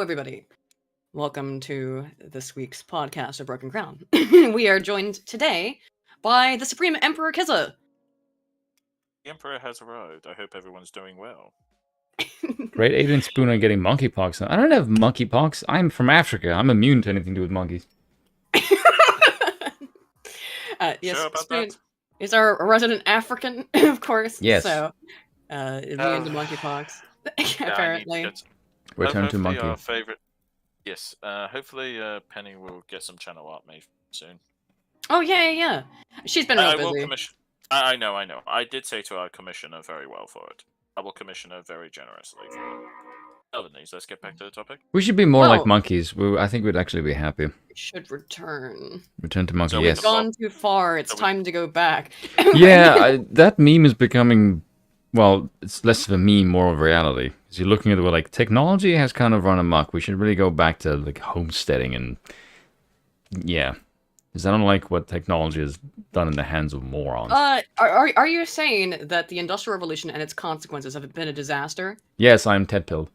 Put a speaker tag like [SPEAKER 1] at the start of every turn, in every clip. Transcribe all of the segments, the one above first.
[SPEAKER 1] everybody. Welcome to this week's podcast of Broken Crown. We are joined today by the Supreme Emperor Kiza.
[SPEAKER 2] The Emperor has arrived. I hope everyone's doing well.
[SPEAKER 3] Great Alien Spooner getting monkeypox. I don't have monkeypox. I'm from Africa. I'm immune to anything to do with monkeys.
[SPEAKER 1] Yes,
[SPEAKER 2] Sure about
[SPEAKER 1] Spoon
[SPEAKER 2] that?
[SPEAKER 1] is our resident African, of course.
[SPEAKER 3] Yes.
[SPEAKER 1] So, immune to monkeypox, apparently.
[SPEAKER 3] Return to
[SPEAKER 2] hopefully
[SPEAKER 3] monkey.
[SPEAKER 2] Our favorite. Yes. Hopefully, Penny will get some channel art made soon.
[SPEAKER 1] Oh yeah. She's been real
[SPEAKER 2] I will
[SPEAKER 1] busy.
[SPEAKER 2] commission. I know. I did say to our commissioner very well for it. I will commission her very generously for it. Other news. Let's get back to the topic.
[SPEAKER 3] We should be more
[SPEAKER 1] Well-
[SPEAKER 3] like monkeys. I think we'd actually be happy.
[SPEAKER 1] We should return.
[SPEAKER 3] Return to monkey,
[SPEAKER 2] So
[SPEAKER 3] yes.
[SPEAKER 1] We've gone too far. It's time to go back.
[SPEAKER 3] Yeah, that meme is becoming, well, it's less of a meme, more of reality. Because you're looking at it, like, technology has kind of run amok. We should really go back to, like, homesteading and, yeah. Because I don't like what technology has done in the hands of morons.
[SPEAKER 1] Are you saying that the Industrial Revolution and its consequences have been a disaster?
[SPEAKER 3] Yes, I'm Ted-pilled.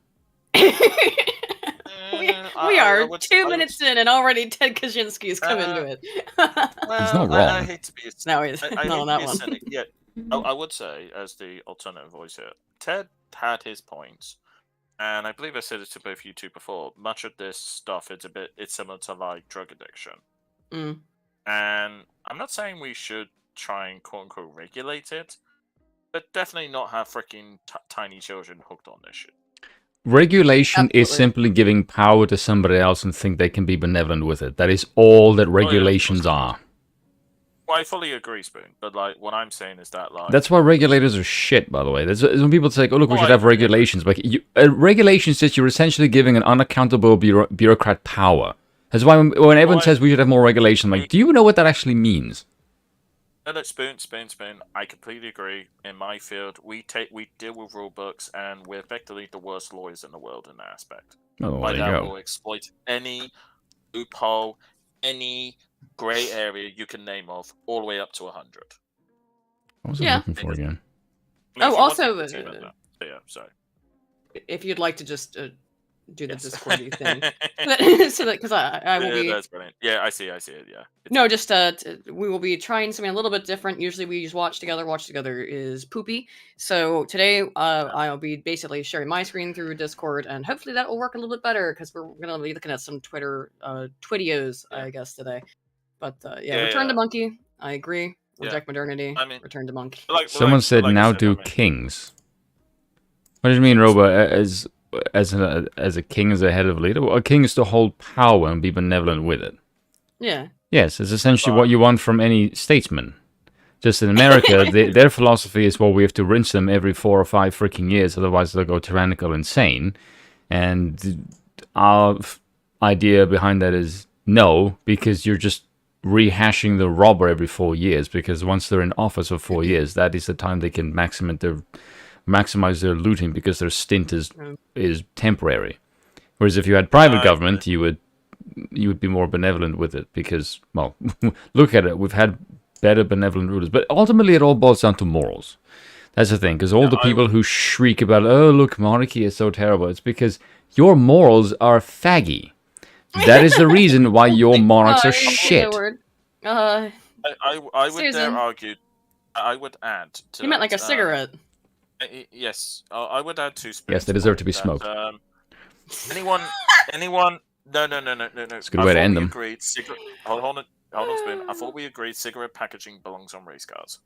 [SPEAKER 1] We are 2 minutes in, and already Ted Kaczynski's come into it.
[SPEAKER 2] Well,
[SPEAKER 3] He's not wrong.
[SPEAKER 2] I hate to be.
[SPEAKER 1] No, he's
[SPEAKER 2] I
[SPEAKER 1] not
[SPEAKER 2] hate
[SPEAKER 1] on
[SPEAKER 2] to
[SPEAKER 1] that
[SPEAKER 2] be a
[SPEAKER 1] one.
[SPEAKER 2] cynic, yet I would say, as the alternative voice here, Ted had his points, and I believe I said it to both you two before. Much of this stuff, it's similar to like drug addiction,
[SPEAKER 1] Mm.
[SPEAKER 2] and I'm not saying we should try and quote unquote regulate it, but definitely not have freaking tiny children hooked on this shit.
[SPEAKER 3] Regulation is
[SPEAKER 1] Absolutely.
[SPEAKER 3] simply giving power to somebody else and think they can be benevolent with it. That is all that regulations are.
[SPEAKER 2] Well, I fully agree, Spoon, but like what I'm saying is that like
[SPEAKER 3] That's why regulators are shit, by the way. That's when people say, "Oh, look, we
[SPEAKER 2] Oh,
[SPEAKER 3] should
[SPEAKER 2] I
[SPEAKER 3] have
[SPEAKER 2] agree.
[SPEAKER 3] regulations." Like, regulations is you're essentially giving an unaccountable bureaucrat power. That's why when everyone says we should have more regulation, I'm like, do you know what that actually means?
[SPEAKER 2] No, Spoon. I completely agree. In my field, we deal with rule books, and we're effectively the worst lawyers in the world in that aspect.
[SPEAKER 3] Oh,
[SPEAKER 2] By
[SPEAKER 3] there you
[SPEAKER 2] that,
[SPEAKER 3] go.
[SPEAKER 2] we'll exploit any loophole, any grey area you can name of, all the way up to 100.
[SPEAKER 3] What was I
[SPEAKER 1] Yeah.
[SPEAKER 3] looking for again?
[SPEAKER 2] I mean,
[SPEAKER 1] Oh,
[SPEAKER 2] if you want
[SPEAKER 1] also,
[SPEAKER 2] to continue about that. So, yeah, sorry.
[SPEAKER 1] if you'd like to just do the
[SPEAKER 2] Yes.
[SPEAKER 1] Discordy thing, so that because I will
[SPEAKER 2] Yeah,
[SPEAKER 1] be.
[SPEAKER 2] that's brilliant. Yeah, I see it. Yeah.
[SPEAKER 1] No, just we will be trying something a little bit different. Usually we just watch together. Watch together is poopy. So today I'll be basically sharing my screen through Discord, and hopefully that will work a little bit better because we're gonna be looking at some Twitter Twittios,
[SPEAKER 2] Yeah.
[SPEAKER 1] I guess, today. But
[SPEAKER 2] Yeah,
[SPEAKER 1] return
[SPEAKER 2] yeah.
[SPEAKER 1] to monkey. I agree.
[SPEAKER 2] Yeah.
[SPEAKER 1] Reject modernity.
[SPEAKER 2] I mean-
[SPEAKER 1] return to monkey.
[SPEAKER 3] Someone said,
[SPEAKER 2] like I
[SPEAKER 3] "Now
[SPEAKER 2] said,
[SPEAKER 3] do
[SPEAKER 2] I mean-
[SPEAKER 3] kings." What do you mean, Robo? As a king, as a head of a leader? Well, a king is to hold power and be benevolent with it.
[SPEAKER 1] Yeah.
[SPEAKER 3] Yes, it's essentially what you want from any statesman. Just in America, their philosophy is, well, we have to rinse them every 4 or 5 freaking years, otherwise they'll go tyrannical insane. And our idea behind that is no, because you're just rehashing the robber every 4 years, because once they're in office for 4 years, that is the time they can maximize their looting, because their stint is temporary. Whereas if you had private government, you would be more benevolent with it, because, well, look at it, we've had better benevolent rulers, but ultimately it all boils down to morals. That's the thing, because all the people who shriek about, oh, look, monarchy is so terrible, it's because your morals are faggy. That is the reason why your monarchs are shit.
[SPEAKER 2] I would
[SPEAKER 1] Susan.
[SPEAKER 2] dare argue. I would add to
[SPEAKER 1] You meant
[SPEAKER 2] that,
[SPEAKER 1] like a cigarette.
[SPEAKER 2] Yes, I would add to.
[SPEAKER 3] Yes, they deserve to be
[SPEAKER 2] that,
[SPEAKER 3] smoked.
[SPEAKER 2] Anyone? No.
[SPEAKER 3] It's a good way to end them.
[SPEAKER 2] Agreed. Hold on, Spoon. I thought we agreed cigarette packaging belongs on race cars.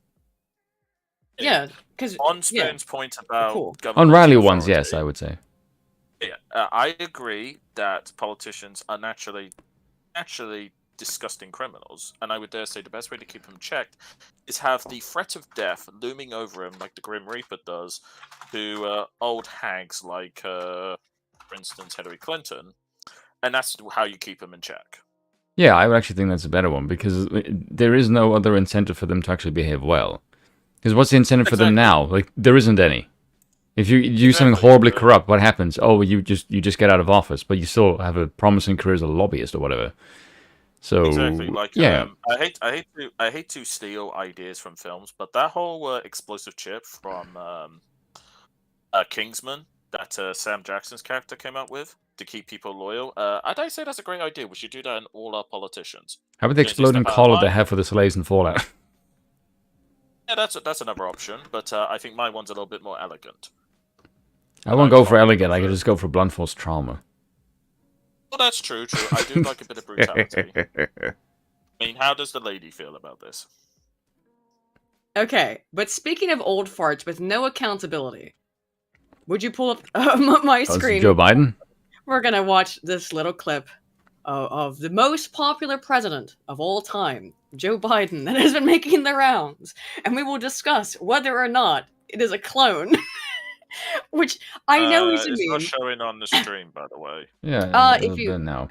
[SPEAKER 1] Yeah, because
[SPEAKER 2] On Spoon's point about
[SPEAKER 1] Cool.
[SPEAKER 2] government
[SPEAKER 3] On rally ones,
[SPEAKER 2] authority,
[SPEAKER 3] yes, I would say.
[SPEAKER 2] Yeah, I agree that politicians are naturally disgusting criminals, and I would dare say the best way to keep them checked is have the threat of death looming over him, like the Grim Reaper does, to old hags like, for instance, Hillary Clinton, and that's how you keep them in check.
[SPEAKER 3] Yeah, I would actually think that's a better one, because there is no other incentive for them to actually behave well. Because what's the incentive for them now? Like, there isn't any. If you do something horribly corrupt, what happens? Oh, you just get out of office, but you still have a promising career as a lobbyist or whatever. So
[SPEAKER 2] Exactly. Like,
[SPEAKER 3] yeah,
[SPEAKER 2] I hate to steal ideas from films, but that whole explosive chip from Kingsman that Sam Jackson's character came out with, to keep people loyal. I say that's a great idea. We should do that in all our politicians.
[SPEAKER 3] How about the
[SPEAKER 2] Change this
[SPEAKER 3] exploding
[SPEAKER 2] to
[SPEAKER 3] collar
[SPEAKER 2] Valentine.
[SPEAKER 3] they have for the slaves in Fallout?
[SPEAKER 2] Yeah, that's another option, but I think my one's a little bit more elegant.
[SPEAKER 3] I won't go for elegant. I can just go for blunt force trauma.
[SPEAKER 2] Well, that's true. I do like a bit of brutality. I mean, how does the lady feel about this?
[SPEAKER 1] Okay, but speaking of old farts with no accountability, would you pull up my screen?
[SPEAKER 3] Joe Biden?
[SPEAKER 1] We're gonna watch this little clip of the most popular president of all time, Joe Biden, that has been making the rounds, and we will discuss whether or not it is a clone. Which I know is a
[SPEAKER 2] it's not
[SPEAKER 1] meme.
[SPEAKER 2] showing on the stream, by the way.
[SPEAKER 3] Yeah,
[SPEAKER 1] If you
[SPEAKER 3] now.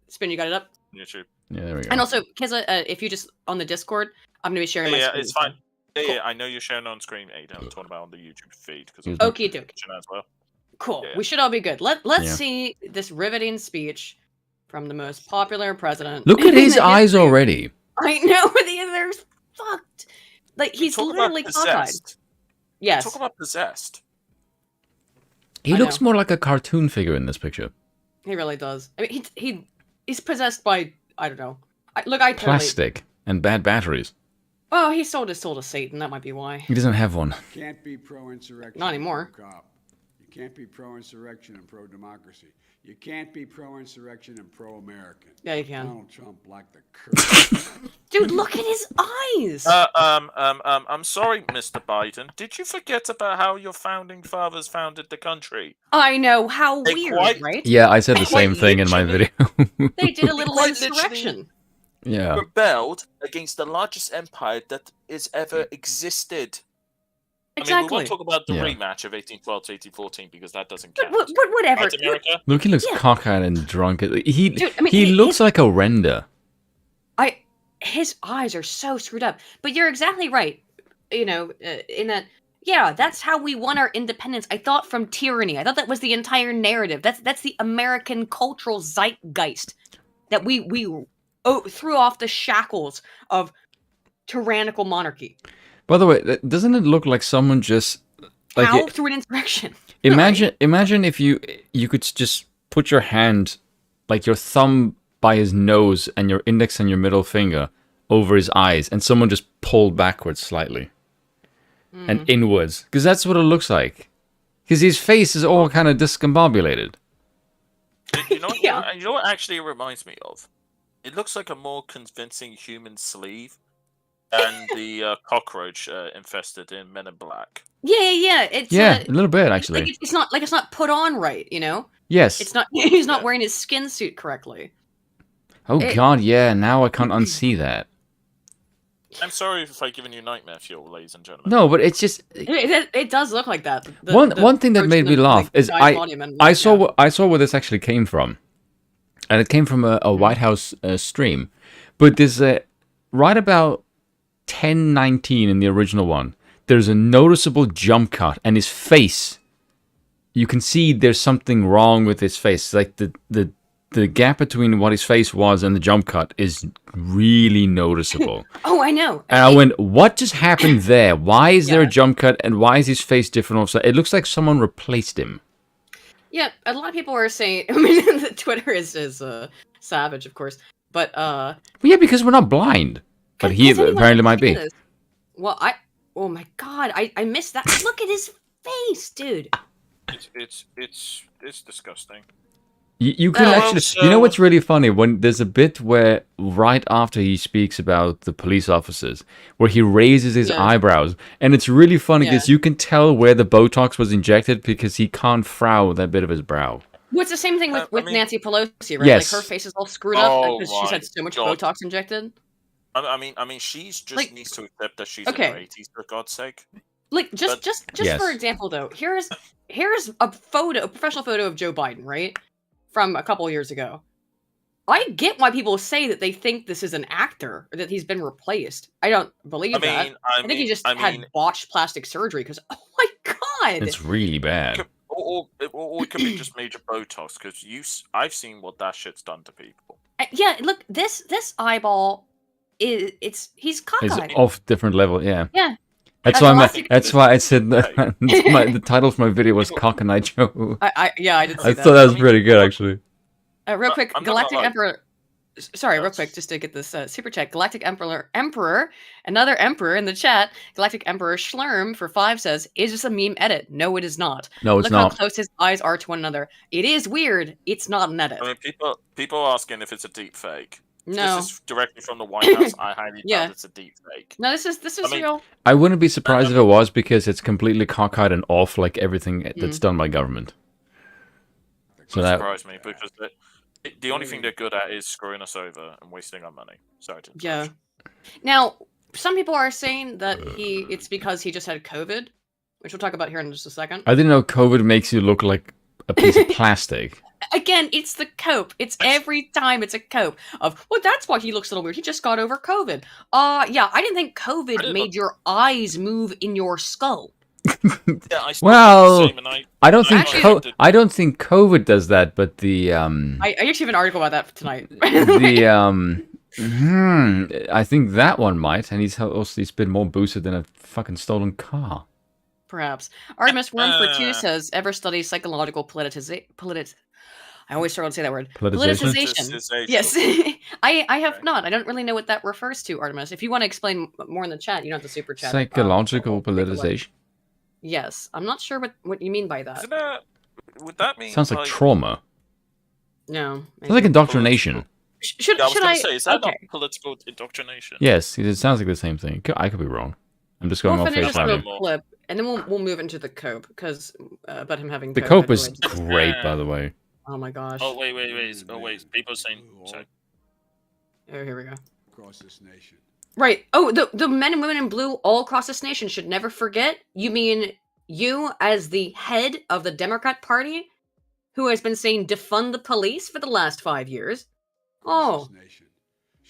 [SPEAKER 1] Spin, you got it up.
[SPEAKER 2] YouTube.
[SPEAKER 3] Yeah, there we go.
[SPEAKER 1] And also, Keza, if you just on the Discord, I'm gonna be sharing my
[SPEAKER 2] Yeah,
[SPEAKER 1] screen.
[SPEAKER 2] it's fine. Yeah,
[SPEAKER 1] Cool.
[SPEAKER 2] yeah, I know you're sharing on screen. Hey, don't talk about on the YouTube feed because
[SPEAKER 1] Okie dokie.
[SPEAKER 2] as well.
[SPEAKER 1] Cool.
[SPEAKER 2] Yeah.
[SPEAKER 1] We should all be good. Let's
[SPEAKER 3] Yeah.
[SPEAKER 1] see this riveting speech from the most popular president.
[SPEAKER 3] Look at
[SPEAKER 1] in
[SPEAKER 3] his
[SPEAKER 1] the
[SPEAKER 3] eyes
[SPEAKER 1] history.
[SPEAKER 3] already.
[SPEAKER 1] I know they're fucked. Like he's
[SPEAKER 2] Talk
[SPEAKER 1] literally
[SPEAKER 2] about
[SPEAKER 1] cockeyed.
[SPEAKER 2] possessed.
[SPEAKER 1] Yes.
[SPEAKER 2] Talk about possessed.
[SPEAKER 3] He
[SPEAKER 1] I
[SPEAKER 3] looks
[SPEAKER 1] know.
[SPEAKER 3] more like a cartoon figure in this picture.
[SPEAKER 1] He really does. I mean, he's possessed by I don't know. I totally.
[SPEAKER 3] Plastic and bad batteries.
[SPEAKER 1] Oh, he sold his soul to Satan. That might be why.
[SPEAKER 3] He doesn't have one.
[SPEAKER 4] Can't be pro-insurrection.
[SPEAKER 1] Not anymore.
[SPEAKER 4] and pro-cop. You can't be pro-insurrection and pro-democracy. You can't be pro-insurrection and pro-American.
[SPEAKER 1] Yeah, you can.
[SPEAKER 4] Donald Trump like the curse.
[SPEAKER 1] Dude, look at his eyes.
[SPEAKER 2] I'm sorry, Mr. Biden. Did you forget about how your founding fathers founded the country?
[SPEAKER 1] I know how
[SPEAKER 2] They
[SPEAKER 1] weird,
[SPEAKER 2] quite-
[SPEAKER 1] right?
[SPEAKER 3] Yeah, I said the
[SPEAKER 2] Quite
[SPEAKER 3] same thing in my video.
[SPEAKER 1] They did a little
[SPEAKER 2] Quite
[SPEAKER 1] insurrection.
[SPEAKER 3] Yeah.
[SPEAKER 2] Rebelled against the largest empire that has ever existed. I mean, we
[SPEAKER 1] Exactly.
[SPEAKER 2] won't talk about the
[SPEAKER 3] Yeah.
[SPEAKER 2] rematch of 1812 to 1814 because that doesn't
[SPEAKER 1] But,
[SPEAKER 2] count.
[SPEAKER 1] but whatever.
[SPEAKER 2] Right, America?
[SPEAKER 3] Look, he looks
[SPEAKER 1] Yeah.
[SPEAKER 3] cockeyed and drunk.
[SPEAKER 1] Dude, I mean,
[SPEAKER 3] He looks
[SPEAKER 1] his-
[SPEAKER 3] like a render.
[SPEAKER 1] His eyes are so screwed up. But you're exactly right. You know, in that, yeah, that's how we won our independence. I thought from tyranny. I thought that was the entire narrative. That's the American cultural zeitgeist that we threw off the shackles of tyrannical monarchy.
[SPEAKER 3] By the way, doesn't it look like someone just like
[SPEAKER 1] How? Through an insurrection.
[SPEAKER 3] imagine if you could just put your hand, like your thumb by his nose and your index and your middle finger over his eyes, and someone just pulled backwards slightly and inwards, because that's what it looks like. Because his face is all kind of discombobulated.
[SPEAKER 2] You know,
[SPEAKER 1] Yeah.
[SPEAKER 2] you know what actually it reminds me of? It looks like a more convincing human sleeve than the cockroach infested in Men in Black.
[SPEAKER 1] Yeah. It's
[SPEAKER 3] Yeah, a little bit
[SPEAKER 1] like
[SPEAKER 3] actually.
[SPEAKER 1] it's not put on right. You know,
[SPEAKER 3] Yes.
[SPEAKER 1] it's not. He's not
[SPEAKER 2] Yeah.
[SPEAKER 1] wearing his skin suit correctly.
[SPEAKER 3] Oh
[SPEAKER 1] it-
[SPEAKER 3] God, yeah. Now I can't unsee that.
[SPEAKER 2] I'm sorry if I've given you nightmare fuel, ladies and gentlemen.
[SPEAKER 3] No, but it's just
[SPEAKER 1] It does look like that. The
[SPEAKER 3] one thing that
[SPEAKER 1] approach
[SPEAKER 3] made
[SPEAKER 1] to
[SPEAKER 3] me
[SPEAKER 1] the,
[SPEAKER 3] laugh
[SPEAKER 1] like,
[SPEAKER 3] is
[SPEAKER 1] guy's body and
[SPEAKER 3] I saw
[SPEAKER 1] yeah.
[SPEAKER 3] where this actually came from, and it came from a White House stream. But there's right about 10:19 in the original one. There's a noticeable jump cut, and his face. You can see there's something wrong with his face. Like the gap between what his face was and the jump cut is really noticeable.
[SPEAKER 1] Oh, I know.
[SPEAKER 3] And I went, what just happened there? Why is there a
[SPEAKER 1] Yeah.
[SPEAKER 3] jump cut, and why is his face different? Also, it looks like someone replaced him.
[SPEAKER 1] Yeah, a lot of people are saying. I mean, the Twitter is savage, of course, but
[SPEAKER 3] Well, yeah, because we're not blind. But he
[SPEAKER 1] has anyone
[SPEAKER 3] apparently might
[SPEAKER 1] seen
[SPEAKER 3] be.
[SPEAKER 1] this? Well, oh my god, I missed that. Look at his face, dude.
[SPEAKER 2] It's disgusting.
[SPEAKER 3] You can
[SPEAKER 1] Oh,
[SPEAKER 3] actually,
[SPEAKER 2] so-
[SPEAKER 3] you know what's really funny? When there's a bit where right after he speaks about the police officers, where he raises his
[SPEAKER 1] Yeah.
[SPEAKER 3] eyebrows, and it's really funny
[SPEAKER 1] Yeah.
[SPEAKER 3] because you can tell where the Botox was injected because he can't frown that bit of his brow.
[SPEAKER 1] Well, it's the same thing
[SPEAKER 2] I
[SPEAKER 1] with
[SPEAKER 2] mean-
[SPEAKER 1] Nancy Pelosi, right?
[SPEAKER 3] Yes.
[SPEAKER 1] Like her face is all screwed up
[SPEAKER 2] Oh
[SPEAKER 1] because she's had
[SPEAKER 2] my
[SPEAKER 1] so much
[SPEAKER 2] God.
[SPEAKER 1] Botox injected.
[SPEAKER 2] I mean, she's just
[SPEAKER 1] Like-
[SPEAKER 2] needs to accept that she's
[SPEAKER 1] Okay.
[SPEAKER 2] in her 80s, for God's sake.
[SPEAKER 1] Like just
[SPEAKER 2] But-
[SPEAKER 3] Yes.
[SPEAKER 1] for example, though, here's a professional photo of Joe Biden, right, from a couple years ago. I get why people say that they think this is an actor or that he's been replaced. I don't believe that. I think he just had botched plastic surgery because, oh my god,
[SPEAKER 3] It's really bad.
[SPEAKER 2] Or it could be just major Botox because I've seen what that shit's done to people.
[SPEAKER 1] Yeah, look, this eyeball he's
[SPEAKER 3] It's
[SPEAKER 1] cockeyed.
[SPEAKER 3] off different level, yeah.
[SPEAKER 1] Yeah.
[SPEAKER 3] That's why I said the title of my video was Cock and I Joe.
[SPEAKER 1] I did see
[SPEAKER 3] I
[SPEAKER 1] that.
[SPEAKER 3] thought that was pretty good, actually.
[SPEAKER 1] Real quick,
[SPEAKER 2] I'm not
[SPEAKER 1] Galactic
[SPEAKER 2] gonna lie.
[SPEAKER 1] Emperor. Sorry, real quick, just to get this super chat. Galactic Emperor, another emperor in the chat. Galactic Emperor Schlurm for 5 says, "Is this a meme edit? No, it is not.
[SPEAKER 3] No, it's
[SPEAKER 1] Look
[SPEAKER 3] not.
[SPEAKER 1] how close his eyes are to one another. It is weird. It's not an edit.
[SPEAKER 2] I mean, people are asking if it's a deep fake.
[SPEAKER 1] No,
[SPEAKER 2] This is directly from the White House. I highly
[SPEAKER 1] Yeah.
[SPEAKER 2] doubt it's a deep fake.
[SPEAKER 1] no, this is
[SPEAKER 2] I mean-
[SPEAKER 1] real.
[SPEAKER 3] I wouldn't be surprised if it was, because it's completely cockeyed and off like everything that's done by government. So
[SPEAKER 2] Doesn't
[SPEAKER 3] that
[SPEAKER 2] surprise me because the only thing they're good at is screwing us over and wasting our money. Sorry to
[SPEAKER 1] Yeah.
[SPEAKER 2] interrupt.
[SPEAKER 1] Now, some people are saying that it's because he just had COVID, which we'll talk about here in just a second.
[SPEAKER 3] I didn't know COVID makes you look like a piece of plastic.
[SPEAKER 1] Again, it's the cope. It's every time it's a cope of, well, that's why he looks a little weird. He just got over COVID. Yeah, I didn't think COVID
[SPEAKER 2] didn't
[SPEAKER 1] made your eyes move in your skull.
[SPEAKER 2] Yeah, I still
[SPEAKER 3] Well,
[SPEAKER 2] think the same, and
[SPEAKER 3] I don't think
[SPEAKER 1] Actually-
[SPEAKER 3] I don't think COVID does that, but the
[SPEAKER 1] I actually have an article about that tonight.
[SPEAKER 3] I think that one might, and he's been more boosted than a fucking stolen car.
[SPEAKER 1] Perhaps. Artemis Worm for 2 says, ever study psychological I always struggle to say that word.
[SPEAKER 3] Politicization?
[SPEAKER 2] Politicization.
[SPEAKER 1] Yes. I have not. I don't really know what that refers to, Artemis. If you want to explain more in the chat, you don't have to super chat.
[SPEAKER 3] Psychological
[SPEAKER 1] I'll take a look.
[SPEAKER 3] politicization.
[SPEAKER 1] Yes. I'm not sure what you mean by that.
[SPEAKER 2] Isn't that? Would that mean?
[SPEAKER 3] Sounds like trauma.
[SPEAKER 1] No.
[SPEAKER 3] Sounds like indoctrination.
[SPEAKER 1] Should
[SPEAKER 2] Yeah, I was
[SPEAKER 1] should
[SPEAKER 2] going
[SPEAKER 1] I?
[SPEAKER 2] to say, is that
[SPEAKER 1] Okay.
[SPEAKER 2] not political indoctrination?
[SPEAKER 3] Yes, it sounds like the same thing. I could be wrong. I'm just going
[SPEAKER 1] We'll
[SPEAKER 3] off
[SPEAKER 1] finish
[SPEAKER 3] face
[SPEAKER 1] this
[SPEAKER 3] value.
[SPEAKER 1] little clip, and then we'll move into the cope because about him having
[SPEAKER 3] The
[SPEAKER 1] COVID
[SPEAKER 3] cope is
[SPEAKER 1] related-
[SPEAKER 3] great, by the way.
[SPEAKER 1] Oh my gosh.
[SPEAKER 2] Oh wait. Oh wait. People are saying. Sorry.
[SPEAKER 1] Oh, here we go.
[SPEAKER 4] Across this nation.
[SPEAKER 1] Right. Oh, the men and women in blue all across this nation should never forget. You mean you, as the head of the Democrat Party, who has been saying defund the police for the last 5 years? Oh,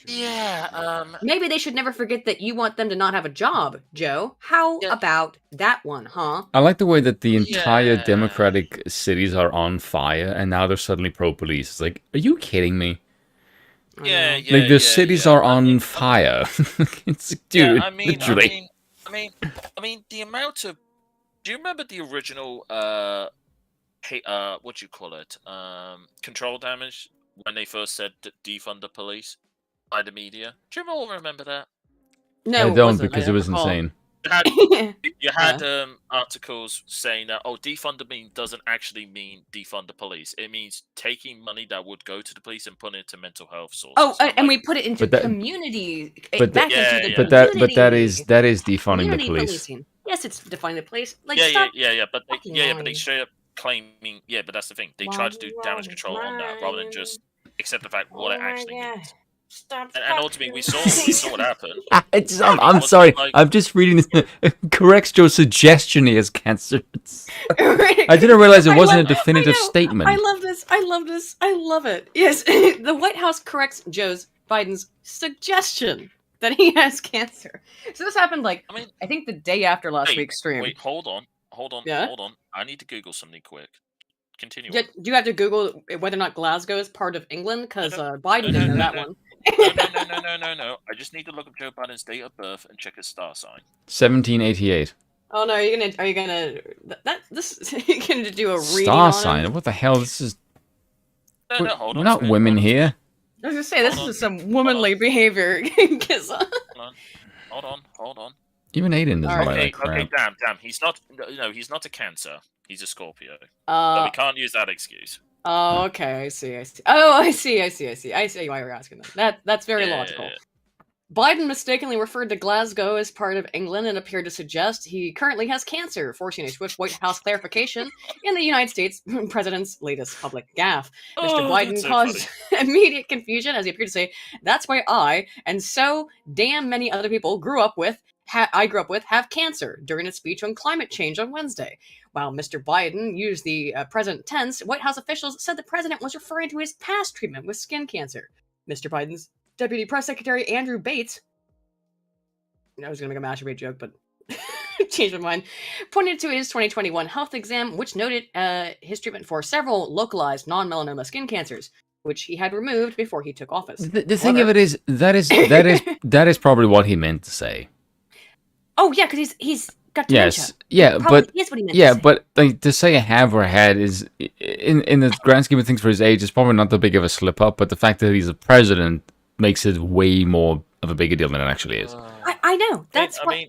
[SPEAKER 2] Yeah.
[SPEAKER 1] maybe they should never forget that you want them to not have a job, Joe. How
[SPEAKER 2] Yeah.
[SPEAKER 1] about that one, huh?
[SPEAKER 3] I like the way that the entire
[SPEAKER 2] Yeah.
[SPEAKER 3] Democratic cities are on fire, and now they're suddenly pro-police. It's like, are you kidding me?
[SPEAKER 1] I
[SPEAKER 2] Yeah.
[SPEAKER 1] know.
[SPEAKER 3] Like, the cities are on fire. It's like, dude,
[SPEAKER 2] Yeah,
[SPEAKER 3] literally.
[SPEAKER 2] I mean, the amount of. Do you remember the original? What do you call it? Control damage when they first said defund the police by the media. Do you all remember that?
[SPEAKER 1] No,
[SPEAKER 3] I
[SPEAKER 1] it
[SPEAKER 3] don't,
[SPEAKER 1] wasn't.
[SPEAKER 3] because
[SPEAKER 1] I
[SPEAKER 3] it was
[SPEAKER 1] don't recall.
[SPEAKER 3] insane.
[SPEAKER 2] You had articles saying that defund the mean doesn't actually mean defund the police. It means taking money that would go to the police and putting it to mental health sources.
[SPEAKER 1] Oh,
[SPEAKER 2] I'm
[SPEAKER 1] and
[SPEAKER 2] like,
[SPEAKER 1] we put it into
[SPEAKER 3] But that-
[SPEAKER 1] community.
[SPEAKER 3] but
[SPEAKER 1] back
[SPEAKER 2] that-
[SPEAKER 1] into the
[SPEAKER 2] yeah,
[SPEAKER 3] But that
[SPEAKER 1] community.
[SPEAKER 3] that is defunding the
[SPEAKER 1] Community
[SPEAKER 3] police.
[SPEAKER 1] policing. Yes, it's defining the police. Like,
[SPEAKER 2] yeah,
[SPEAKER 1] stop.
[SPEAKER 2] but they,
[SPEAKER 1] fucking
[SPEAKER 2] but they
[SPEAKER 1] lying.
[SPEAKER 2] straight up claiming. Yeah, but that's the thing. They try to do damage control on that rather than just accept the fact what it actually means.
[SPEAKER 1] Stop.
[SPEAKER 2] And ultimately, we saw what happened.
[SPEAKER 3] I'm sorry.
[SPEAKER 2] Like-
[SPEAKER 3] I'm just reading this. Corrects Joe's suggestion he has cancer. I
[SPEAKER 1] I
[SPEAKER 3] didn't realize it
[SPEAKER 1] I
[SPEAKER 3] wasn't
[SPEAKER 1] love-
[SPEAKER 3] a definitive
[SPEAKER 1] I know.
[SPEAKER 3] statement.
[SPEAKER 1] I love this. I love this. I love it. Yes, the White House corrects Biden's suggestion that he has cancer. So this happened like
[SPEAKER 2] I mean,
[SPEAKER 1] I think the day after last
[SPEAKER 2] wait,
[SPEAKER 1] week's stream.
[SPEAKER 2] wait, hold on.
[SPEAKER 1] Yeah?
[SPEAKER 2] Hold on. I need to Google something quick. Continue.
[SPEAKER 1] Do you have to Google whether or not Glasgow is part of England? Because Biden
[SPEAKER 2] No,
[SPEAKER 1] didn't know
[SPEAKER 2] no,
[SPEAKER 1] that
[SPEAKER 2] no.
[SPEAKER 1] one.
[SPEAKER 2] No. I just need to look up Joe Biden's date of birth and check his star sign.
[SPEAKER 3] 1788.
[SPEAKER 1] Oh no, are you gonna you're gonna do a reading
[SPEAKER 3] Star
[SPEAKER 1] on
[SPEAKER 3] sign.
[SPEAKER 1] him?
[SPEAKER 3] What the hell? This is.
[SPEAKER 2] No, hold
[SPEAKER 3] We're
[SPEAKER 2] on.
[SPEAKER 3] not women here.
[SPEAKER 1] I was gonna say this
[SPEAKER 2] Hold on.
[SPEAKER 1] is some womanly behavior. 'Cause,
[SPEAKER 2] Hold on.
[SPEAKER 3] Even Aiden doesn't
[SPEAKER 1] Alright.
[SPEAKER 3] like
[SPEAKER 2] Okay,
[SPEAKER 3] that crap.
[SPEAKER 2] okay, damn. He's not. No, he's not a Cancer. He's a Scorpio. So
[SPEAKER 1] uh,
[SPEAKER 2] we can't use that excuse.
[SPEAKER 1] oh, okay, I see. Oh, I see why you're asking that. That's very
[SPEAKER 2] Yeah.
[SPEAKER 1] logical. Biden mistakenly referred to Glasgow as part of England and appeared to suggest he currently has cancer, forcing a swift White House clarification in the United States president's latest public gaffe. Mr.
[SPEAKER 2] Oh,
[SPEAKER 1] Biden
[SPEAKER 2] that's so
[SPEAKER 1] caused immediate confusion as he appeared to say, "That's why I and so damn many other people I grew up with have cancer," during a speech on climate change on Wednesday. While Mr. Biden used the present tense, White House officials said the president was referring to his past treatment with skin cancer. Mr. Biden's Deputy Press Secretary Andrew Bates, I was going to make a masturbate joke, but changed my mind, pointed to his 2021 health exam, which noted his treatment for several localized non-melanoma skin cancers, which he had removed before he took office.
[SPEAKER 3] The thing of it is, that is probably what he meant to say.
[SPEAKER 1] Oh yeah, because he's got dementia.
[SPEAKER 3] Yes, yeah,
[SPEAKER 1] Probably
[SPEAKER 3] but
[SPEAKER 1] is what he meant to
[SPEAKER 3] yeah,
[SPEAKER 1] say.
[SPEAKER 3] but like, to say have or had is in the grand scheme of things for his age is probably not that big of a slip up. But the fact that he's a president makes it way more of a bigger deal than it actually is.
[SPEAKER 1] I know. That's
[SPEAKER 2] I
[SPEAKER 1] what.
[SPEAKER 2] mean,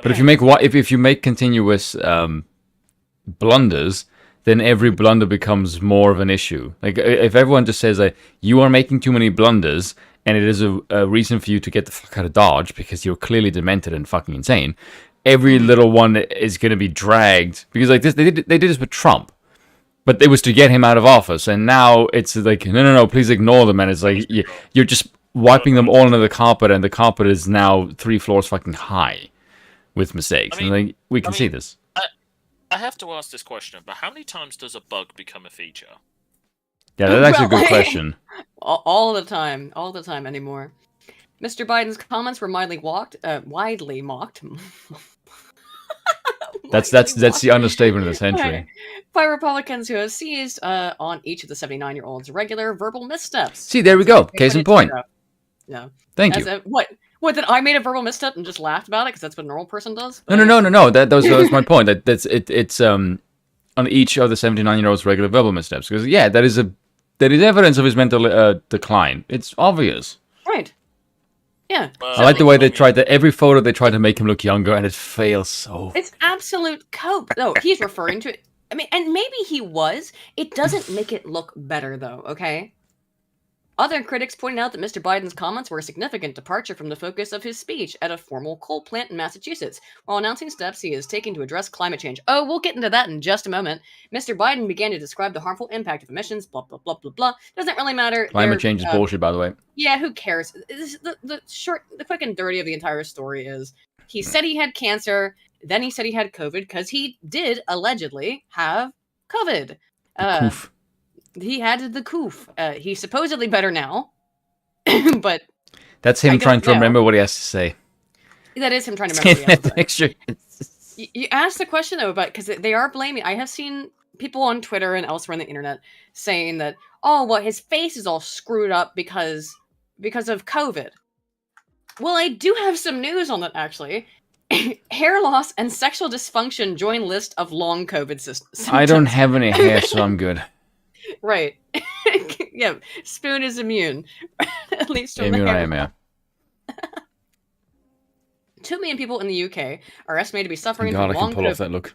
[SPEAKER 3] But if you make if you make continuous blunders, then every blunder becomes more of an issue. Like if everyone just says that you are making too many blunders, and it is a reason for you to get the fuck out of Dodge because you're clearly demented and fucking insane, every little one is going to be dragged because like this they did this with Trump. But it was to get him out of office, and now it's like, no, please ignore them, and it's like you're just wiping them all under the carpet, and the carpet is now 3 floors fucking high with mistakes. And like we can see this.
[SPEAKER 2] I have to ask this question, but how many times does a bug become a feature?
[SPEAKER 3] Yeah, that's actually a good question.
[SPEAKER 1] All the time anymore. Mr. Biden's comments were widely mocked.
[SPEAKER 3] That's the understatement of the century.
[SPEAKER 1] By Republicans who have seized on each of the 79-year-old's regular verbal missteps.
[SPEAKER 3] See, there we go. Case in point.
[SPEAKER 1] No.
[SPEAKER 3] Thank you.
[SPEAKER 1] What, that I made a verbal misstep and just laughed about it because that's what a normal person does?
[SPEAKER 3] No. That was my point. It's on each of the 79-year-old's regular verbal missteps. Because yeah, that is evidence of his mental decline. It's obvious.
[SPEAKER 1] Right. Yeah.
[SPEAKER 3] I like the way they tried that. Every photo they tried to make him look younger, and it fails so.
[SPEAKER 1] It's absolute cope. No, he's referring to it. I mean, and maybe he was. It doesn't make it look better, though. Okay. Other critics pointed out that Mr. Biden's comments were a significant departure from the focus of his speech at a formal coal plant in Massachusetts, while announcing steps he is taking to address climate change. Oh, we'll get into that in just a moment. Mr. Biden began to describe the harmful impact of emissions, blah, blah, blah, blah, blah. Doesn't really matter.
[SPEAKER 3] Climate change is bullshit, by the way.
[SPEAKER 1] Yeah, who cares? The quick and dirty of the entire story is he said he had cancer, then he said he had COVID, because he did allegedly have COVID.
[SPEAKER 3] Coof.
[SPEAKER 1] He had the coof. He's supposedly better now, but
[SPEAKER 3] that's him trying to remember what he has to say.
[SPEAKER 1] That is him trying to remember what he has to
[SPEAKER 3] say.
[SPEAKER 1] You asked the question though about because they are blaming. I have seen people on Twitter and elsewhere on the internet saying that his face is all screwed up because of COVID. Well, I do have some news on that actually. Hair loss and sexual dysfunction join list of long COVID symptoms.
[SPEAKER 3] I don't have any hair, so I'm good.
[SPEAKER 1] Right. Yeah, Spoon is immune. At least from
[SPEAKER 3] immune
[SPEAKER 1] the
[SPEAKER 3] I am, yeah.
[SPEAKER 1] 2 million people in the UK are estimated to be suffering
[SPEAKER 3] God,
[SPEAKER 1] from
[SPEAKER 3] I
[SPEAKER 1] long
[SPEAKER 3] can pull off that look.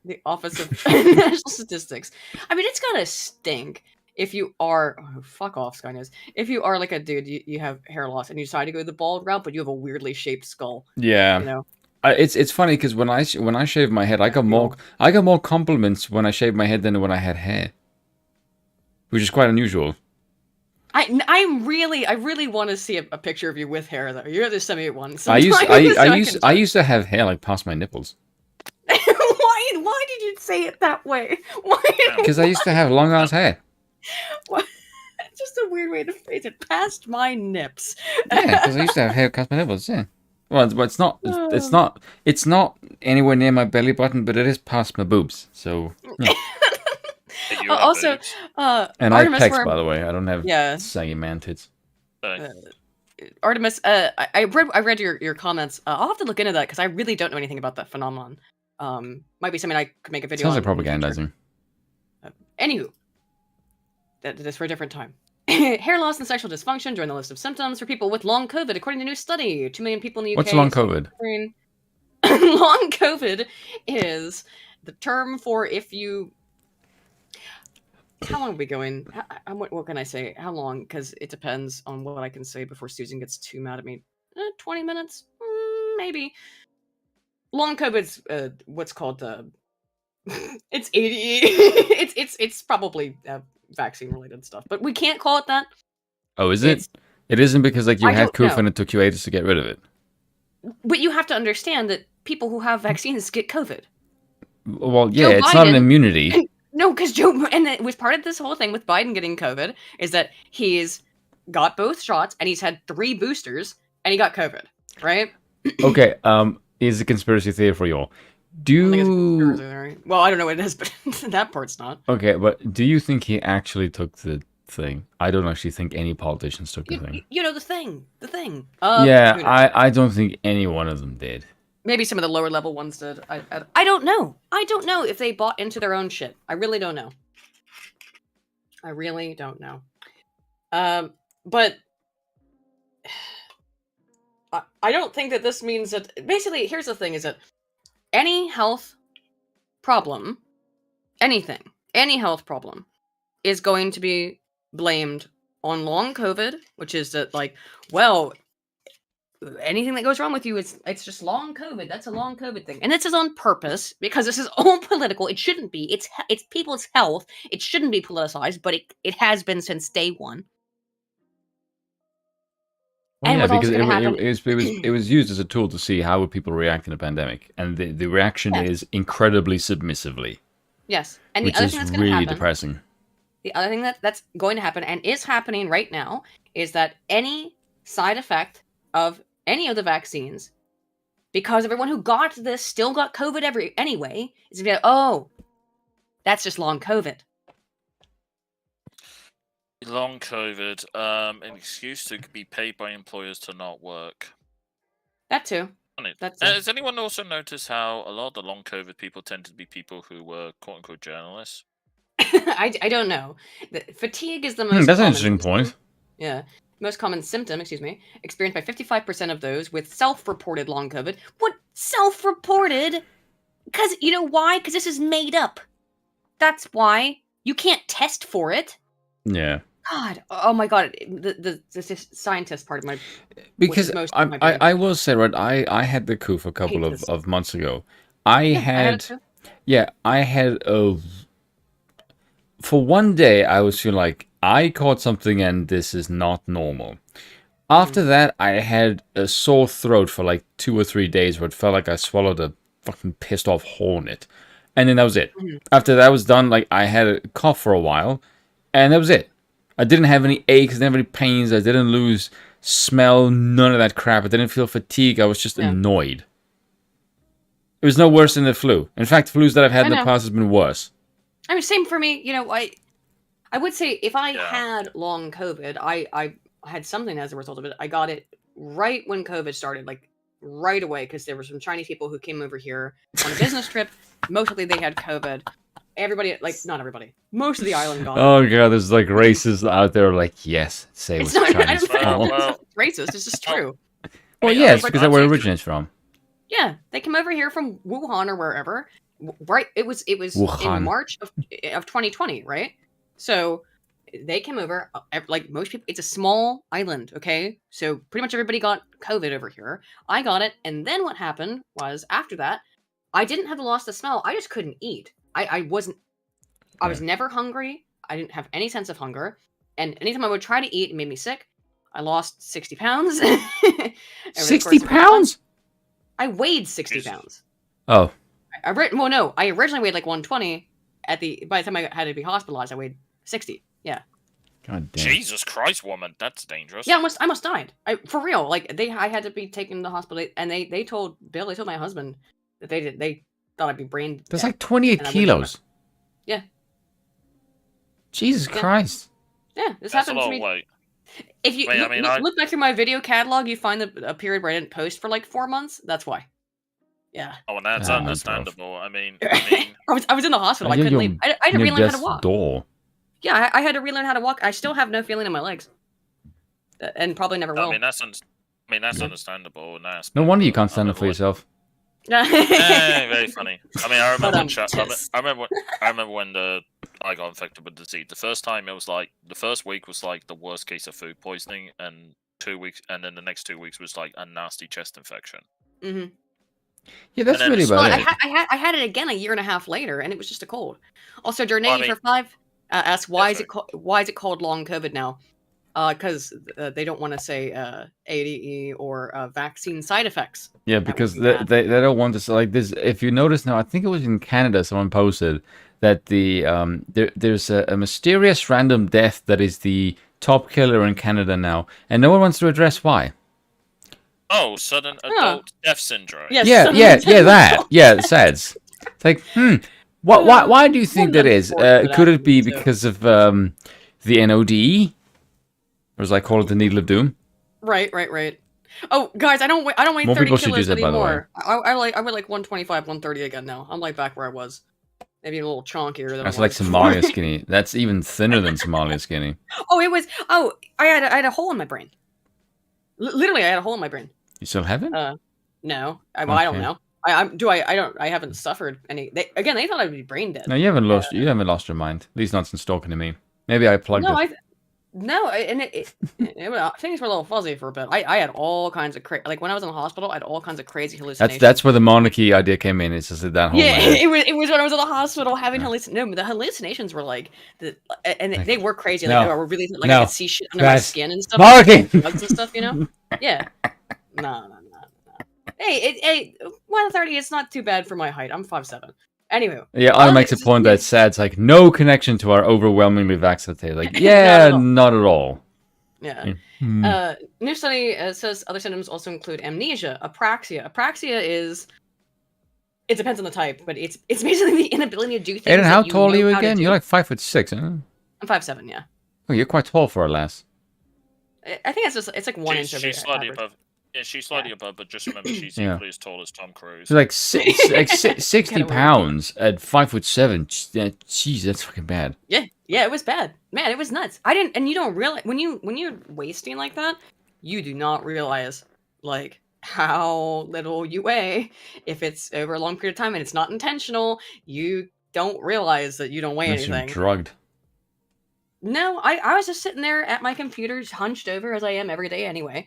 [SPEAKER 1] The Office of National Statistics. I mean, it's gotta stink if you are... Oh, fuck off, Sky News. If you are like a dude, you have hair loss, and you decide to go the bald route, but you have a weirdly shaped skull.
[SPEAKER 3] Yeah.
[SPEAKER 1] You know?
[SPEAKER 3] It's funny, because when I shave my head, I got more compliments when I shaved my head than when I had hair. Which is quite unusual.
[SPEAKER 1] I really want to see a picture of you with hair though. You have to send me one.
[SPEAKER 3] I used to have hair like past my nipples.
[SPEAKER 1] Why did you say it that way? Why?
[SPEAKER 3] Because I used to have long ass hair.
[SPEAKER 1] What? It's just a weird way to phrase it. Past my nips.
[SPEAKER 3] Yeah, because I used to have hair past my nipples. Yeah. Well, but it's not anywhere near my belly button, but it is past my boobs. So. Yeah.
[SPEAKER 1] Also,
[SPEAKER 3] and
[SPEAKER 1] Artemis
[SPEAKER 3] I pecs, by the way. I don't have saggy man tits.
[SPEAKER 1] Artemis, I read your comments. I'll have to look into that because I really don't know anything about that phenomenon. Might be something I could make a video.
[SPEAKER 3] Sounds like propagandizing.
[SPEAKER 1] Anywho, that is for a different time. Hair loss and sexual dysfunction join the list of symptoms for people with long COVID, according to a new study. 2 million people in the UK.
[SPEAKER 3] What's long COVID?
[SPEAKER 1] Long COVID is the term for if you... How long are we going? What can I say? How long? Because it depends on what I can say before Susan gets too mad at me. 20 minutes? Maybe. Long COVID's what's called... it's ADE. it's probably vaccine-related stuff. But we can't call it that.
[SPEAKER 3] Oh, is it? It isn't because like you had COVID and it took you ages to get rid of it.
[SPEAKER 1] But you have to understand that people who have vaccines get COVID.
[SPEAKER 3] Well, yeah, it's not an immunity.
[SPEAKER 1] No, because and it was part of this whole thing with Biden getting COVID is that he's got both shots and he's had 3 boosters and he got COVID, right?
[SPEAKER 3] Okay, is a conspiracy theory for y'all.
[SPEAKER 1] Well, I don't know what it is, but that part's not.
[SPEAKER 3] Okay, but do you think he actually took the thing? I don't actually think any politicians took the thing.
[SPEAKER 1] You know, the thing thing.
[SPEAKER 3] Yeah,
[SPEAKER 1] Who knows?
[SPEAKER 3] I don't think any one of them did.
[SPEAKER 1] Maybe some of the lower level ones did. I don't know. I don't know if they bought into their own shit. I really don't know. I really don't know. But I don't think that this means that... Basically, here's the thing, is that any health problem, anything, any health problem, is going to be blamed on long COVID, which is that, like, well, anything that goes wrong with you, it's just long COVID. That's a long COVID thing. And this is on purpose, because this is all political. It shouldn't be. It's people's health. It shouldn't be politicized, but it has been since day one.
[SPEAKER 3] Well,
[SPEAKER 1] And
[SPEAKER 3] yeah,
[SPEAKER 1] what's
[SPEAKER 3] because
[SPEAKER 1] also gonna happen...
[SPEAKER 3] it was used as a tool to see how would people react in a pandemic, and the reaction
[SPEAKER 1] Yes.
[SPEAKER 3] is incredibly submissively,
[SPEAKER 1] Yes. And the
[SPEAKER 3] which
[SPEAKER 1] other
[SPEAKER 3] is
[SPEAKER 1] thing that's going to
[SPEAKER 3] really
[SPEAKER 1] happen...
[SPEAKER 3] depressing.
[SPEAKER 1] The other thing that's going to happen, and is happening right now, is that any side effect of any of the vaccines, because everyone who got this still got COVID anyway, is going to be like, oh, that's just long COVID.
[SPEAKER 2] Long COVID, an excuse to be paid by employers to not work.
[SPEAKER 1] That too.
[SPEAKER 2] Has anyone also noticed how a lot of the long COVID people tend to be people who were quote unquote journalists?
[SPEAKER 1] I don't know. Fatigue is the most
[SPEAKER 3] That's an
[SPEAKER 1] common
[SPEAKER 3] interesting
[SPEAKER 1] symptom.
[SPEAKER 3] point.
[SPEAKER 1] Yeah. Most common symptom, experienced by 55% of those with self-reported long COVID. What? Self-reported? Because, you know why? Because this is made up. That's why. You can't test for it.
[SPEAKER 3] Yeah.
[SPEAKER 1] God, oh my God, the scientist part of my...
[SPEAKER 3] Because
[SPEAKER 1] most of my brain.
[SPEAKER 3] I will say, right, I had the coup a couple
[SPEAKER 1] hate this.
[SPEAKER 3] of months ago.
[SPEAKER 1] I had it too.
[SPEAKER 3] I had for one day I was feeling like I caught something and this is not normal. After that, I had a sore throat for like 2 or 3 days where it felt like I swallowed a fucking pissed off hornet. And then that was it. After that was done, like I had a cough for a while, and that was it. I didn't have any aches, I didn't have any pains, I didn't lose smell, none of that crap. I didn't feel fatigue, I was just annoyed. It was no worse than the flu. In fact, flus that I've had in the past has been worse.
[SPEAKER 1] I mean, same for me. You know, I would say if I had long COVID, I had something as a result of it. I got it right when COVID started, like right away, because there were some Chinese people who came over here on a business trip. Mostly they had COVID. Everybody, like, not everybody, most of the island got it.
[SPEAKER 3] Oh god, there's like racists out there like, yes, say it was Chinese fault.
[SPEAKER 1] It's racist, it's just true.
[SPEAKER 3] Well, yes, because that's where it originates from.
[SPEAKER 1] Yeah, they came over here from Wuhan or wherever. Right, it was
[SPEAKER 3] Wuhan.
[SPEAKER 1] in March of 2020, right? So they came over, like most people. It's a small island, okay? So pretty much everybody got COVID over here. I got it, and then what happened was after that, I didn't have the loss of smell. I just couldn't eat. I wasn't. I was never hungry. I didn't have any sense of hunger, and anytime I would try to eat, it made me sick. I lost 60 pounds.
[SPEAKER 3] 60 pounds?
[SPEAKER 1] I weighed 60 pounds.
[SPEAKER 3] Oh.
[SPEAKER 1] I originally weighed like 120. By the time I had to be hospitalized, I weighed 60. Yeah.
[SPEAKER 3] God damn.
[SPEAKER 2] Jesus Christ, woman, that's dangerous.
[SPEAKER 1] Yeah, I almost died. For real. Like I had to be taken to the hospital, and they told my husband that they thought I'd be brain dead.
[SPEAKER 3] That's like 28 kilos.
[SPEAKER 1] Yeah.
[SPEAKER 3] Jesus Christ.
[SPEAKER 1] Yeah, this
[SPEAKER 2] That's
[SPEAKER 1] happened
[SPEAKER 2] a
[SPEAKER 1] to
[SPEAKER 2] lot
[SPEAKER 1] me.
[SPEAKER 2] of weight.
[SPEAKER 1] If you look back through my video catalog, you find a period where I didn't post for like 4 months. That's why. Yeah.
[SPEAKER 2] Oh, and that's understandable. I mean,
[SPEAKER 1] I was in the hospital. I couldn't leave. I had to relearn how to walk.
[SPEAKER 3] Door.
[SPEAKER 1] Yeah, I had to relearn how to walk. I still have no feeling in my legs, and probably never will.
[SPEAKER 2] I mean, that's understandable. And that's
[SPEAKER 3] No wonder you can't stand up for yourself.
[SPEAKER 2] Very funny. I mean, I remember when I got infected with the disease. The first time it was like the first week was like the worst case of food poisoning, and 2 weeks, and then the next 2 weeks was like a nasty chest infection.
[SPEAKER 1] Mm-hmm.
[SPEAKER 3] Yeah, that's really about it.
[SPEAKER 1] I had it again a year and a half later, and it was just a cold. Also, Journey for 5 asked why is it called long COVID now? Because they don't want to say ADE or vaccine side effects.
[SPEAKER 3] Yeah, because they don't want to say like this. If you notice now, I think it was in Canada. Someone posted that there's a mysterious random death that is the top killer in Canada now, and no one wants to address why.
[SPEAKER 2] Oh, sudden adult death syndrome.
[SPEAKER 1] Yes,
[SPEAKER 3] that. Yeah, it says. It's like, why do you think that is? Could it be because of the NOD? Or as I call it, the Needle of Doom?
[SPEAKER 1] Right. Oh, guys, I don't weigh
[SPEAKER 3] More
[SPEAKER 1] 30
[SPEAKER 3] people should
[SPEAKER 1] kilos
[SPEAKER 3] use it, by the way.
[SPEAKER 1] anymore. I weigh like 125, 130 again now. I'm like back where I was. Maybe a little chonkier than
[SPEAKER 3] That's
[SPEAKER 1] I
[SPEAKER 3] like
[SPEAKER 1] was
[SPEAKER 3] Somalia
[SPEAKER 1] before.
[SPEAKER 3] skinny. That's even thinner than Somalia skinny.
[SPEAKER 1] Oh, it was. Oh, I had a hole in my brain. Literally, I had a hole in my brain.
[SPEAKER 3] You still have it?
[SPEAKER 1] No, I don't
[SPEAKER 3] Okay.
[SPEAKER 1] know. I haven't suffered any. They thought I'd be brain dead.
[SPEAKER 3] No, you haven't lost. You haven't lost your mind. At least not since talking to me. Maybe I plugged
[SPEAKER 1] No,
[SPEAKER 3] it.
[SPEAKER 1] things were a little fuzzy for a bit. I had all kinds of like when I was in the hospital, I had all kinds of crazy hallucinations.
[SPEAKER 3] That's where the monarchy idea came in. It's just that whole.
[SPEAKER 1] Yeah, it was when I was in the hospital having hallucinations. No, but the hallucinations were like they were crazy. Like I really like I could see shit under my skin and stuff.
[SPEAKER 3] Monarchy!
[SPEAKER 1] Bugs and stuff, you know? Yeah. No. Hey, 130 is not too bad for my height. I'm 5'7". Anyway.
[SPEAKER 3] Yeah, I makes a point that's sad. It's like no connection to our overwhelmingly vaccinated. Like, yeah, not at all.
[SPEAKER 1] Yeah. New study says other symptoms also include amnesia, apraxia. Apraxia is it depends on the type, but it's basically the inability to do things.
[SPEAKER 3] Aiden, how tall are you again? You're like 5'6", huh?
[SPEAKER 1] I'm 5'7", yeah.
[SPEAKER 3] Oh, you're quite tall for a lass.
[SPEAKER 1] I think it's like 1 inch.
[SPEAKER 2] She's slightly above. Yeah, she's slightly above, but just remember she's equally as tall as Tom Cruise.
[SPEAKER 3] She's like 60 pounds at 5'7". Yeah, jeez, that's fucking bad.
[SPEAKER 1] Yeah, it was bad, man. It was nuts. And you don't realize when you're wasting like that, you do not realize like how little you weigh if it's over a long period of time and it's not intentional. You don't realize that you don't weigh anything.
[SPEAKER 3] You're drugged.
[SPEAKER 1] No, I was just sitting there at my computer, hunched over as I am every day anyway,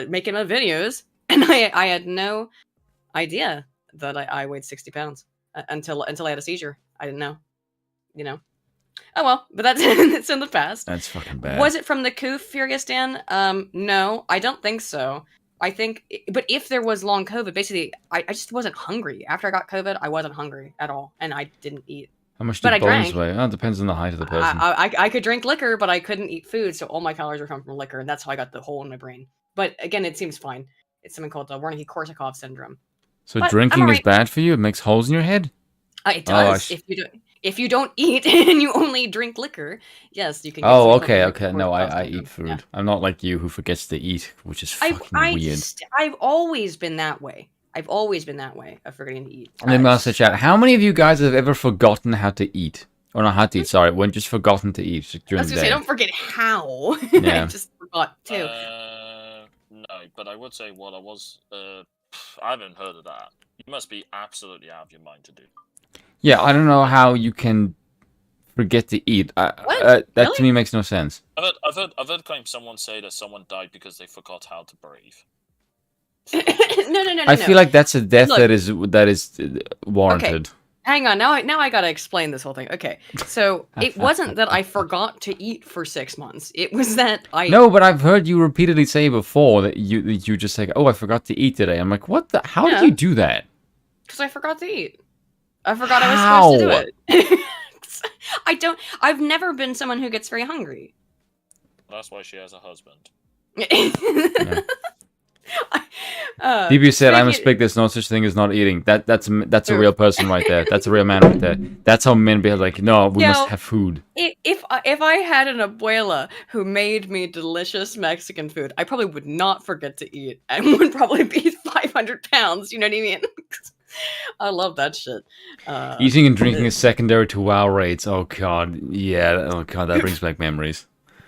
[SPEAKER 1] making my videos, and I had no idea that I weighed 60 pounds until I had a seizure. I didn't know, you know. Oh well, but that's it's in the past.
[SPEAKER 3] That's fucking bad.
[SPEAKER 1] Was it from the coup, Furious Dan? No, I don't think so. I think, but if there was long COVID, basically, I just wasn't hungry. After I got COVID, I wasn't hungry at all, and I didn't eat.
[SPEAKER 3] How much do bones weigh? Oh, it depends on the height of the person.
[SPEAKER 1] I could drink liquor, but I couldn't eat food, so all my calories were coming from liquor, and that's how I got the hole in my brain. But again, it seems fine. It's something called the Wernicke-Korsakoff syndrome.
[SPEAKER 3] So drinking is bad for you? It makes holes in your head?
[SPEAKER 1] It does. If you don't eat and you only drink liquor, yes, you can. Get
[SPEAKER 3] okay. No, I eat food. Yeah. I'm not like you who forgets to eat, which is fucking weird.
[SPEAKER 1] I've always been that way. I've forgetting to eat.
[SPEAKER 3] And then Master Chat, how many of you guys have ever forgotten how to eat? Or not how to eat, sorry, when just forgotten to eat during the day?
[SPEAKER 1] I don't forget how.
[SPEAKER 3] Yeah.
[SPEAKER 1] I just forgot too.
[SPEAKER 2] No, but I would say what I was. I haven't heard of that. You must be absolutely out of your mind to do.
[SPEAKER 3] Yeah, I don't know how you can forget to eat. That really? To me makes no sense.
[SPEAKER 2] I've heard someone say that someone died because they forgot how to breathe.
[SPEAKER 1] No.
[SPEAKER 3] I feel like that's a death that is warranted.
[SPEAKER 1] Okay. Hang on, now I gotta explain this whole thing. Okay, so it wasn't that I forgot to eat for 6 months. It was that I...
[SPEAKER 3] No, but I've heard you repeatedly say before that you just say, oh, I forgot to eat today. I'm like, what the... How did you do that?
[SPEAKER 1] Because I forgot to eat. I forgot I was supposed to do it. I've never been someone who gets very hungry.
[SPEAKER 2] That's why she has a husband.
[SPEAKER 3] Yeah. DB said, "I must speak. There's no such thing as not eating." That's a real person right there. That's a real man right there. That's how men be like. No, we must have food.
[SPEAKER 1] If I had an abuela who made me delicious Mexican food, I probably would not forget to eat and would probably be 500 pounds. You know what I mean? I love that shit.
[SPEAKER 3] Eating and drinking is secondary to WoW raids. Oh god, yeah. Oh god, that brings back memories.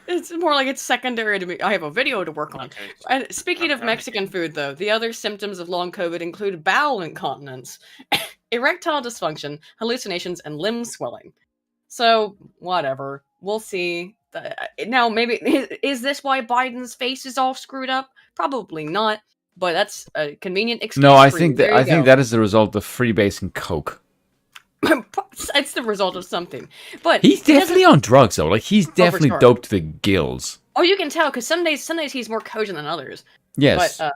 [SPEAKER 1] It's more like it's secondary to me. I have a video to work on. Okay. And speaking of Mexican food, though, the other symptoms of long COVID include bowel incontinence, erectile dysfunction, hallucinations, and limb swelling. So, whatever. We'll see. Now, maybe, is this why Biden's face is all screwed up? Probably not. But that's a convenient excuse.
[SPEAKER 3] No, I think that is the result of freebasing coke.
[SPEAKER 1] It's the result of something, but
[SPEAKER 3] he's definitely on drugs though. Like he's definitely doped to the gills.
[SPEAKER 1] Oh, you can tell because some days he's more cogent than others.
[SPEAKER 3] Yes,
[SPEAKER 1] but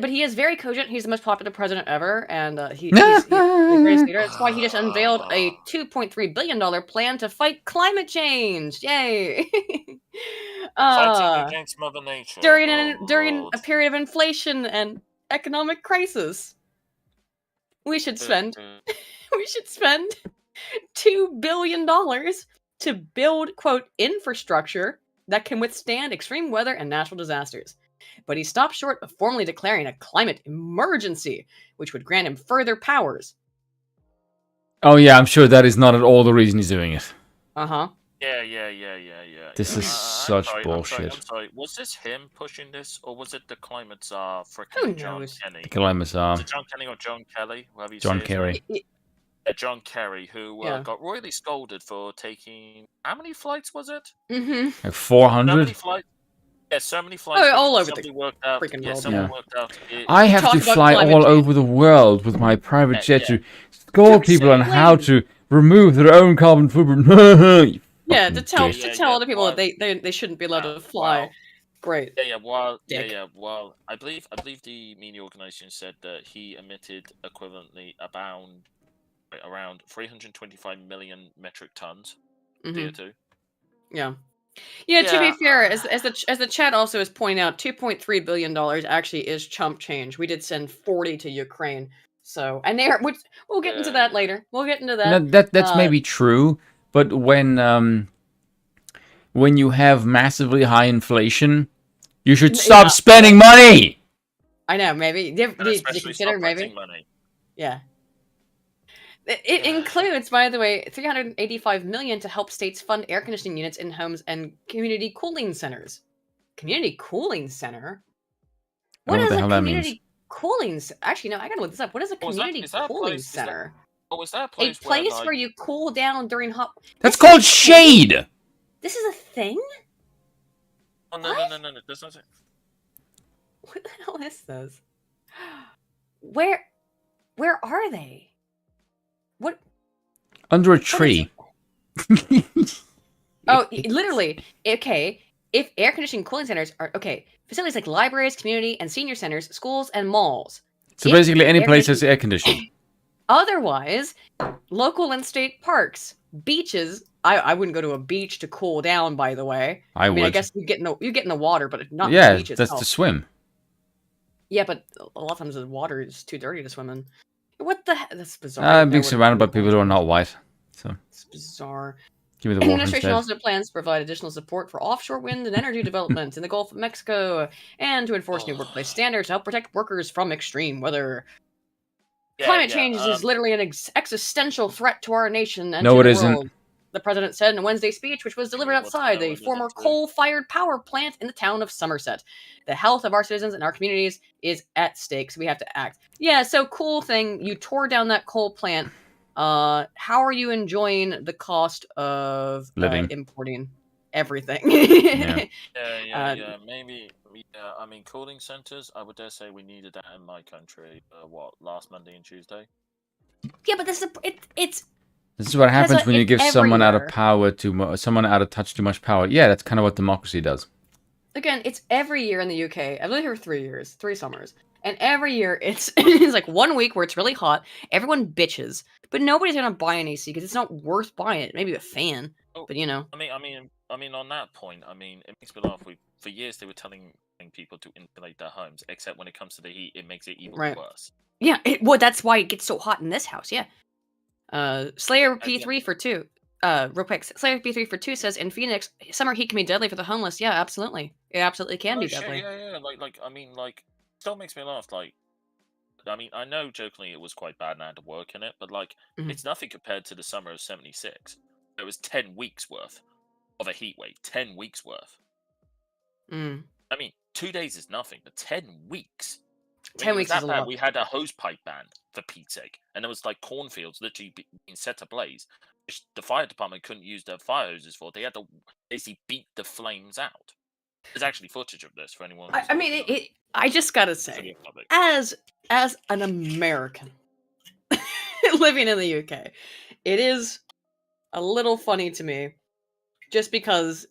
[SPEAKER 1] he is very cogent. He's the most popular president ever, and he's the greatest leader. That's why he just unveiled a $2.3 billion plan to fight climate change. Yay!
[SPEAKER 2] Fighting against Mother Nature
[SPEAKER 1] during a period of inflation and economic crisis. We should spend $2 billion to build, quote, infrastructure that can withstand extreme weather and natural disasters. But he stopped short of formally declaring a climate emergency, which would grant him further powers.
[SPEAKER 3] Oh yeah, I'm sure that is not at all the reason he's doing it.
[SPEAKER 1] Uh-huh.
[SPEAKER 2] Yeah.
[SPEAKER 3] This is such bullshit.
[SPEAKER 2] I'm sorry. Was this him pushing this, or was it the climate czar,
[SPEAKER 1] Who
[SPEAKER 2] frickin' John
[SPEAKER 1] knows?
[SPEAKER 2] Kenny?
[SPEAKER 3] The climate czar.
[SPEAKER 2] Was it John Kenny or John Kelly? Whoever you
[SPEAKER 3] John
[SPEAKER 2] say his name?
[SPEAKER 3] Kerry.
[SPEAKER 2] Yeah, John Kerry, who
[SPEAKER 1] Yeah.
[SPEAKER 2] got royally scolded for taking how many flights was it?
[SPEAKER 1] Mm-hmm.
[SPEAKER 3] Like
[SPEAKER 2] So many
[SPEAKER 3] 400?
[SPEAKER 2] flights. Yeah, so many flights.
[SPEAKER 1] Oh, all over the
[SPEAKER 2] somebody worked out.
[SPEAKER 1] freaking
[SPEAKER 2] Yeah,
[SPEAKER 1] world,
[SPEAKER 2] someone
[SPEAKER 3] yeah.
[SPEAKER 2] worked out.
[SPEAKER 3] I have
[SPEAKER 1] Talk
[SPEAKER 3] to
[SPEAKER 1] about
[SPEAKER 3] fly
[SPEAKER 1] climate
[SPEAKER 3] all
[SPEAKER 1] change.
[SPEAKER 3] over the world with my private jet
[SPEAKER 2] Yeah.
[SPEAKER 3] to scold people on how
[SPEAKER 1] explain.
[SPEAKER 3] to remove their own carbon footprint. You
[SPEAKER 1] Yeah, to
[SPEAKER 3] fucking
[SPEAKER 1] tell
[SPEAKER 3] dick.
[SPEAKER 1] to tell other people that they shouldn't be allowed to fly.
[SPEAKER 2] Wow.
[SPEAKER 1] Great. Dick.
[SPEAKER 2] Well, I believe the media organization said that he emitted equivalently around 325 million metric tons
[SPEAKER 1] Mhm.
[SPEAKER 2] CO2.
[SPEAKER 1] Yeah. Yeah, to
[SPEAKER 2] Yeah.
[SPEAKER 1] be fair, as the chat also is pointing out, $2.3 billion actually is chump change. We did send 40 to Ukraine. So, and we'll get into that later. We'll get into that.
[SPEAKER 3] That's maybe true, but when you have massively high inflation, you should stop spending money.
[SPEAKER 1] I know, maybe. Do you
[SPEAKER 2] Especially
[SPEAKER 1] consider
[SPEAKER 2] stop
[SPEAKER 1] maybe?
[SPEAKER 2] printing money.
[SPEAKER 1] Yeah. It includes, by the way, $385 million to help states fund air conditioning units in homes and community cooling centers. Community cooling center? What is a community cooling center? Actually, no, I gotta look this up. What is a community cooling center?
[SPEAKER 2] Is that a
[SPEAKER 1] A
[SPEAKER 2] place
[SPEAKER 1] place
[SPEAKER 2] where
[SPEAKER 1] where you cool down during hot.
[SPEAKER 3] That's
[SPEAKER 1] This is
[SPEAKER 3] called
[SPEAKER 1] a thing?
[SPEAKER 3] shade.
[SPEAKER 1] This is a thing?
[SPEAKER 2] Oh, no,
[SPEAKER 1] What?
[SPEAKER 2] no. That's not it.
[SPEAKER 1] What the hell is this? Where are they? What?
[SPEAKER 3] Under a tree.
[SPEAKER 1] Oh, literally. Okay. If air conditioning cooling centers are facilities like libraries, community and senior centers, schools, and malls.
[SPEAKER 3] So basically, any place that's air conditioned.
[SPEAKER 1] Otherwise, local and state parks, beaches. I wouldn't go to a beach to cool down. By the way,
[SPEAKER 3] I
[SPEAKER 1] mean, I
[SPEAKER 3] would.
[SPEAKER 1] guess you get in the water, but not
[SPEAKER 3] Yeah,
[SPEAKER 1] the beach
[SPEAKER 3] that's
[SPEAKER 1] itself.
[SPEAKER 3] to swim.
[SPEAKER 1] Yeah, but a lot of times the water is too dirty to swim in. What the heck? That's bizarre.
[SPEAKER 3] Being surrounded by people who are not white. So
[SPEAKER 1] It's bizarre.
[SPEAKER 3] give me the
[SPEAKER 1] The
[SPEAKER 3] water
[SPEAKER 1] administration
[SPEAKER 3] instead.
[SPEAKER 1] also plans to provide additional support for offshore wind and energy development in the Gulf of Mexico and to enforce new workplace standards to help protect workers from extreme weather. Climate change is literally an existential threat to our nation and
[SPEAKER 3] No,
[SPEAKER 1] to
[SPEAKER 3] it
[SPEAKER 1] the
[SPEAKER 3] isn't.
[SPEAKER 1] world. The president said in a Wednesday speech, which was delivered outside the former coal-fired power plant in the town of Somerset. The health of our citizens and our communities is at stake, so we have to act. Yeah, so cool thing. You tore down that coal plant. How are you enjoying the cost of
[SPEAKER 3] Living.
[SPEAKER 1] importing everything?
[SPEAKER 3] Yeah.
[SPEAKER 2] Maybe. Yeah, I mean, cooling centers. I would dare say we needed that in my country. Last Monday and Tuesday.
[SPEAKER 1] Yeah, but this is it's.
[SPEAKER 3] This is what happens when you
[SPEAKER 1] it's
[SPEAKER 3] give someone out of
[SPEAKER 1] everywhere.
[SPEAKER 3] power someone out of touch too much power. Yeah, that's kind of what democracy does.
[SPEAKER 1] Again, it's every year in the UK. I've lived here for 3 years, 3 summers. And every year it's it's like 1 week where it's really hot, everyone bitches, but nobody's gonna buy an AC because it's not worth buying it. Maybe a fan, but you know.
[SPEAKER 2] I mean, on that point, I mean, it makes me laugh. For years they were telling people to insulate their homes, except when it comes to the heat, it makes it even worse.
[SPEAKER 1] Yeah, well, that's why it gets so hot in this house. Yeah. Slayer P3 for 2. Real quick, Slayer P3 for 2 says in Phoenix, summer heat can be deadly for the homeless. Yeah, absolutely. It absolutely can be deadly.
[SPEAKER 2] Yeah. I mean, still makes me laugh. I mean, I know jokingly it was quite bad and I had to work in it, but it's nothing compared to the summer of '76. It was 10 weeks worth of a heat wave. 10 weeks worth.
[SPEAKER 1] Mm.
[SPEAKER 2] I mean, 2 days is nothing, but 10 weeks.
[SPEAKER 1] 10 weeks is a lot.
[SPEAKER 2] We had a hose pipe ban, for Pete's sake, and there was cornfields literally being set ablaze. Which the fire department couldn't use their fire hoses for. They had to basically beat the flames out. There's actually footage of this for anyone.
[SPEAKER 1] I mean, I just gotta say, as an American living in the UK, it is a little funny to me, just because.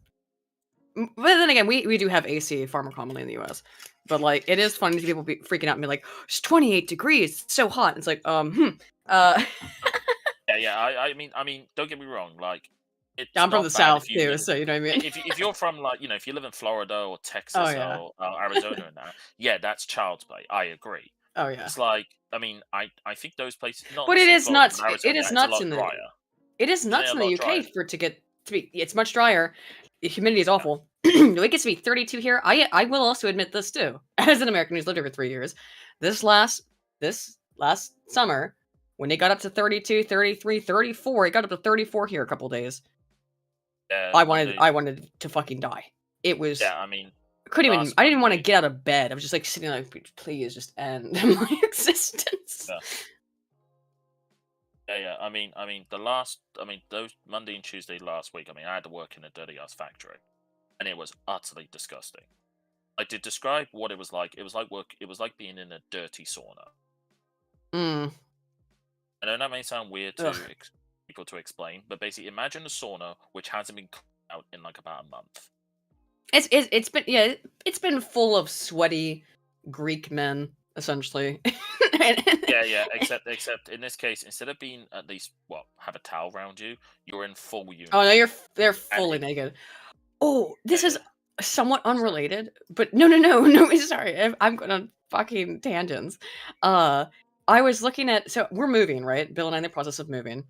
[SPEAKER 1] But then again, we do have AC far more commonly in the US. But it is funny to people be freaking out and be like, it's 28 degrees, it's so hot. It's like,
[SPEAKER 2] Yeah. I mean, don't get me wrong.
[SPEAKER 1] I'm from the South too, so you know what I mean.
[SPEAKER 2] If you're from if you live in Florida or Texas or Arizona and that, yeah, that's child's play. I agree.
[SPEAKER 1] Oh yeah.
[SPEAKER 2] It's I mean, I think those places.
[SPEAKER 1] But it is nuts. It is nuts
[SPEAKER 2] in
[SPEAKER 1] the. It is nuts in the UK for it to be. It's much drier. The humidity is awful. it gets to be 32 here. I will also admit this too, as an American who's lived here for 3 years. This last summer, when it got up to 32, 33, 34, it got up to 34 here a couple days.
[SPEAKER 2] Yeah,
[SPEAKER 1] I wanted to fucking die. It was.
[SPEAKER 2] Yeah, I mean,
[SPEAKER 1] I didn't want to get out of bed. I was just like sitting there, like, please just end my existence.
[SPEAKER 2] Yeah. I mean, those Monday and Tuesday last week. I mean, I had to work in a dirty ass factory, and it was utterly disgusting. Like, to describe what it was like being in a dirty sauna.
[SPEAKER 1] Mm.
[SPEAKER 2] I know that may sound weird to people to explain, but basically, imagine a sauna which hasn't been cleaned out in like about a month.
[SPEAKER 1] It's been full of sweaty Greek men, essentially.
[SPEAKER 2] Yeah. Except in this case, instead of being at least have a towel around you, you're in full uniform.
[SPEAKER 1] Oh no, they're fully naked. Oh, this is somewhat unrelated, but no. Sorry, I'm going on fucking tangents. I was looking at, so we're moving, right? Bill and I in the process of moving.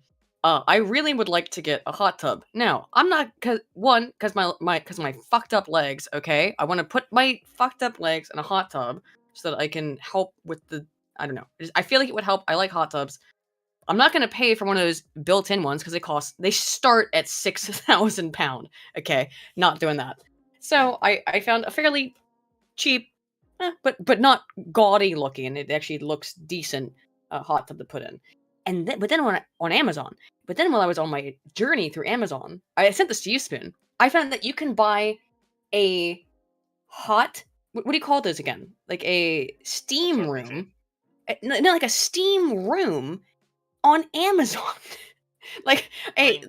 [SPEAKER 1] I really would like to get a hot tub. Now, I'm not, because my fucked up legs. Okay, I want to put my fucked up legs in a hot tub so that I can help with the. I don't know. I feel like it would help. I like hot tubs. I'm not going to pay for one of those built-in ones because they start at £6,000. Okay, not doing that. So I found a fairly cheap, but not gaudy looking. It actually looks decent hot tub to put in. But then on Amazon. But then while I was on my journey through Amazon, I sent this to you, Spoon. I found that you can buy a hot. What do you call those again? Like a steam room. No, like a steam room on Amazon. Like a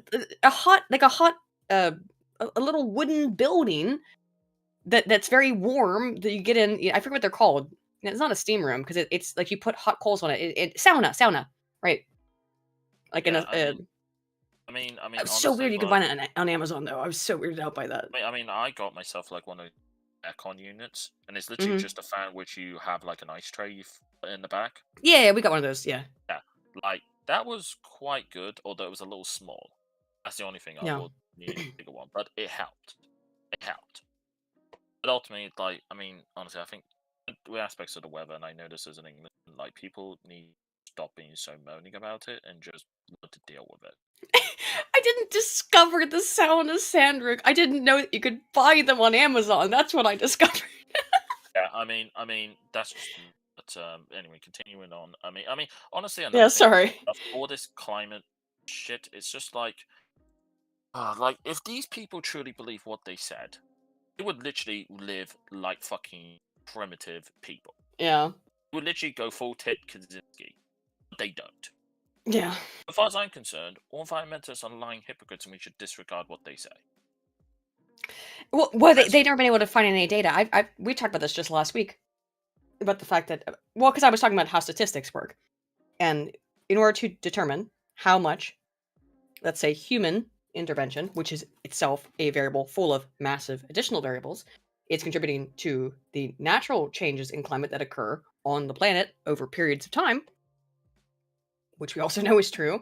[SPEAKER 1] little wooden building that's very warm that you get in. I forget what they're called. It's not a steam room because it's like you put hot coals on it. Sauna, right? Like
[SPEAKER 2] I mean,
[SPEAKER 1] it's so weird. You could buy it on Amazon though. I was so weirded out by that.
[SPEAKER 2] I got myself like one of the aircon units, and it's literally just a fan which you have like an ice tray you put in the back.
[SPEAKER 1] Yeah, we got one of those. Yeah,
[SPEAKER 2] like that was quite good, although it was a little small. That's the only thing I would need a bigger one, but it helped. But ultimately, honestly, I think with aspects of the weather, and I know this is in England, like people need to stop being so moaning about it and just learn to deal with it.
[SPEAKER 1] I didn't discover the sauna sandrug. I didn't know that you could buy them on Amazon. That's what I discovered.
[SPEAKER 2] Yeah, I mean, that's just. But anyway, continuing on. I mean, honestly,
[SPEAKER 1] sorry.
[SPEAKER 2] All this climate shit, it's just like if these people truly believe what they said, they would literally live like fucking primitive people.
[SPEAKER 1] Yeah.
[SPEAKER 2] They would literally go full Ted Kaczynski. But they don't.
[SPEAKER 1] Yeah.
[SPEAKER 2] As far as I'm concerned, all environmentalists are lying hypocrites and we should disregard what they say.
[SPEAKER 1] Well, they've never been able to find any data. We talked about this just last week. About the fact that, because I was talking about how statistics work. And in order to determine how much, let's say, human intervention, which is itself a variable full of massive additional variables, is contributing to the natural changes in climate that occur on the planet over periods of time, which we also know is true,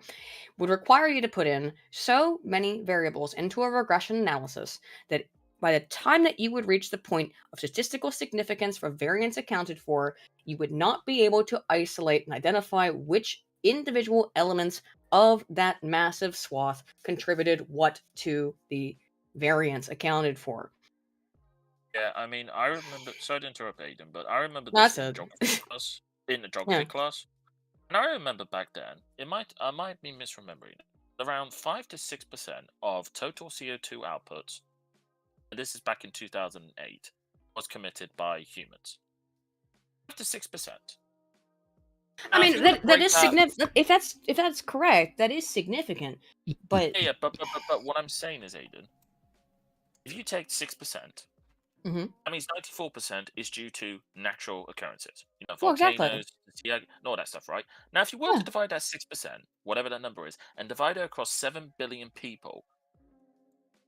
[SPEAKER 1] would require you to put in so many variables into a regression analysis that by the time that you would reach the point of statistical significance for variance accounted for, you would not be able to isolate and identify which individual elements of that massive swath contributed what to the variance accounted for.
[SPEAKER 2] Yeah, I remember. Sorry to interrupt, Aiden, but I remember this in the geography class. And I remember back then, I might be misremembering, around 5 to 6% of total CO2 outputs, and this is back in 2008, was committed by humans. 5 to 6%.
[SPEAKER 1] I mean, that is significant. If that's correct, that is significant. But
[SPEAKER 2] but what I'm saying is, Aiden, if you take 6%, that means 94% is due to natural occurrences. Volcanoes, and all that stuff, right? Now, if you were to divide that 6%, whatever that number is, and divide it across 7 billion people,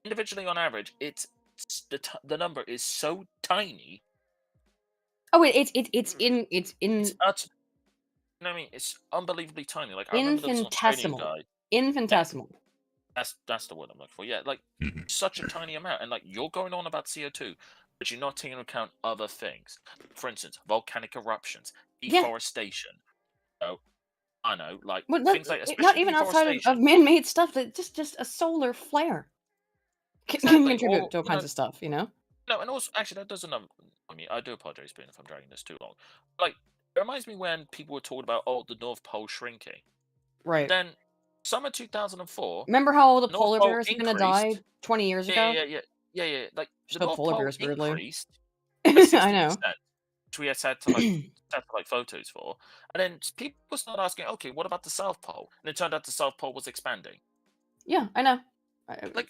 [SPEAKER 2] individually on average, the number is so tiny.
[SPEAKER 1] Oh, it's
[SPEAKER 2] it's unbelievably tiny. Like
[SPEAKER 1] infinitesimal. Infinitesimal.
[SPEAKER 2] That's the word I'm looking for. Yeah, like such a tiny amount, and like you're going on about CO2, but you're not taking into account other things. For instance, volcanic eruptions,
[SPEAKER 1] Yeah.
[SPEAKER 2] deforestation. I know, like
[SPEAKER 1] Well,
[SPEAKER 2] things like
[SPEAKER 1] not
[SPEAKER 2] especially
[SPEAKER 1] even outside of
[SPEAKER 2] deforestation.
[SPEAKER 1] man-made stuff. That just a solar flare can
[SPEAKER 2] Exactly,
[SPEAKER 1] contribute
[SPEAKER 2] or
[SPEAKER 1] to all kinds of stuff.
[SPEAKER 2] no, and also actually that does another. I mean, I do apologize, Ben, if I'm dragging this too long. Like it reminds me when people were talking about the North Pole shrinking.
[SPEAKER 1] Right.
[SPEAKER 2] Then summer 2004,
[SPEAKER 1] Remember how all the
[SPEAKER 2] North
[SPEAKER 1] polar
[SPEAKER 2] Pole
[SPEAKER 1] bears are gonna die
[SPEAKER 2] increased.
[SPEAKER 1] 20 years
[SPEAKER 2] Yeah,
[SPEAKER 1] ago?
[SPEAKER 2] yeah, yeah, yeah, yeah. Like the
[SPEAKER 1] Spelled
[SPEAKER 2] North
[SPEAKER 1] polar
[SPEAKER 2] Pole
[SPEAKER 1] bears weirdly.
[SPEAKER 2] increased by
[SPEAKER 1] I know.
[SPEAKER 2] 60%, which we had satellite photos for. And then people started asking, okay, what about the South Pole? And it turned out the South Pole was expanding.
[SPEAKER 1] Yeah, I know.
[SPEAKER 2] Like,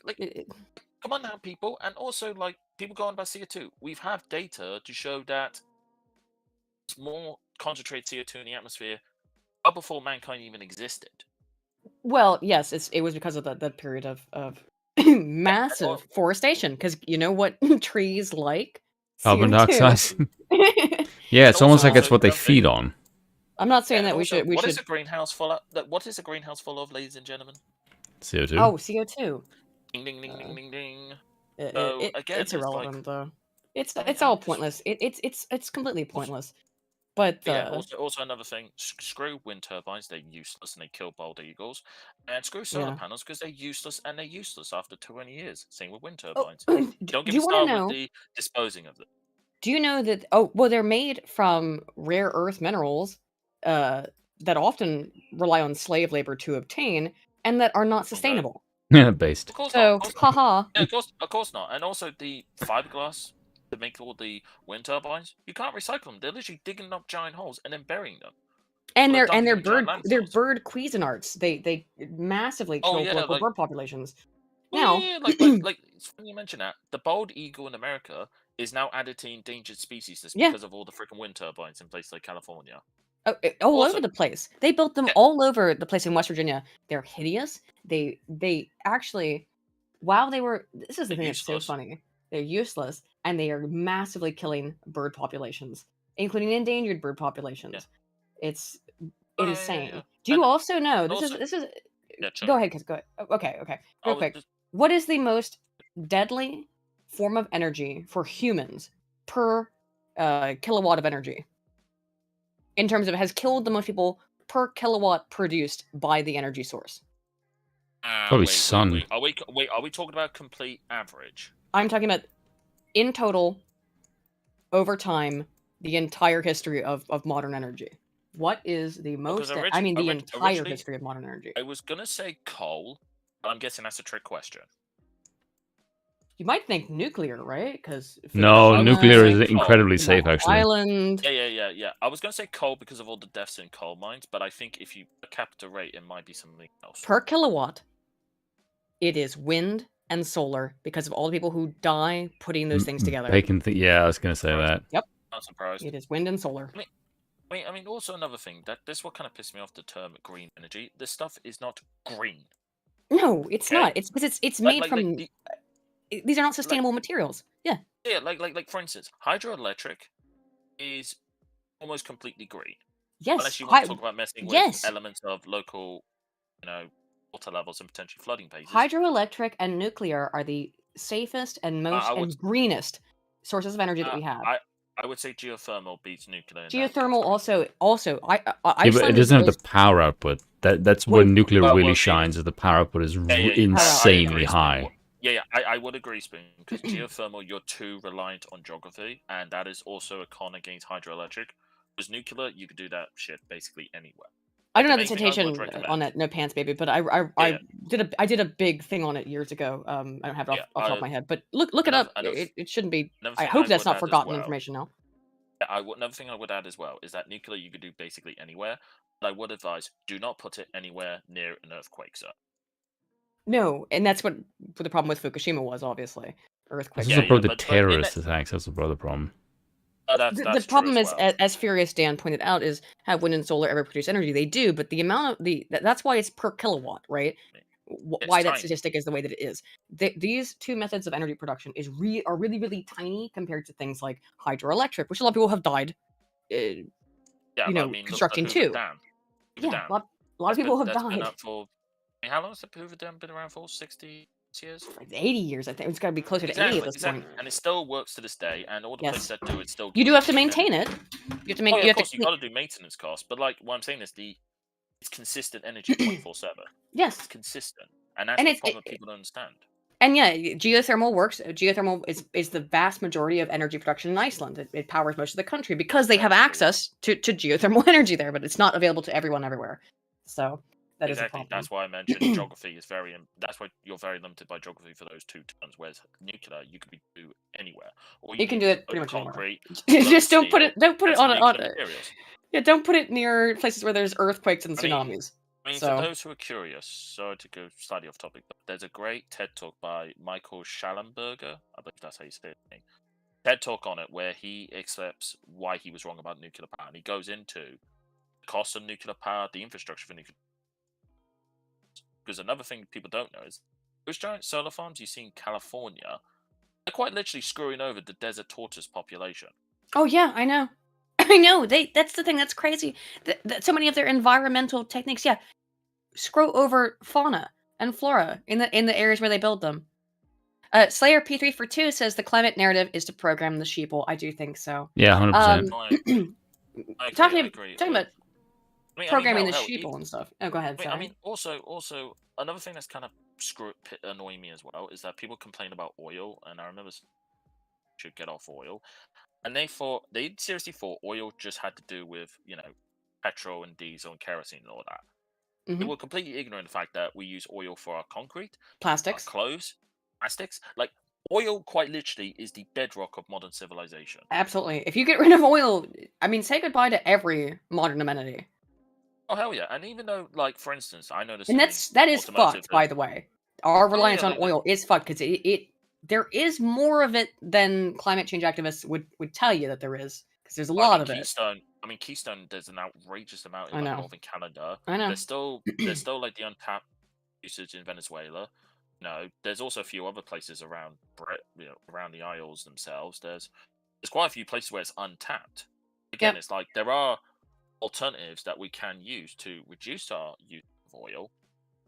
[SPEAKER 2] come on now, people. And also, like, people go on about CO2. We've have data to show that there's more concentrated CO2 in the atmosphere well before mankind even existed.
[SPEAKER 1] Well, yes, it was because of the period of massive forestation. Because you know what trees like?
[SPEAKER 3] Carbon
[SPEAKER 1] CO2.
[SPEAKER 3] dioxide. Yeah, it's almost
[SPEAKER 2] also,
[SPEAKER 3] like it's what they
[SPEAKER 2] another
[SPEAKER 3] feed
[SPEAKER 2] thing-
[SPEAKER 3] on.
[SPEAKER 1] I'm not saying
[SPEAKER 2] and
[SPEAKER 1] that we
[SPEAKER 2] also,
[SPEAKER 1] should.
[SPEAKER 2] what is a greenhouse full of? What is a greenhouse full of, ladies and gentlemen?
[SPEAKER 3] CO2.
[SPEAKER 1] Oh, CO2.
[SPEAKER 2] Ding, ding, ding, ding, ding, ding.
[SPEAKER 1] It,
[SPEAKER 2] So
[SPEAKER 1] it,
[SPEAKER 2] again,
[SPEAKER 1] it's
[SPEAKER 2] it's
[SPEAKER 1] irrelevant
[SPEAKER 2] like,
[SPEAKER 1] though. It's
[SPEAKER 2] I mean,
[SPEAKER 1] it's all
[SPEAKER 2] this-
[SPEAKER 1] pointless. It's completely pointless. But
[SPEAKER 2] yeah. Also another thing. Screw wind turbines. They're useless and they kill bald eagles. And screw solar
[SPEAKER 1] Yeah.
[SPEAKER 2] panels because they're useless and they're useless after 20 years. Same with wind
[SPEAKER 1] Oh,
[SPEAKER 2] turbines.
[SPEAKER 1] do
[SPEAKER 2] Don't get
[SPEAKER 1] you
[SPEAKER 2] me
[SPEAKER 1] want to
[SPEAKER 2] started
[SPEAKER 1] know?
[SPEAKER 2] with the disposing of them.
[SPEAKER 1] Do you know that? Oh, well, they're made from rare earth minerals that often rely on slave labor to obtain, and that are not sustainable.
[SPEAKER 3] Based.
[SPEAKER 2] Of course
[SPEAKER 1] So,
[SPEAKER 2] not.
[SPEAKER 1] haha.
[SPEAKER 2] Yeah, of course not. And also the fiberglass to make all the wind turbines, you can't recycle them. They're literally digging up giant holes and then burying them.
[SPEAKER 1] And
[SPEAKER 2] Well,
[SPEAKER 1] they're
[SPEAKER 2] dumping them in giant
[SPEAKER 1] they're
[SPEAKER 2] landfills.
[SPEAKER 1] bird Cuisinarts. They massively
[SPEAKER 2] Oh
[SPEAKER 1] kill
[SPEAKER 2] yeah,
[SPEAKER 1] local
[SPEAKER 2] like
[SPEAKER 1] bird populations.
[SPEAKER 2] oh,
[SPEAKER 1] Now,
[SPEAKER 2] yeah, like it's funny you mention that. The bald eagle in America is now added to endangered species list
[SPEAKER 1] Yeah.
[SPEAKER 2] because of all the freaking wind turbines in places like California.
[SPEAKER 1] all
[SPEAKER 2] Also-
[SPEAKER 1] over the place. They built them
[SPEAKER 2] Yeah.
[SPEAKER 1] all over the place in West Virginia. They're hideous. They actually, while they were, this is the
[SPEAKER 2] They're
[SPEAKER 1] thing that's so
[SPEAKER 2] useless.
[SPEAKER 1] funny. They're useless, and they are massively killing bird populations, including endangered bird populations. It's
[SPEAKER 2] yeah,
[SPEAKER 1] insane.
[SPEAKER 2] yeah.
[SPEAKER 1] Do you
[SPEAKER 2] And
[SPEAKER 1] also know this
[SPEAKER 2] also-
[SPEAKER 1] is
[SPEAKER 2] Yeah,
[SPEAKER 1] go
[SPEAKER 2] sure.
[SPEAKER 1] ahead, cause go ahead. Okay,
[SPEAKER 2] I
[SPEAKER 1] real
[SPEAKER 2] was
[SPEAKER 1] quick.
[SPEAKER 2] just-
[SPEAKER 1] What is the most deadly form of energy for humans per kilowatt of energy? In terms of has killed the most people per kilowatt produced by the energy source.
[SPEAKER 3] Probably sun.
[SPEAKER 2] Are we talking about complete average?
[SPEAKER 1] I'm talking about in total, over time, the entire history of modern energy. What is the most?
[SPEAKER 2] Because
[SPEAKER 1] I mean, the entire
[SPEAKER 2] originally-
[SPEAKER 1] history of modern energy.
[SPEAKER 2] I was gonna say coal, but I'm guessing that's a trick question.
[SPEAKER 1] You might think nuclear, right? Because
[SPEAKER 3] No,
[SPEAKER 2] I was
[SPEAKER 3] nuclear
[SPEAKER 2] gonna
[SPEAKER 3] is
[SPEAKER 2] say coal.
[SPEAKER 3] incredibly safe, actually.
[SPEAKER 1] Island.
[SPEAKER 2] Yeah. I was gonna say coal because of all the deaths in coal mines, but I think if you per capita rate, it might be something else.
[SPEAKER 1] Per kilowatt, it is wind and solar because of all the people who die putting those things together.
[SPEAKER 3] Yeah, I was going to say that.
[SPEAKER 1] Yep.
[SPEAKER 2] Not surprised.
[SPEAKER 1] It is wind and solar.
[SPEAKER 2] I mean, also another thing that this what kind of pissed me off the term green energy. This stuff is not green.
[SPEAKER 1] No, it's
[SPEAKER 2] Okay.
[SPEAKER 1] not. It's because it's made
[SPEAKER 2] Like
[SPEAKER 1] from. These are not sustainable materials. Yeah.
[SPEAKER 2] Yeah, like for instance, hydroelectric is almost completely green.
[SPEAKER 1] Yes.
[SPEAKER 2] Unless you want to talk about messing with
[SPEAKER 1] yes.
[SPEAKER 2] elements of local, water levels and potentially flooding bases.
[SPEAKER 1] Hydroelectric and nuclear are the safest and most and greenest sources of energy that we have.
[SPEAKER 2] I would say geothermal beats nuclear. in that
[SPEAKER 1] Geothermal
[SPEAKER 2] category.
[SPEAKER 1] also.
[SPEAKER 3] Yeah, but it doesn't have the power output. That's where nuclear really shines. Is the power output is insanely high.
[SPEAKER 2] Yeah, I would agree, Spoon, because geothermal, you're too reliant on geography, and that is also a con against hydroelectric. Because nuclear, you could do that shit basically anywhere.
[SPEAKER 1] I don't
[SPEAKER 2] The
[SPEAKER 1] have the
[SPEAKER 2] main thing I would
[SPEAKER 1] citation
[SPEAKER 2] recommend-
[SPEAKER 1] on that, no pants, baby, but I did a big thing on it years ago. I don't have it off the top of my head, but look it up. It shouldn't be. I hope that's not forgotten information now.
[SPEAKER 2] Yeah, another thing I would add as well is that nuclear you could do basically anywhere. But I would advise do not put it anywhere near an earthquake zone.
[SPEAKER 1] No, and that's what the problem with Fukushima was, obviously. Earthquake.
[SPEAKER 3] This is probably the
[SPEAKER 2] but
[SPEAKER 3] terrorist attacks. That's the problem.
[SPEAKER 1] The problem is, as Furious Dan pointed out, is have wind and solar ever produce energy? They do, but the amount of that's why it's per kilowatt, right? Why that statistic is the way that it is. These two methods of energy production are really, really tiny compared to things like hydroelectric, which a lot of people have died. Constructing too. Yeah, a lot of people have died.
[SPEAKER 2] Been up for How long has the Hoover Dam been around for? 60 years?
[SPEAKER 1] Like 80 years, I think. It's got to be closer to 80 at this point.
[SPEAKER 2] And it still works to this day, and all the places
[SPEAKER 1] Yes.
[SPEAKER 2] that do it still.
[SPEAKER 1] You do have to
[SPEAKER 2] keep
[SPEAKER 1] maintain it. You have to
[SPEAKER 2] Oh, yeah,
[SPEAKER 1] you
[SPEAKER 2] of course, you
[SPEAKER 1] clean-
[SPEAKER 2] got to do maintenance costs, but like what I'm saying is it's consistent energy 24/7.
[SPEAKER 1] Yes.
[SPEAKER 2] It's consistent, and that's
[SPEAKER 1] And
[SPEAKER 2] the
[SPEAKER 1] it's-
[SPEAKER 2] problem people don't understand.
[SPEAKER 1] And yeah, geothermal works. Geothermal is the vast majority of energy production in Iceland. It powers most of the country because they have access to geothermal energy there, but it's not available to everyone everywhere. So that is a
[SPEAKER 2] Exactly.
[SPEAKER 1] problem.
[SPEAKER 2] That's why I mentioned geography is that's why you're very limited by geography for those two terms. Whereas nuclear, you could do anywhere. Or
[SPEAKER 1] You can do
[SPEAKER 2] use
[SPEAKER 1] it pretty much anywhere.
[SPEAKER 2] concrete.
[SPEAKER 1] Just don't put it on
[SPEAKER 2] materials.
[SPEAKER 1] yeah, don't put it near places where there's earthquakes and tsunamis.
[SPEAKER 2] I mean,
[SPEAKER 1] So-
[SPEAKER 2] for those who are curious, sorry to go slightly off topic, but there's a great TED talk by Michael Schallenberger. I believe that's how you say it. TED talk on it where he accepts why he was wrong about nuclear power, and he goes into the cost of nuclear power, the infrastructure for nuclear. Because another thing people don't know is those giant solar farms you see in California, they're quite literally screwing over the desert tortoise population.
[SPEAKER 1] Oh yeah, I know. I know. That's the thing that's crazy. So many of their environmental techniques, yeah, screw over fauna and flora in the areas where they build them. Slayer P3 for 2 says the climate narrative is to program the sheeple. I do think so.
[SPEAKER 3] Yeah, 100%.
[SPEAKER 1] Talking
[SPEAKER 2] agree.
[SPEAKER 1] about programming the
[SPEAKER 2] hell,
[SPEAKER 1] sheeple and stuff. Oh, go ahead.
[SPEAKER 2] I mean, also another thing that's kind of annoying me as well is that people complain about oil, and I remember should get off oil, and they seriously thought oil just had to do with petrol and diesel and kerosene and all that. They were completely ignorant of the fact that we use oil for our concrete,
[SPEAKER 1] plastics,
[SPEAKER 2] our clothes, plastics. Like oil, quite literally, is the bedrock of modern civilization.
[SPEAKER 1] Absolutely. If you get rid of oil, I mean, say goodbye to every modern amenity.
[SPEAKER 2] Oh hell yeah! And even though, like for instance, I noticed,
[SPEAKER 1] and that is fucked. By the way, our reliance on oil is fucked because there is more of it than climate change activists would tell you that there is, because there's a lot of it.
[SPEAKER 2] Keystone, there's an outrageous amount
[SPEAKER 1] I
[SPEAKER 2] in
[SPEAKER 1] know.
[SPEAKER 2] northern Canada.
[SPEAKER 1] I know.
[SPEAKER 2] There's still like the untapped usage in Venezuela. No, there's also a few other places around around the Isles themselves. There's quite a few places where it's untapped. Again, It's like there are alternatives that we can use to reduce our use of oil.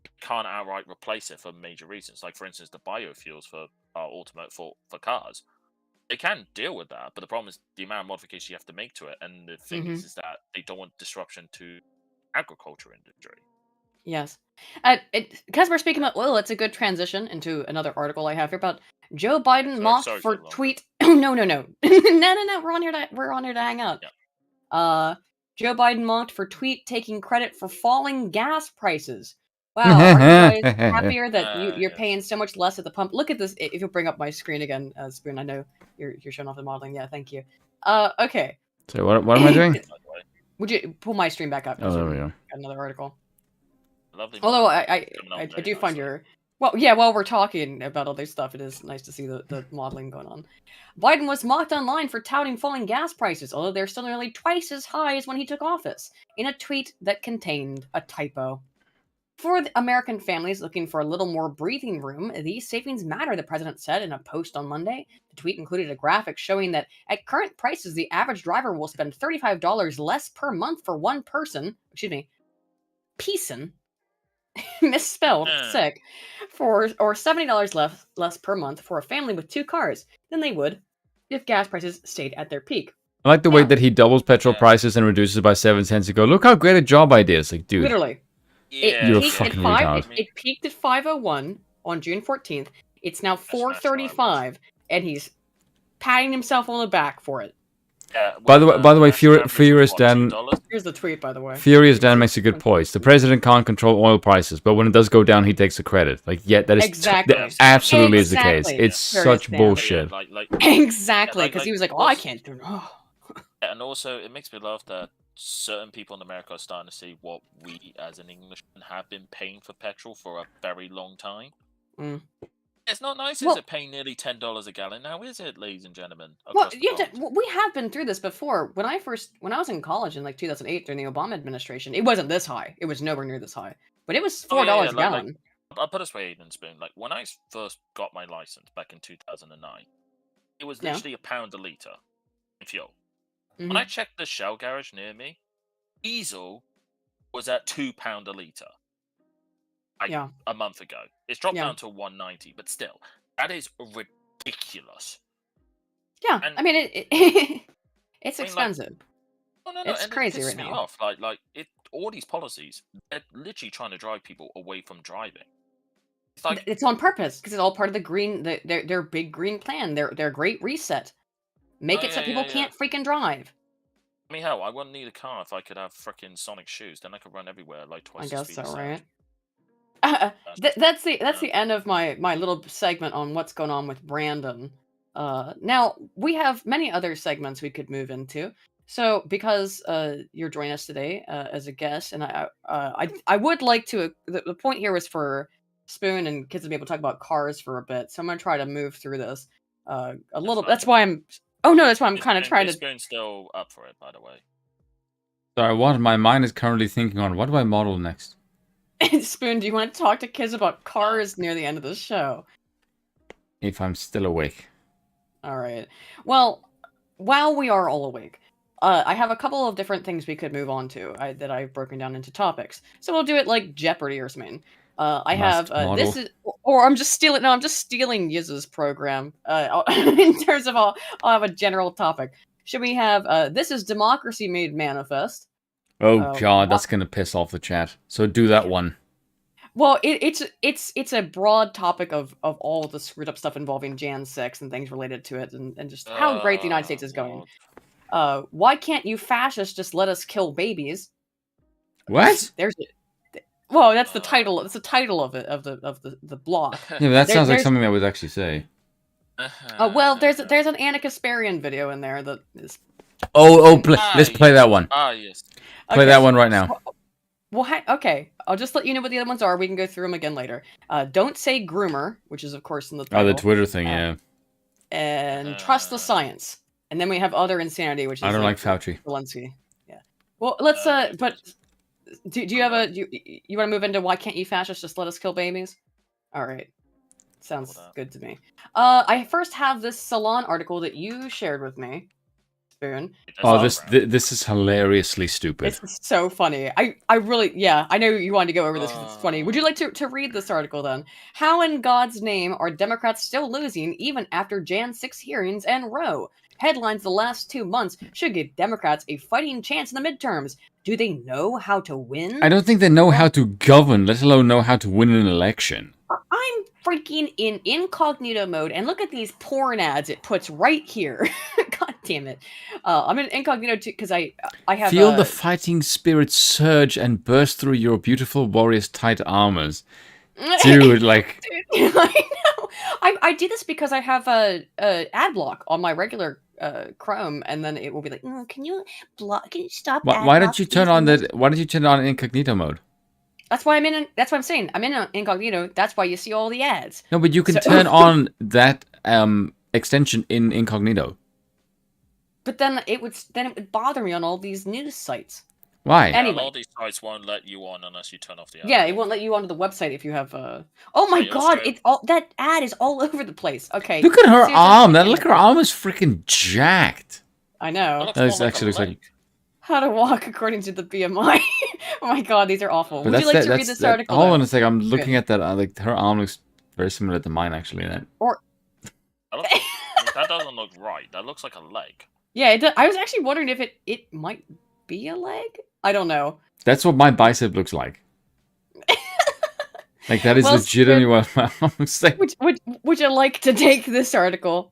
[SPEAKER 2] We can't outright replace it for major reasons, like for instance the biofuels for for cars. They can deal with that, but the problem is the amount of modifications you have to make to it, and the thing is that they don't want disruption to agriculture industry.
[SPEAKER 1] Yes. Because we're speaking about oil, it's a good transition into another article I have here about Joe Biden mocked for tweet. Oh no. No. We're on here to hang out.
[SPEAKER 2] Yeah.
[SPEAKER 1] Joe Biden mocked for tweet taking credit for falling gas prices. Wow, are you guys happier that you're paying so much less at the pump? Look at this. If you'll bring up my screen again, Spoon, I know you're showing off the modeling. Yeah, thank you. Okay.
[SPEAKER 3] So what am I doing?
[SPEAKER 1] Would you pull my stream back up?
[SPEAKER 3] Oh, there we go.
[SPEAKER 1] Got another article.
[SPEAKER 2] Lovely.
[SPEAKER 1] Although I do find your while we're talking about other stuff, it is nice to see the modeling going on. Biden was mocked online for touting falling gas prices, although they're still nearly twice as high as when he took office, in a tweet that contained a typo. For the American families looking for a little more breathing room, these savings matter, the president said in a post on Monday. The tweet included a graphic showing that at current prices, the average driver will spend $35 less per month for one person. Peason. Misspelled, sick, or $70 less per month for a family with 2 cars than they would if gas prices stayed at their peak.
[SPEAKER 3] I like the way that he doubles petrol prices and reduces it by 7 cents to go, look how great a job I did. It's like, dude.
[SPEAKER 1] Literally.
[SPEAKER 3] You're a fucking retard.
[SPEAKER 1] It peaked at 5:01 on June 14th. It's now 4:35, and he's patting himself on the back for it.
[SPEAKER 3] By the way, Furious Dan.
[SPEAKER 1] Here's the tweet, by the way.
[SPEAKER 3] Furious Dan makes a good point. The president can't control oil prices, but when it does go down, he takes the credit. Like, yeah, that is that absolutely is the case. It's such bullshit.
[SPEAKER 1] Exactly, because he was like, "Oh, I can't do it."
[SPEAKER 2] And also, it makes me laugh that certain people in America are starting to see what we, as an Englishman, have been paying for petrol for a very long time. It's not nice, is it, paying nearly $10 a gallon now, is it, ladies and gentlemen?
[SPEAKER 1] Well, we have been through this before. When I was in college in like 2008 during the Obama administration, it wasn't this high. It was nowhere near this high, but it was $4 a gallon.
[SPEAKER 2] I'll put it this way, Aiden Spoon. Like when I first got my license back in 2009, it was literally £1 a litre in fuel. When I checked the Shell garage near me, diesel was at £2 a litre. like
[SPEAKER 1] Yeah.
[SPEAKER 2] a month ago. It's dropped
[SPEAKER 1] Yeah.
[SPEAKER 2] down to 190, but still, that is ridiculous.
[SPEAKER 1] Yeah,
[SPEAKER 2] And
[SPEAKER 1] I mean it's
[SPEAKER 2] I mean, like,
[SPEAKER 1] expensive.
[SPEAKER 2] no,
[SPEAKER 1] It's
[SPEAKER 2] and it
[SPEAKER 1] crazy
[SPEAKER 2] pisses
[SPEAKER 1] right
[SPEAKER 2] me
[SPEAKER 1] now.
[SPEAKER 2] off. All these policies, they're literally trying to drive people away from driving. It's like,
[SPEAKER 1] It's on purpose because it's all part of the green, their big green plan, their great reset. Make
[SPEAKER 2] oh,
[SPEAKER 1] it so
[SPEAKER 2] yeah,
[SPEAKER 1] people
[SPEAKER 2] yeah.
[SPEAKER 1] can't freaking drive.
[SPEAKER 2] I mean, hell, I wouldn't need a car if I could have freaking Sonic shoes. Then I could run everywhere like
[SPEAKER 1] I
[SPEAKER 2] twice the
[SPEAKER 1] guess
[SPEAKER 2] speed
[SPEAKER 1] so,
[SPEAKER 2] of sound.
[SPEAKER 1] right?
[SPEAKER 2] That's
[SPEAKER 1] That's the end of my little segment on what's going on with Brandon. Now we have many other segments we could move into. So because you're joining us today as a guest, and I would like to. The point here was for Spoon and kids to be able to talk about cars for a bit. So I'm gonna try to move through this a little. That's why I'm. Oh no, that's why I'm kind of trying to.
[SPEAKER 2] Spoon's still up for it, by the way.
[SPEAKER 3] Sorry, what my mind is currently thinking on. What do I model next?
[SPEAKER 1] Spoon, do you want to talk to kids about cars near the end of the show?
[SPEAKER 3] If I'm still awake.
[SPEAKER 1] All right. Well, while we are all awake, I have a couple of different things we could move on to that I've broken down into topics. So we'll do it like Jeopardy or something. I have this is, or I'm just stealing. No, I'm just stealing Yiz's program. In terms of I'll have a general topic. Should we have this is Democracy Made Manifest?
[SPEAKER 3] Oh god, that's gonna piss off the chat. So do that one.
[SPEAKER 1] Well, it's a broad topic of all the screwed up stuff involving Jan 6 and things related to it, and just how great the United States is going. Why can't you fascists just let us kill babies?
[SPEAKER 3] What?
[SPEAKER 1] Well, that's the title. It's the title of it of the blog.
[SPEAKER 3] Yeah, but that sounds like something I would actually say.
[SPEAKER 1] Well, there's an Anna Kasparian video in there that is.
[SPEAKER 3] Let's play that one.
[SPEAKER 2] Yes.
[SPEAKER 3] Play that one right now.
[SPEAKER 1] Well, okay. I'll just let you know what the other ones are. We can go through them again later. Don't say groomer, which is of course in the title.
[SPEAKER 3] Oh, the Twitter thing, yeah.
[SPEAKER 1] And trust the science. And then we have other insanity, which is
[SPEAKER 3] I don't like Fauci.
[SPEAKER 1] Zelensky. Yeah. Well, let's but do you have you want to move into why can't you fascists just let us kill babies? All right. Sounds good to me. I first have this Salon article that you shared with me. Spoon.
[SPEAKER 3] Oh, this is hilariously stupid.
[SPEAKER 1] It's so funny. I really, yeah, I know you wanted to go over this because it's funny. Would you like to read this article then? How in God's name are Democrats still losing even after Jan 6 hearings and Roe? Headlines the last 2 months should give Democrats a fighting chance in the midterms. Do they know how to win?
[SPEAKER 3] I don't think they know how to govern, let alone know how to win an election.
[SPEAKER 1] I'm freaking in incognito mode, and look at these porn ads it puts right here. God damn it. I'm in incognito too, because I have...
[SPEAKER 3] Feel the fighting spirit surge and burst through your beautiful warriors' tight armors. Dude, like...
[SPEAKER 1] Dude, I know. I do this because I have a ad block on my regular Chrome, and then it will be like, can you stop?
[SPEAKER 3] Why don't you turn on that? Why don't you turn on incognito mode?
[SPEAKER 1] That's why that's what I'm saying. I'm in incognito. That's why you see all the ads.
[SPEAKER 3] No, but you can turn on that extension in incognito.
[SPEAKER 1] But then it would bother me on all these news sites.
[SPEAKER 3] Why?
[SPEAKER 1] Anyway,
[SPEAKER 2] all these sites won't let you on unless you turn off the ad.
[SPEAKER 1] Yeah, it won't let you onto the website if you have. Oh my god! It's all that ad is all over the place. Okay.
[SPEAKER 3] Look at her arm. Her arm is freaking jacked.
[SPEAKER 1] I know.
[SPEAKER 3] That actually looks like.
[SPEAKER 1] How to walk according to the BMI. Oh my god, these are awful. Would you like to read this article?
[SPEAKER 3] Hold on a second. I'm looking at that. Like her arm looks very similar to mine, actually.
[SPEAKER 1] That
[SPEAKER 2] doesn't look right. That looks like a leg.
[SPEAKER 1] Yeah, I was actually wondering if it might be a leg. I don't know.
[SPEAKER 3] That's what my bicep looks like. Like that is legitimately what my arm looks like.
[SPEAKER 1] Would you like to take this article?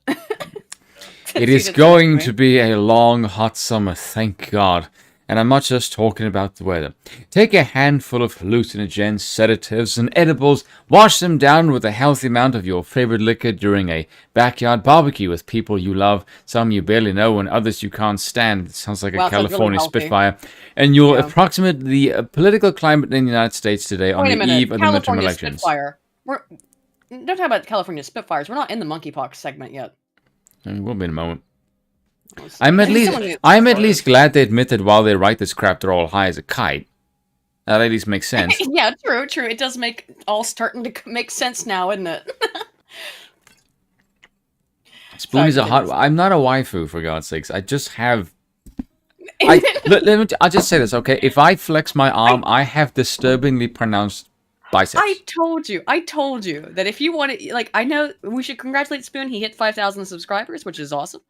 [SPEAKER 3] It is going to be a long, hot summer, thank God. And I'm not just talking about the weather. Take a handful of hallucinogens, sedatives, and edibles, wash them down with a healthy amount of your favorite liquor during a backyard barbecue with people you love, some you barely know, and others you can't stand. It sounds like a California really Spitfire. And you'll approximate the political climate in the United States today on the eve of the midterm elections.
[SPEAKER 1] Spitfire. Don't talk about California Spitfires. We're not in the Monkeypox segment yet.
[SPEAKER 3] We'll be in a moment. I'm at least glad they admit that while they write this crap, they're all high as a kite. That at least makes sense.
[SPEAKER 1] Yeah, true. It does starting to make sense now, isn't it?
[SPEAKER 3] Spoon is a hot. I'm not a waifu, for God's sakes. I just have. I'll just say this, okay? If I flex my arm, I have disturbingly pronounced biceps.
[SPEAKER 1] I told you that if you want to, like, I know we should congratulate Spoon. He hit 5,000 subscribers, which is awesome.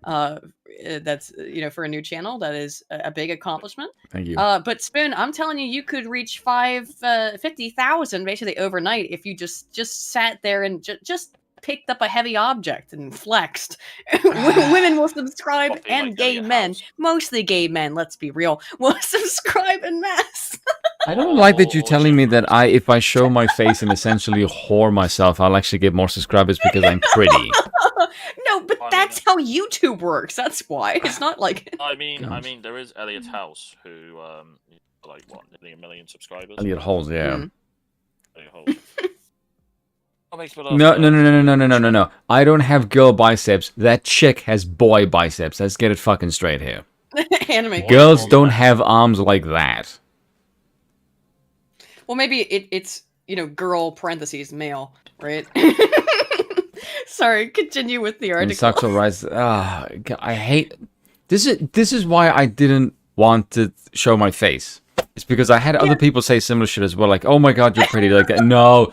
[SPEAKER 1] That's for a new channel, that is a big accomplishment.
[SPEAKER 3] Thank you.
[SPEAKER 1] But Spoon, I'm telling you, you could reach 50,000 basically overnight if you just sat there and just picked up a heavy object and flexed. Women will subscribe,
[SPEAKER 2] Something
[SPEAKER 1] and
[SPEAKER 2] like
[SPEAKER 1] gay
[SPEAKER 2] Elliot
[SPEAKER 1] men,
[SPEAKER 2] House.
[SPEAKER 1] mostly gay men, let's be real, will subscribe en masse.
[SPEAKER 3] I don't like that you're
[SPEAKER 2] Or
[SPEAKER 3] telling me
[SPEAKER 2] Jim
[SPEAKER 3] that if I show my face and essentially whore myself, I'll actually get more subscribers because I'm pretty.
[SPEAKER 1] No, but
[SPEAKER 2] I mean-
[SPEAKER 1] that's how YouTube works. That's why. It's not like
[SPEAKER 2] I mean,
[SPEAKER 3] God.
[SPEAKER 2] there is Elliot House who, like what, nearly 1 million subscribers.
[SPEAKER 3] Elliot Holes, yeah.
[SPEAKER 1] Mm.
[SPEAKER 2] Elliot House. What makes me laugh
[SPEAKER 3] No,
[SPEAKER 2] is
[SPEAKER 3] no,
[SPEAKER 2] that-
[SPEAKER 3] no, no, no, no, no, no, no. I don't have girl biceps. That chick has boy biceps. Let's get it fucking straight here.
[SPEAKER 1] anime.
[SPEAKER 3] Girls don't have arms like that.
[SPEAKER 1] Well, maybe it's girl parentheses male, right? Sorry, continue with the
[SPEAKER 3] And
[SPEAKER 1] article.
[SPEAKER 3] sexual rights. I hate. This is why I didn't want to show my face. It's because I had other people say similar shit as well, like, "Oh my god, you're pretty." Like, no.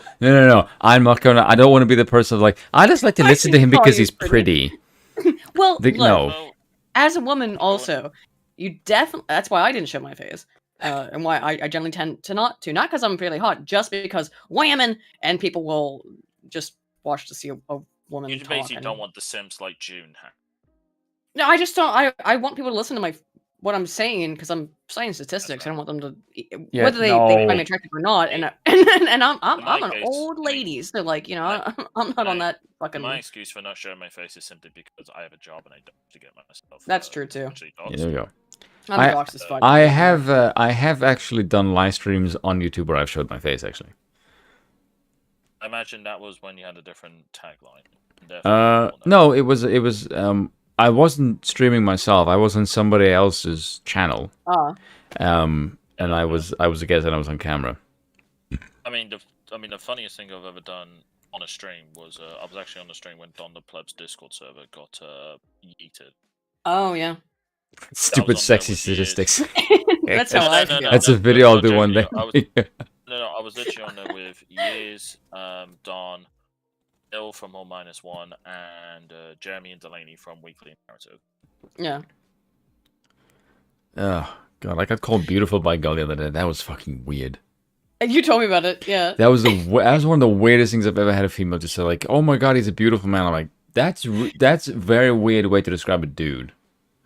[SPEAKER 3] I'm not gonna. I don't want to be the person like. I just like to
[SPEAKER 1] I
[SPEAKER 3] listen to
[SPEAKER 1] can
[SPEAKER 3] him
[SPEAKER 1] call
[SPEAKER 3] because
[SPEAKER 1] you
[SPEAKER 3] he's
[SPEAKER 1] pretty.
[SPEAKER 3] pretty.
[SPEAKER 1] Well, look,
[SPEAKER 3] No.
[SPEAKER 2] Well,
[SPEAKER 1] as a woman, also, you definitely. That's why I didn't show my face, and why I generally tend to not because I'm fairly hot, just because whammon, and people will just watch to see a woman
[SPEAKER 2] you
[SPEAKER 1] talk.
[SPEAKER 2] basically
[SPEAKER 1] and-
[SPEAKER 2] don't want the Sims like June.
[SPEAKER 1] No, I just don't. I want people to listen to what I'm saying because I'm citing statistics. I don't want them to
[SPEAKER 3] Yeah,
[SPEAKER 1] whether they find me attractive or not. And I'm
[SPEAKER 2] my
[SPEAKER 1] an
[SPEAKER 2] case,
[SPEAKER 1] old
[SPEAKER 2] I mean,
[SPEAKER 1] lady, so like I'm not on that fucking.
[SPEAKER 2] My excuse for not showing my face is simply because I have a job and I don't have to get myself.
[SPEAKER 1] That's true, too.
[SPEAKER 2] actually
[SPEAKER 3] Yeah,
[SPEAKER 2] doxed.
[SPEAKER 3] there we go.
[SPEAKER 1] I'm doxed as fuck.
[SPEAKER 3] I have actually done live streams on YouTube where I've showed my face actually.
[SPEAKER 2] I imagine that was when you had a different tagline. Definitely
[SPEAKER 3] No, it was I wasn't streaming myself. I was on somebody else's channel. And I was a guest and I was on camera.
[SPEAKER 2] I mean, the funniest thing I've ever done on a stream was I was actually on the stream when Don the Pleb's Discord server got yeeted.
[SPEAKER 1] Oh yeah,
[SPEAKER 3] Stupid
[SPEAKER 2] on
[SPEAKER 3] sexy
[SPEAKER 2] there with
[SPEAKER 3] statistics.
[SPEAKER 1] that's how I feel.
[SPEAKER 3] That's a video I'll do one day.
[SPEAKER 2] I was literally on there with Years, Don, Bill from All Minus One, and Jeremy and Delaney from Weekly Narrative.
[SPEAKER 1] Yeah.
[SPEAKER 3] Oh god, I got called beautiful by a girl the other day. That was fucking weird.
[SPEAKER 1] You told me about it. Yeah.
[SPEAKER 3] That was one of the weirdest things I've ever had a female just say, like, "Oh my god, he's a beautiful man." I'm like, that's a very weird way to describe a dude.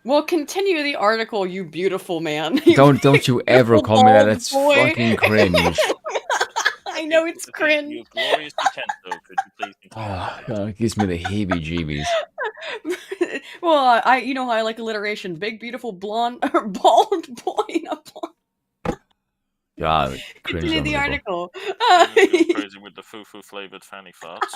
[SPEAKER 1] Well, continue the article, you beautiful man.
[SPEAKER 3] Don't you ever call me that?
[SPEAKER 1] bald
[SPEAKER 3] That's
[SPEAKER 1] boy.
[SPEAKER 3] fucking cringe.
[SPEAKER 1] I know it's
[SPEAKER 2] Okay,
[SPEAKER 1] cringe.
[SPEAKER 2] You glorious potential. Could you please continue?
[SPEAKER 3] Oh god, it gives me the heebie-jeebies.
[SPEAKER 1] Well, I like alliteration. Big, beautiful, blonde or bald boy. Not blonde.
[SPEAKER 3] God, cringe.
[SPEAKER 1] Continue the
[SPEAKER 3] unbelievable.
[SPEAKER 1] article.
[SPEAKER 2] Crazy with the foo-foo flavored fanny farts.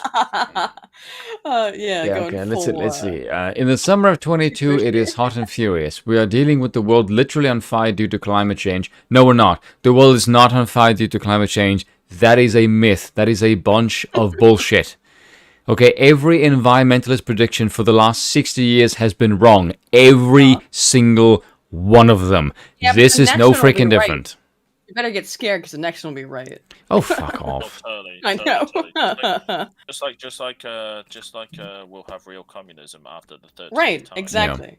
[SPEAKER 1] Yeah,
[SPEAKER 3] Yeah,
[SPEAKER 1] going
[SPEAKER 3] okay, let's
[SPEAKER 1] full,
[SPEAKER 3] see. In the summer of 22, it is hot and furious. We are dealing with the world literally on fire due to climate change. No, we're not. The world is not on fire due to climate change. That is a myth. That is a bunch of bullshit. Okay, every environmentalist prediction for the last 60 years has been wrong. Every single one of them.
[SPEAKER 1] Yeah, but
[SPEAKER 3] This
[SPEAKER 1] the
[SPEAKER 3] is
[SPEAKER 1] next
[SPEAKER 3] no
[SPEAKER 1] one will be
[SPEAKER 3] freaking
[SPEAKER 1] right.
[SPEAKER 3] different.
[SPEAKER 1] You better get scared because the next one will be right.
[SPEAKER 3] Oh, fuck off.
[SPEAKER 2] Totally,
[SPEAKER 1] I know.
[SPEAKER 2] Just like we'll have real communism after the 13th
[SPEAKER 1] Right,
[SPEAKER 2] time.
[SPEAKER 1] exactly.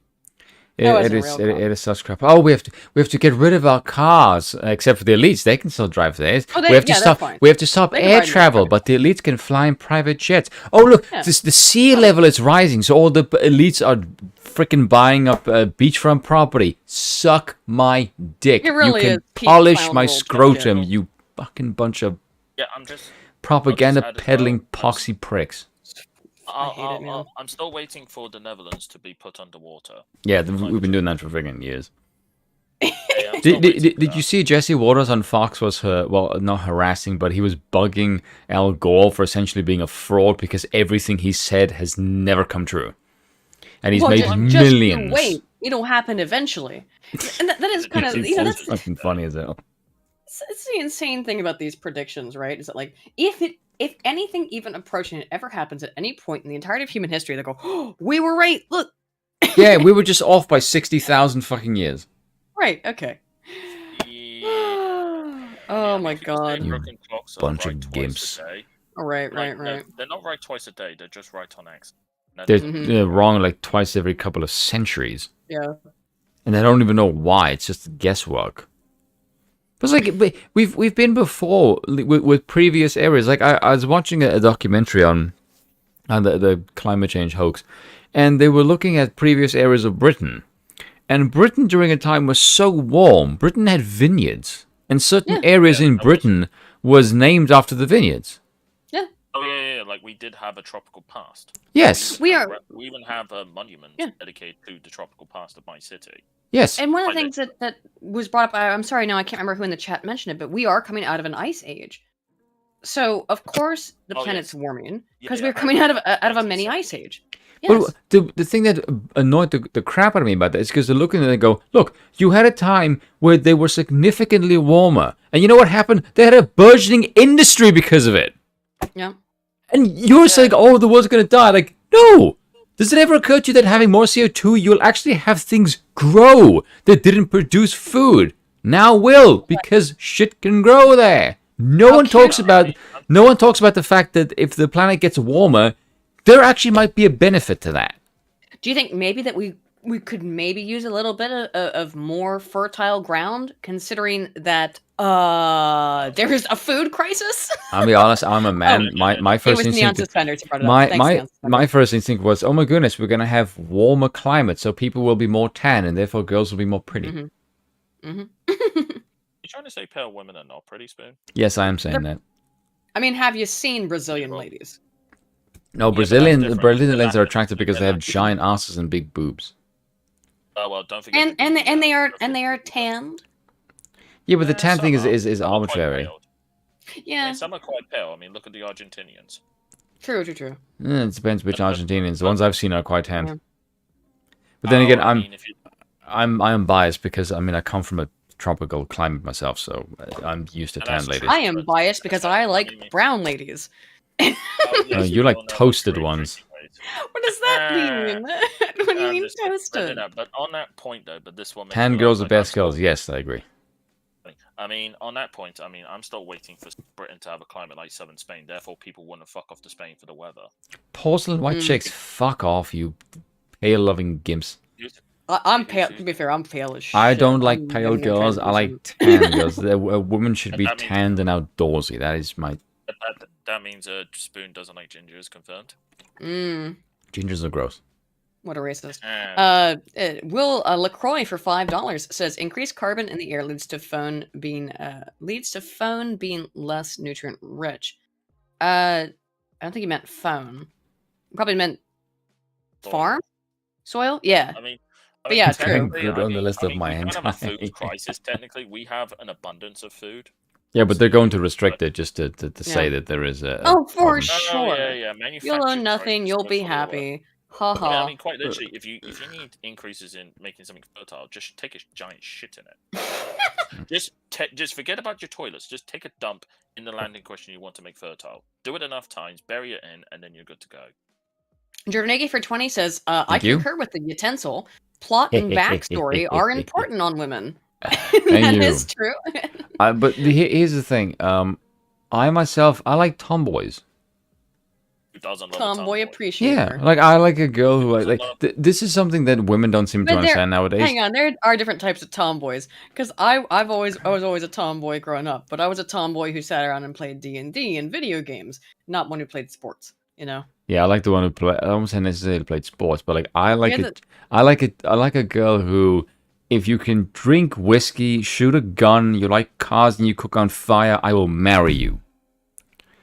[SPEAKER 3] It,
[SPEAKER 1] That
[SPEAKER 3] it
[SPEAKER 1] wasn't
[SPEAKER 3] is
[SPEAKER 1] real
[SPEAKER 3] it is such crap. Oh, we have to get rid of our cars, except for the elites. They can still drive theirs.
[SPEAKER 1] Oh,
[SPEAKER 3] we have to
[SPEAKER 1] yeah,
[SPEAKER 3] stop.
[SPEAKER 1] that's fine.
[SPEAKER 3] We have to stop
[SPEAKER 1] They can
[SPEAKER 3] air
[SPEAKER 1] ride in their
[SPEAKER 3] travel,
[SPEAKER 1] cars.
[SPEAKER 3] but the elites can fly in private jets. Oh, look,
[SPEAKER 1] Yeah.
[SPEAKER 3] the sea level is rising, so all the elites are freaking buying up beachfront property. Suck my dick.
[SPEAKER 1] It really
[SPEAKER 3] you
[SPEAKER 1] is
[SPEAKER 3] can
[SPEAKER 1] peak
[SPEAKER 3] polish
[SPEAKER 1] clown
[SPEAKER 3] my
[SPEAKER 1] world,
[SPEAKER 3] scrotum,
[SPEAKER 1] yeah.
[SPEAKER 3] you fucking bunch of
[SPEAKER 2] Yeah, I'm just.
[SPEAKER 3] propaganda
[SPEAKER 2] add as
[SPEAKER 3] peddling
[SPEAKER 2] well,
[SPEAKER 3] poxy pricks.
[SPEAKER 1] I hate it, man.
[SPEAKER 2] I'm still waiting for the Netherlands to be put underwater.
[SPEAKER 3] Yeah, we've been doing that for freaking years.
[SPEAKER 2] Yeah, I'm still waiting for
[SPEAKER 3] Did
[SPEAKER 2] that.
[SPEAKER 3] you see Jesse Waters on Fox was not harassing, but he was bugging Al Gore for essentially being a fraud because everything he said has never come true, and he's
[SPEAKER 1] Well,
[SPEAKER 3] made
[SPEAKER 1] just
[SPEAKER 3] millions.
[SPEAKER 1] wait, it'll happen eventually. And that is kind of
[SPEAKER 3] It's
[SPEAKER 1] that's
[SPEAKER 3] fucking funny as hell.
[SPEAKER 1] it's the insane thing about these predictions, right? Is that like if anything even approaching it ever happens at any point in the entirety of human history, they go, oh, we were right. Look,
[SPEAKER 3] Yeah, we were just off by 60,000 fucking years.
[SPEAKER 1] right? Okay.
[SPEAKER 2] Yeah.
[SPEAKER 1] Oh my
[SPEAKER 2] people say
[SPEAKER 1] god.
[SPEAKER 3] You
[SPEAKER 2] broken clocks are
[SPEAKER 3] bunch
[SPEAKER 2] right
[SPEAKER 3] of
[SPEAKER 2] twice
[SPEAKER 3] gimps.
[SPEAKER 2] a day.
[SPEAKER 1] All right,
[SPEAKER 2] Like,
[SPEAKER 1] right.
[SPEAKER 2] they're not right twice a day. They're just right on accident. That
[SPEAKER 3] They're,
[SPEAKER 2] doesn't mean
[SPEAKER 3] they're
[SPEAKER 2] right.
[SPEAKER 3] wrong like twice every couple of centuries.
[SPEAKER 1] Yeah.
[SPEAKER 3] And I don't even know why. It's just guesswork. But it's like we've been before with previous eras. Like I was watching a documentary on the climate change hoax, and they were looking at previous eras of Britain. And Britain during a time was so warm. Britain had vineyards, and certain
[SPEAKER 1] Yeah.
[SPEAKER 3] areas
[SPEAKER 2] Yeah,
[SPEAKER 3] in
[SPEAKER 2] that was-
[SPEAKER 3] Britain was named after the vineyards.
[SPEAKER 1] Yeah.
[SPEAKER 2] Oh yeah. Like we did have a tropical past.
[SPEAKER 3] Yes,
[SPEAKER 1] We
[SPEAKER 2] We even have a monument
[SPEAKER 1] Yeah.
[SPEAKER 2] dedicated to the tropical past of my city.
[SPEAKER 3] yes.
[SPEAKER 1] And one of
[SPEAKER 2] By
[SPEAKER 1] the things that was brought up, I'm sorry, now I can't remember who in the chat mentioned it, but we are coming out of an ice age. So of course the
[SPEAKER 2] Oh,
[SPEAKER 1] planet's
[SPEAKER 2] yes.
[SPEAKER 1] warming
[SPEAKER 2] Yeah,
[SPEAKER 1] because
[SPEAKER 2] yeah,
[SPEAKER 1] we're coming
[SPEAKER 2] I
[SPEAKER 1] out of
[SPEAKER 2] remember
[SPEAKER 1] a mini
[SPEAKER 2] 1970.
[SPEAKER 1] ice age.
[SPEAKER 3] But
[SPEAKER 1] Yes.
[SPEAKER 3] the thing that annoyed the crap out of me about that is because they're looking and they go, look, you had a time where they were significantly warmer. And you know what happened? They had a burgeoning industry because of it.
[SPEAKER 1] Yeah.
[SPEAKER 3] And you're saying, oh, the world's going to die. Like, no. Does it ever occur to you that having more CO2, you'll actually have things grow that didn't produce food? Now will, because shit can grow there. No one talks about the fact that if the planet gets warmer, there actually might be a benefit to that.
[SPEAKER 1] Do you think maybe that we could maybe use a little bit of more fertile ground, considering that there is a food crisis?
[SPEAKER 3] I'll be honest, I'm a man. My
[SPEAKER 1] It
[SPEAKER 3] first
[SPEAKER 1] was Neon
[SPEAKER 3] instinct,
[SPEAKER 1] Suspenders who brought it up. Thanks, Neon Suspenders.
[SPEAKER 3] my first instinct was, oh my goodness, we're gonna have warmer climate, so people will be more tan, and therefore girls will be more pretty.
[SPEAKER 1] Mhm.
[SPEAKER 2] You trying to say pale women are not pretty, Spoon?
[SPEAKER 3] Yes, I am saying that.
[SPEAKER 1] I mean, have you seen Brazilian
[SPEAKER 2] well,
[SPEAKER 1] ladies?
[SPEAKER 3] No,
[SPEAKER 2] but that's
[SPEAKER 3] Brazilian
[SPEAKER 2] different.
[SPEAKER 3] ladies are
[SPEAKER 2] That's
[SPEAKER 3] attractive because they have
[SPEAKER 2] different.
[SPEAKER 3] giant asses and big boobs.
[SPEAKER 2] Oh well, don't forget.
[SPEAKER 1] And
[SPEAKER 2] the
[SPEAKER 1] they are
[SPEAKER 2] Brazilian-
[SPEAKER 1] tanned.
[SPEAKER 3] Yeah, but the
[SPEAKER 2] Eh,
[SPEAKER 3] tan thing
[SPEAKER 2] some are.
[SPEAKER 3] is
[SPEAKER 2] Some are quite
[SPEAKER 3] arbitrary.
[SPEAKER 2] pale. I
[SPEAKER 1] Yeah.
[SPEAKER 2] mean, some are quite pale. I mean, look at the Argentinians.
[SPEAKER 1] True.
[SPEAKER 3] It depends which Argentinians. The ones I've seen are quite tan.
[SPEAKER 1] Yeah.
[SPEAKER 3] But then again,
[SPEAKER 2] I mean, if you,
[SPEAKER 3] I'm biased because I come from a tropical climate myself, so I'm used to
[SPEAKER 2] And
[SPEAKER 3] tan
[SPEAKER 2] that's
[SPEAKER 3] ladies.
[SPEAKER 1] I am biased because I like brown ladies.
[SPEAKER 3] You like toasted ones.
[SPEAKER 1] What does that mean? What do you mean toasted?
[SPEAKER 2] But on that point, though, but this will make
[SPEAKER 3] Tan
[SPEAKER 2] me
[SPEAKER 3] girls
[SPEAKER 2] laugh,
[SPEAKER 3] are best
[SPEAKER 2] I'm still-
[SPEAKER 3] girls. Yes, I agree.
[SPEAKER 2] I mean, on that point, I mean, I'm still waiting for Britain to have a climate like southern Spain. Therefore, people wouldn't fuck off to Spain for the weather.
[SPEAKER 3] Porcelain white chicks, fuck off, you pale-loving gimps.
[SPEAKER 1] I'm pale. To be fair, I'm pale as shit.
[SPEAKER 3] I don't like
[SPEAKER 1] I'm
[SPEAKER 3] pale
[SPEAKER 1] getting
[SPEAKER 3] girls. I like
[SPEAKER 1] translucent.
[SPEAKER 3] tan girls. A woman should be
[SPEAKER 2] That means-
[SPEAKER 3] tanned and outdoorsy. That is my...
[SPEAKER 2] But that means Spoon doesn't like gingers, confirmed.
[SPEAKER 3] Gingers are gross.
[SPEAKER 1] What a racist.
[SPEAKER 2] Ah.
[SPEAKER 1] Will LaCroix for $5 says increased carbon in the air leads to phone being less nutrient rich. I don't think he meant phone. Probably meant farm soil. Yeah.
[SPEAKER 2] I mean,
[SPEAKER 1] But yeah, true.
[SPEAKER 2] technically,
[SPEAKER 3] Good on the list of my
[SPEAKER 2] we kind of have a
[SPEAKER 3] hentai.
[SPEAKER 2] food crisis. Technically, we have an abundance of food.
[SPEAKER 3] Yeah, but they're going to restrict it just to say
[SPEAKER 1] Yeah.
[SPEAKER 3] that there is a
[SPEAKER 1] Oh, for
[SPEAKER 3] problem.
[SPEAKER 1] sure.
[SPEAKER 2] Yeah.
[SPEAKER 1] You'll own nothing. You'll be happy. Ha
[SPEAKER 2] I
[SPEAKER 1] ha.
[SPEAKER 2] mean, quite literally, if you need increases in making something fertile, just take a giant shit in it. just forget about your toilets. Just take a dump in the land in question you want to make fertile. Do it enough times, bury it in, and then you're good to go.
[SPEAKER 1] Jernegi for 20 says, I
[SPEAKER 3] Thank you.
[SPEAKER 1] concur with the utensil. Plot and backstory are important on women.
[SPEAKER 3] Thank
[SPEAKER 1] That
[SPEAKER 3] you.
[SPEAKER 1] is true.
[SPEAKER 3] But here's the thing. I myself, I like tomboys.
[SPEAKER 2] Who doesn't love a
[SPEAKER 1] Tomboy
[SPEAKER 2] tomboy?
[SPEAKER 1] appreciator.
[SPEAKER 3] Yeah, like I like a girl who this is something that women don't seem to
[SPEAKER 1] But there-
[SPEAKER 3] understand nowadays.
[SPEAKER 1] Hang on, there are different types of tomboys. Because I was always a tomboy growing up, but I was a tomboy who sat around and played D&D and video games, not one who played sports. You know.
[SPEAKER 3] Yeah, I like the one who play. I don't say necessarily played sports, but like I like
[SPEAKER 1] Yeah,
[SPEAKER 3] it. I like a girl who, if you can drink whiskey, shoot a gun, you like cars, and you cook on fire, I will marry you.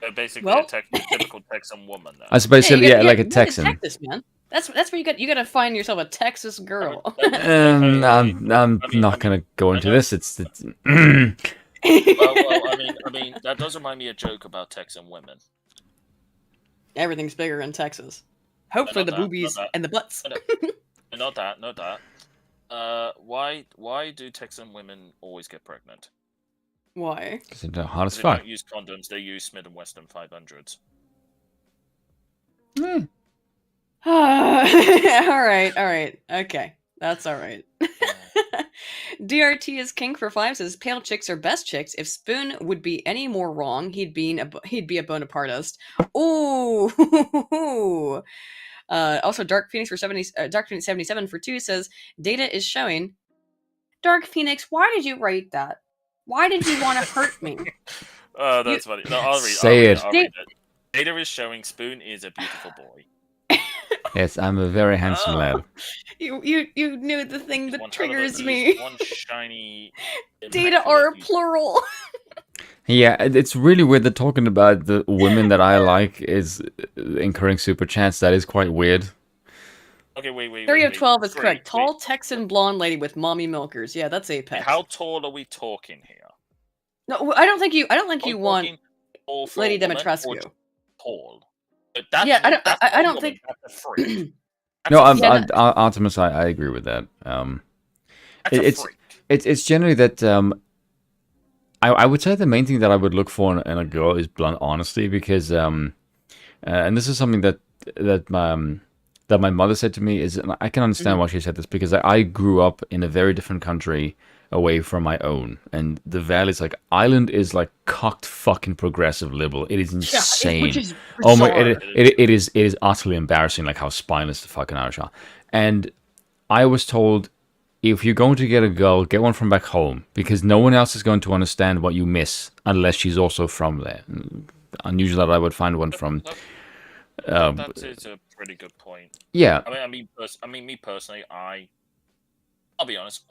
[SPEAKER 2] So basically,
[SPEAKER 1] Well-
[SPEAKER 2] a typical Texan woman. Then.
[SPEAKER 3] I suppose,
[SPEAKER 1] you gotta-
[SPEAKER 3] like a
[SPEAKER 1] you gotta
[SPEAKER 3] Texan.
[SPEAKER 1] Texas, man. That's where you got to find yourself a Texas girl.
[SPEAKER 3] I'm not gonna go into this. It's
[SPEAKER 2] well, I mean, that does remind me of a joke about Texan women.
[SPEAKER 1] Everything's bigger in Texas. Hopefully the
[SPEAKER 2] Not that,
[SPEAKER 1] boobies
[SPEAKER 2] not that.
[SPEAKER 1] and the butts.
[SPEAKER 2] Not that. Why do Texan women always get pregnant?
[SPEAKER 1] Why?
[SPEAKER 3] it's hot as
[SPEAKER 2] They
[SPEAKER 3] fuck.
[SPEAKER 2] don't use condoms. They use Smith and Wesson 500s.
[SPEAKER 1] All right. Okay. That's all right. DRT is king for 5 says pale chicks are best chicks. If Spoon would be any more wrong, he'd be a Bonapartist. Ooh. Also, Dark Phoenix for 77 for 2 says data is showing. Dark Phoenix, why did you write that? Why did you want to hurt me?
[SPEAKER 2] Oh, that's funny. No, I'll read.
[SPEAKER 3] Say it.
[SPEAKER 2] I'll read it. Data is showing Spoon is a beautiful boy.
[SPEAKER 3] Yes, I'm a very handsome lad.
[SPEAKER 1] You knew the thing that
[SPEAKER 2] One
[SPEAKER 1] triggers
[SPEAKER 2] hell of
[SPEAKER 1] me.
[SPEAKER 2] one shiny.
[SPEAKER 1] Data are plural.
[SPEAKER 3] Yeah, it's really weird that talking about the women that I like is incurring super chats. That is quite weird.
[SPEAKER 2] Okay, wait.
[SPEAKER 1] 3 of 12 is
[SPEAKER 2] Three,
[SPEAKER 1] correct.
[SPEAKER 2] wait.
[SPEAKER 1] Tall Texan blonde lady with mommy milkers. Yeah, that's Apex.
[SPEAKER 2] How tall are we talking here?
[SPEAKER 1] No, I don't think you
[SPEAKER 2] I'm
[SPEAKER 1] want
[SPEAKER 2] talking tall for
[SPEAKER 1] Lady
[SPEAKER 2] a woman or
[SPEAKER 1] Dimitrescu.
[SPEAKER 2] just tall. But that's,
[SPEAKER 1] Yeah,
[SPEAKER 2] that's
[SPEAKER 1] I
[SPEAKER 2] not a
[SPEAKER 1] don't
[SPEAKER 2] woman,
[SPEAKER 1] think.
[SPEAKER 2] That's a freak.
[SPEAKER 3] No,
[SPEAKER 2] That's a freak.
[SPEAKER 3] Artemis, I agree with that.
[SPEAKER 2] That's a
[SPEAKER 3] It's
[SPEAKER 2] freak.
[SPEAKER 3] it's generally that I would say the main thing that I would look for in a girl is blunt honesty, because and this is something that my mother said to me, is, and I can understand why she said this, because I grew up in a very different country away from my own, and the Valley's like, Ireland is like cocked fucking progressive liberal. It is insane.
[SPEAKER 1] Which is
[SPEAKER 3] Oh my!
[SPEAKER 1] bizarre.
[SPEAKER 3] It is utterly embarrassing, like how spineless the fucking Irish are. And I was told, if you're going to get a girl, get one from back home, because no one else is going to understand what you miss unless she's also from there. Unusual that I would find one from.
[SPEAKER 2] That is a pretty good point.
[SPEAKER 3] Yeah.
[SPEAKER 2] I mean, me personally, I'll be honest.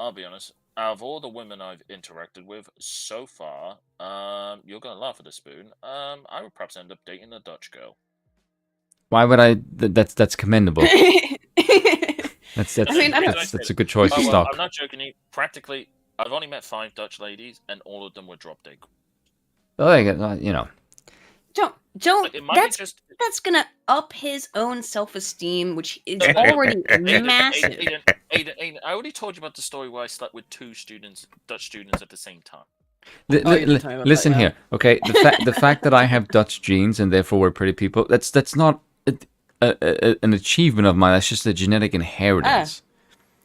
[SPEAKER 2] Out of all the women I've interacted with so far, you're gonna laugh at this, Spoon. I would perhaps end up dating a Dutch girl.
[SPEAKER 3] Why would I? That's commendable. That's a good choice of stock.
[SPEAKER 2] I'm not joking. Practically, I've only met 5 Dutch ladies, and all of them were drop dead.
[SPEAKER 3] Oh, you know.
[SPEAKER 1] Don't.
[SPEAKER 2] It might be just
[SPEAKER 1] That's gonna up his own self-esteem, which is already massive.
[SPEAKER 2] Aiden, I already told you about the story where I slept with 2 Dutch students at the same time.
[SPEAKER 3] Listen here, okay? The fact that I have Dutch genes and therefore we're pretty people, that's not an achievement of mine. That's just a genetic inheritance.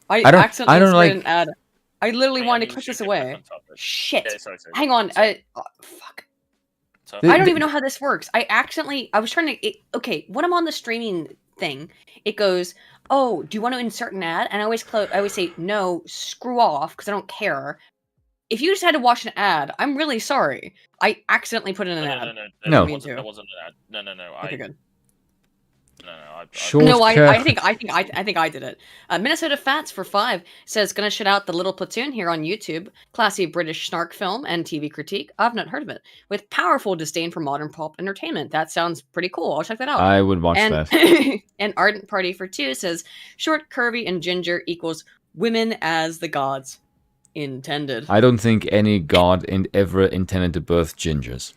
[SPEAKER 1] I
[SPEAKER 3] don't like
[SPEAKER 1] an ad. I literally wanted to click this away. Shit.
[SPEAKER 2] Yeah, sorry.
[SPEAKER 1] Hang on. Fuck. I don't even know how this works. I was trying to. Okay, when I'm on the streaming thing, it goes, "Oh, do you want to insert an ad?" And I always say, "No, screw off," because I don't care. If you just had to watch an ad, I'm really sorry. I accidentally put in an ad.
[SPEAKER 2] No. That wasn't an ad. No.
[SPEAKER 1] Okay, good.
[SPEAKER 3] Short
[SPEAKER 1] No, I think I did it. Minnesota Fats for 5 says, gonna shut out the Little Platoon here on YouTube. Classy British snark film and TV critique. I've not heard of it. With powerful disdain for modern pop entertainment. That sounds pretty cool. I'll check that out.
[SPEAKER 3] I would watch that.
[SPEAKER 1] And Ardent Party for 2 says, short, curvy, and ginger equals women as the gods intended.
[SPEAKER 3] I don't think any god ever intended to birth gingers.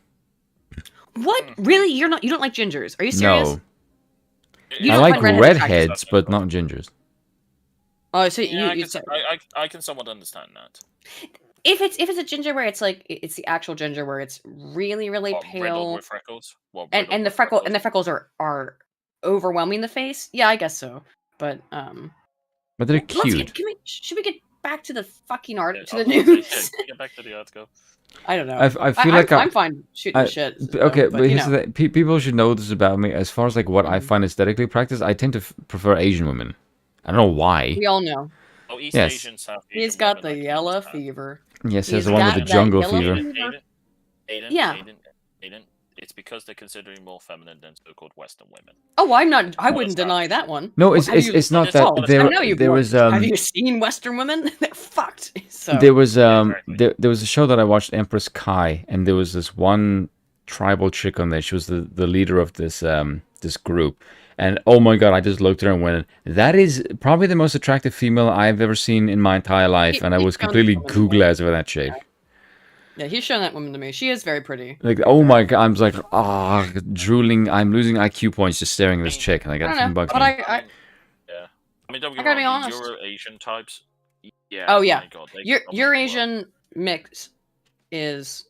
[SPEAKER 1] What? Really? You don't like gingers? Are you serious?
[SPEAKER 3] No. I like redheads, but not gingers.
[SPEAKER 1] Oh, so
[SPEAKER 2] yeah, I can somewhat understand that.
[SPEAKER 1] If it's a ginger where it's like it's the actual ginger where it's really pale
[SPEAKER 2] with freckles,
[SPEAKER 1] and the freckles are overwhelming the face. Yeah, I guess so. But
[SPEAKER 3] they're cute.
[SPEAKER 1] Should we get back to the fucking art to the
[SPEAKER 2] news? Get back to the article.
[SPEAKER 1] I don't know.
[SPEAKER 3] I feel like
[SPEAKER 1] I'm fine shooting shit.
[SPEAKER 3] Okay, but here's the thing. People should know this about me. As far as like what I find aesthetically practiced, I tend to prefer Asian women. I don't know why.
[SPEAKER 1] We all know.
[SPEAKER 2] Oh, East Asian, South Asian.
[SPEAKER 1] He's got the yellow fever.
[SPEAKER 3] Yes, there's the one with the jungle fever.
[SPEAKER 2] Aiden, it's because they're considering more feminine than so-called Western women.
[SPEAKER 1] Oh, I wouldn't deny that one.
[SPEAKER 3] No, it's not that. There was.
[SPEAKER 1] Have you seen Western women? They're fucked. So.
[SPEAKER 3] There was there was a show that I watched, Empress Kai, and there was this one tribal chick on there. She was the leader of this this group, and oh my god, I just looked at her and went, "That is probably the most attractive female I've ever seen in my entire life," and I was completely googly-eyed over that chick.
[SPEAKER 1] Yeah, he's showing that woman to me. She is very pretty.
[SPEAKER 3] Like, oh my god, I'm like, drooling. I'm losing IQ points just staring at this chick, and I got some bugs.
[SPEAKER 2] Yeah, I mean, don't get me wrong.
[SPEAKER 1] Honest.
[SPEAKER 2] Euro-Asian types. Yeah.
[SPEAKER 1] Oh yeah.
[SPEAKER 2] God,
[SPEAKER 1] Eurasian mix is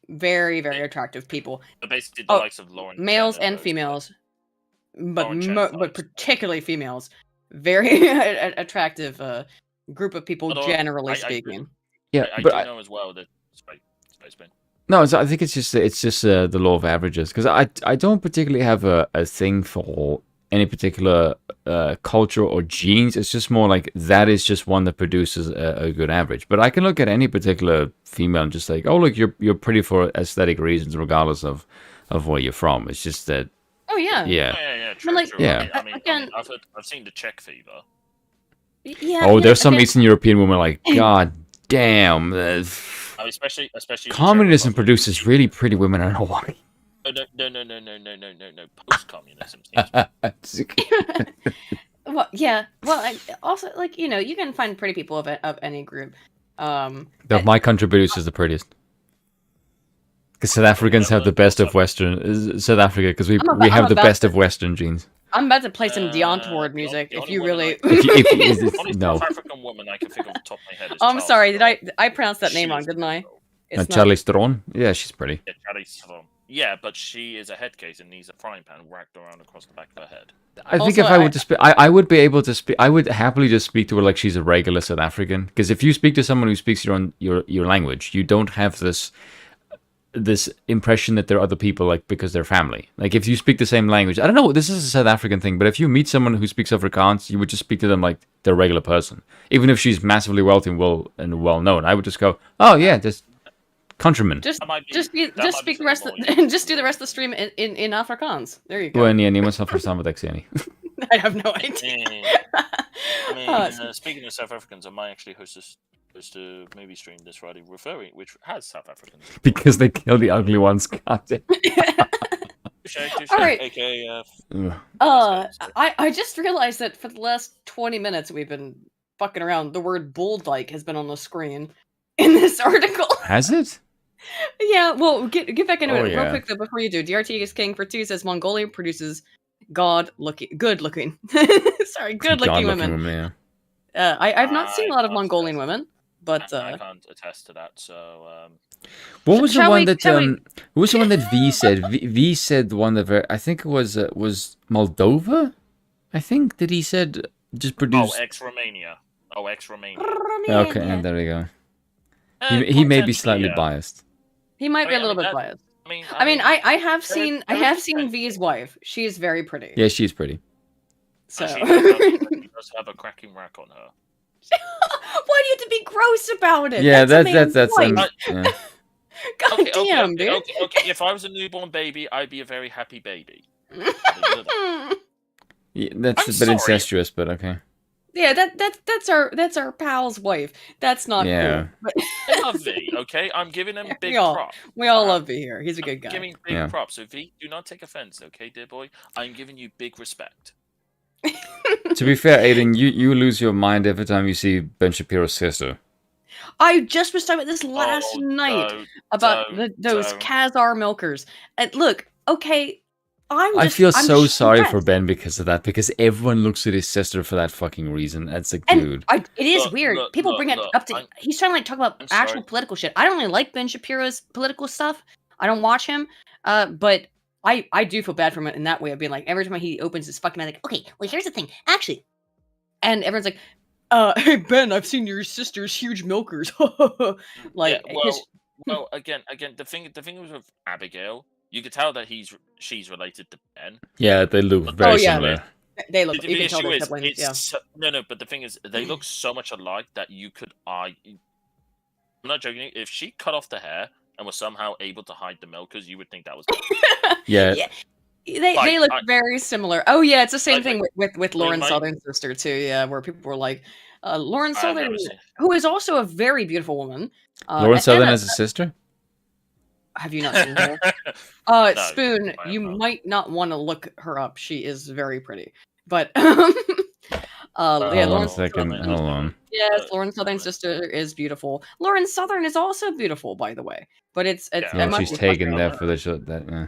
[SPEAKER 1] very attractive people.
[SPEAKER 2] But basically, the likes of Lauren.
[SPEAKER 1] Males and females, but particularly females, very attractive group of people,
[SPEAKER 2] Although,
[SPEAKER 1] generally
[SPEAKER 2] I
[SPEAKER 1] speaking.
[SPEAKER 3] Yeah,
[SPEAKER 2] I
[SPEAKER 3] but
[SPEAKER 2] do know as well that Spaceman.
[SPEAKER 3] no, I think it's just the law of averages, because I don't particularly have a thing for any particular culture or genes. It's just more like that is just one that produces a good average. But I can look at any particular female and just like, oh look, you're pretty for aesthetic reasons, regardless of where you're from. It's just that.
[SPEAKER 1] Oh yeah.
[SPEAKER 2] Yeah, true,
[SPEAKER 1] like,
[SPEAKER 2] true.
[SPEAKER 3] yeah.
[SPEAKER 2] I mean,
[SPEAKER 1] Again-
[SPEAKER 2] I've seen the Czech fever.
[SPEAKER 1] Yeah.
[SPEAKER 3] Oh, there's some
[SPEAKER 1] again,
[SPEAKER 3] Eastern European women like, God damn.
[SPEAKER 2] I mean, especially the Czech
[SPEAKER 3] Communism
[SPEAKER 2] Republic.
[SPEAKER 3] produces really pretty women. I don't know why.
[SPEAKER 2] No. Post-communism.
[SPEAKER 1] Well, yeah. Well, also, like, you can find pretty people of any group.
[SPEAKER 3] My country produces the prettiest. Because South Africans have the best of Western. South Africa, because we have the best of Western genes.
[SPEAKER 1] I'm about to play some Dion Toward music. If you really,
[SPEAKER 2] The only
[SPEAKER 3] No.
[SPEAKER 2] South African woman I can think of off the top of my head is
[SPEAKER 1] I'm
[SPEAKER 2] Charlize
[SPEAKER 1] sorry. Did
[SPEAKER 2] Theron.
[SPEAKER 1] I pronounce that
[SPEAKER 2] She
[SPEAKER 1] name wrong?
[SPEAKER 2] is
[SPEAKER 1] Didn't I?
[SPEAKER 2] beautiful.
[SPEAKER 1] It's not-
[SPEAKER 3] Charlize Theron? Yeah, she's pretty.
[SPEAKER 2] Yeah, Charlize Theron. Yeah, but she is a head case and needs a frying pan wrapped around across the back of her head.
[SPEAKER 3] I think
[SPEAKER 1] Also,
[SPEAKER 3] if I were to speak, I would be able to speak. I would happily just speak to her like she's a regular South African. Because if you speak to someone who speaks your language, you don't have this impression that they're other people, like, because they're family. Like, if you speak the same language, I don't know, this is a South African thing, but if you meet someone who speaks Afrikaans, you would just speak to them like they're a regular person. Even if she's massively wealthy and well known, I would just go, oh yeah, just countryman.
[SPEAKER 1] Just
[SPEAKER 2] That might be-
[SPEAKER 1] just
[SPEAKER 2] that might
[SPEAKER 1] speak
[SPEAKER 2] be
[SPEAKER 1] the rest
[SPEAKER 2] more,
[SPEAKER 1] just do the rest of the stream in Afrikaans. There you go.
[SPEAKER 3] Well, nee, niemand zal verstaan wat ik zeg niet.
[SPEAKER 1] I have no idea.
[SPEAKER 2] I mean, speaking of South Africans, I might actually host a movie stream this Friday, which has South Africans.
[SPEAKER 3] Because they kill the ugly ones. God damn.
[SPEAKER 2] Touche,
[SPEAKER 1] All right.
[SPEAKER 2] aka,
[SPEAKER 3] Ugh.
[SPEAKER 1] I just realized that for the last 20 minutes we've been fucking around. The word bull-dyke has been on the screen in this article.
[SPEAKER 3] Has it?
[SPEAKER 1] Yeah, well, get back into
[SPEAKER 3] Oh,
[SPEAKER 1] it real
[SPEAKER 3] yeah.
[SPEAKER 1] quick though before you do. DRT is King for 2 says Mongolia produces good looking sorry, good looking women.
[SPEAKER 3] Yeah.
[SPEAKER 1] I've not seen a lot of
[SPEAKER 2] I can't
[SPEAKER 1] Mongolian
[SPEAKER 2] attest-
[SPEAKER 1] women, but
[SPEAKER 2] I can't attest to that. So,
[SPEAKER 3] What was the
[SPEAKER 1] Shall
[SPEAKER 3] one
[SPEAKER 1] we-
[SPEAKER 3] that
[SPEAKER 1] shall we-
[SPEAKER 3] who was the one that V said? V said the one that I think it was Moldova. I think that he said just produce.
[SPEAKER 2] ex-Romania. Ex-Romania.
[SPEAKER 3] Okay, and there we go. He may be slightly biased.
[SPEAKER 1] He might be a
[SPEAKER 2] I mean,
[SPEAKER 1] little bit
[SPEAKER 2] that-
[SPEAKER 1] biased.
[SPEAKER 2] I mean,
[SPEAKER 1] I have
[SPEAKER 2] there-
[SPEAKER 1] seen
[SPEAKER 2] there is
[SPEAKER 1] V's
[SPEAKER 2] potential.
[SPEAKER 1] wife. She is very pretty.
[SPEAKER 3] Yeah, she's pretty.
[SPEAKER 1] So
[SPEAKER 2] She does have a cracking rack on her.
[SPEAKER 1] why do you have to be gross about it?
[SPEAKER 3] Yeah,
[SPEAKER 1] a man's
[SPEAKER 3] that's
[SPEAKER 1] wife.
[SPEAKER 3] yeah.
[SPEAKER 1] God damn, dude.
[SPEAKER 2] Okay. If I was a newborn baby, I'd be a very happy baby.
[SPEAKER 3] Yeah, that's
[SPEAKER 2] I'm
[SPEAKER 3] a bit
[SPEAKER 2] sorry.
[SPEAKER 3] incestuous, but okay.
[SPEAKER 1] Yeah, that's our pal's wife. That's not
[SPEAKER 3] Yeah.
[SPEAKER 1] cool. But
[SPEAKER 2] I love V, okay? I'm giving him big
[SPEAKER 1] we all
[SPEAKER 2] props.
[SPEAKER 1] we all love V here. He's a
[SPEAKER 2] I'm
[SPEAKER 1] good guy.
[SPEAKER 2] giving big
[SPEAKER 3] Yeah.
[SPEAKER 2] props. So V, do not take offense, okay, dear boy? I'm giving you big respect.
[SPEAKER 3] To be fair, Aiden, you lose your mind every time you see Ben Shapiro's sister.
[SPEAKER 1] I just was talking about this last
[SPEAKER 2] Oh,
[SPEAKER 1] night about those
[SPEAKER 2] don't.
[SPEAKER 1] Khazar milkers. And look, okay,
[SPEAKER 3] I feel
[SPEAKER 1] I'm
[SPEAKER 3] so sorry for
[SPEAKER 1] stressed.
[SPEAKER 3] Ben because of that, because everyone looks at his sister for that fucking reason. That's like,
[SPEAKER 1] And
[SPEAKER 3] dude.
[SPEAKER 1] it is
[SPEAKER 2] Look,
[SPEAKER 1] weird.
[SPEAKER 2] look,
[SPEAKER 1] People
[SPEAKER 2] look,
[SPEAKER 1] bring it
[SPEAKER 2] look,
[SPEAKER 1] up to.
[SPEAKER 2] I'm-
[SPEAKER 1] He's trying to like talk about
[SPEAKER 2] I'm
[SPEAKER 1] actual
[SPEAKER 2] sorry.
[SPEAKER 1] political shit. I don't really like Ben Shapiro's political stuff. I don't watch him. But I do feel bad for him in that way of being like every time he opens his fucking mouth, like, okay, well here's the thing, actually, and everyone's like, hey Ben, I've seen your sister's huge milkers. Like,
[SPEAKER 2] Yeah,
[SPEAKER 1] 'cause-
[SPEAKER 2] well, again, the thing was with Abigail, you could tell that she's related to Ben.
[SPEAKER 3] Yeah, they look very
[SPEAKER 1] Oh, yeah.
[SPEAKER 3] similar.
[SPEAKER 1] they look.
[SPEAKER 2] The
[SPEAKER 1] You can tell
[SPEAKER 2] issue
[SPEAKER 1] they're
[SPEAKER 2] is,
[SPEAKER 1] siblings. Yeah.
[SPEAKER 2] no, but the thing is, they look so much alike that you could. I'm not joking. If she cut off the hair and was somehow able to hide the milkers, you would think that was.
[SPEAKER 3] Yeah.
[SPEAKER 1] Yeah. They look very similar. Oh yeah, it's the same
[SPEAKER 2] Like,
[SPEAKER 1] thing with Lauren
[SPEAKER 2] my-
[SPEAKER 1] Southern's sister too. Yeah, where people were like, Lauren
[SPEAKER 2] I've
[SPEAKER 1] Southern,
[SPEAKER 2] never seen-
[SPEAKER 1] who is also a very beautiful woman.
[SPEAKER 3] Lauren
[SPEAKER 1] and
[SPEAKER 3] Southern
[SPEAKER 1] Emma-
[SPEAKER 3] has a sister?
[SPEAKER 1] Have you not seen her?
[SPEAKER 2] No,
[SPEAKER 1] Spoon,
[SPEAKER 2] I
[SPEAKER 1] you
[SPEAKER 2] have not.
[SPEAKER 1] might not want to look her up. She is very pretty. But yeah,
[SPEAKER 3] Hold on
[SPEAKER 1] Lauren
[SPEAKER 3] a second.
[SPEAKER 1] Southern-
[SPEAKER 3] Hold on.
[SPEAKER 1] Yes, Lauren Southern's sister is beautiful. Lauren Southern is also beautiful, by the way. But it's
[SPEAKER 2] Yeah.
[SPEAKER 3] Yeah,
[SPEAKER 1] Emma-
[SPEAKER 3] she's taken there for the shot. That, yeah.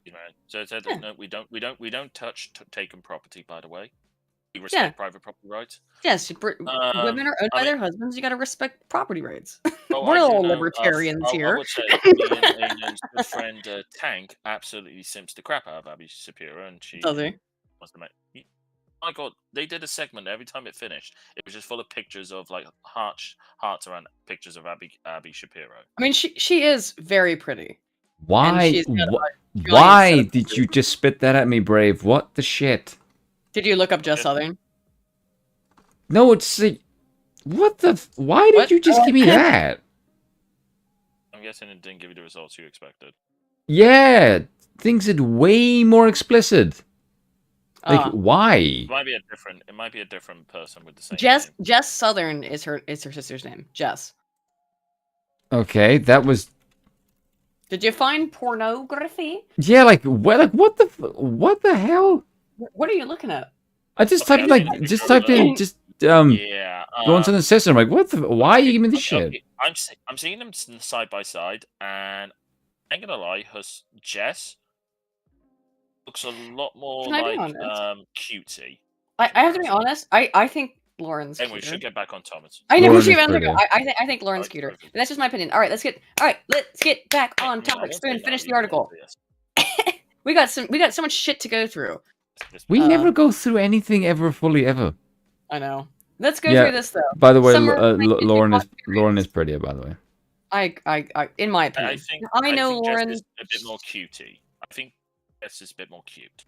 [SPEAKER 2] You know, so it said
[SPEAKER 1] Yeah.
[SPEAKER 2] no, we don't touch taken property. By the way, we respect private property rights.
[SPEAKER 1] Yes, women are owned
[SPEAKER 2] I
[SPEAKER 1] by
[SPEAKER 2] mean-
[SPEAKER 1] their husbands. You got to respect property rights.
[SPEAKER 2] Well,
[SPEAKER 1] We're
[SPEAKER 2] I do
[SPEAKER 1] all
[SPEAKER 2] know,
[SPEAKER 1] libertarians
[SPEAKER 2] I
[SPEAKER 1] here.
[SPEAKER 2] would say me and Aiden's good friend Tank absolutely simps the crap out of Abby Shapiro, and she
[SPEAKER 1] Does he?
[SPEAKER 2] wants to make. my god, they did a segment every time it finished. It was just full of pictures of like hearts around pictures of Abby Shapiro.
[SPEAKER 1] I mean, she is very pretty.
[SPEAKER 3] Why?
[SPEAKER 1] she's got a giant set
[SPEAKER 3] Why
[SPEAKER 1] of
[SPEAKER 3] did you just spit that at me, Brave? What the shit?
[SPEAKER 1] Did you look up Just
[SPEAKER 2] Yeah.
[SPEAKER 1] Southern?
[SPEAKER 3] No, it's what the? Why did
[SPEAKER 1] What?
[SPEAKER 3] you just give me that?
[SPEAKER 2] I'm guessing it didn't give you the results you expected.
[SPEAKER 3] Yeah, things are way more explicit. Like, why?
[SPEAKER 2] It might be a different person with the same
[SPEAKER 1] Jess
[SPEAKER 2] name.
[SPEAKER 1] Jess Southern is her sister's name. Jess.
[SPEAKER 3] Okay, that was.
[SPEAKER 1] Did you find pornography?
[SPEAKER 3] Yeah, like what the hell?
[SPEAKER 1] What are you looking at?
[SPEAKER 3] I just
[SPEAKER 2] Okay,
[SPEAKER 3] typed
[SPEAKER 2] I've seen a picture of it. Yeah.
[SPEAKER 3] go into the system. Like, what the? Why are you giving me this shit?
[SPEAKER 2] Okay, I'm seeing them side by side, and I ain't gonna lie, Jess looks a lot more
[SPEAKER 1] Can I be
[SPEAKER 2] like
[SPEAKER 1] honest?
[SPEAKER 2] cutesy.
[SPEAKER 1] I have to be honest. I think Lauren's
[SPEAKER 2] Anyway, we
[SPEAKER 1] cuter.
[SPEAKER 2] should get back on Thomas.
[SPEAKER 1] I know
[SPEAKER 3] Lauren
[SPEAKER 1] she
[SPEAKER 3] is
[SPEAKER 1] I
[SPEAKER 3] pretty.
[SPEAKER 1] think Lauren's
[SPEAKER 2] Right,
[SPEAKER 1] cuter.
[SPEAKER 2] perfect.
[SPEAKER 1] But that's just my opinion. All right, let's get back on
[SPEAKER 2] I
[SPEAKER 1] topic.
[SPEAKER 2] won't
[SPEAKER 1] So we
[SPEAKER 2] say
[SPEAKER 1] can finish
[SPEAKER 2] no,
[SPEAKER 1] the
[SPEAKER 2] you can
[SPEAKER 1] article.
[SPEAKER 2] say yes.
[SPEAKER 1] We got so much shit to go through.
[SPEAKER 3] We
[SPEAKER 1] Uh,
[SPEAKER 3] never go through anything ever fully ever.
[SPEAKER 1] I know. Let's go
[SPEAKER 3] Yeah,
[SPEAKER 1] through this though.
[SPEAKER 3] By the way,
[SPEAKER 1] Summer of 1965
[SPEAKER 3] Lauren is prettier. By the way,
[SPEAKER 1] I in my opinion.
[SPEAKER 2] I think
[SPEAKER 1] I know
[SPEAKER 2] think
[SPEAKER 1] Lauren.
[SPEAKER 2] Jess is a bit more cutie. I think Jess is a bit more cute.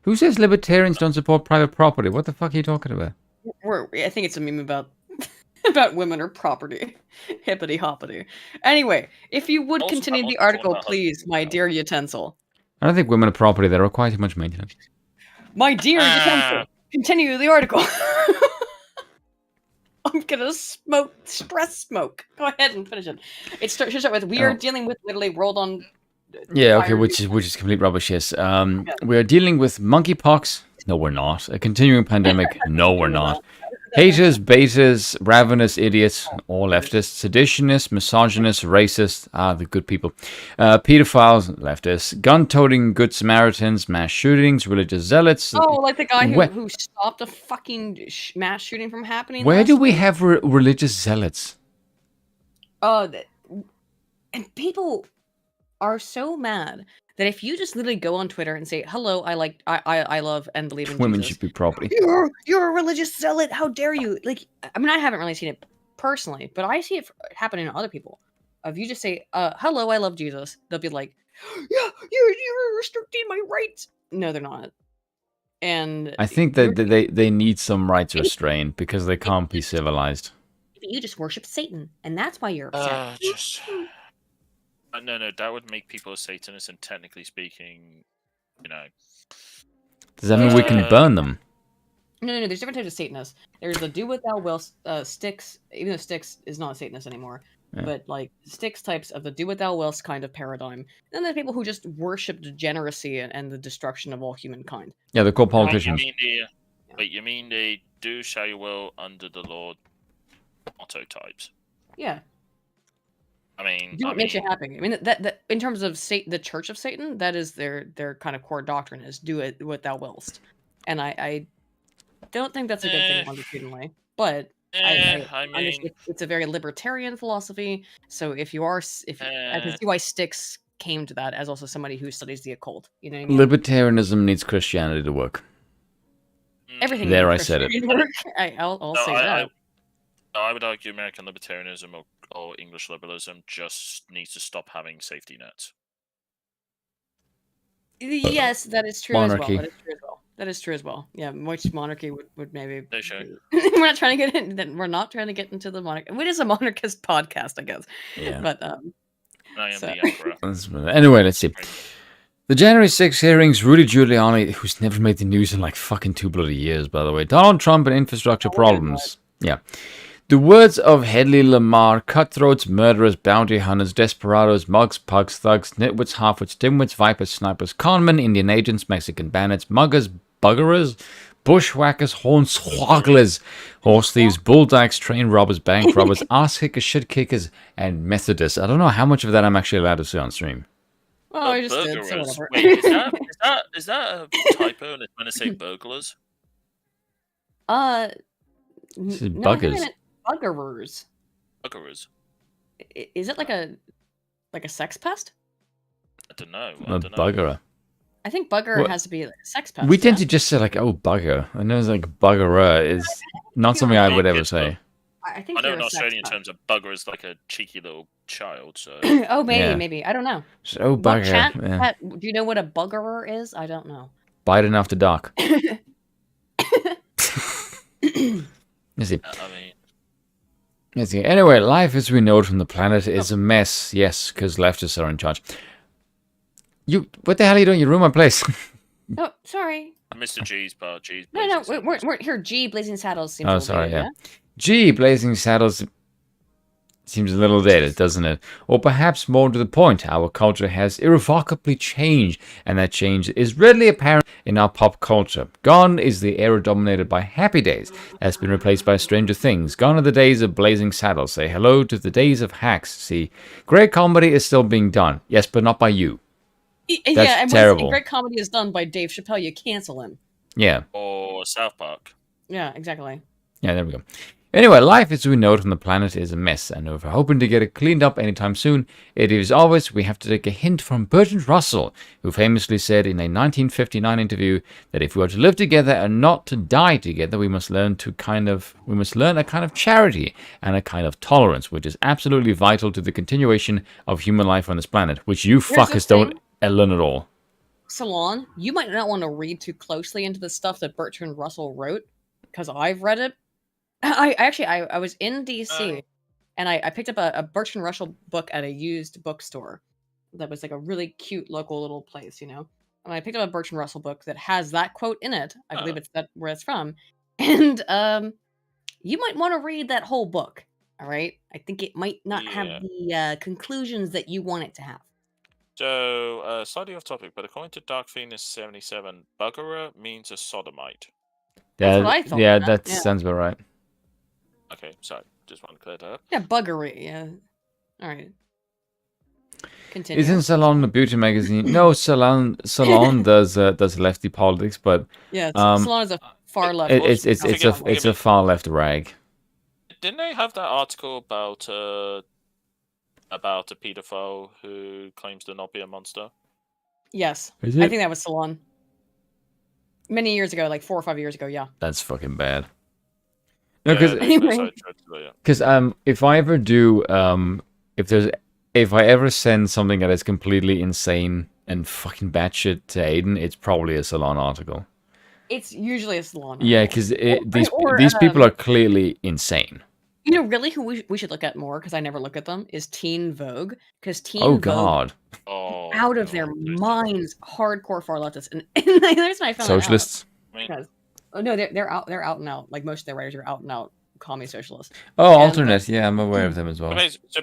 [SPEAKER 3] who says libertarians don't support private property? What the fuck are you talking about?
[SPEAKER 1] I think it's a meme about about women or property. Hippity hoppity. Anyway, if you would
[SPEAKER 2] Also,
[SPEAKER 1] continue
[SPEAKER 2] I'm
[SPEAKER 1] the
[SPEAKER 2] also
[SPEAKER 1] article,
[SPEAKER 2] talking about
[SPEAKER 1] please,
[SPEAKER 2] husbands
[SPEAKER 1] my
[SPEAKER 2] as well.
[SPEAKER 1] dear utensil.
[SPEAKER 3] I don't think women are property. They require too much maintenance.
[SPEAKER 1] My dear utensil, continue the article. I'm gonna stress smoke. Go ahead and finish it. It should start with, we are dealing with literally world on.
[SPEAKER 3] Yeah, okay,
[SPEAKER 1] fire.
[SPEAKER 3] which is complete rubbish. Yes. We are dealing with monkeypox. No, we're not. A continuing pandemic. No, we're not. Haters, baiters, ravenous idiots, all leftists, seditionists, misogynists, racists, the good people, pedophiles, leftists, gun-toting good Samaritans, mass shootings, religious zealots.
[SPEAKER 1] Oh, like the guy
[SPEAKER 3] Where-
[SPEAKER 1] who stopped a fucking mass shooting from happening.
[SPEAKER 3] Where
[SPEAKER 1] last
[SPEAKER 3] do we
[SPEAKER 1] week?
[SPEAKER 3] have religious zealots?
[SPEAKER 1] And people are so mad that if you just literally go on Twitter and say, "Hello, I love and believe in
[SPEAKER 3] Women
[SPEAKER 1] Jesus,"
[SPEAKER 3] should be property.
[SPEAKER 1] you're a religious zealot. How dare you? Like, I mean, I haven't really seen it personally, but I see it happening to other people. If you just say, "Hello, I love Jesus," they'll be like, "Yeah, you're restricting my rights." No, they're not. And
[SPEAKER 3] I think that they need some rights restraint because they can't be civilized.
[SPEAKER 1] you just worship Satan, and that's why you're upset.
[SPEAKER 2] No, that would make people a Satanist, and technically speaking, you know.
[SPEAKER 3] Does that mean we can burn them?
[SPEAKER 1] No. There's different types of Satanists. There's the do what thou wilt, Styx, even though Styx is not a Satanist anymore,
[SPEAKER 3] Yeah.
[SPEAKER 1] but like Styx types of the do what thou wilt kind of paradigm. Then there's people who just worship degeneracy and the destruction of all humankind.
[SPEAKER 3] Yeah, they're called politicians.
[SPEAKER 2] You mean the do shall you will under the Lord motto types?
[SPEAKER 1] Yeah.
[SPEAKER 2] I mean,
[SPEAKER 1] Do what makes you happy. I mean, that in terms of the Church of Satan, that is their kind of core doctrine is do it what thou willst, and I don't think that's a good thing longitudinally. But I mean, it's a very libertarian philosophy. So if I can see why Styx came to that as also somebody who studies the occult. You know what I mean?
[SPEAKER 3] Libertarianism needs Christianity to work.
[SPEAKER 1] Everything.
[SPEAKER 3] There, I said it.
[SPEAKER 1] I'll say that.
[SPEAKER 2] I would argue American libertarianism or English liberalism just needs to stop having safety nets.
[SPEAKER 1] Yes, that is true
[SPEAKER 3] Monarchy.
[SPEAKER 1] as well. That is true as well. Yeah, which monarchy would maybe.
[SPEAKER 2] They should.
[SPEAKER 1] We're not trying to get into the monarchy. It is a monarchist podcast, I guess.
[SPEAKER 3] Yeah.
[SPEAKER 1] But
[SPEAKER 2] I am the emperor.
[SPEAKER 3] Anyway, let's see. The January 6 hearings, Rudy Giuliani, who's never made the news in like fucking 2 bloody years, by the way. Donald Trump and infrastructure problems. Yeah. The words of Hedley Lamar, cutthroats, murderers, bounty hunters, desperados, mugs, pugs, thugs, nitwits, halfwits, dimwits, vipers, snipers, conmen, Indian agents, Mexican bandits, muggers, buggerers, bushwhackers, hornswogglers, horse thieves, bulldogs, train robbers, bank robbers, ass kickers, shit kickers, and Methodists. I don't know how much of that I'm actually allowed to say on stream.
[SPEAKER 1] Oh, I just did. So whatever.
[SPEAKER 2] Wait, is that a typo and it's meant to say burglars?
[SPEAKER 3] This is
[SPEAKER 1] no,
[SPEAKER 3] buggers.
[SPEAKER 1] Buggerers.
[SPEAKER 2] Buggerers.
[SPEAKER 1] Is it like a sex pest?
[SPEAKER 2] I don't know.
[SPEAKER 3] A buggerer.
[SPEAKER 1] I think bugger
[SPEAKER 3] Well,
[SPEAKER 1] has to be like a sex pest.
[SPEAKER 3] We tend
[SPEAKER 1] yeah?
[SPEAKER 3] to just say like, "Oh, bugger." I know it's like buggerer is not something I would ever say.
[SPEAKER 1] I think
[SPEAKER 2] I know
[SPEAKER 1] you're
[SPEAKER 2] in
[SPEAKER 1] a sex
[SPEAKER 2] Australian
[SPEAKER 1] pest.
[SPEAKER 2] terms, a bugger is like a cheeky little child. So
[SPEAKER 1] Oh,
[SPEAKER 3] Yeah.
[SPEAKER 1] maybe. I don't know.
[SPEAKER 3] So, oh,
[SPEAKER 1] What
[SPEAKER 3] bugger.
[SPEAKER 1] chat?
[SPEAKER 3] Yeah.
[SPEAKER 1] Do you know what a buggerer is? I don't know.
[SPEAKER 3] Biting after dark. Let's see.
[SPEAKER 2] I mean,
[SPEAKER 3] Let's see. Anyway, life as we know it from the planet is a mess. Yes, because leftists are in charge. What the hell are you doing? You ruined my place.
[SPEAKER 1] Oh, sorry.
[SPEAKER 2] Mr. G's part. G's.
[SPEAKER 1] No,
[SPEAKER 2] Blazing
[SPEAKER 1] we're
[SPEAKER 2] Saddles.
[SPEAKER 1] here. G Blazing Saddles seems.
[SPEAKER 3] Oh,
[SPEAKER 1] a little
[SPEAKER 3] sorry,
[SPEAKER 1] dated,
[SPEAKER 3] yeah. Gee, Blazing Saddles seems a little dated, doesn't it? Or perhaps more to the point, our culture has irrevocably changed, and that change is readily apparent in our pop culture. Gone is the era dominated by Happy Days, has been replaced by Stranger Things. Gone are the days of Blazing Saddles. Say hello to the days of hacks. See, great comedy is still being done. Yes, but not by you.
[SPEAKER 1] Yeah, and
[SPEAKER 3] terrible.
[SPEAKER 1] when great comedy is done by Dave Chappelle, you cancel him.
[SPEAKER 3] Yeah.
[SPEAKER 2] Or South Park.
[SPEAKER 1] Yeah, exactly.
[SPEAKER 3] Yeah, there we go. Anyway, life as we know it on the planet is a mess, and if we're hoping to get it cleaned up anytime soon, it is obvious we have to take a hint from Bertrand Russell, who famously said in a 1959 interview that if we are to live together and not to die together, we must learn a kind of charity and a kind of tolerance, which is absolutely vital to the continuation of human life on this planet, which you fuckers don't learn at all.
[SPEAKER 1] Salon, you might not want to read too closely into the stuff that Bertrand Russell wrote, because I've read it. I was in DC, and I picked up a Bertrand Russell book at a used bookstore that was like a really cute local little place, And I picked up a Bertrand Russell book that has that quote in it. I believe it's where it's from. And you might want to read that whole book. All right, I think it might not have the conclusions that you want it to have.
[SPEAKER 2] So, slightly off topic, but according to Dark Phoenix 77, buggerer means a sodomite.
[SPEAKER 1] That's what I thought.
[SPEAKER 3] Yeah, that sounds about right.
[SPEAKER 2] Okay, sorry. Just want to clear that up.
[SPEAKER 1] Yeah, buggery. Yeah. All right. Continue.
[SPEAKER 3] Isn't Salon a beauty magazine? No, Salon does lefty politics, but
[SPEAKER 1] yeah, Salon is a far left.
[SPEAKER 3] It's a far left rag.
[SPEAKER 2] Didn't they have that article about a pedophile who claims to not be a monster?
[SPEAKER 1] Yes,
[SPEAKER 3] Is it?
[SPEAKER 1] I think that was Salon. Many years ago, like 4 or 5 years ago. Yeah.
[SPEAKER 3] That's fucking bad. No, because if I ever do if I ever send something that is completely insane and fucking batshit to Aiden, it's probably a Salon article.
[SPEAKER 1] It's usually a Salon article.
[SPEAKER 3] Yeah, because these people are clearly insane.
[SPEAKER 1] You know, really, who we should look at more, because I never look at them, is Teen Vogue. Because Teen Vogue,
[SPEAKER 3] God,
[SPEAKER 1] out of their minds, hardcore far leftists, and there's my
[SPEAKER 3] socialists.
[SPEAKER 1] Because no, they're out and out. Like most of their writers are out and out commie socialists.
[SPEAKER 3] Oh, and, alternate. Yeah, I'm aware of them as well.
[SPEAKER 2] So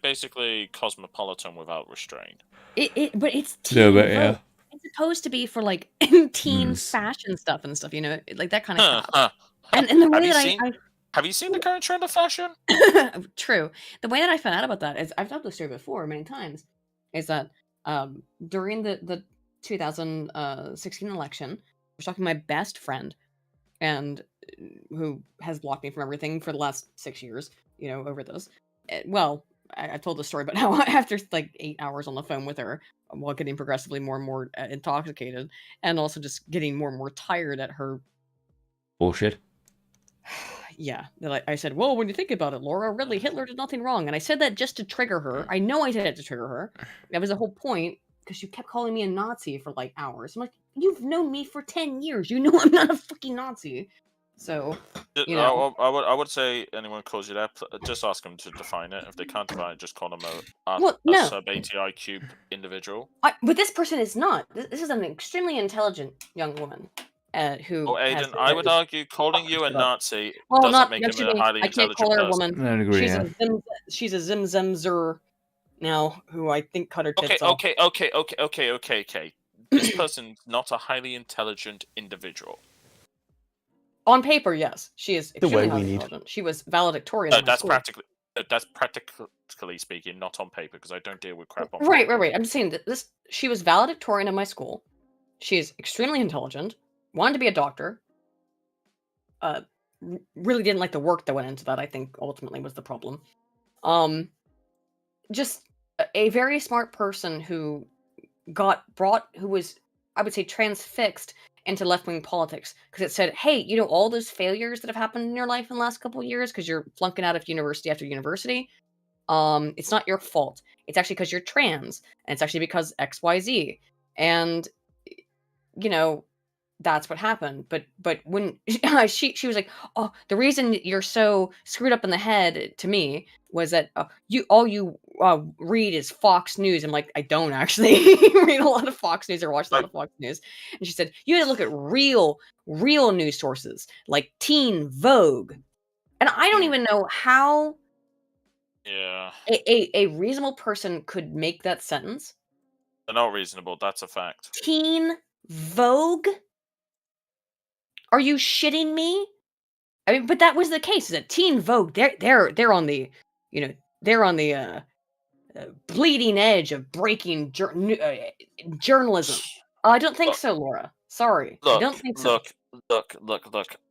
[SPEAKER 2] basically, cosmopolitan without restraint.
[SPEAKER 1] But it's teen Vogue. Yeah. It's supposed to be for like teen fashion stuff, like that kind of stuff. And the way that
[SPEAKER 2] have you seen the current trend of fashion?
[SPEAKER 1] True. The way that I found out about that is, I've told this story before many times, is that during the 2016 election, I was talking to my best friend, and who has blocked me from everything for the last 6 years, over this. Well, I told the story about how after like 8 hours on the phone with her, while getting progressively more and more intoxicated, and also just getting more and more tired at her
[SPEAKER 3] bullshit.
[SPEAKER 1] Yeah, I said, well, when you think about it, Laura, really, Hitler did nothing wrong. And I said that just to trigger her. I know I did it to trigger her. That was the whole point, because you kept calling me a Nazi for like hours. I'm like, you've known me for 10 years. You know I'm not a fucking Nazi. So,
[SPEAKER 2] I would say anyone calls you that, just ask them to define it. If they can't define it, just call them a sub-ATI cube individual.
[SPEAKER 1] But this person is not. This is an extremely intelligent young woman. Who?
[SPEAKER 2] Oh, Aiden, I would argue calling you a Nazi doesn't make him a highly intelligent person. I can't call her a woman.
[SPEAKER 3] I don't agree.
[SPEAKER 1] She's a Zimzemzer now, who I think cut her tits off.
[SPEAKER 2] Okay. This person's not a highly intelligent individual.
[SPEAKER 1] On paper, yes, she is extremely highly intelligent. She was valedictorian.
[SPEAKER 2] That's practically speaking, not on paper, because I don't deal with crap on paper.
[SPEAKER 1] Right. I'm just saying that she was valedictorian in my school. She is extremely intelligent. Wanted to be a doctor. Really didn't like the work that went into that, I think ultimately was the problem. Just a very smart person who was I would say, transfixed into left-wing politics because it said, hey, you know, all those failures that have happened in your life in the last couple of years because you're flunking out of university after university, it's not your fault. It's actually because you're trans, and it's actually because XYZ. And, you know, that's what happened. But when she was like, oh, the reason you're so screwed up in the head to me was that you read is Fox News. I'm like, I don't actually read a lot of Fox News or watch a lot of Fox News. And she said, you had to look at real news sources like Teen Vogue. And I don't even know how a reasonable person could make that sentence.
[SPEAKER 2] They're not reasonable, that's a fact.
[SPEAKER 1] Teen Vogue? Are you shitting me? I mean, but that was the case. That Teen Vogue, they're on the, you know, they're on the bleeding edge of breaking journalism. I don't think so, Laura. Sorry, I don't think so.
[SPEAKER 2] Look.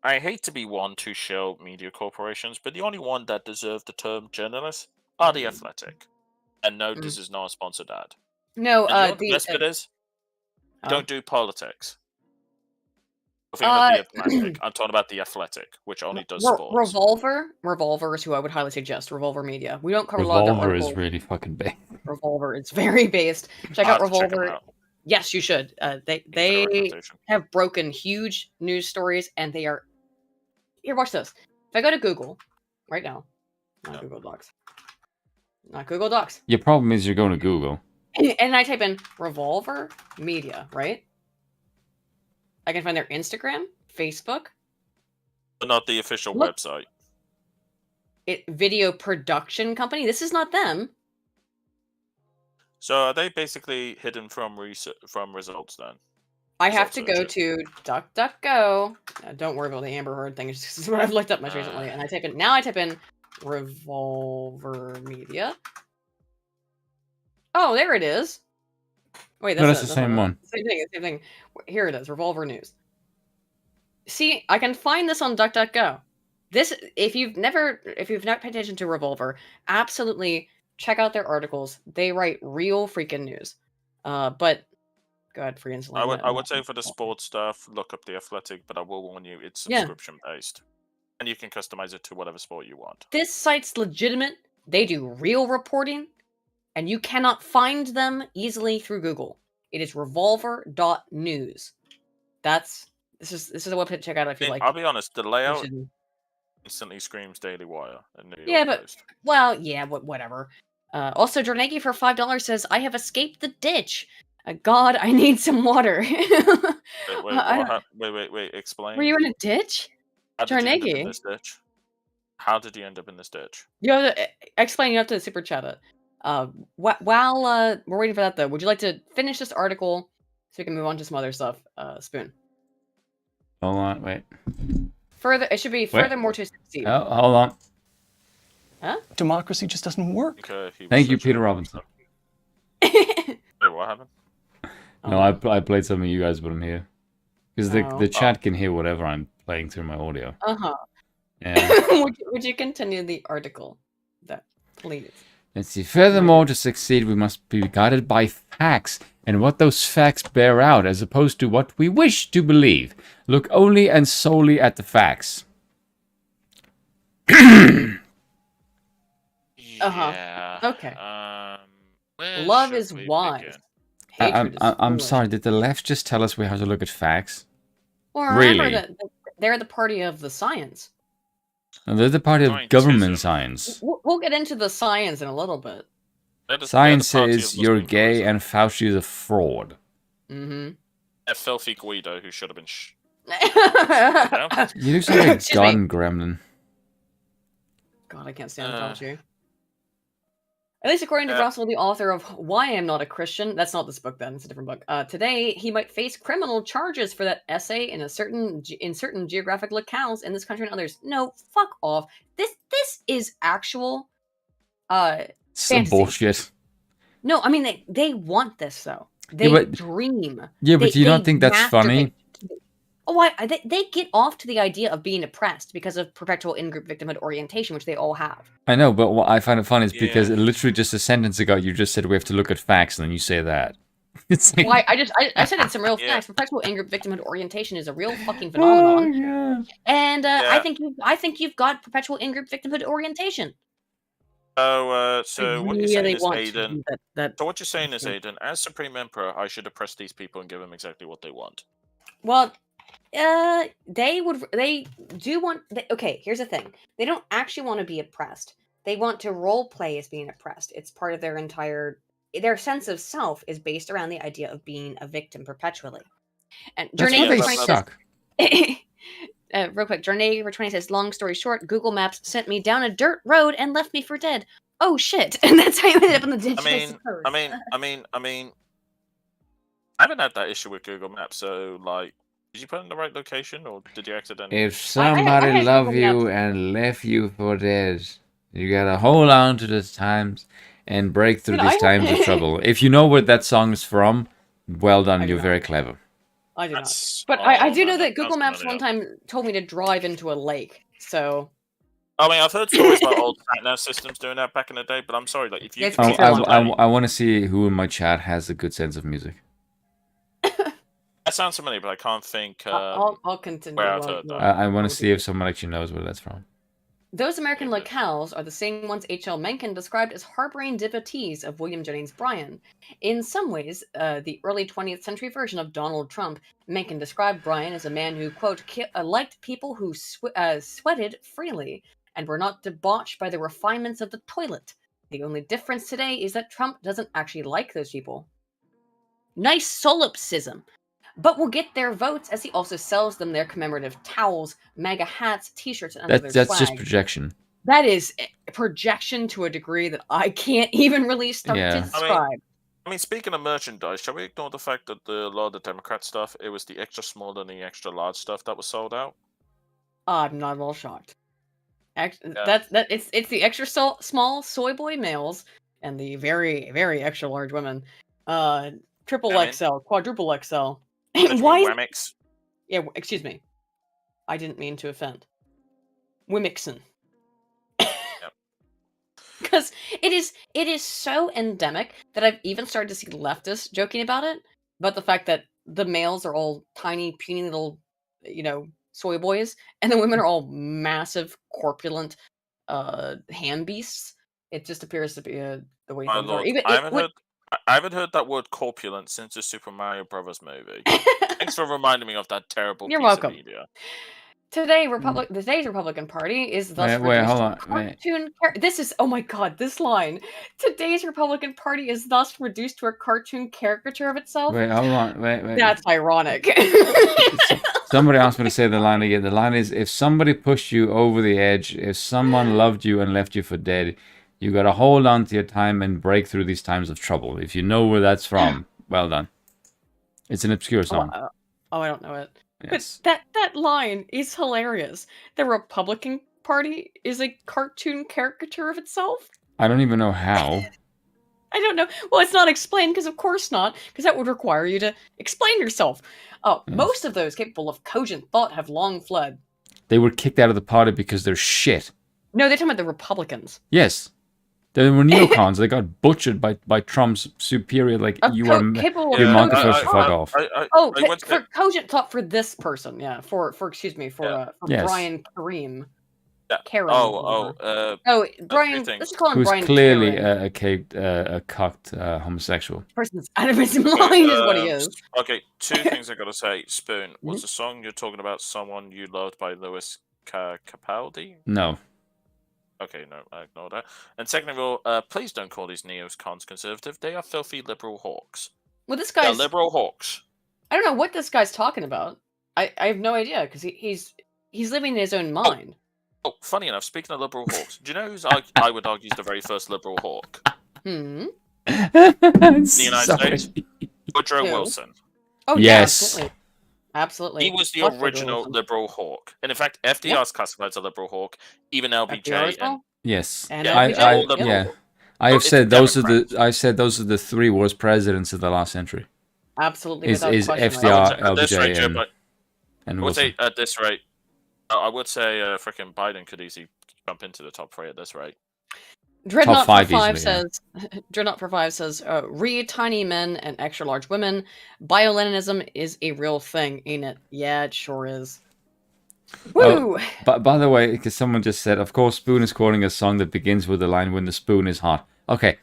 [SPEAKER 2] I hate to be one to show media corporations, but the only one that deserve the term journalist are the Athletic. And no, this is not a sponsored ad.
[SPEAKER 1] No,
[SPEAKER 2] the best bit is don't do politics. I'm talking about the Athletic, which only does sports.
[SPEAKER 1] Revolver is who I would highly suggest. Revolver Media. We don't cover a lot of that.
[SPEAKER 3] Revolver is really fucking big.
[SPEAKER 1] Revolver, it's very based. Check out Revolver. Yes, you should. They have broken huge news stories, and they are. Here, watch this. If I go to Google right now, not Google Docs.
[SPEAKER 3] Your problem is you're going to Google,
[SPEAKER 1] and I type in Revolver Media, right? I can find their Instagram, Facebook.
[SPEAKER 2] But not the official website.
[SPEAKER 1] Video production company. This is not them.
[SPEAKER 2] So are they basically hidden from results then?
[SPEAKER 1] I have to go to DuckDuckGo. Don't worry about the Amber Heard thing. This is what I've looked up most recently. And I type in Revolver Media. Oh, there it is. Wait,
[SPEAKER 3] that's the same one.
[SPEAKER 1] Same thing. Here it is, Revolver News. See, I can find this on DuckDuckGo. This, if you've not paid attention to Revolver, absolutely check out their articles. They write real freaking news. But go ahead, free insulin.
[SPEAKER 2] I would say for the sports stuff, look up the Athletic, but I will warn you, it's subscription based, and you can customize it to whatever sport you want. This
[SPEAKER 1] site's legitimate. They do real reporting. And you cannot find them easily through Google. It is revolver.news. This is a website to check out if you like.
[SPEAKER 2] I'll be honest, the layout instantly screams Daily Wire and New York
[SPEAKER 1] Yeah, but
[SPEAKER 2] Post.
[SPEAKER 1] Well, yeah, whatever. Also, Jornegi for $5 says, "I have escaped the ditch. God, I need some water."
[SPEAKER 2] Wait, explain.
[SPEAKER 1] Were you in a ditch?
[SPEAKER 2] Jornegi? How did you end up in this ditch?
[SPEAKER 1] You have to explain. You have to super chat it. While we're waiting for that, though, would you like to finish this article so we can move on to some other stuff? Spoon.
[SPEAKER 3] Hold on, wait.
[SPEAKER 1] It should be furthermore to succeed.
[SPEAKER 3] Oh, hold on.
[SPEAKER 5] Huh? Democracy just doesn't work.
[SPEAKER 3] Thank you, Peter Robinson.
[SPEAKER 2] Wait, what happened?
[SPEAKER 3] No, I played something you guys wouldn't hear. Because the chat can hear whatever I'm playing through my audio.
[SPEAKER 1] Uh-huh.
[SPEAKER 3] Yeah.
[SPEAKER 1] would you continue the article? Please.
[SPEAKER 3] Let's see. Furthermore, to succeed, we must be guided by facts and what those facts bear out, as opposed to what we wish to believe. Look only and solely at the facts.
[SPEAKER 1] Yeah. Okay. Love is wise.
[SPEAKER 3] I'm sorry. Did the left just tell us we have to look at facts?
[SPEAKER 1] Well, remember that they're the party of the science.
[SPEAKER 3] And they're the party of government science.
[SPEAKER 1] We'll get into the science in a little bit.
[SPEAKER 3] Science says you're gay and Fauci is a fraud.
[SPEAKER 1] Mm-hmm.
[SPEAKER 2] A filthy Guido who should have been
[SPEAKER 3] You look like a gun gremlin.
[SPEAKER 1] God, I can't stand Fauci. At least according to Russell, the author of Why I'm Not a Christian, that's not this book then, it's a different book. Today, he might face criminal charges for that essay in certain geographic locales in this country and others. No, fuck off. This is actual
[SPEAKER 3] some bullshit.
[SPEAKER 1] No, I mean, they want this, though. They dream.
[SPEAKER 3] Yeah, but do you not think that's funny?
[SPEAKER 1] Oh, they get off to the idea of being oppressed because of perpetual in-group victimhood orientation, which they all have.
[SPEAKER 3] I know, but what I find it funny is because literally just a sentence ago you just said we have to look at facts, and then you say that.
[SPEAKER 1] Why? I said it's some real
[SPEAKER 2] Yeah.
[SPEAKER 1] facts. Perpetual in-group victimhood orientation is a real fucking
[SPEAKER 3] Oh,
[SPEAKER 1] phenomenon,
[SPEAKER 3] yeah.
[SPEAKER 1] and
[SPEAKER 2] Yeah.
[SPEAKER 1] I think you've got perpetual in-group victimhood orientation.
[SPEAKER 2] So what you're saying is, Aiden.
[SPEAKER 1] that.
[SPEAKER 2] So what you're saying is, Aiden, as Supreme Emperor, I should oppress these people and give them exactly what they want.
[SPEAKER 1] Well, they do want. Okay, here's the thing. They don't actually want to be oppressed. They want to role play as being oppressed. It's part of their sense of self is based around the idea of being a victim perpetually. And
[SPEAKER 3] That's
[SPEAKER 1] Journey
[SPEAKER 3] why they
[SPEAKER 1] for 20 says,
[SPEAKER 3] suck.
[SPEAKER 1] real quick, Journey for 20 says, long story short, Google Maps sent me down a dirt road and left me for dead. Oh shit! And that's how you ended up in the ditch.
[SPEAKER 2] I haven't had that issue with Google Maps. So, like, did you put it in the right location, or did you accidentally?
[SPEAKER 3] If somebody
[SPEAKER 1] had
[SPEAKER 3] love
[SPEAKER 1] Google
[SPEAKER 3] you
[SPEAKER 1] Maps.
[SPEAKER 3] and left you for dead, you gotta hold on to these times and break through
[SPEAKER 1] Dude,
[SPEAKER 3] these times of trouble. If you know where that song is from, well done.
[SPEAKER 1] I do
[SPEAKER 3] You're
[SPEAKER 1] not.
[SPEAKER 3] very clever.
[SPEAKER 1] I do not.
[SPEAKER 2] That's,
[SPEAKER 1] But I do
[SPEAKER 2] man,
[SPEAKER 1] know that Google
[SPEAKER 2] sounds
[SPEAKER 1] Maps
[SPEAKER 2] familiar.
[SPEAKER 1] one time told me to drive into a lake. So
[SPEAKER 2] I mean, I've heard stories about old sat-nav systems doing that back in the day, but I'm sorry, like if you
[SPEAKER 1] It's
[SPEAKER 2] can
[SPEAKER 1] been
[SPEAKER 2] beat
[SPEAKER 1] so long.
[SPEAKER 3] I want to see who in my chat has a good sense of music.
[SPEAKER 2] that sounds familiar, but I can't think.
[SPEAKER 1] I'll continue.
[SPEAKER 2] where I've heard that.
[SPEAKER 3] I want to see if someone actually knows where that's from.
[SPEAKER 1] Those American
[SPEAKER 2] Yeah,
[SPEAKER 1] locales are the same ones H.L. Mencken described as harboring devotees of William Jennings Bryan. In some ways, the early 20th century version of Donald Trump, Mencken described Bryan as a man who, quote, liked people who sweated freely and were not debauched by the refinements of the toilet. The only difference today is that Trump doesn't actually like those people. Nice solipsism. But will get their votes as he also sells them their commemorative towels, MAGA hats, t-shirts, and other
[SPEAKER 3] That's
[SPEAKER 1] swag.
[SPEAKER 3] just projection.
[SPEAKER 1] That is projection to a degree that I can't even really start
[SPEAKER 3] Yeah.
[SPEAKER 1] to describe.
[SPEAKER 2] I mean, speaking of merchandise, shall we ignore the fact that a lot of the Democrat stuff, it was the extra small and the extra large stuff that was sold out?
[SPEAKER 1] I'm not at all shocked. It's the extra small soy boy males and the very, very extra large women. Triple
[SPEAKER 2] Women?
[SPEAKER 1] XL, quadruple XL.
[SPEAKER 2] Why?
[SPEAKER 1] Why? Yeah, excuse me. I didn't mean to offend. Wimixon. Because it is so endemic that I've even started to see leftists joking about it, about the fact that the males are all tiny, puny little, soy boys, and the women are all massive, corpulent, hand beasts. It just appears to be the way
[SPEAKER 2] My
[SPEAKER 1] things are.
[SPEAKER 2] lord,
[SPEAKER 1] Even
[SPEAKER 2] I haven't heard that word corpulent since the Super Mario Brothers movie. Thanks for reminding me of that terrible
[SPEAKER 1] You're
[SPEAKER 2] piece
[SPEAKER 1] welcome.
[SPEAKER 2] of media.
[SPEAKER 1] Today's Republican Party is thus
[SPEAKER 3] Wait,
[SPEAKER 1] reduced
[SPEAKER 3] hold
[SPEAKER 1] to
[SPEAKER 3] on,
[SPEAKER 1] a cartoon. This is, oh my god, this line. Today's Republican Party is thus reduced to a cartoon caricature of itself.
[SPEAKER 3] Wait, hold on. Wait.
[SPEAKER 1] That's ironic.
[SPEAKER 3] Somebody asked me to say the line again. The line is, if somebody pushed you over the edge, if someone loved you and left you for dead, you got to hold on to your time and break through these times of trouble. If you know where that's from, well done. It's an obscure song.
[SPEAKER 1] I don't know it.
[SPEAKER 3] Yes.
[SPEAKER 1] But that line is hilarious. The Republican Party is a cartoon caricature of itself?
[SPEAKER 3] I don't even know how.
[SPEAKER 1] I don't know. Well, it's not explained, because of course not, because that would require you to explain yourself. Oh,
[SPEAKER 3] Yes.
[SPEAKER 1] Most of those capable of cogent thought have long fled.
[SPEAKER 3] They were kicked out of the party because they're shit.
[SPEAKER 1] No, they're talking about the Republicans.
[SPEAKER 3] Yes. They were neocons. They got butchered by Trump's superior, like, you are...
[SPEAKER 1] capable
[SPEAKER 3] You're
[SPEAKER 1] of
[SPEAKER 3] Monkeypox,
[SPEAKER 1] cogent
[SPEAKER 3] fuck
[SPEAKER 1] thought.
[SPEAKER 3] off.
[SPEAKER 1] For cogent thought for this person, yeah. For
[SPEAKER 3] Yes.
[SPEAKER 1] Brian Kareem.
[SPEAKER 2] Yeah.
[SPEAKER 1] Karen.
[SPEAKER 2] Brian.
[SPEAKER 1] Let's call him
[SPEAKER 3] Who's
[SPEAKER 1] Brian
[SPEAKER 3] clearly
[SPEAKER 1] Karen.
[SPEAKER 3] a cocked homosexual.
[SPEAKER 1] Person's out of his mind is what he is.
[SPEAKER 2] Okay, two things I gotta say. Spoon, was the song you're talking about Someone You Loved by Louis Capaldi?
[SPEAKER 3] No.
[SPEAKER 2] Okay, no, I ignore that. And second of all, please don't call these neocons conservative. They are filthy liberal hawks.
[SPEAKER 1] Well, this
[SPEAKER 2] They're
[SPEAKER 1] guy's
[SPEAKER 2] liberal hawks.
[SPEAKER 1] I don't know what this guy's talking about. I have no idea, because he's living in his own mind.
[SPEAKER 2] Oh, funny enough, speaking of liberal hawks, do you know who's I would argue is the very first liberal hawk?
[SPEAKER 1] Hmm.
[SPEAKER 2] The United States? Woodrow
[SPEAKER 1] Who?
[SPEAKER 2] Wilson.
[SPEAKER 1] Oh
[SPEAKER 3] Yes.
[SPEAKER 1] yeah, absolutely.
[SPEAKER 2] He was the
[SPEAKER 1] Fuck Woodrow
[SPEAKER 2] original
[SPEAKER 1] Wilson.
[SPEAKER 2] liberal hawk. And in fact, FDR's classified as a liberal hawk, even
[SPEAKER 1] FDR
[SPEAKER 2] LBJ.
[SPEAKER 1] as well?
[SPEAKER 3] Yes.
[SPEAKER 1] And
[SPEAKER 2] Yeah,
[SPEAKER 1] LBJ?
[SPEAKER 3] Yeah. I
[SPEAKER 2] Well,
[SPEAKER 3] have
[SPEAKER 2] it's
[SPEAKER 3] said
[SPEAKER 2] the
[SPEAKER 3] those are
[SPEAKER 2] Democrats.
[SPEAKER 3] I said those are the three worst presidents of the last century.
[SPEAKER 1] Absolutely,
[SPEAKER 3] Is
[SPEAKER 1] without question.
[SPEAKER 3] FDR,
[SPEAKER 2] At this rate,
[SPEAKER 3] LBJ,
[SPEAKER 2] Joe,
[SPEAKER 3] and
[SPEAKER 2] I would
[SPEAKER 3] Wilson.
[SPEAKER 2] say at this rate, I would say frickin' Biden could easily jump into the top three at this rate.
[SPEAKER 1] Dreadnought
[SPEAKER 3] five
[SPEAKER 1] for five
[SPEAKER 3] easily, yeah.
[SPEAKER 1] says Dreadnought for five says re tiny men and extra large women. Bio-Leninism is a real thing, ain't it? Yeah, it sure is. Woo!
[SPEAKER 3] But by the way, because someone just said, of course, Spoon is quoting a song that begins with the line "When the spoon is hot." Okay,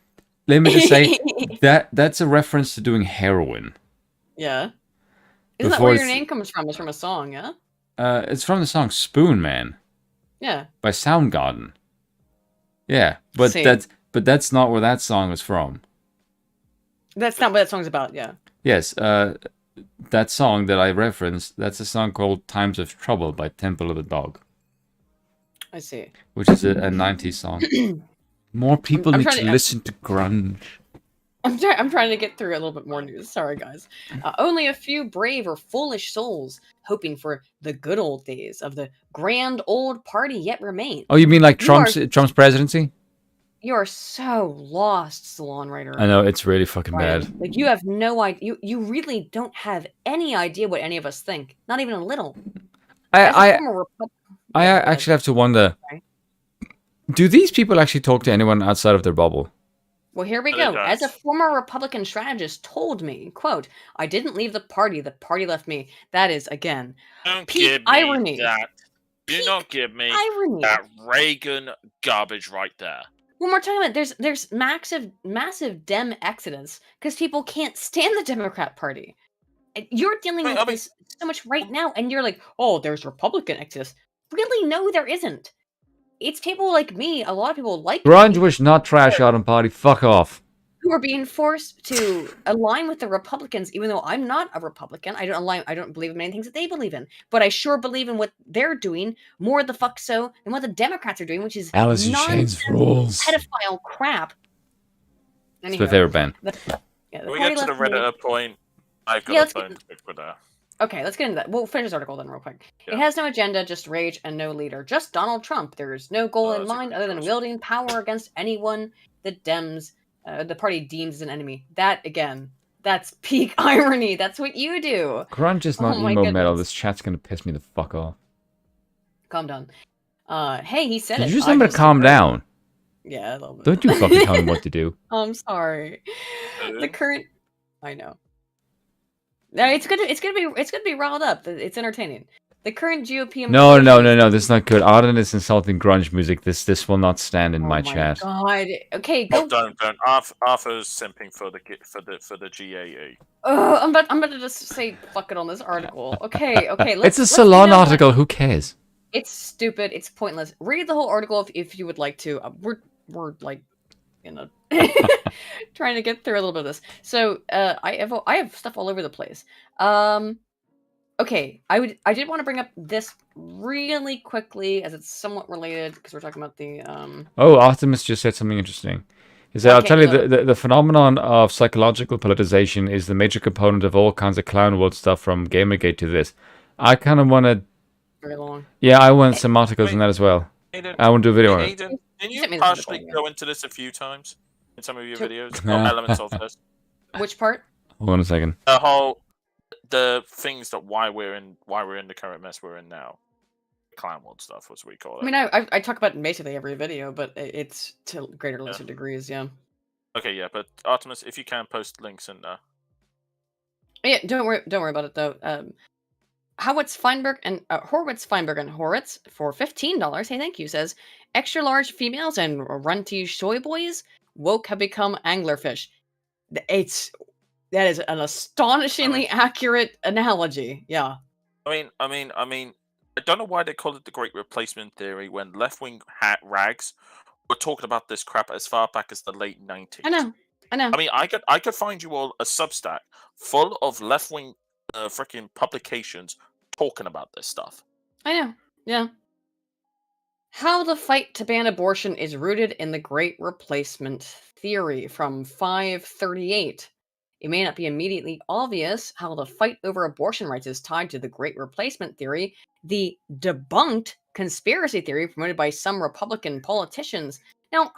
[SPEAKER 3] let me just say that's a reference to doing heroin.
[SPEAKER 1] Yeah. Isn't that
[SPEAKER 3] Before
[SPEAKER 1] where your
[SPEAKER 3] it's-
[SPEAKER 1] name comes from? It's from a song, yeah?
[SPEAKER 3] It's from the song "Spoon Man"
[SPEAKER 1] Yeah.
[SPEAKER 3] by Soundgarden. Yeah, but
[SPEAKER 1] Same.
[SPEAKER 3] that's not where that song was from.
[SPEAKER 1] That's not what that song's about, yeah.
[SPEAKER 3] Yes, that song that I referenced, that's a song called "Times of Trouble" by Temple of the Dog,
[SPEAKER 1] I see.
[SPEAKER 3] which is a 90s song. More people
[SPEAKER 1] I'm
[SPEAKER 3] need
[SPEAKER 1] trying
[SPEAKER 3] to
[SPEAKER 1] to-
[SPEAKER 3] listen to grunge.
[SPEAKER 1] I'm trying to get through a little bit more news. Sorry, guys. Only a few brave or foolish souls hoping for the good old days of the grand old party yet remain.
[SPEAKER 3] Oh, you mean like
[SPEAKER 1] You are-
[SPEAKER 3] Trump's presidency?
[SPEAKER 1] You are so lost, Salon Writer.
[SPEAKER 3] I know, it's really fucking
[SPEAKER 1] Brian.
[SPEAKER 3] bad.
[SPEAKER 1] Like, you have no idea. You really don't have any idea what any of us think. Not even a little. As a
[SPEAKER 3] I
[SPEAKER 1] former
[SPEAKER 3] actually have to wonder,
[SPEAKER 1] Sorry.
[SPEAKER 3] do these people actually talk to anyone outside of their bubble?
[SPEAKER 1] Well, here we
[SPEAKER 2] But
[SPEAKER 1] go.
[SPEAKER 2] it
[SPEAKER 1] As a
[SPEAKER 2] does.
[SPEAKER 1] former Republican strategist told me, quote, I didn't leave the party left me. That is, again,
[SPEAKER 2] Don't
[SPEAKER 1] peak
[SPEAKER 2] give me
[SPEAKER 1] irony.
[SPEAKER 2] that. Do
[SPEAKER 1] Peak
[SPEAKER 2] not give me
[SPEAKER 1] irony.
[SPEAKER 2] that Reagan garbage right there.
[SPEAKER 1] When we're talking about there's massive Dem exodus because people can't stand the Democrat Party. And you're dealing with this so much right now, and you're like, oh, there's Republican exodus. Really? No, there isn't. It's people like me, a lot of people like
[SPEAKER 3] Grunge
[SPEAKER 1] me,
[SPEAKER 3] was not trash out on party. Fuck off.
[SPEAKER 1] who are being forced to align with the Republicans, even though I'm not a Republican. I don't believe in many things that they believe in, but I sure believe in what they're doing more the fuck so than what the Democrats are doing, which is
[SPEAKER 3] Alice in Chains rules.
[SPEAKER 1] pedophile crap.
[SPEAKER 3] It's my favorite band.
[SPEAKER 1] The
[SPEAKER 2] Can we
[SPEAKER 1] party
[SPEAKER 2] get to the
[SPEAKER 1] left me-
[SPEAKER 2] Redditor point? I've got
[SPEAKER 1] Yeah,
[SPEAKER 2] a
[SPEAKER 1] let's get-
[SPEAKER 2] phone to pick with that.
[SPEAKER 1] Okay, let's get into that. We'll finish this article then real quick.
[SPEAKER 2] Yeah.
[SPEAKER 1] It has no agenda, just rage and no leader. Just Donald Trump. There's no goal in
[SPEAKER 2] that's a
[SPEAKER 1] mind
[SPEAKER 2] good
[SPEAKER 1] other than
[SPEAKER 2] choice.
[SPEAKER 1] wielding power against anyone the the party deems as an enemy. That, again, that's peak irony. That's what you do.
[SPEAKER 3] Grunge is not
[SPEAKER 1] Oh my
[SPEAKER 3] emo metal.
[SPEAKER 1] goodness.
[SPEAKER 3] This chat's gonna piss me the fuck off.
[SPEAKER 1] Calm down. Hey, he said
[SPEAKER 3] Did
[SPEAKER 1] it.
[SPEAKER 3] you just
[SPEAKER 1] I
[SPEAKER 3] tell me to calm
[SPEAKER 1] agree.
[SPEAKER 3] down?
[SPEAKER 1] Yeah, a little bit.
[SPEAKER 3] Don't you fucking tell me what to do.
[SPEAKER 1] I'm sorry. The current... I know. No, it's gonna be riled up. It's entertaining. The current GOP...
[SPEAKER 3] No, this is not good. Arden is insulting grunge music. This will not stand in my chat.
[SPEAKER 1] God. Okay, go.
[SPEAKER 2] Oh, don't. Arthur's simping for the GAE.
[SPEAKER 1] I'm about to just say fuck it on this article. Okay.
[SPEAKER 3] It's a
[SPEAKER 1] let's
[SPEAKER 3] Salon
[SPEAKER 1] get on
[SPEAKER 3] article. Who cares?
[SPEAKER 1] It's stupid. It's pointless. Read the whole article if you would like to. We're like, trying to get through a little bit of this. So I have stuff all over the place. Okay, I did want to bring up this really quickly as it's somewhat related because we're talking about the
[SPEAKER 3] Oh, Artemis just said something interesting. He said, I'll
[SPEAKER 1] Okay,
[SPEAKER 3] tell you,
[SPEAKER 1] so-
[SPEAKER 3] the phenomenon of psychological politicization is the major component of all kinds of clown world stuff from Gamergate to this. I kind of want to...
[SPEAKER 1] very long.
[SPEAKER 3] Yeah, I want some articles on that as well.
[SPEAKER 2] Aiden,
[SPEAKER 3] I want to do a video on it.
[SPEAKER 2] Aiden, can you
[SPEAKER 1] Send me the
[SPEAKER 2] partially
[SPEAKER 1] article, yeah.
[SPEAKER 2] go into this a few times in some of your
[SPEAKER 1] Sure.
[SPEAKER 2] videos? Or elements of this.
[SPEAKER 1] Which part?
[SPEAKER 3] Hold on a second.
[SPEAKER 2] The things that why we're in the current mess we're in now. Clown world stuff, as we call it.
[SPEAKER 1] I mean, I talk about it in basically every video, but it's to greater or lesser degrees. Yeah.
[SPEAKER 2] Okay, yeah, but Artemis, if you can post links in there.
[SPEAKER 1] Yeah, don't worry about it though. Horowitz, Feinberg, and Horowitz for $15. Hey, thank you. Says extra large females and runty soy boys woke have become anglerfish. That is an astonishingly accurate analogy. Yeah.
[SPEAKER 2] I mean, I don't know why they call it the Great Replacement Theory when left-wing rags were talking about this crap as far back as the late 90s.
[SPEAKER 1] I know.
[SPEAKER 2] I mean, I could find you all a Substack full of left-wing freaking publications talking about this stuff.
[SPEAKER 1] I know. Yeah. How the fight to ban abortion is rooted in the Great Replacement Theory from 538. It may not be immediately obvious how the fight over abortion rights is tied to the Great Replacement Theory, the debunked conspiracy theory promoted by some Republican politicians. Now,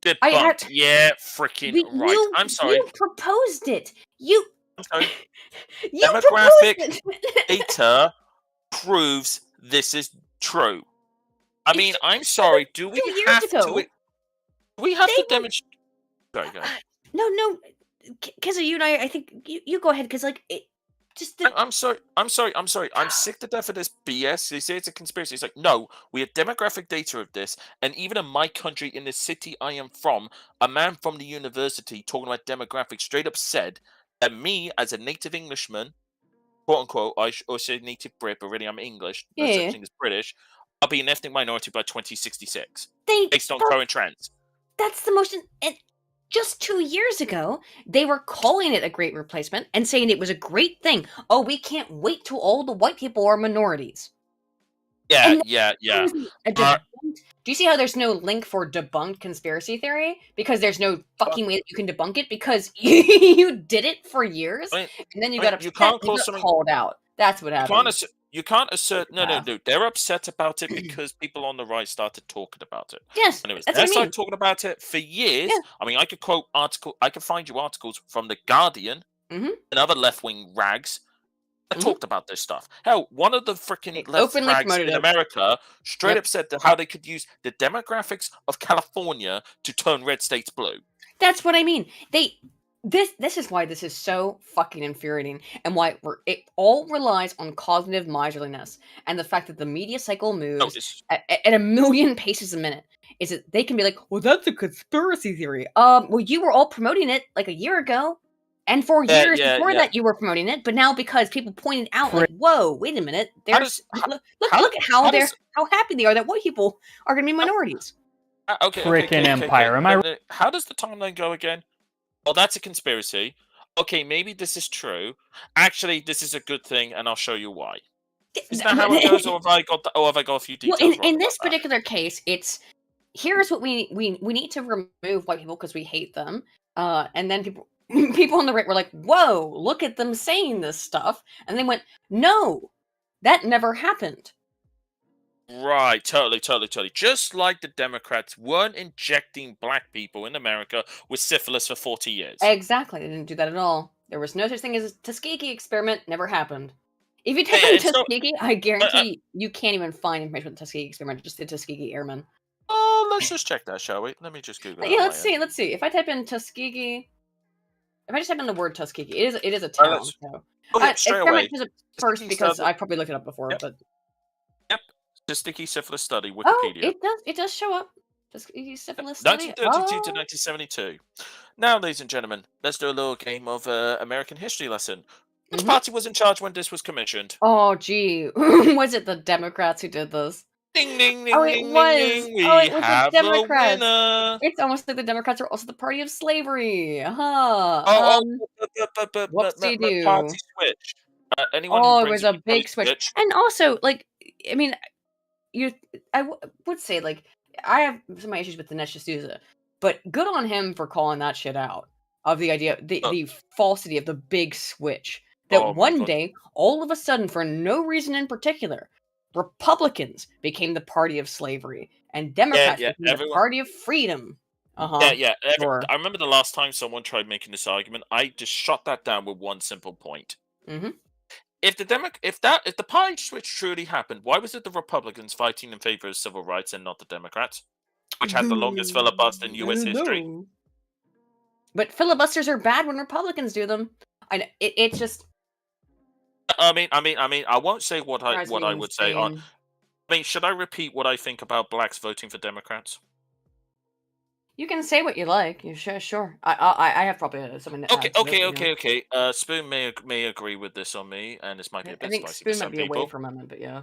[SPEAKER 2] Debunked. Yeah, freaking right. I'm sorry.
[SPEAKER 1] You proposed it. You.
[SPEAKER 2] I'm sorry.
[SPEAKER 1] You
[SPEAKER 2] Demographic
[SPEAKER 1] proposed it.
[SPEAKER 2] data proves this is true. I mean, I'm sorry. Do we
[SPEAKER 1] 2 years
[SPEAKER 2] have
[SPEAKER 1] ago.
[SPEAKER 2] to? We have
[SPEAKER 6] They
[SPEAKER 2] to demonstrate. Sorry, go ahead.
[SPEAKER 6] No, because you and I think you go ahead, because like it just
[SPEAKER 2] I'm sorry. I'm sick to death of this BS. They say it's a conspiracy. It's like, no, we have demographic data of this, and even in my country, in the city I am from, a man from the university talking about demographics straight up said that me, as a native Englishman, quote unquote, or say native Brit, but really I'm English. No
[SPEAKER 6] Yeah.
[SPEAKER 2] such thing as British. I'll be an ethnic minority by 2066,
[SPEAKER 6] they
[SPEAKER 2] based on current trends.
[SPEAKER 6] that's the most. And just 2 years ago, they were calling it a great replacement and saying it was a great thing. Oh, we can't wait till all the white people are minorities.
[SPEAKER 2] Yeah,
[SPEAKER 6] And
[SPEAKER 2] yeah.
[SPEAKER 6] Do you see how there's no link for debunked conspiracy theory? Because there's no fucking way that you can debunk it, because you did it for years,
[SPEAKER 2] I mean,
[SPEAKER 6] and then you
[SPEAKER 2] I mean,
[SPEAKER 6] got upset,
[SPEAKER 2] you can't
[SPEAKER 6] you
[SPEAKER 2] call
[SPEAKER 6] got
[SPEAKER 2] something.
[SPEAKER 6] called out. That's what happened.
[SPEAKER 2] You can't assert. No.
[SPEAKER 6] Yeah.
[SPEAKER 2] They're upset about it because people on the right started talking about it.
[SPEAKER 6] Yes,
[SPEAKER 2] And it was
[SPEAKER 6] that's
[SPEAKER 2] they
[SPEAKER 6] what I mean.
[SPEAKER 2] started talking about it for years.
[SPEAKER 6] Yeah.
[SPEAKER 2] I mean, I could quote article. I could find you articles from the Guardian
[SPEAKER 6] Mhm.
[SPEAKER 2] and other left-wing rags that
[SPEAKER 6] Mhm.
[SPEAKER 2] talked about this stuff. Hell, one of the freaking
[SPEAKER 6] They
[SPEAKER 2] left
[SPEAKER 6] openly
[SPEAKER 2] rags
[SPEAKER 6] promoted
[SPEAKER 2] in
[SPEAKER 6] it.
[SPEAKER 2] America straight
[SPEAKER 6] Yep.
[SPEAKER 2] up said that how they could use the demographics of California to turn red states blue.
[SPEAKER 6] That's what I mean. This is why this is so fucking infuriating, and why it all relies on cognitive miserliness, and the fact that the media cycle
[SPEAKER 2] No,
[SPEAKER 6] moves
[SPEAKER 2] it's
[SPEAKER 6] at a million paces a minute. Is that they can be like, well, that's a conspiracy theory. Well, you were all promoting it like a year ago, and for years before that you were promoting it, but now because people pointed out, like, whoa, wait a minute,
[SPEAKER 2] How
[SPEAKER 6] there's
[SPEAKER 2] does-
[SPEAKER 6] look
[SPEAKER 2] how-
[SPEAKER 6] at how
[SPEAKER 2] how
[SPEAKER 6] they're
[SPEAKER 2] does-
[SPEAKER 6] how happy they are that white people are going to be minorities.
[SPEAKER 5] Frickin' empire, am I
[SPEAKER 2] How does the timeline go again? Oh, that's a conspiracy. Okay, maybe this is true. Actually, this is a good thing, and I'll show you why. Is that how it goes, or have I got a few
[SPEAKER 6] Well,
[SPEAKER 2] details wrong
[SPEAKER 6] in
[SPEAKER 2] about
[SPEAKER 6] this
[SPEAKER 2] that?
[SPEAKER 6] particular case, it's here's what we need to remove white people because we hate them. And then people on the right were like, "Whoa, look at them saying this stuff," and they went, "No, that never happened."
[SPEAKER 2] Right, totally. Just like the Democrats weren't injecting black people in America with syphilis for 40 years.
[SPEAKER 6] Exactly, they didn't do that at all. There was no such thing as a Tuskegee experiment. Never happened. If you type in
[SPEAKER 2] it's not-
[SPEAKER 6] Tuskegee, I guarantee you can't even find information about the Tuskegee experiment. Just the Tuskegee Airmen.
[SPEAKER 2] Oh, let's just check that, shall we? Let me just Google.
[SPEAKER 6] Yeah,
[SPEAKER 2] that
[SPEAKER 6] let's
[SPEAKER 2] on my end.
[SPEAKER 6] see. Let's see. If I type in Tuskegee, if I just type in the word Tuskegee, it is a town.
[SPEAKER 2] let's-
[SPEAKER 6] So.
[SPEAKER 2] Oh, yeah, straight away.
[SPEAKER 6] Experiment first
[SPEAKER 2] Tuskegee
[SPEAKER 6] because
[SPEAKER 2] study.
[SPEAKER 6] I probably looked it up before,
[SPEAKER 2] Yep.
[SPEAKER 6] but
[SPEAKER 2] Tuskegee syphilis study,
[SPEAKER 6] oh,
[SPEAKER 2] Wikipedia.
[SPEAKER 6] it does show up. Tuskegee syphilis study.
[SPEAKER 2] 1932 to
[SPEAKER 6] Oh.
[SPEAKER 2] 1972. Now, ladies and gentlemen, let's do a little game of American history lesson. Which
[SPEAKER 6] Mhm.
[SPEAKER 2] party was in charge when this was commissioned?
[SPEAKER 6] Oh, gee, was it the Democrats who did this?
[SPEAKER 2] Ding, ding, ding,
[SPEAKER 6] Oh, it
[SPEAKER 2] ding,
[SPEAKER 6] was.
[SPEAKER 2] ding, ding. We
[SPEAKER 6] Oh, it was the
[SPEAKER 2] have
[SPEAKER 6] Democrats.
[SPEAKER 2] a winner.
[SPEAKER 6] It's almost like the Democrats are also the party of slavery, huh?
[SPEAKER 2] But
[SPEAKER 6] whoopsie-doo.
[SPEAKER 2] party switch. Anyone who
[SPEAKER 6] Oh, it
[SPEAKER 2] brings
[SPEAKER 6] was
[SPEAKER 2] up
[SPEAKER 6] a
[SPEAKER 2] the party
[SPEAKER 6] big switch. And also, like, I mean, I would say, like, I have some of my issues with Dinesh D'Souza, but good on him for calling that shit out of the idea, the falsity of the big switch. That
[SPEAKER 2] Oh my
[SPEAKER 6] one
[SPEAKER 2] God.
[SPEAKER 6] day, all of a sudden, for no reason in particular, Republicans became the party of slavery, and Democrats became the party of freedom.
[SPEAKER 2] Yeah.
[SPEAKER 6] Sure.
[SPEAKER 2] I remember the last time someone tried making this argument, I just shot that down with one simple point.
[SPEAKER 6] Mm-hmm.
[SPEAKER 2] If the party switch truly happened, why was it the Republicans fighting in favor of civil rights and not the Democrats, which had the longest filibuster in U.S. history?
[SPEAKER 6] But filibusters are bad when Republicans do them. It's just.
[SPEAKER 2] I mean, I won't say what I
[SPEAKER 6] drives me
[SPEAKER 2] would say on.
[SPEAKER 6] insane.
[SPEAKER 2] I mean, should I repeat what I think about blacks voting for Democrats?
[SPEAKER 6] You can say what you like. You sure. I have probably something to add.
[SPEAKER 2] Okay. Spoon may agree with this on me, and this might be a bit
[SPEAKER 6] I think
[SPEAKER 2] spicy for
[SPEAKER 6] Spoon
[SPEAKER 2] some
[SPEAKER 6] might be
[SPEAKER 2] people.
[SPEAKER 6] away for a moment, but yeah.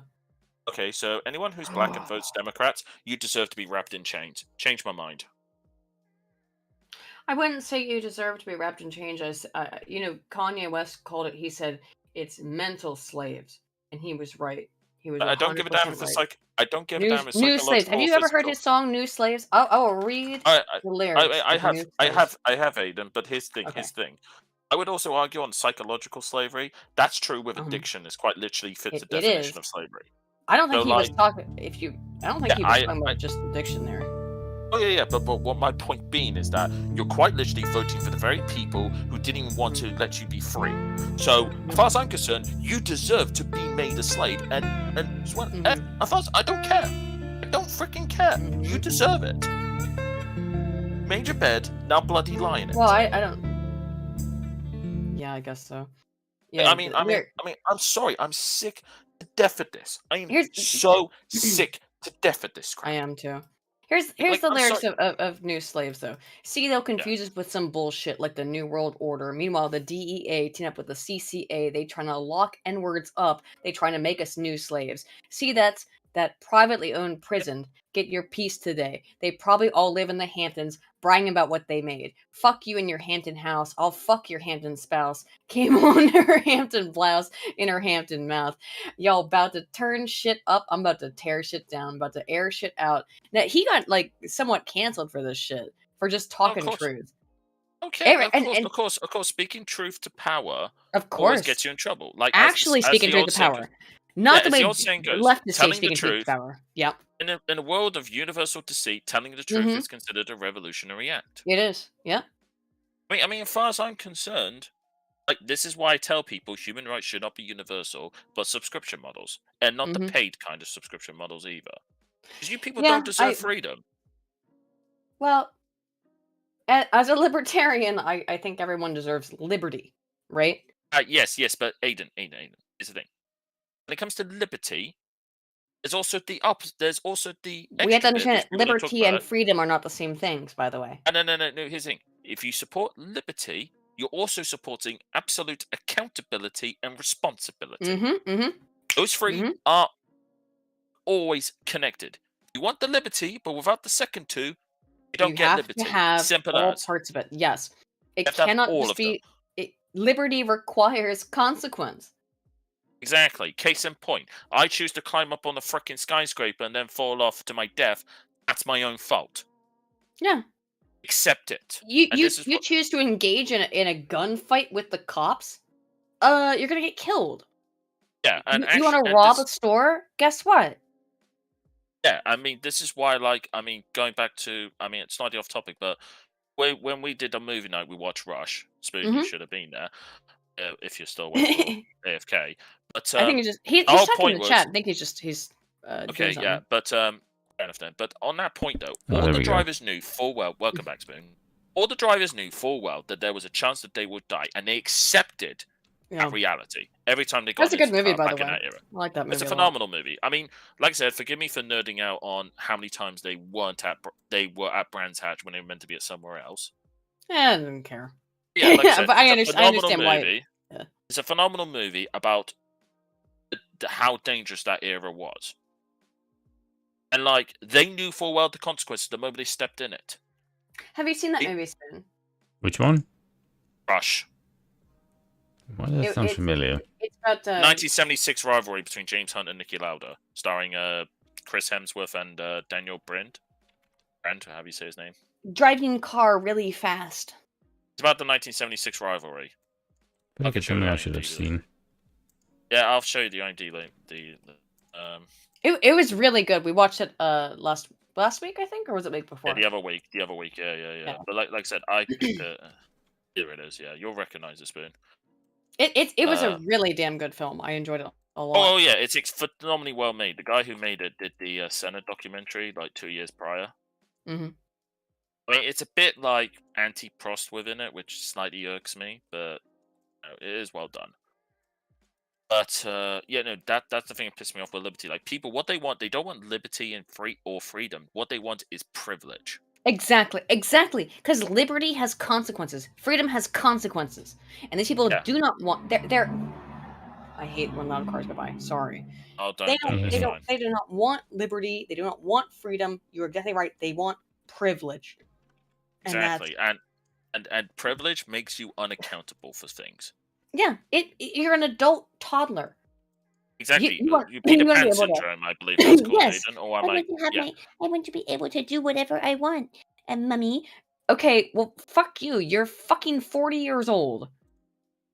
[SPEAKER 2] Okay, so anyone who's black and votes Democrats, you deserve to be wrapped in chains. Change my mind.
[SPEAKER 6] I wouldn't say you deserve to be wrapped in chains. Kanye West called it. He said it's mental slaves, and he was right. He was.
[SPEAKER 2] I don't give a damn if it's like. I don't give a damn if
[SPEAKER 6] New slaves. Have you ever heard his song "New Slaves"? I will read the lyrics.
[SPEAKER 2] I have Aiden, but his thing. I would also argue on psychological slavery. That's true with addiction. It's quite literally fits the definition of slavery.
[SPEAKER 6] I don't think he was talking. I don't think he was talking about just addiction there.
[SPEAKER 2] Oh yeah. But what my point being is that you're quite literally voting for the very people who didn't even want to let you be free. So, as far as I'm concerned, you deserve to be made a slave. And as far as I don't care. I don't freaking care. You deserve it. made your bed, now bloody lie in it.
[SPEAKER 6] Well, I don't. Yeah, I guess so. Yeah,
[SPEAKER 2] I mean, I'm sorry. I'm sick to death of this. I am
[SPEAKER 6] Here's-
[SPEAKER 2] so sick to death of this crap.
[SPEAKER 6] I am too. Here's
[SPEAKER 2] Like,
[SPEAKER 6] the
[SPEAKER 2] I'm
[SPEAKER 6] lyrics
[SPEAKER 2] sorry.
[SPEAKER 6] of New Slaves, though. See, they'll confuse us with some bullshit like the New World Order. Meanwhile, the DEA team up with the CCA. They trying to lock N-words up. They trying to make us new slaves. See, that's that privately owned prison. Get your peace today. They probably all live in the Hamptons, bragging about what they made. Fuck you in your Hampton house. I'll fuck your Hampton spouse. Came on her Hampton blouse in her Hampton mouth. Y'all about to turn shit up. I'm about to tear shit down. About to air shit out. Now, he got like somewhat canceled for this shit, for just talking
[SPEAKER 2] course.
[SPEAKER 6] truth.
[SPEAKER 2] Okay,
[SPEAKER 6] And-
[SPEAKER 2] of course. Speaking truth to power
[SPEAKER 6] Of
[SPEAKER 2] always
[SPEAKER 6] course.
[SPEAKER 2] gets you in trouble. Like
[SPEAKER 6] Actually speaking
[SPEAKER 2] the
[SPEAKER 6] truth
[SPEAKER 2] old
[SPEAKER 6] to
[SPEAKER 2] saying
[SPEAKER 6] power.
[SPEAKER 2] goes-
[SPEAKER 6] Not
[SPEAKER 2] Yeah,
[SPEAKER 6] the
[SPEAKER 2] as
[SPEAKER 6] way
[SPEAKER 2] the old saying goes,
[SPEAKER 6] leftists say
[SPEAKER 2] telling the
[SPEAKER 6] speaking truth
[SPEAKER 2] truth.
[SPEAKER 6] to power. Yep.
[SPEAKER 2] In a world of universal deceit, telling the truth
[SPEAKER 6] Mhm.
[SPEAKER 2] is considered a revolutionary act.
[SPEAKER 6] It is. Yep.
[SPEAKER 2] I mean, as far as I'm concerned, like this is why I tell people human rights should not be universal, but subscription models, and not the
[SPEAKER 6] Mhm.
[SPEAKER 2] paid kind of subscription models either. Because you people
[SPEAKER 6] Yeah,
[SPEAKER 2] don't deserve freedom.
[SPEAKER 6] Well, as a libertarian, I think everyone deserves liberty, right?
[SPEAKER 2] Yes, but Aiden, is the thing. When it comes to liberty, there's also the opposite. There's also the
[SPEAKER 6] We have to
[SPEAKER 2] extra bit,
[SPEAKER 6] understand
[SPEAKER 2] which
[SPEAKER 6] that
[SPEAKER 2] people don't talk
[SPEAKER 6] liberty and
[SPEAKER 2] about.
[SPEAKER 6] freedom are not the same things, by the way.
[SPEAKER 2] No. Here's the thing: if you support liberty, you're also supporting absolute accountability and responsibility. Those three are always connected. You want the liberty, but without the second two, you don't get liberty.
[SPEAKER 6] You have to have
[SPEAKER 2] Simple
[SPEAKER 6] all
[SPEAKER 2] as.
[SPEAKER 6] parts of it. Yes. It
[SPEAKER 2] have to have
[SPEAKER 6] cannot
[SPEAKER 2] all
[SPEAKER 6] just
[SPEAKER 2] of them.
[SPEAKER 6] be... Liberty requires consequence.
[SPEAKER 2] Exactly. Case in point. I choose to climb up on a frickin' skyscraper and then fall off to my death. That's my own fault.
[SPEAKER 6] Yeah.
[SPEAKER 2] Accept it.
[SPEAKER 6] You choose to engage in a gunfight with the cops, you're gonna get killed.
[SPEAKER 2] Yeah, and
[SPEAKER 6] you want to rob a store? Guess what?
[SPEAKER 2] Yeah, I mean, this is why, like, I mean, going back to, I mean, it's slightly off topic, but when we did a movie night, we watched Rush. Spoon, you should have been there if you're still awake or AFK. But
[SPEAKER 6] I think he's
[SPEAKER 2] the whole
[SPEAKER 6] talking
[SPEAKER 2] point
[SPEAKER 6] in the
[SPEAKER 2] was,
[SPEAKER 6] chat. I think he's
[SPEAKER 2] okay,
[SPEAKER 6] doing
[SPEAKER 2] yeah,
[SPEAKER 6] something.
[SPEAKER 2] but fair enough then. But on that point though,
[SPEAKER 3] Oh,
[SPEAKER 2] all
[SPEAKER 3] there
[SPEAKER 2] the
[SPEAKER 3] we go.
[SPEAKER 2] drivers knew full well. Welcome back, Spoon. All the drivers knew full well that there was a chance that they would die, and they accepted that reality every time they got
[SPEAKER 6] That's a good
[SPEAKER 2] into the
[SPEAKER 6] movie,
[SPEAKER 2] car
[SPEAKER 6] by
[SPEAKER 2] back
[SPEAKER 6] the
[SPEAKER 2] in
[SPEAKER 6] way.
[SPEAKER 2] that era.
[SPEAKER 6] I like that movie.
[SPEAKER 2] It's a phenomenal movie. I mean, like I said, forgive me for nerding out on how many times they were at Brands Hatch when they were meant to be at somewhere else.
[SPEAKER 6] I don't care.
[SPEAKER 2] Yeah, like I said,
[SPEAKER 6] but
[SPEAKER 2] it's
[SPEAKER 6] I
[SPEAKER 2] a phenomenal
[SPEAKER 6] understand
[SPEAKER 2] movie.
[SPEAKER 6] why. Yeah.
[SPEAKER 2] It's a phenomenal movie about how dangerous that era was. And like they knew full well the consequences the moment they stepped in it.
[SPEAKER 6] Have you seen that movie, Spoon?
[SPEAKER 3] Which one?
[SPEAKER 2] Rush.
[SPEAKER 3] Why does that sound familiar?
[SPEAKER 6] It's about
[SPEAKER 2] 1976 rivalry between James Hunt and Niki Lauda, starring Chris Hemsworth and Daniel Brent. Brent, how do you say his name?
[SPEAKER 6] driving car really fast.
[SPEAKER 2] It's about the 1976 rivalry.
[SPEAKER 3] I think it's something I should have seen.
[SPEAKER 2] Yeah, I'll show you the IMDb link.
[SPEAKER 6] It was really good. We watched it last week, I think, or was it the week before?
[SPEAKER 2] Yeah, the other week. Yeah. But like I said, I here it is. Yeah, you'll recognize the Spoon.
[SPEAKER 6] It was a really damn good film. I enjoyed it a lot.
[SPEAKER 2] Oh yeah, it's phenomenally well made. The guy who made it did the Senate documentary like 2 years prior.
[SPEAKER 6] Mm-hmm.
[SPEAKER 2] I mean, it's a bit like anti-Prost within it, which slightly irks me, but it is well done. But yeah, no, that's the thing that pissed me off with liberty. Like people, what they want, they don't want liberty and freedom. What they want is privilege.
[SPEAKER 6] Exactly. Because liberty has consequences. Freedom has consequences, and these people do not want. They're. I hate when loud cars go by. Sorry.
[SPEAKER 2] Oh,
[SPEAKER 6] They do not want liberty. They do not want freedom. You're exactly right. They want privilege.
[SPEAKER 2] Exactly, and privilege makes you unaccountable for things.
[SPEAKER 6] Yeah, you're an adult toddler.
[SPEAKER 2] Exactly. You Peter Pan syndrome, I believe that's called.
[SPEAKER 6] Yes.
[SPEAKER 2] Aiden, or I
[SPEAKER 6] want to be able to do whatever I want. And mummy. Okay, well, fuck you. You're fucking 40 years old.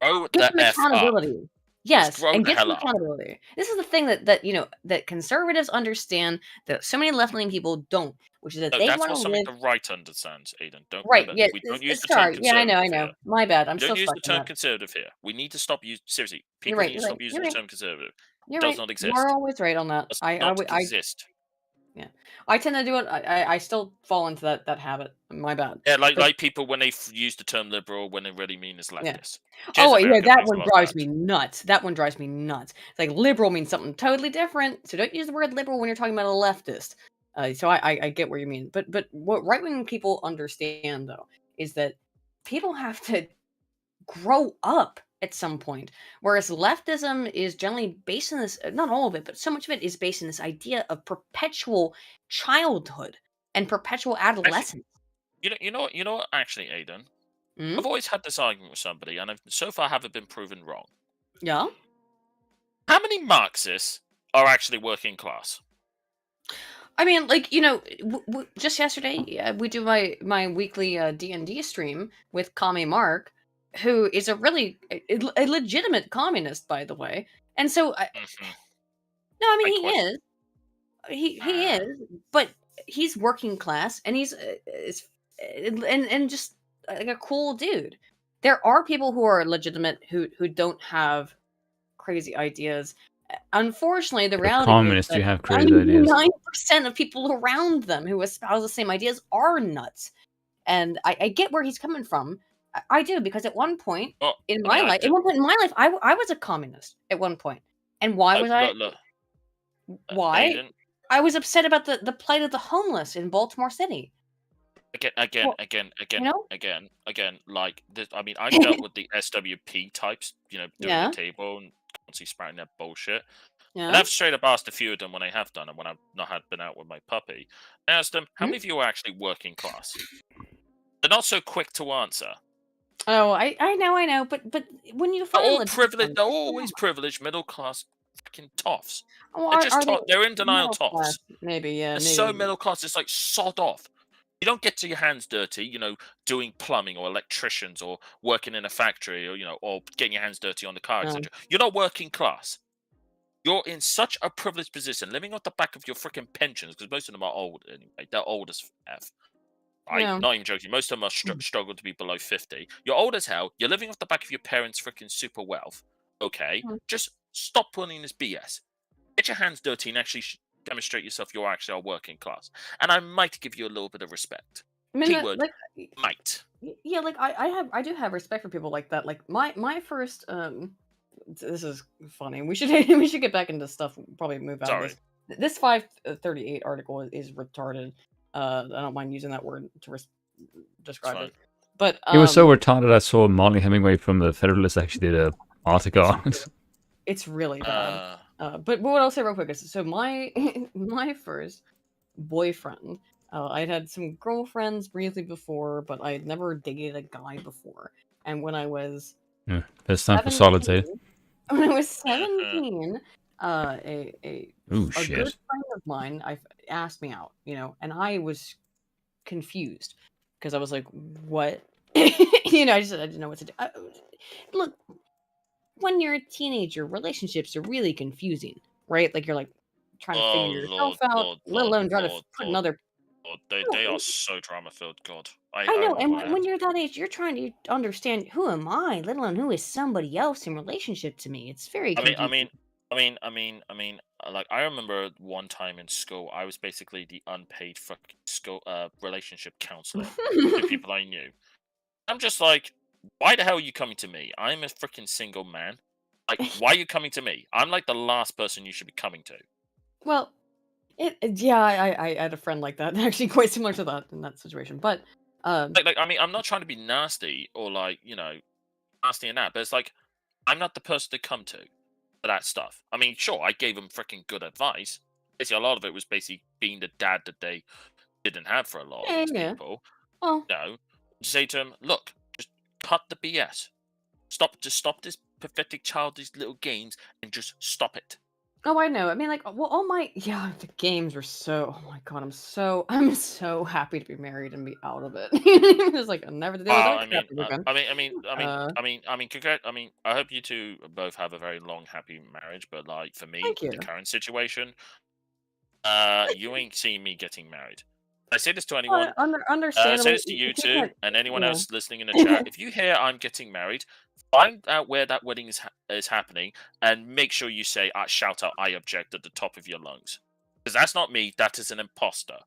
[SPEAKER 2] Grow
[SPEAKER 6] Get some
[SPEAKER 2] the F
[SPEAKER 6] accountability.
[SPEAKER 2] up.
[SPEAKER 6] Yes,
[SPEAKER 2] grow
[SPEAKER 6] and
[SPEAKER 2] the
[SPEAKER 6] get some
[SPEAKER 2] hell up.
[SPEAKER 6] accountability. This is the thing that conservatives understand that so many left-leaning people don't, which is that they
[SPEAKER 2] that's
[SPEAKER 6] want
[SPEAKER 2] not
[SPEAKER 6] to
[SPEAKER 2] something
[SPEAKER 6] live.
[SPEAKER 2] the right understands, Aiden. Don't
[SPEAKER 6] Right?
[SPEAKER 2] remember,
[SPEAKER 6] Yeah.
[SPEAKER 2] we don't use the term
[SPEAKER 6] Sorry. Yeah, I
[SPEAKER 2] conservative
[SPEAKER 6] know.
[SPEAKER 2] here.
[SPEAKER 6] My bad. I'm
[SPEAKER 2] We
[SPEAKER 6] still
[SPEAKER 2] don't use
[SPEAKER 6] stuck
[SPEAKER 2] the
[SPEAKER 6] in
[SPEAKER 2] term
[SPEAKER 6] that.
[SPEAKER 2] conservative here. We need to stop using. Seriously,
[SPEAKER 6] You're
[SPEAKER 2] people need to stop using the term conservative. It does not exist.
[SPEAKER 6] You're always right on that.
[SPEAKER 2] Does not exist.
[SPEAKER 6] I tend to do it. I still fall into that habit. My bad.
[SPEAKER 2] Yeah,
[SPEAKER 6] But
[SPEAKER 2] like people when they use the term liberal when they really mean is
[SPEAKER 6] yeah.
[SPEAKER 2] leftist.
[SPEAKER 6] Oh, yeah,
[SPEAKER 2] America
[SPEAKER 6] that
[SPEAKER 2] makes a
[SPEAKER 6] one
[SPEAKER 2] lot of
[SPEAKER 6] drives
[SPEAKER 2] that.
[SPEAKER 6] me nuts. That one drives me nuts. It's like liberal means something totally different. So don't use the word liberal when you're talking about a leftist. So I get what you mean. But what right wing people understand though is that people have to grow up at some point. Whereas leftism is generally based on this, not all of it, but so much of it is based on this idea of perpetual childhood and perpetual
[SPEAKER 2] Actually,
[SPEAKER 6] adolescence.
[SPEAKER 2] you know what? Actually, Aidan,
[SPEAKER 6] Mm?
[SPEAKER 2] I've always had this argument with somebody, and I've so far haven't been proven wrong.
[SPEAKER 6] Yeah.
[SPEAKER 2] How many Marxists are actually working class?
[SPEAKER 6] I mean, like just yesterday we do my weekly D&D stream with Kami Mark, who is a really a legitimate communist, by the way. And so,
[SPEAKER 2] Mhm.
[SPEAKER 6] no, I
[SPEAKER 2] I
[SPEAKER 6] mean he
[SPEAKER 2] question.
[SPEAKER 6] is, he is, but he's working class, and and just like a cool dude. There are people who are legitimate who don't have crazy ideas. Unfortunately, the
[SPEAKER 3] You're a
[SPEAKER 6] reality is
[SPEAKER 3] communist,
[SPEAKER 6] that
[SPEAKER 3] you have crazy ideas.
[SPEAKER 6] 99% of people around them who espouse the same ideas are nuts. And I get where he's coming from. I do, because at one point
[SPEAKER 2] Oh,
[SPEAKER 6] in
[SPEAKER 2] I mean,
[SPEAKER 6] my life, at one point in my life, I was a communist at one point. And why was I?
[SPEAKER 2] look,
[SPEAKER 6] Why?
[SPEAKER 2] Aiden,
[SPEAKER 6] I was upset about the plight of the homeless in Baltimore City.
[SPEAKER 2] again,
[SPEAKER 6] Well, you know?
[SPEAKER 2] again. Like this, I mean, I've dealt with the SWP types, doing the
[SPEAKER 6] Yeah,
[SPEAKER 2] table and constantly spouting that bullshit. And
[SPEAKER 6] yeah.
[SPEAKER 2] I've straight up asked a few of them when I have done it, when I've not had been out with my puppy. I asked them, how
[SPEAKER 6] Hmm?
[SPEAKER 2] many of you are actually working class? They're not so quick to answer.
[SPEAKER 6] Oh, I know, but when you
[SPEAKER 2] They're
[SPEAKER 6] find a
[SPEAKER 2] all
[SPEAKER 6] legitimate
[SPEAKER 2] privileged. They're
[SPEAKER 6] yeah.
[SPEAKER 2] always privileged, middle class, fucking toffs.
[SPEAKER 6] Oh,
[SPEAKER 2] They're just
[SPEAKER 6] are they
[SPEAKER 2] they're in denial
[SPEAKER 6] middle class?
[SPEAKER 2] toffs.
[SPEAKER 6] Maybe, yeah,
[SPEAKER 2] They're so
[SPEAKER 6] maybe.
[SPEAKER 2] middle class. It's like sod off. You don't get to your hands dirty, doing plumbing or electricians or working in a factory or getting your hands dirty on the car,
[SPEAKER 6] No.
[SPEAKER 2] etc. You're not working class. You're in such a privileged position, living off the back of your freaking pensions, because most of them are old anyway. They're old as F. Right?
[SPEAKER 6] No.
[SPEAKER 2] Not even joking. Most of them are struggle to be below 50. You're old as hell. You're living off the back of your parents' freaking super wealth. Okay,
[SPEAKER 6] Mm.
[SPEAKER 2] just stop pulling this BS. Get your hands dirty and actually demonstrate yourself you're actually a working class. And I might give you a little bit of respect.
[SPEAKER 6] I mean,
[SPEAKER 2] Keyword,
[SPEAKER 6] like,
[SPEAKER 2] might.
[SPEAKER 6] yeah, like I do have respect for people like that. Like my first this is funny. We should we should get back into stuff. Probably move out of
[SPEAKER 2] Sorry.
[SPEAKER 6] this. This 538 article is retarded. I don't mind using that word to describe
[SPEAKER 2] fine.
[SPEAKER 6] it. But
[SPEAKER 3] It was so retarded. I saw Molly Hemingway from the Federalist actually did a article on it.
[SPEAKER 6] it's really bad. But what I'll say real quick is, so my my first boyfriend. I'd had some girlfriends briefly before, but I'd never dated a guy before. And when I was
[SPEAKER 3] Yeah, best time for solids, eh?
[SPEAKER 6] when I was 17, a
[SPEAKER 3] Ooh,
[SPEAKER 6] a good
[SPEAKER 3] shit.
[SPEAKER 6] friend of mine asked me out, and I was confused because I was like, "What?" I didn't know what to do. Look, when you're a teenager, relationships are really confusing, right? Like you're like trying to
[SPEAKER 2] Oh,
[SPEAKER 6] figure yourself
[SPEAKER 2] Lord,
[SPEAKER 6] out,
[SPEAKER 2] Lord,
[SPEAKER 6] let
[SPEAKER 2] Lord,
[SPEAKER 6] alone try to
[SPEAKER 2] Lord,
[SPEAKER 6] put
[SPEAKER 2] Lord,
[SPEAKER 6] another.
[SPEAKER 2] Lord.
[SPEAKER 6] No,
[SPEAKER 2] They are so drama filled. God,
[SPEAKER 6] I
[SPEAKER 2] I
[SPEAKER 6] know,
[SPEAKER 2] don't know
[SPEAKER 6] and
[SPEAKER 2] what I
[SPEAKER 6] when
[SPEAKER 2] have.
[SPEAKER 6] you're that age, you're trying to understand who am I, let alone who is somebody else in relationship to me. It's very
[SPEAKER 2] I
[SPEAKER 6] confusing.
[SPEAKER 2] mean, like I remember one time in school, I was basically the unpaid fucking school relationship counselor to people I knew. I'm just like, why the hell are you coming to me? I'm a freaking single man. Like, why are you coming to me? I'm like the last person you should be coming to.
[SPEAKER 6] Well, yeah, I had a friend like that, actually quite similar to that in that situation. But
[SPEAKER 2] Like, I mean, I'm not trying to be nasty or like, nasty and that, but it's like, I'm not the person to come to for that stuff. I mean, sure, I gave them freaking good advice. Basically, a lot of it was basically being the dad that they didn't have for a lot of
[SPEAKER 6] yeah,
[SPEAKER 2] these
[SPEAKER 6] yeah.
[SPEAKER 2] people.
[SPEAKER 6] Well,
[SPEAKER 2] To say to them, look, just cut the BS. Stop this pathetic childish little games and just stop it.
[SPEAKER 6] oh, I know. I mean, like, well, all my the games were so. Oh my god, I'm so happy to be married and be out of it. It's like I never deal with that crap ever again.
[SPEAKER 2] I hope you two both have a very long, happy marriage. But like for me,
[SPEAKER 6] Thank
[SPEAKER 2] with the
[SPEAKER 6] you.
[SPEAKER 2] current situation, you ain't seeing me getting married. I say this to anyone. Say
[SPEAKER 6] Understandable.
[SPEAKER 2] this to you
[SPEAKER 6] You
[SPEAKER 2] two
[SPEAKER 6] can't.
[SPEAKER 2] and anyone
[SPEAKER 6] Yeah.
[SPEAKER 2] else listening in the chat. If you hear I'm getting married, find out where that wedding is happening, and make sure you say, "Shout out, I object" at the top of your lungs. Because that's not me. That is an imposter.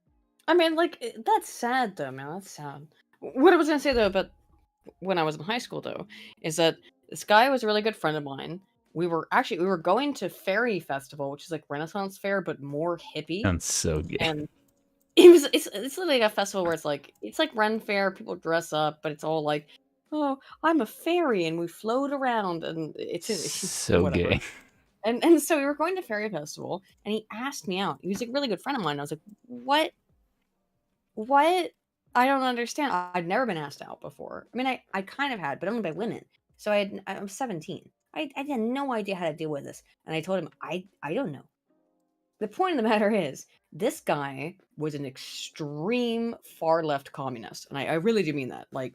[SPEAKER 6] I mean, like, that's sad, though, man. That's sad. What I was gonna say, though, about when I was in high school, though, is that this guy was a really good friend of mine. We were going to Fairy Festival, which is like Renaissance Fair, but more hippie.
[SPEAKER 3] Sounds so gay.
[SPEAKER 6] And it's literally like a festival where it's like Ren Fair, people dress up, but it's all like, oh, I'm a fairy, and we float around, and it's
[SPEAKER 3] So
[SPEAKER 6] whatever.
[SPEAKER 3] gay.
[SPEAKER 6] And so we were going to Fairy Festival, and he asked me out. He was like a really good friend of mine. I was like, what? I don't understand. I'd never been asked out before. I mean, I kind of had, but only by women. So I was 17. I had no idea how to deal with this. And I told him, I don't know. The point of the matter is, this guy was an extreme far left communist. And I really do mean that. Like,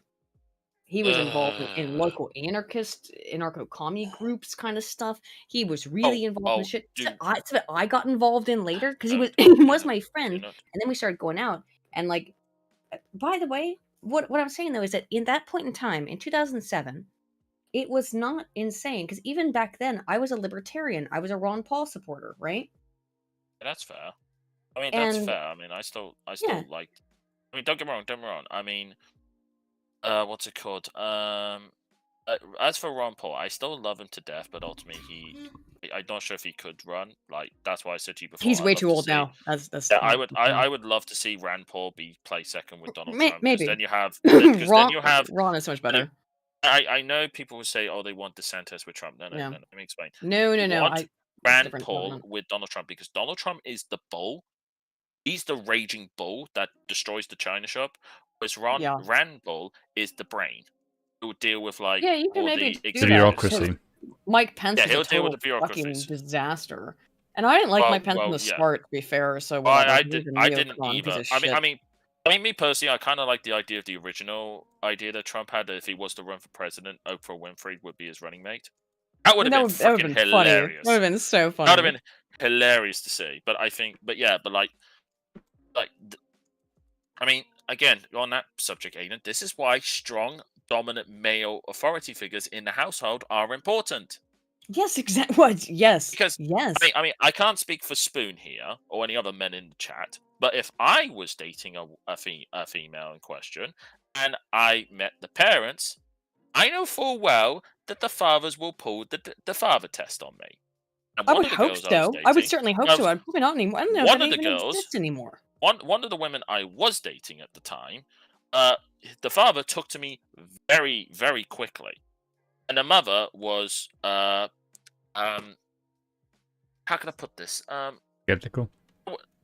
[SPEAKER 6] he was involved in local anarcho-commie groups kind of stuff. He was really involved in shit. So I got involved in later because he was my friend. And then we started going out. And like, by the way, what I'm saying though is that in that point in time, in 2007, it was not insane because even back then, I was a libertarian. I was a Ron Paul supporter, right?
[SPEAKER 2] That's fair. I mean, that's fair. I mean, I still like. I mean, don't get me wrong. I mean, what's it called? As for Ron Paul, I still love him to death, but ultimately, I'm not sure if he could run. Like, that's why I said to you before.
[SPEAKER 6] He's way too old now. That's
[SPEAKER 2] yeah, I would love to see Rand Paul play second with Donald Trump.
[SPEAKER 6] Maybe.
[SPEAKER 2] Then you have
[SPEAKER 6] Ron is so much better.
[SPEAKER 2] I know people would say, "Oh, they want DeSantis with Trump." No, let me explain.
[SPEAKER 6] No.
[SPEAKER 2] Rand Paul with Donald Trump because Donald Trump is the bull. He's the raging bull that destroys the China shop. Whereas Rand Paul is the brain who will deal with like
[SPEAKER 6] you can
[SPEAKER 2] all
[SPEAKER 6] maybe
[SPEAKER 2] the
[SPEAKER 3] bureaucracy.
[SPEAKER 6] Mike Pence is
[SPEAKER 2] he'll
[SPEAKER 6] a
[SPEAKER 2] deal with
[SPEAKER 6] total
[SPEAKER 2] the bureaucracy.
[SPEAKER 6] fucking disaster. And I didn't like Mike Pence in the start, to be fair. So
[SPEAKER 2] I didn't either. I mean, me personally, I kind of like the idea of the original idea that Trump had that if he was to run for president, Oprah Winfrey would be his running mate. That would have been fucking hilarious.
[SPEAKER 6] That would have been so funny.
[SPEAKER 2] That would have been hilarious to see. But I think, I mean, again, on that subject, Aiden, this is why strong, dominant male authority figures in the household are important.
[SPEAKER 6] Yes, exactly. What? Yes.
[SPEAKER 2] Because I mean, I can't speak for Spoon here or any other men in the chat, but if I was dating a female in question and I met the parents, I know full well that the fathers will pull the father test on me.
[SPEAKER 6] I would hope so. I would certainly hope so. I'd probably not anymore. I don't know if that even exists anymore.
[SPEAKER 2] One of the women I was dating at the time, the father took to me very, very quickly, and the mother was how can I put this?
[SPEAKER 3] Skeptical.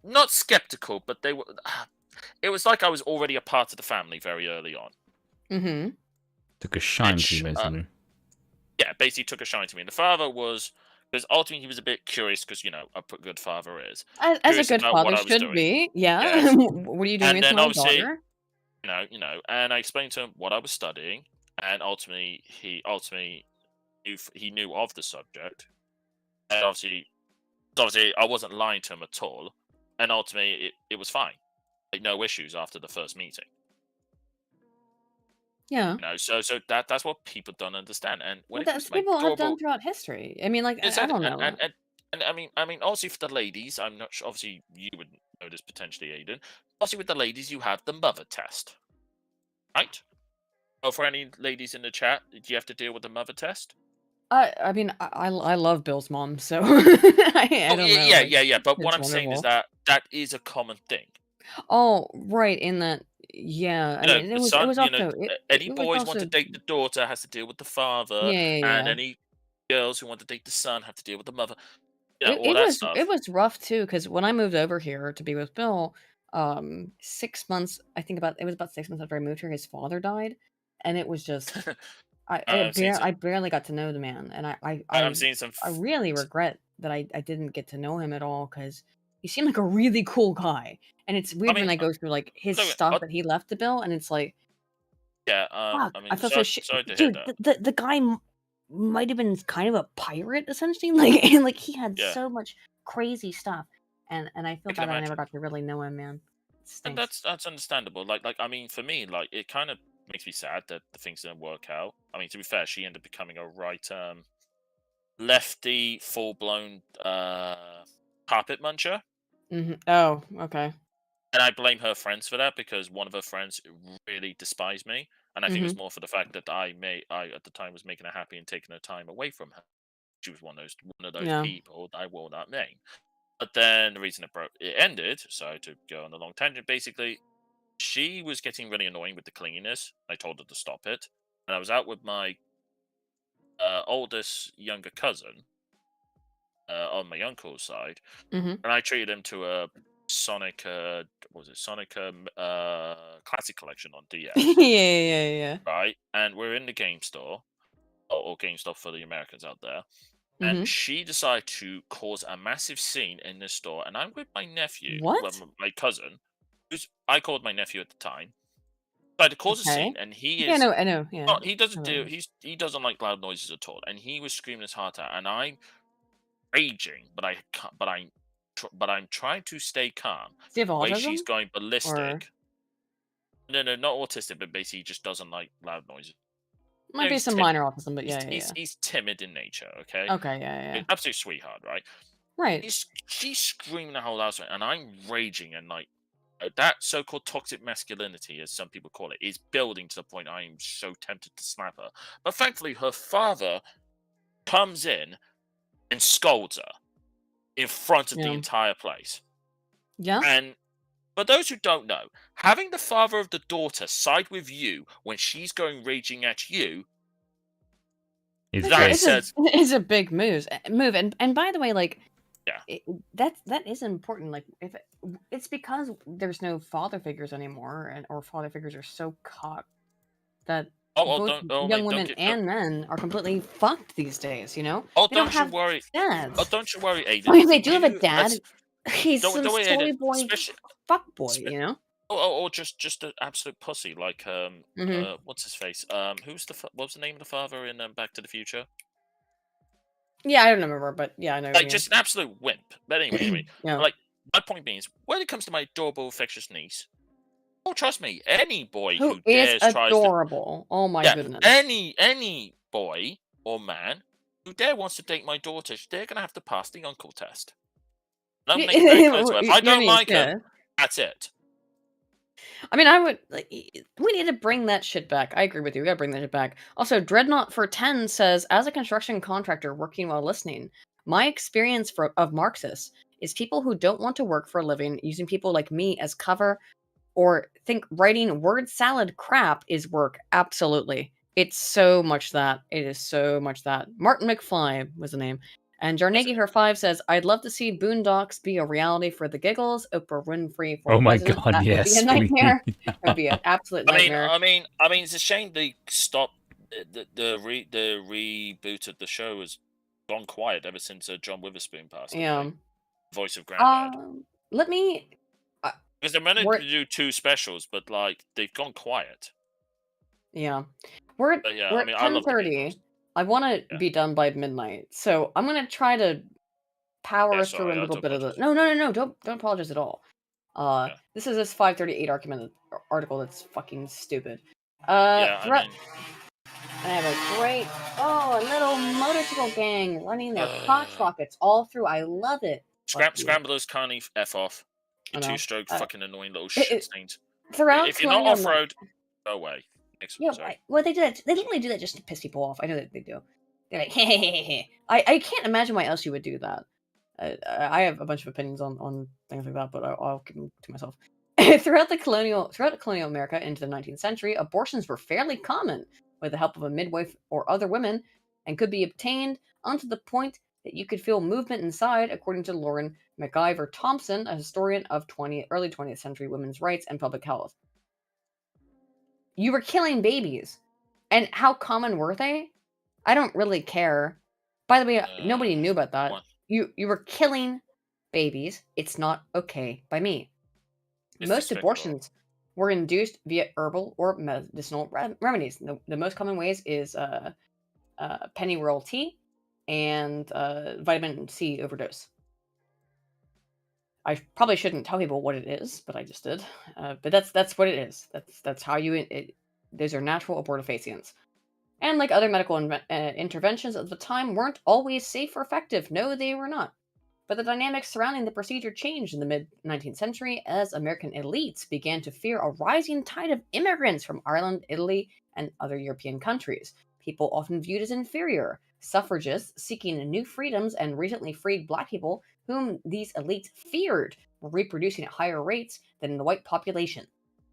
[SPEAKER 2] Not skeptical, but they were. It was like I was already a part of the family very early on.
[SPEAKER 6] Mm-hmm.
[SPEAKER 3] Took a shine to you, basically.
[SPEAKER 2] Yeah, basically took a shine to me. And the father was, because ultimately he was a bit curious, because a good father is.
[SPEAKER 6] As a good father should be. Yeah. Yes. What are you doing with my daughter?
[SPEAKER 2] And I explained to him what I was studying, and ultimately he knew of the subject, and obviously I wasn't lying to him at all, and ultimately it was fine, like no issues after the first meeting.
[SPEAKER 6] Yeah.
[SPEAKER 2] So that's what people don't understand, and when
[SPEAKER 6] that's people have done throughout history. I mean, like I don't know.
[SPEAKER 2] And I mean, obviously for the ladies, I'm not sure. Obviously, you would know this potentially, Aiden. Obviously, with the ladies, you have the mother test, right? Oh, for any ladies in the chat, do you have to deal with the mother test?
[SPEAKER 6] I mean, I love Bill's mom, so I don't know.
[SPEAKER 2] Yeah. But what I'm saying is that is a common thing.
[SPEAKER 6] Oh, right. In that, yeah. I mean, it was also
[SPEAKER 2] any boys want to date the daughter has to deal with the father, and any girls who want to date the son have to deal with the mother. All that stuff.
[SPEAKER 6] It was rough too, because when I moved over here to be with Bill, 6 months. It was about 6 months after I moved here. His father died, and it was just. I barely got to know the man, and I'm seeing some. I really regret that I didn't get to know him at all because he seemed like a really cool guy, and it's weird when I go through like his stuff that he left to Bill, and it's like,
[SPEAKER 2] yeah,
[SPEAKER 6] fuck, I feel so shit. Dude, the guy might have been kind of a pirate essentially, like he had so much crazy stuff, and I feel bad I never got to really know him, man.
[SPEAKER 2] And that's understandable. Like I mean, for me, like it kind of makes me sad that the things didn't work out. I mean, to be fair, she ended up becoming a right lefty, full-blown carpet muncher.
[SPEAKER 6] Oh, okay.
[SPEAKER 2] And I blame her friends for that because one of her friends really despised me, and I think it was more for the fact that I at the time was making her happy and taking her time away from her. She was one of those
[SPEAKER 6] Yeah.
[SPEAKER 2] people that I will not name. But then the reason it ended, so to go on a long tangent, basically, she was getting really annoying with the clinginess. I told her to stop it, and I was out with my oldest younger cousin on my uncle's side,
[SPEAKER 6] Mm-hmm.
[SPEAKER 2] and I treated him to a Sonic, what was it, Sonic Classic Collection on DS,
[SPEAKER 6] yeah.
[SPEAKER 2] right? And we're in the game store, or GameStop for the Americans out there,
[SPEAKER 6] Mm-hmm.
[SPEAKER 2] and she decided to cause a massive scene in this store, and I'm with my nephew,
[SPEAKER 6] What?
[SPEAKER 2] well, my cousin, who's I called my nephew at the time, tried to cause a scene, and he
[SPEAKER 6] Yeah,
[SPEAKER 2] is.
[SPEAKER 6] I know. Yeah.
[SPEAKER 2] Oh, he doesn't
[SPEAKER 6] I
[SPEAKER 2] do.
[SPEAKER 6] know.
[SPEAKER 2] He doesn't like loud noises at all, and he was screaming his heart out, and I'm raging, but I can't, but I'm trying to stay calm.
[SPEAKER 6] Does he have
[SPEAKER 2] The way
[SPEAKER 6] autism?
[SPEAKER 2] she's going ballistic.
[SPEAKER 6] Or
[SPEAKER 2] No, not autistic, but basically he just doesn't like loud noises.
[SPEAKER 6] might be
[SPEAKER 2] he's
[SPEAKER 6] some minor autism, but yeah.
[SPEAKER 2] He's timid in nature. Okay.
[SPEAKER 6] Okay, yeah.
[SPEAKER 2] Absolute sweetheart, right?
[SPEAKER 6] Right.
[SPEAKER 2] She's screaming the whole house, and I'm raging, and like that so-called toxic masculinity, as some people call it, is building to the point I am so tempted to slap her. But thankfully, her father comes in and scolds her in front of the entire place.
[SPEAKER 6] Yeah.
[SPEAKER 2] And for those who don't know, having the father of the daughter side with you when she's going raging at you,
[SPEAKER 6] it's a big move. And by the way, like,
[SPEAKER 2] yeah,
[SPEAKER 6] that is important. Like, if it's because there's no father figures anymore, or father figures are so caught that both young women and men are completely fucked these days. You know.
[SPEAKER 2] Oh,
[SPEAKER 6] they
[SPEAKER 2] don't you worry.
[SPEAKER 6] Dads.
[SPEAKER 2] Oh, don't you worry, Aiden.
[SPEAKER 6] I mean, they do have a dad. He's some soy boy, fuck boy. You know.
[SPEAKER 2] Or just an absolute pussy, like what's his face? What was the name of the father in Back to the Future?
[SPEAKER 6] Yeah, I don't remember, but yeah, I know.
[SPEAKER 2] Like just an absolute wimp. But anyway,
[SPEAKER 6] yeah.
[SPEAKER 2] Like my point being is, when it comes to my adorable, infectious niece, oh, trust me, any boy who
[SPEAKER 6] is
[SPEAKER 2] dares
[SPEAKER 6] adorable. Oh my goodness.
[SPEAKER 2] Any boy or man who wants to date my daughter, they're gonna have to pass the uncle test. And I'm making very clear to her. If I don't like her, that's it.
[SPEAKER 6] I mean, I would. Like, we need to bring that shit back. I agree with you. We gotta bring that shit back. Also, Dreadnought for 10 says, as a construction contractor working while listening, my experience of Marxists is people who don't want to work for a living using people like me as cover, or think writing word salad crap is work. Absolutely. It's so much that. It is so much that. Martin McFly was the name. And Jarnegi Her 5 says, I'd love to see Boondocks be a reality for the giggles. Oprah Winfrey for
[SPEAKER 3] oh my
[SPEAKER 6] president.
[SPEAKER 3] god,
[SPEAKER 6] That
[SPEAKER 3] yes.
[SPEAKER 6] would be a nightmare. It would be an absolute nightmare.
[SPEAKER 2] I mean, it's a shame they stopped. The reboot of the show has gone quiet ever since John Witherspoon passed away.
[SPEAKER 6] Yeah.
[SPEAKER 2] Voice of Granddad.
[SPEAKER 6] Let me.
[SPEAKER 2] Because they're meant to do 2 specials, but like they've gone quiet.
[SPEAKER 6] Yeah, we're at 10:30. I want to be done by midnight, so I'm gonna try to power through a little bit of the. No, don't apologize at all. This is this 538 article that's fucking stupid. I have a great a little motorcycle gang running their crotch rockets all through. I love it.
[SPEAKER 2] Scramble those carny F off. You 2-stroke fucking annoying little shit stains.
[SPEAKER 6] If
[SPEAKER 2] you're not off road, go away.
[SPEAKER 6] Well, they do that. They literally do that just to piss people off. I know that they do. They're like, hey. I can't imagine why else you would do that. I have a bunch of opinions on things like that, but I'll keep them to myself. Throughout colonial America into the 19th century, abortions were fairly common with the help of a midwife or other women, and could be obtained onto the point that you could feel movement inside, according to Lauren MacIver Thompson, a historian of early 20th century women's rights and public health. You were killing babies. And how common were they? I don't really care. By the way, nobody knew about that. You were killing babies. It's not okay by me. Most abortions were induced via herbal or medicinal remedies. The most common ways is pennyroyal tea and vitamin C overdose. I probably shouldn't tell people what it is, but I just did. But that's what it is. That's how you. Those are natural abortifacients. And like other medical interventions of the time, weren't always safe or effective. No, they were not. but the dynamics surrounding the procedure changed in the mid-19th century as American elites began to fear a rising tide of immigrants from Ireland, Italy, and other European countries. People often viewed as inferior, suffragists seeking new freedoms, and recently freed Black people, whom these elites feared, were reproducing at higher rates than the white population.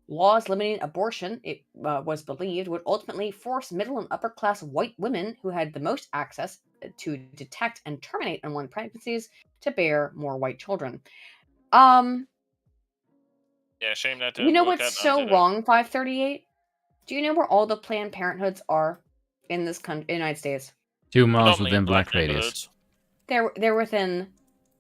[SPEAKER 6] Laws limiting abortion, it was believed, would ultimately force middle and upper class white women who had the most access to detect and terminate unwanted pregnancies to bear more white children.
[SPEAKER 2] Yeah, shame that didn't
[SPEAKER 6] You know
[SPEAKER 2] work
[SPEAKER 6] what's
[SPEAKER 2] out,
[SPEAKER 6] so
[SPEAKER 2] did it?
[SPEAKER 6] wrong, 538? Do you know where all the Planned Parenthoods are in this United States?
[SPEAKER 3] 2 miles
[SPEAKER 2] Predominantly in
[SPEAKER 3] within black
[SPEAKER 2] neighborhoods.
[SPEAKER 3] radius.
[SPEAKER 6] They're within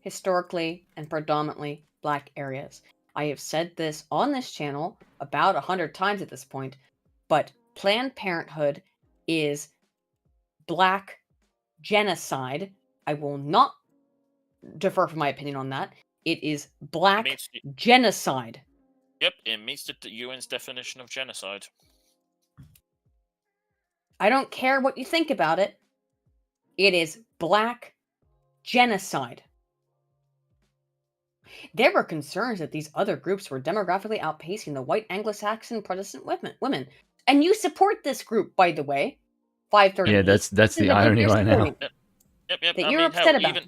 [SPEAKER 6] historically and predominantly Black areas. I have said this on this channel about 100 times at this point, but Planned Parenthood is Black genocide. I will not defer from my opinion on that. It is Black genocide.
[SPEAKER 2] Yep, it meets the UN's definition of genocide.
[SPEAKER 6] I don't care what you think about it. It is Black genocide. There were concerns that these other groups were demographically outpacing the white Anglo-Saxon Protestant women. And you support this group, by the way. 530.
[SPEAKER 3] Yeah, that's the irony right now.
[SPEAKER 2] Yep.
[SPEAKER 6] That
[SPEAKER 2] I
[SPEAKER 6] you're
[SPEAKER 2] mean,
[SPEAKER 6] upset
[SPEAKER 2] hell,
[SPEAKER 6] about.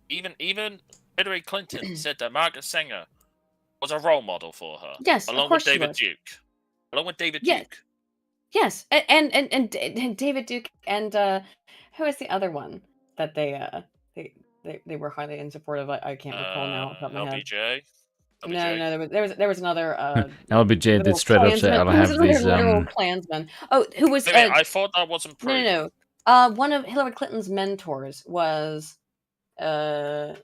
[SPEAKER 2] even Hillary Clinton said that Margaret Sanger was a role model for her.
[SPEAKER 6] Yes,
[SPEAKER 2] along
[SPEAKER 6] of course
[SPEAKER 2] with
[SPEAKER 6] she
[SPEAKER 2] David
[SPEAKER 6] was.
[SPEAKER 2] Duke. Along with David
[SPEAKER 6] Yes.
[SPEAKER 2] Duke.
[SPEAKER 6] Yes, and David Duke and who is the other one that they were highly in support of? I can't recall now off the top of my head.
[SPEAKER 2] LBJ.
[SPEAKER 6] No, there was another
[SPEAKER 3] LBJ did
[SPEAKER 6] literal
[SPEAKER 3] straight up say,
[SPEAKER 6] Klansman.
[SPEAKER 3] I'll
[SPEAKER 6] Who was
[SPEAKER 3] have
[SPEAKER 6] another
[SPEAKER 3] these
[SPEAKER 6] literal Klansman? Oh, who was
[SPEAKER 2] Wait, I thought that wasn't proven.
[SPEAKER 6] no. One of Hillary Clinton's mentors was West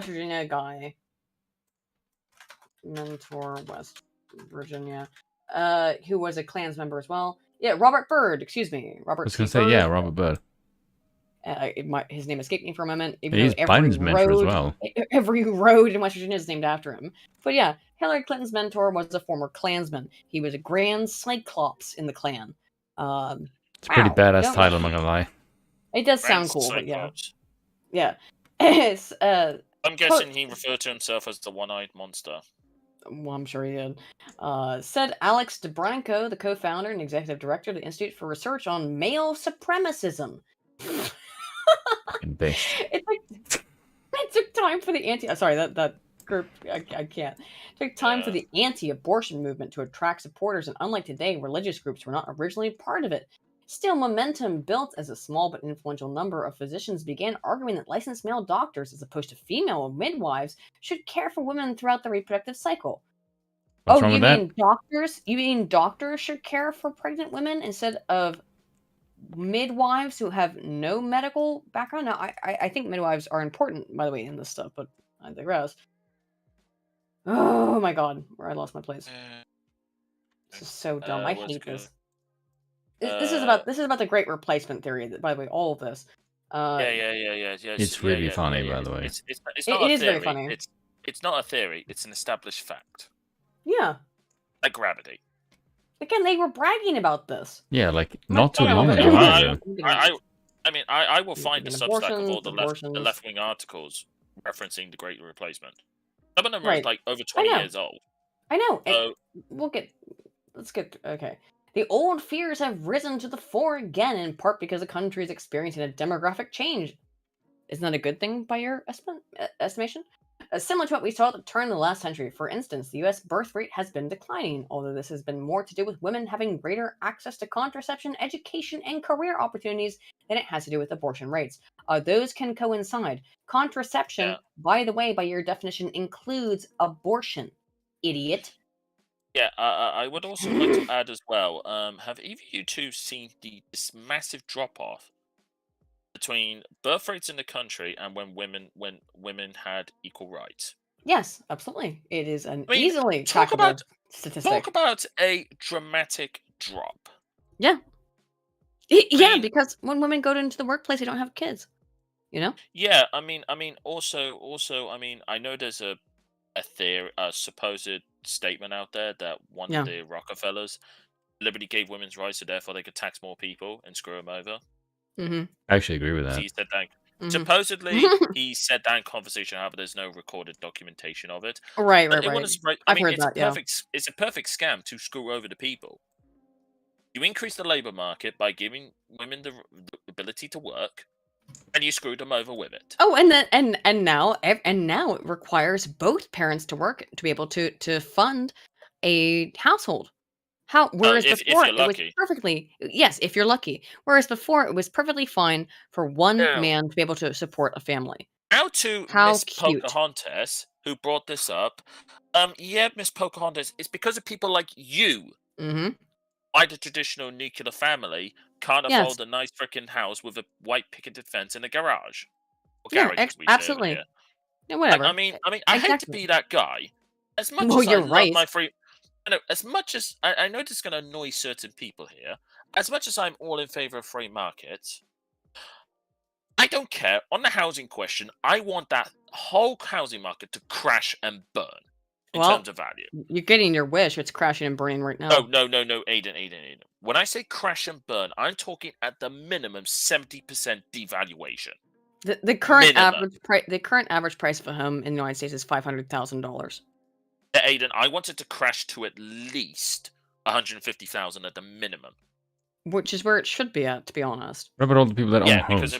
[SPEAKER 6] Virginia guy. Mentor West Virginia. Who was a Klans member as well. Yeah, Robert Byrd. Excuse me, Robert.
[SPEAKER 3] I was going to say, yeah, Robert Byrd.
[SPEAKER 6] His name escaped me for a moment. Even
[SPEAKER 3] He's
[SPEAKER 6] though
[SPEAKER 3] Biden's mentor as well.
[SPEAKER 6] Every road in West Virginia is named after him. But yeah, Hillary Clinton's mentor was a former Klansman. He was a Grand Cyclops in the Klan.
[SPEAKER 3] It's a pretty badass title, I'm not gonna lie.
[SPEAKER 6] It does sound cool, but yeah. Yeah.
[SPEAKER 2] I'm guessing he referred to himself as the one-eyed monster.
[SPEAKER 6] Well, I'm sure he did. Said Alex DeBranco, the co-founder and executive director of the Institute for Research on Male Supremacism. It took time for the that group. I can't. It took time for the anti-abortion movement to attract supporters, and unlike today, religious groups were not originally part of it. Still, momentum built as a small but influential number of physicians began arguing that licensed male doctors, as opposed to female midwives, should care for women throughout the reproductive cycle.
[SPEAKER 3] What's wrong with that?
[SPEAKER 6] You mean doctors should care for pregnant women instead of midwives who have no medical background? Now, I think midwives are important, by the way, in this stuff, but I digress. Oh my god, where I lost my place. This is so dumb. I hate this. This is about the Great Replacement theory. By the way, all of this.
[SPEAKER 2] Yeah.
[SPEAKER 3] It's really funny, by the way.
[SPEAKER 2] It's not a theory.
[SPEAKER 6] Very funny.
[SPEAKER 2] It's not a theory. It's an established fact.
[SPEAKER 6] Yeah.
[SPEAKER 2] Like gravity.
[SPEAKER 6] Again, they were bragging about this.
[SPEAKER 3] Yeah, like not too long ago.
[SPEAKER 2] I will find the Substack of all the left-wing articles referencing the Great Replacement. Some of them are like over 20 years old.
[SPEAKER 6] I know. Okay. The old fears have risen to the fore again, in part because the country is experiencing a demographic change. Isn't that a good thing by your estimation? Similar to what we saw at the turn of the last century. For instance, the U.S. birth rate has been declining, although this has been more to do with women having greater access to contraception, education, and career opportunities than it has to do with abortion rates. Those can coincide. Contraception, by the way, by your definition, includes abortion. Idiot.
[SPEAKER 2] Yeah, I would also like to add as well, have either of you two seen this massive drop-off between birth rates in the country and when women had equal rights?
[SPEAKER 6] Yes, absolutely. It is an easily trackable statistic.
[SPEAKER 2] Talk about a dramatic drop.
[SPEAKER 6] Yeah. Because when women go into the workplace, they don't have kids. You know?
[SPEAKER 2] Yeah, I mean, also, I know there's a theory, a supposed statement out there that one of the Rockefellers deliberately gave women's rights, so therefore they could tax more people and screw them over.
[SPEAKER 3] I actually agree with that.
[SPEAKER 2] Supposedly, he said that in conversation. However, there's no recorded documentation of it.
[SPEAKER 6] Right,
[SPEAKER 2] But
[SPEAKER 6] right,
[SPEAKER 2] it wouldn't
[SPEAKER 6] right.
[SPEAKER 2] surprise. I
[SPEAKER 6] I've
[SPEAKER 2] mean,
[SPEAKER 6] heard
[SPEAKER 2] it's
[SPEAKER 6] that, yeah.
[SPEAKER 2] it's a perfect scam to screw over the people. You increase the labor market by giving women the ability to work, and you screwed them over with it.
[SPEAKER 6] Oh, and then and now it requires both parents to work to be able to fund a household. Whereas
[SPEAKER 2] If
[SPEAKER 6] before
[SPEAKER 2] you're
[SPEAKER 6] it was
[SPEAKER 2] lucky.
[SPEAKER 6] perfectly, yes, if you're lucky. Whereas before it was perfectly fine for one
[SPEAKER 2] Now,
[SPEAKER 6] man to be able to support a family.
[SPEAKER 2] now to
[SPEAKER 6] How
[SPEAKER 2] Miss
[SPEAKER 6] cute.
[SPEAKER 2] Pocahontas, who brought this up. Yeah, Miss Pocahontas, it's because of people like you.
[SPEAKER 6] Mm-hmm.
[SPEAKER 2] Why the traditional nuclear family can't
[SPEAKER 6] Yes.
[SPEAKER 2] afford a nice freaking house with a white picketed fence in a garage. Or
[SPEAKER 6] Yeah,
[SPEAKER 2] garage, as we say over
[SPEAKER 6] absolutely.
[SPEAKER 2] here.
[SPEAKER 6] Yeah, whatever.
[SPEAKER 2] I hate to
[SPEAKER 6] Exactly.
[SPEAKER 2] be that guy. As much
[SPEAKER 6] Well,
[SPEAKER 2] as I
[SPEAKER 6] you're
[SPEAKER 2] love
[SPEAKER 6] right.
[SPEAKER 2] my free, as much as I know this is going to annoy certain people here. As much as I'm all in favor of free markets, I don't care. On the housing question, I want that whole housing market to crash and burn in
[SPEAKER 6] Well,
[SPEAKER 2] terms of value.
[SPEAKER 6] you're getting your wish. It's crashing and burning right now.
[SPEAKER 2] No, Aiden. When I say crash and burn, I'm talking at the minimum 70% devaluation.
[SPEAKER 6] The current
[SPEAKER 2] Minimum.
[SPEAKER 6] average price of a home in the United States is $500,000.
[SPEAKER 2] Aiden, I want it to crash to at least 150,000 at the minimum.
[SPEAKER 6] Which is where it should be at, to be honest.
[SPEAKER 3] What about all the people that own
[SPEAKER 2] Yeah,
[SPEAKER 3] homes?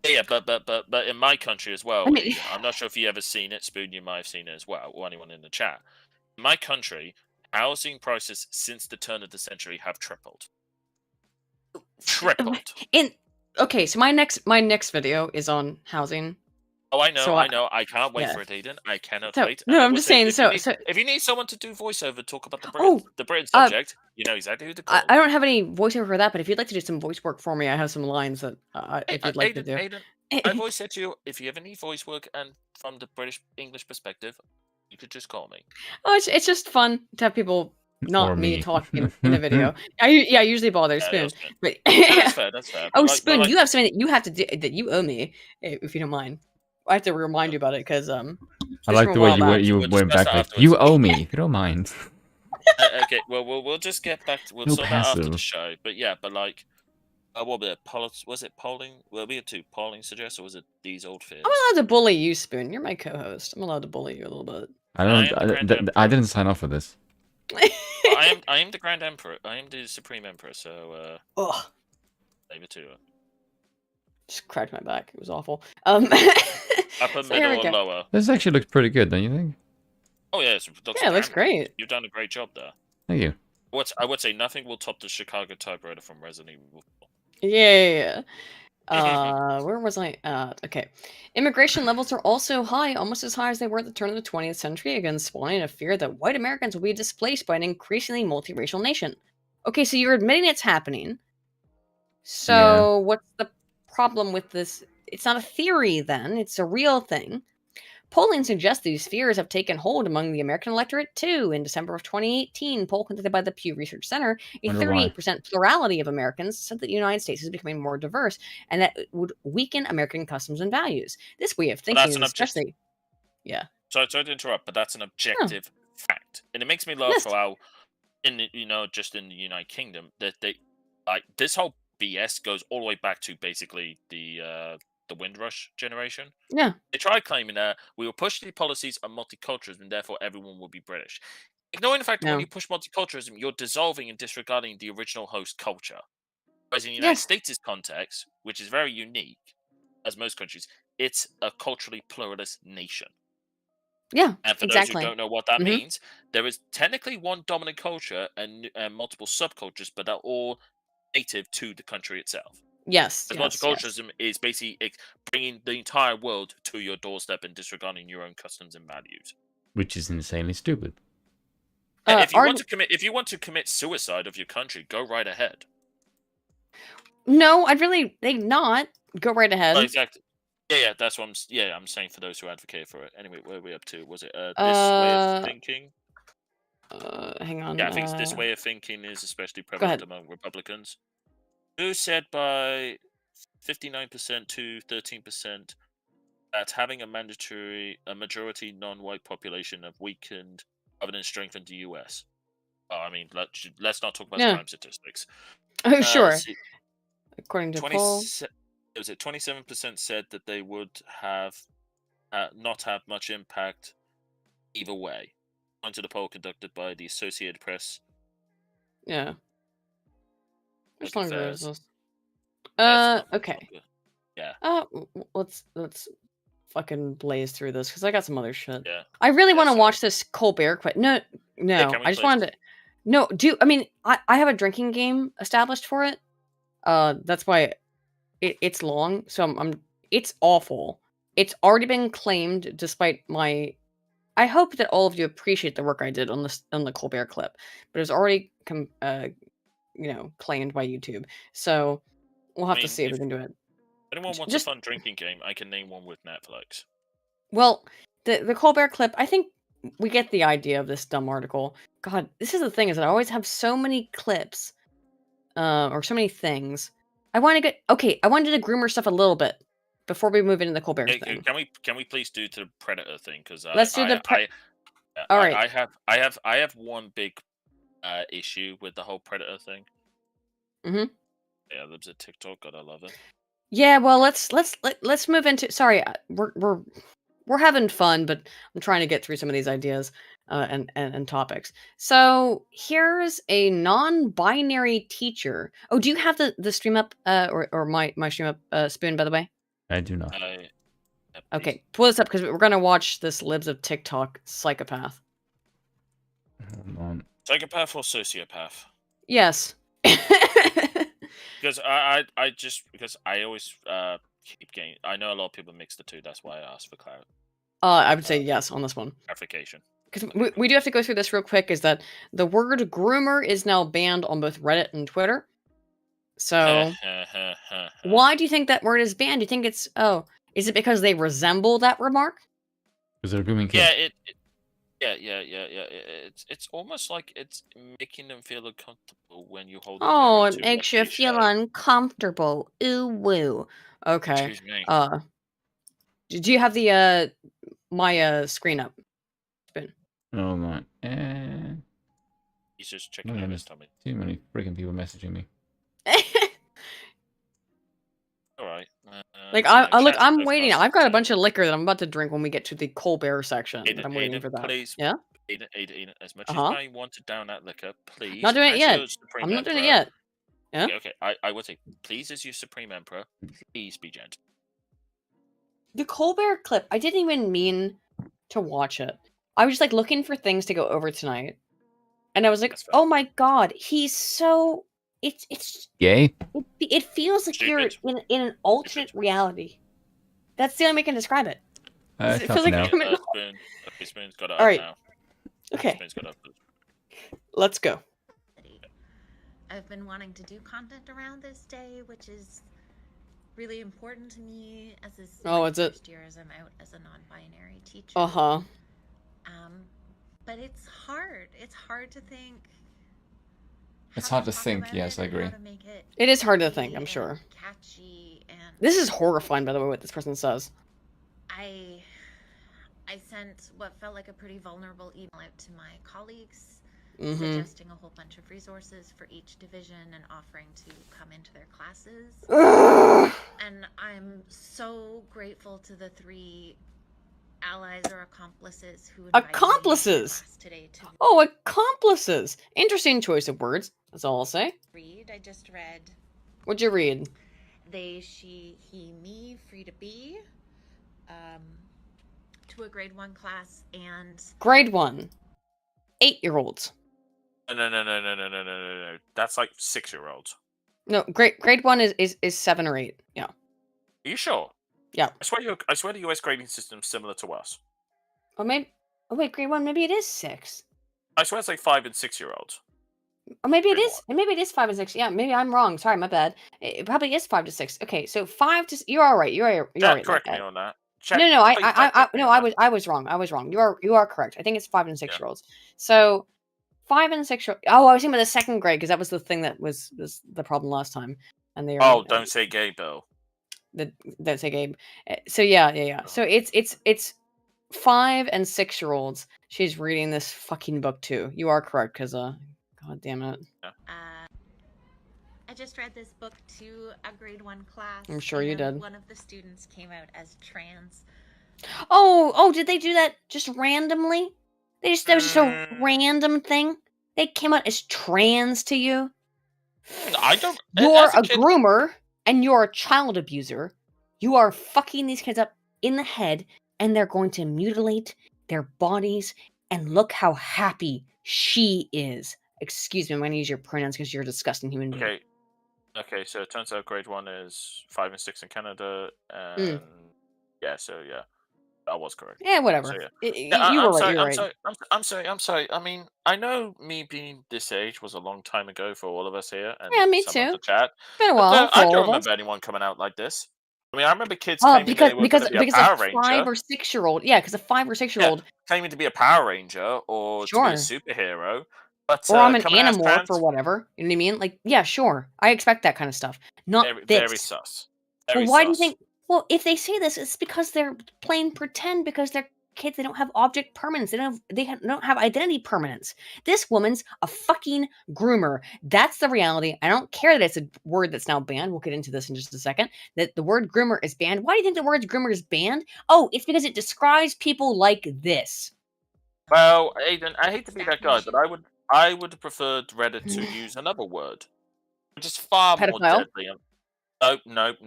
[SPEAKER 2] but in my country as well,
[SPEAKER 6] I mean-
[SPEAKER 2] Aiden, I'm not sure if you ever seen it. Spoon, you might have seen it as well, or anyone in the chat. In my country, housing prices since the turn of the century have tripled. Tripled.
[SPEAKER 6] Okay, so my next video is on housing.
[SPEAKER 2] Oh, I know,
[SPEAKER 6] So
[SPEAKER 2] I know. I can't wait
[SPEAKER 6] yeah.
[SPEAKER 2] for it, Aiden. I cannot
[SPEAKER 6] So-
[SPEAKER 2] wait.
[SPEAKER 6] no,
[SPEAKER 2] And I
[SPEAKER 6] I'm
[SPEAKER 2] will
[SPEAKER 6] just
[SPEAKER 2] say,
[SPEAKER 6] saying,
[SPEAKER 2] if you need someone to do voiceover, talk about the
[SPEAKER 6] Oh,
[SPEAKER 2] Britain subject, you know exactly who to call.
[SPEAKER 6] I don't have any voiceover for that, but if you'd like to do some voice work for me, I have some lines that if you'd like to do.
[SPEAKER 2] Aiden, I've always said to you, if you ever need voice work and from the British English perspective, you could just call me.
[SPEAKER 6] Oh, it's just fun to have people, not
[SPEAKER 3] Or
[SPEAKER 6] me
[SPEAKER 3] me.
[SPEAKER 6] talking in a video. I usually bother Spoon, but
[SPEAKER 2] That's fair. That's fair.
[SPEAKER 6] oh,
[SPEAKER 2] But like-
[SPEAKER 6] Spoon,
[SPEAKER 2] but like-
[SPEAKER 6] you have something that you have to do that you owe me, if you don't mind. I have to remind you about it because
[SPEAKER 3] I
[SPEAKER 6] just
[SPEAKER 3] like
[SPEAKER 6] from a
[SPEAKER 3] the way
[SPEAKER 6] while back.
[SPEAKER 3] you
[SPEAKER 2] We'll
[SPEAKER 3] went
[SPEAKER 2] discuss
[SPEAKER 3] back
[SPEAKER 2] that
[SPEAKER 3] like,
[SPEAKER 2] afterwards.
[SPEAKER 3] you owe me, if you don't mind.
[SPEAKER 2] Okay, well, we'll just get back to
[SPEAKER 3] No
[SPEAKER 2] sort that after the
[SPEAKER 3] passive.
[SPEAKER 2] show. But yeah, but like, what was it? Was it polling? Well, we had two polling suggests, or was it these old fears?
[SPEAKER 6] I'm allowed to bully you, Spoon. You're my co-host. I'm allowed to bully you a little bit.
[SPEAKER 3] I didn't sign off for this.
[SPEAKER 2] I am the Grand Emperor. I am the Supreme Emperor. So
[SPEAKER 6] Ugh,
[SPEAKER 2] leave it to her.
[SPEAKER 6] just cracked my back. It was awful.
[SPEAKER 2] Upper,
[SPEAKER 6] So here we
[SPEAKER 2] middle,
[SPEAKER 6] go.
[SPEAKER 2] or lower?
[SPEAKER 3] This actually looks pretty good, don't you think?
[SPEAKER 2] Oh yeah, it
[SPEAKER 6] looks great.
[SPEAKER 2] You've done a great job there.
[SPEAKER 3] Thank you.
[SPEAKER 2] I would say nothing will top the Chicago typewriter from Resident Evil 4.
[SPEAKER 6] Yeah. Where was I at? Okay. Immigration levels are also high, almost as high as they were at the turn of the 20th century, again spawning a fear that white Americans will be displaced by an increasingly multiracial nation. Okay, so you're admitting it's happening. So what's the problem with this? It's not a theory then, it's a real thing. Polling suggests these fears have taken hold among the American electorate too. In December of 2018, poll conducted by the Pew Research Center, a
[SPEAKER 3] Wonder why.
[SPEAKER 6] 38% plurality of Americans said that the United States is becoming more diverse and that it would weaken American customs and values. This way of thinking
[SPEAKER 2] that's
[SPEAKER 6] is
[SPEAKER 2] an
[SPEAKER 6] especially... Yeah.
[SPEAKER 2] Sorry to interrupt, but that's an objective fact, and it makes me laugh
[SPEAKER 6] Yes.
[SPEAKER 2] how, just in the United Kingdom, that they like this whole BS goes all the way back to basically the Windrush generation.
[SPEAKER 6] Yeah.
[SPEAKER 2] They tried claiming that we will push the policies of multiculturalism and therefore everyone will be British. Ignoring the fact that when
[SPEAKER 6] No.
[SPEAKER 2] you push multiculturalism, you're dissolving and disregarding the original host culture. Whereas in the United
[SPEAKER 6] Yes.
[SPEAKER 2] States' context, which is very unique, as most countries, it's a culturally pluralist nation.
[SPEAKER 6] Yeah,
[SPEAKER 2] And for
[SPEAKER 6] exactly.
[SPEAKER 2] those who don't know what that
[SPEAKER 6] Mhm.
[SPEAKER 2] means, there is technically one dominant culture and multiple subcultures, but they're all native to the country itself.
[SPEAKER 6] Yes.
[SPEAKER 2] As
[SPEAKER 6] Yes.
[SPEAKER 2] multiculturalism is basically bringing the entire world to your doorstep and disregarding your own customs and values.
[SPEAKER 3] Which is insanely stupid.
[SPEAKER 2] And if you want to commit suicide of your country, go right ahead.
[SPEAKER 6] No, I'd really not. Go right ahead.
[SPEAKER 2] Oh, exactly. Yeah, that's what I'm saying for those who advocate for it. Anyway, where are we up to? Was it this way of thinking?
[SPEAKER 6] Hang on.
[SPEAKER 2] Yeah, I think this way of thinking is especially
[SPEAKER 6] ahead.
[SPEAKER 2] prevalent among Republicans. Who said by 59% to 13% that having a majority non-white population have weakened rather than strengthened the US? Oh, I mean, let's not talk about
[SPEAKER 6] Yeah.
[SPEAKER 2] crime statistics.
[SPEAKER 6] Oh, sure.
[SPEAKER 2] let's see.
[SPEAKER 6] According to
[SPEAKER 2] 20
[SPEAKER 6] poll.
[SPEAKER 2] was it 27% said that they would have not have much impact either way. According to the poll conducted by the Associated Press.
[SPEAKER 6] Yeah. Which
[SPEAKER 2] Public
[SPEAKER 6] longer is
[SPEAKER 2] Affairs.
[SPEAKER 6] this? Okay.
[SPEAKER 2] Yeah.
[SPEAKER 6] Let's fucking blaze through this because I got some other shit.
[SPEAKER 2] Yeah.
[SPEAKER 6] I really
[SPEAKER 2] Yeah,
[SPEAKER 6] want to
[SPEAKER 2] so-
[SPEAKER 6] watch this Colbert quit. No,
[SPEAKER 2] can we
[SPEAKER 6] I just
[SPEAKER 2] please?
[SPEAKER 6] wanted to. No, I mean I have a drinking game established for it. That's why it's long. So it's awful. It's already been claimed, despite my. I hope that all of you appreciate the work I did on the Colbert clip, but it was already claimed by YouTube. So we'll have to see if we can do it.
[SPEAKER 2] If anyone wants a fun drinking game, I can name one with Netflix.
[SPEAKER 6] Well, the Colbert clip, I think we get the idea of this dumb article. God, this is the thing, is that I always have so many clips, or so many things. I wanted to groomer stuff a little bit before we move into the Colbert thing.
[SPEAKER 2] Can we please do the Predator thing? Because
[SPEAKER 6] Let's do the
[SPEAKER 2] all right. I have one big issue with the whole Predator thing.
[SPEAKER 6] Mm-hmm.
[SPEAKER 2] Yeah, there's a TikTok. God, I love it.
[SPEAKER 6] Yeah, well, let's move into. Sorry, we're having fun, but I'm trying to get through some of these ideas and topics. So here's a non-binary teacher. Oh, do you have the stream up or my stream up, Spoon, by the way?
[SPEAKER 3] I do not.
[SPEAKER 2] Yeah,
[SPEAKER 6] Okay, pull this up because we're gonna watch this Libs of TikTok psychopath.
[SPEAKER 3] Hold on.
[SPEAKER 2] Psychopath or sociopath?
[SPEAKER 6] Yes.
[SPEAKER 2] Because because I always keep getting. I know a lot of people mix the two. That's why I asked for clarity.
[SPEAKER 6] I would say yes on this one.
[SPEAKER 2] Clarification.
[SPEAKER 6] Because we do have to go through this real quick. Is that the word groomer is now banned on both Reddit and Twitter? So why do you think that word is banned? Do you think it's is it because they resemble that remark?
[SPEAKER 3] Because they're grooming kids.
[SPEAKER 2] Yeah, it's almost like it's making them feel uncomfortable when you hold.
[SPEAKER 6] Oh, it makes you feel uncomfortable. Ooh woo. Okay.
[SPEAKER 2] Excuse me.
[SPEAKER 6] Do you have the my screen up? Spoon.
[SPEAKER 3] Oh my.
[SPEAKER 2] He's just checking out his tummy.
[SPEAKER 3] Too many freaking people messaging me.
[SPEAKER 2] All right.
[SPEAKER 6] I'm waiting. I've got a bunch of liquor that I'm about to drink when we get to the Colbert section.
[SPEAKER 2] Aiden,
[SPEAKER 6] I'm waiting for that.
[SPEAKER 2] Please,
[SPEAKER 6] yeah.
[SPEAKER 2] Aiden, as much as I want to down that liquor, please.
[SPEAKER 6] Not doing it yet. I'm not doing it yet. Yeah.
[SPEAKER 2] Okay. I would say, please, as your Supreme Emperor, please be gentle.
[SPEAKER 6] The Colbert clip. I didn't even mean to watch it. I was just looking for things to go over tonight, and I was like, "Oh my god, he's so." It's
[SPEAKER 3] gay.
[SPEAKER 6] It feels like you're in an alternate reality. That's the only way I can describe it. It feels like
[SPEAKER 2] Spoon's got it
[SPEAKER 6] all right.
[SPEAKER 2] now.
[SPEAKER 6] Okay.
[SPEAKER 2] Spoon's got it.
[SPEAKER 6] Let's go.
[SPEAKER 7] I've been wanting to do content around this day, which is really important to me as this first year as I'm out as a non-binary teacher. But it's hard. It's hard to think.
[SPEAKER 3] It's hard to think, yes, I agree.
[SPEAKER 6] It is hard to think, I'm sure.
[SPEAKER 7] Catchy and
[SPEAKER 6] this is horrifying, by the way, what this person says.
[SPEAKER 7] I sent what felt like a pretty vulnerable email out to my colleagues, suggesting a whole bunch of resources for each division and offering to come into their classes. And I'm so grateful to the 3 allies or accomplices who
[SPEAKER 6] accomplices
[SPEAKER 7] today to
[SPEAKER 6] accomplices. Interesting choice of words. That's all I'll say.
[SPEAKER 7] I just read.
[SPEAKER 6] What'd you read?
[SPEAKER 7] They, she, he, me, free to be. To a grade 1 class and
[SPEAKER 6] grade 1. 8-year-olds.
[SPEAKER 2] No. That's like 6-year-olds.
[SPEAKER 6] No, grade 1 is 7 or 8. Yeah.
[SPEAKER 2] Are you sure?
[SPEAKER 6] Yeah.
[SPEAKER 2] I swear the US grading system's similar to us.
[SPEAKER 6] Wait, grade 1, maybe it is 6.
[SPEAKER 2] I swear it's like 5 and 6-year-olds.
[SPEAKER 6] Or maybe it is. Maybe it is 5 and 6. Yeah, maybe I'm wrong. Sorry, my bad. It probably is 5 to 6. Okay, so 5 to. You're all right. You're all right.
[SPEAKER 2] Correct me on that.
[SPEAKER 6] No. I was wrong. You are correct. I think it's 5 and 6-year-olds. So 5 and 6-year-olds. Oh, I was thinking about the second grade because that was the thing that was the problem last time. And they.
[SPEAKER 2] Don't say gay, Bill.
[SPEAKER 6] Don't say gay. So yeah. So it's 5 and 6-year-olds. She's reading this fucking book too. You are correct, because God damn it.
[SPEAKER 7] I just read this book to a grade 1 class.
[SPEAKER 6] I'm sure you did.
[SPEAKER 7] One of the students came out as trans.
[SPEAKER 6] Oh, did they do that just randomly? That was just a random thing? They came out as trans to you?
[SPEAKER 2] I don't.
[SPEAKER 6] You're
[SPEAKER 2] as
[SPEAKER 6] a
[SPEAKER 2] kid,
[SPEAKER 6] groomer and you're a child abuser. You are fucking these kids up in the head and they're going to mutilate their bodies and look how happy she is. Excuse me, I'm going to use your pronouns because you're a disgusting human being.
[SPEAKER 2] Okay, so it turns out grade 1 is 5 and 6 in Canada, and yeah, that was correct.
[SPEAKER 6] Yeah, whatever.
[SPEAKER 2] So,
[SPEAKER 6] You were right. You're right.
[SPEAKER 2] I'm sorry. I mean, I know me being this age was a long time ago for all of us here, and
[SPEAKER 6] Yeah, me
[SPEAKER 2] some
[SPEAKER 6] too.
[SPEAKER 2] of the chat.
[SPEAKER 6] Been a
[SPEAKER 2] But
[SPEAKER 6] while for
[SPEAKER 2] I
[SPEAKER 6] all
[SPEAKER 2] don't
[SPEAKER 6] of us.
[SPEAKER 2] remember anyone coming out like this. I mean, I remember kids claiming
[SPEAKER 6] because
[SPEAKER 2] they were going to be a Power Ranger.
[SPEAKER 6] 5 or 6-year-old. Yeah, because a 5 or 6-year-old.
[SPEAKER 2] Claiming to be a Power Ranger or to be a superhero. But,
[SPEAKER 6] or I'm an
[SPEAKER 2] coming out as
[SPEAKER 6] animorph
[SPEAKER 2] trans,
[SPEAKER 6] or whatever. You know what I mean? Like, yeah, sure. I expect that kind of stuff. Not this.
[SPEAKER 2] very sus. Very
[SPEAKER 6] Well, why
[SPEAKER 2] sus.
[SPEAKER 6] do you think? Well, if they say this, it's because they're playing pretend because they're kids. They don't have object permanence. They don't have identity permanence. This woman's a fucking groomer. That's the reality. I don't care that it's a word that's now banned. We'll get into this in just a second. That the word groomer is banned. Why do you think the word groomer is banned? Oh, it's because it describes people like this.
[SPEAKER 2] Well, Aiden, I hate to be that guy, but I would have preferred Reddit to use another word, which is far more
[SPEAKER 6] Pedophile?
[SPEAKER 2] deadly. No.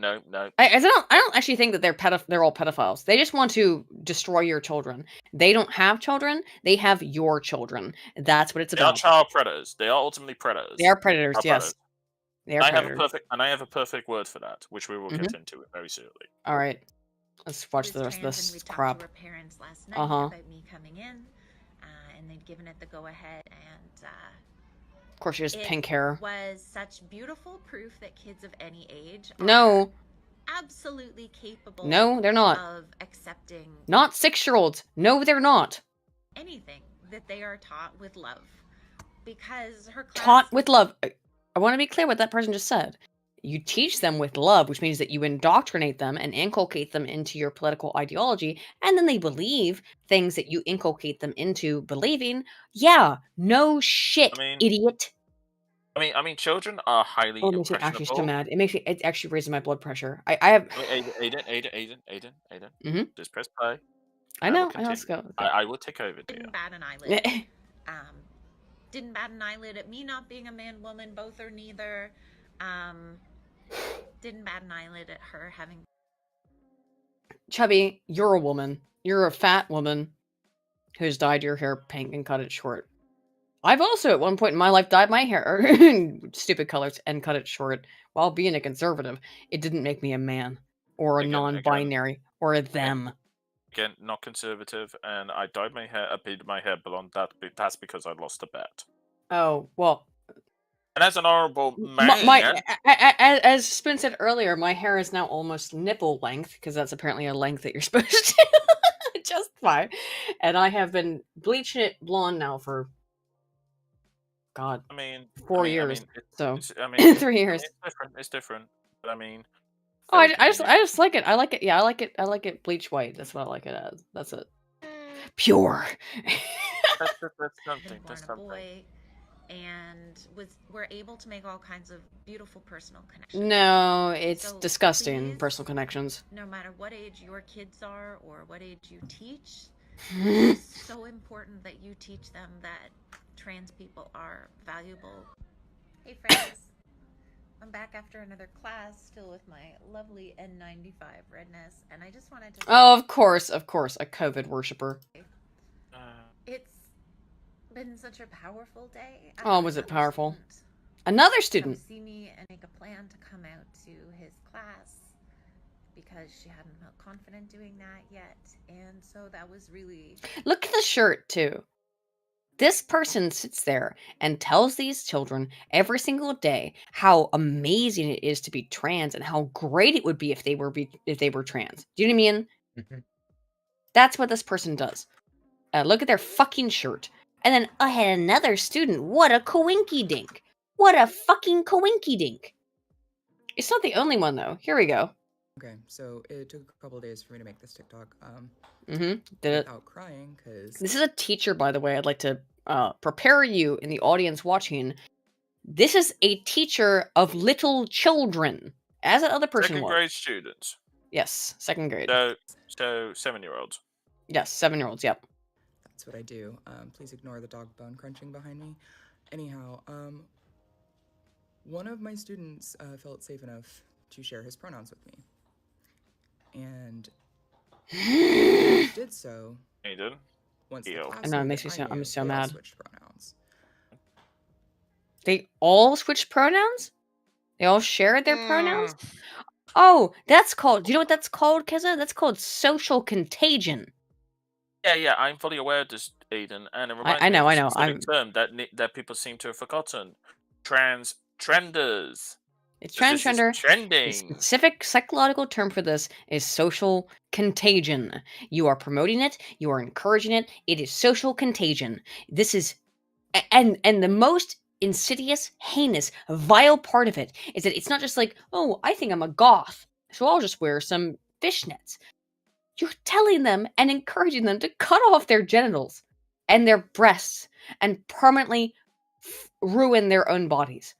[SPEAKER 6] I don't actually think that they're all pedophiles. They just want to destroy your children. They don't have children. They have your children. That's what it's
[SPEAKER 2] They are
[SPEAKER 6] about.
[SPEAKER 2] child predators. They are ultimately predators.
[SPEAKER 6] They are predators.
[SPEAKER 2] Child
[SPEAKER 6] Yes.
[SPEAKER 2] predators.
[SPEAKER 6] They are predators.
[SPEAKER 2] I have a perfect word for that, which we will get into very soon.
[SPEAKER 6] All right. Let's watch the rest of this crap.
[SPEAKER 7] To her parents last night about me coming in, and they'd given it the go ahead, and
[SPEAKER 6] of course she has pink hair.
[SPEAKER 7] It was such beautiful proof that kids of any age
[SPEAKER 6] are
[SPEAKER 7] absolutely capable.
[SPEAKER 6] No, they're not.
[SPEAKER 7] Of accepting.
[SPEAKER 6] Not 6-year-olds. No, they're not.
[SPEAKER 7] Anything that they are taught with love, because her class
[SPEAKER 6] taught with love. I want to be clear what that person just said. You teach them with love, which means that you indoctrinate them and inculcate them into your political ideology, and then they believe things that you inculcate them into believing. Yeah, no shit, idiot.
[SPEAKER 2] I mean, children are highly
[SPEAKER 6] it makes me
[SPEAKER 2] impressionable.
[SPEAKER 6] actually so mad. It actually raises my blood pressure. I have.
[SPEAKER 2] Aiden. Just press play.
[SPEAKER 6] I know. Let's go.
[SPEAKER 2] I will take over.
[SPEAKER 7] Didn't bat an eyelid. Didn't bat an eyelid at me not being a man, woman, both or neither. Didn't bat an eyelid at her having.
[SPEAKER 6] Chubby, you're a woman. You're a fat woman who's dyed your hair pink and cut it short. I've also at one point in my life dyed my hair stupid colors and cut it short. While being a conservative, it didn't make me a man or a non-binary or a them.
[SPEAKER 2] Again, not conservative, and I dyed my hair, I painted my hair blonde. That's because I lost a bet.
[SPEAKER 6] Oh, well.
[SPEAKER 2] And as an honorable man...
[SPEAKER 6] as Spoon said earlier, my hair is now almost nipple length, because that's apparently a length that you're supposed to. Just fine. And I have been bleaching it blonde now for... God. 4 years. 3 years.
[SPEAKER 2] It's different. But I mean...
[SPEAKER 6] Oh, I just like it. I like it. Yeah, I like it bleach white. That's what I like it as. That's it. Pure.
[SPEAKER 2] That's something. That's something.
[SPEAKER 7] Boy, and we're able to make all kinds of beautiful personal connections.
[SPEAKER 6] No, it's disgusting. Please, personal connections.
[SPEAKER 7] No matter what age your kids are or what age you teach, it's so important that you teach them that trans people are valuable. Hey friends. I'm back after another class, still with my lovely N95 redness, and I just wanted to...
[SPEAKER 6] Oh, of course, a COVID worshiper.
[SPEAKER 7] It's been such a powerful day.
[SPEAKER 6] Oh, was it powerful? Another student!
[SPEAKER 7] See me and make a plan to come out to his class, because she hadn't felt confident doing that yet, and so that was really...
[SPEAKER 6] Look at the shirt, too. This person sits there and tells these children every single day how amazing it is to be trans and how great it would be if they were trans. Do you know what I mean? Mm-hmm. That's what this person does. Look at their fucking shirt. And then I had another student. What a coinky dink. What a fucking coinky dink. It's not the only one though. Here we go.
[SPEAKER 8] Okay, so it took a couple of days for me to make this TikTok.
[SPEAKER 6] Did it?
[SPEAKER 8] Without crying, because...
[SPEAKER 6] This is a teacher, by the way. I'd like to prepare you in the audience watching. This is a teacher of little children, as that other person
[SPEAKER 2] Second
[SPEAKER 6] was.
[SPEAKER 2] grade students.
[SPEAKER 6] Yes, second grade.
[SPEAKER 2] So 7-year-olds.
[SPEAKER 6] Yes, 7-year-olds. Yep.
[SPEAKER 8] That's what I do. Please ignore the dog bone crunching behind me. Anyhow, one of my students felt safe enough to share his pronouns with me. And he did so
[SPEAKER 2] He did.
[SPEAKER 8] once the
[SPEAKER 2] Ew.
[SPEAKER 8] class
[SPEAKER 6] I know, it
[SPEAKER 8] knew
[SPEAKER 6] makes
[SPEAKER 8] that
[SPEAKER 6] me so-
[SPEAKER 8] I
[SPEAKER 6] I'm
[SPEAKER 8] knew,
[SPEAKER 6] so
[SPEAKER 8] they all
[SPEAKER 6] mad.
[SPEAKER 8] switched pronouns.
[SPEAKER 6] They all switched pronouns? They all shared their pronouns? Oh, that's called. Do you know what that's called, Keza? That's called social contagion.
[SPEAKER 2] Yeah, I'm fully aware of this, Aiden, and it reminds
[SPEAKER 6] I
[SPEAKER 2] me
[SPEAKER 6] know,
[SPEAKER 2] of
[SPEAKER 6] I
[SPEAKER 2] a
[SPEAKER 6] know.
[SPEAKER 2] specific term that people seem to have forgotten. Trenders.
[SPEAKER 6] It's
[SPEAKER 2] This is
[SPEAKER 6] transgender. The
[SPEAKER 2] trending.
[SPEAKER 6] specific psychological term for this is social contagion. You are promoting it. You are encouraging it. It is social contagion. This is, and the most insidious, heinous, vile part of it is that it's not just like, oh, I think I'm a goth, so I'll just wear some fishnets. You're telling them and encouraging them to cut off their genitals and their breasts and permanently ruin their own bodies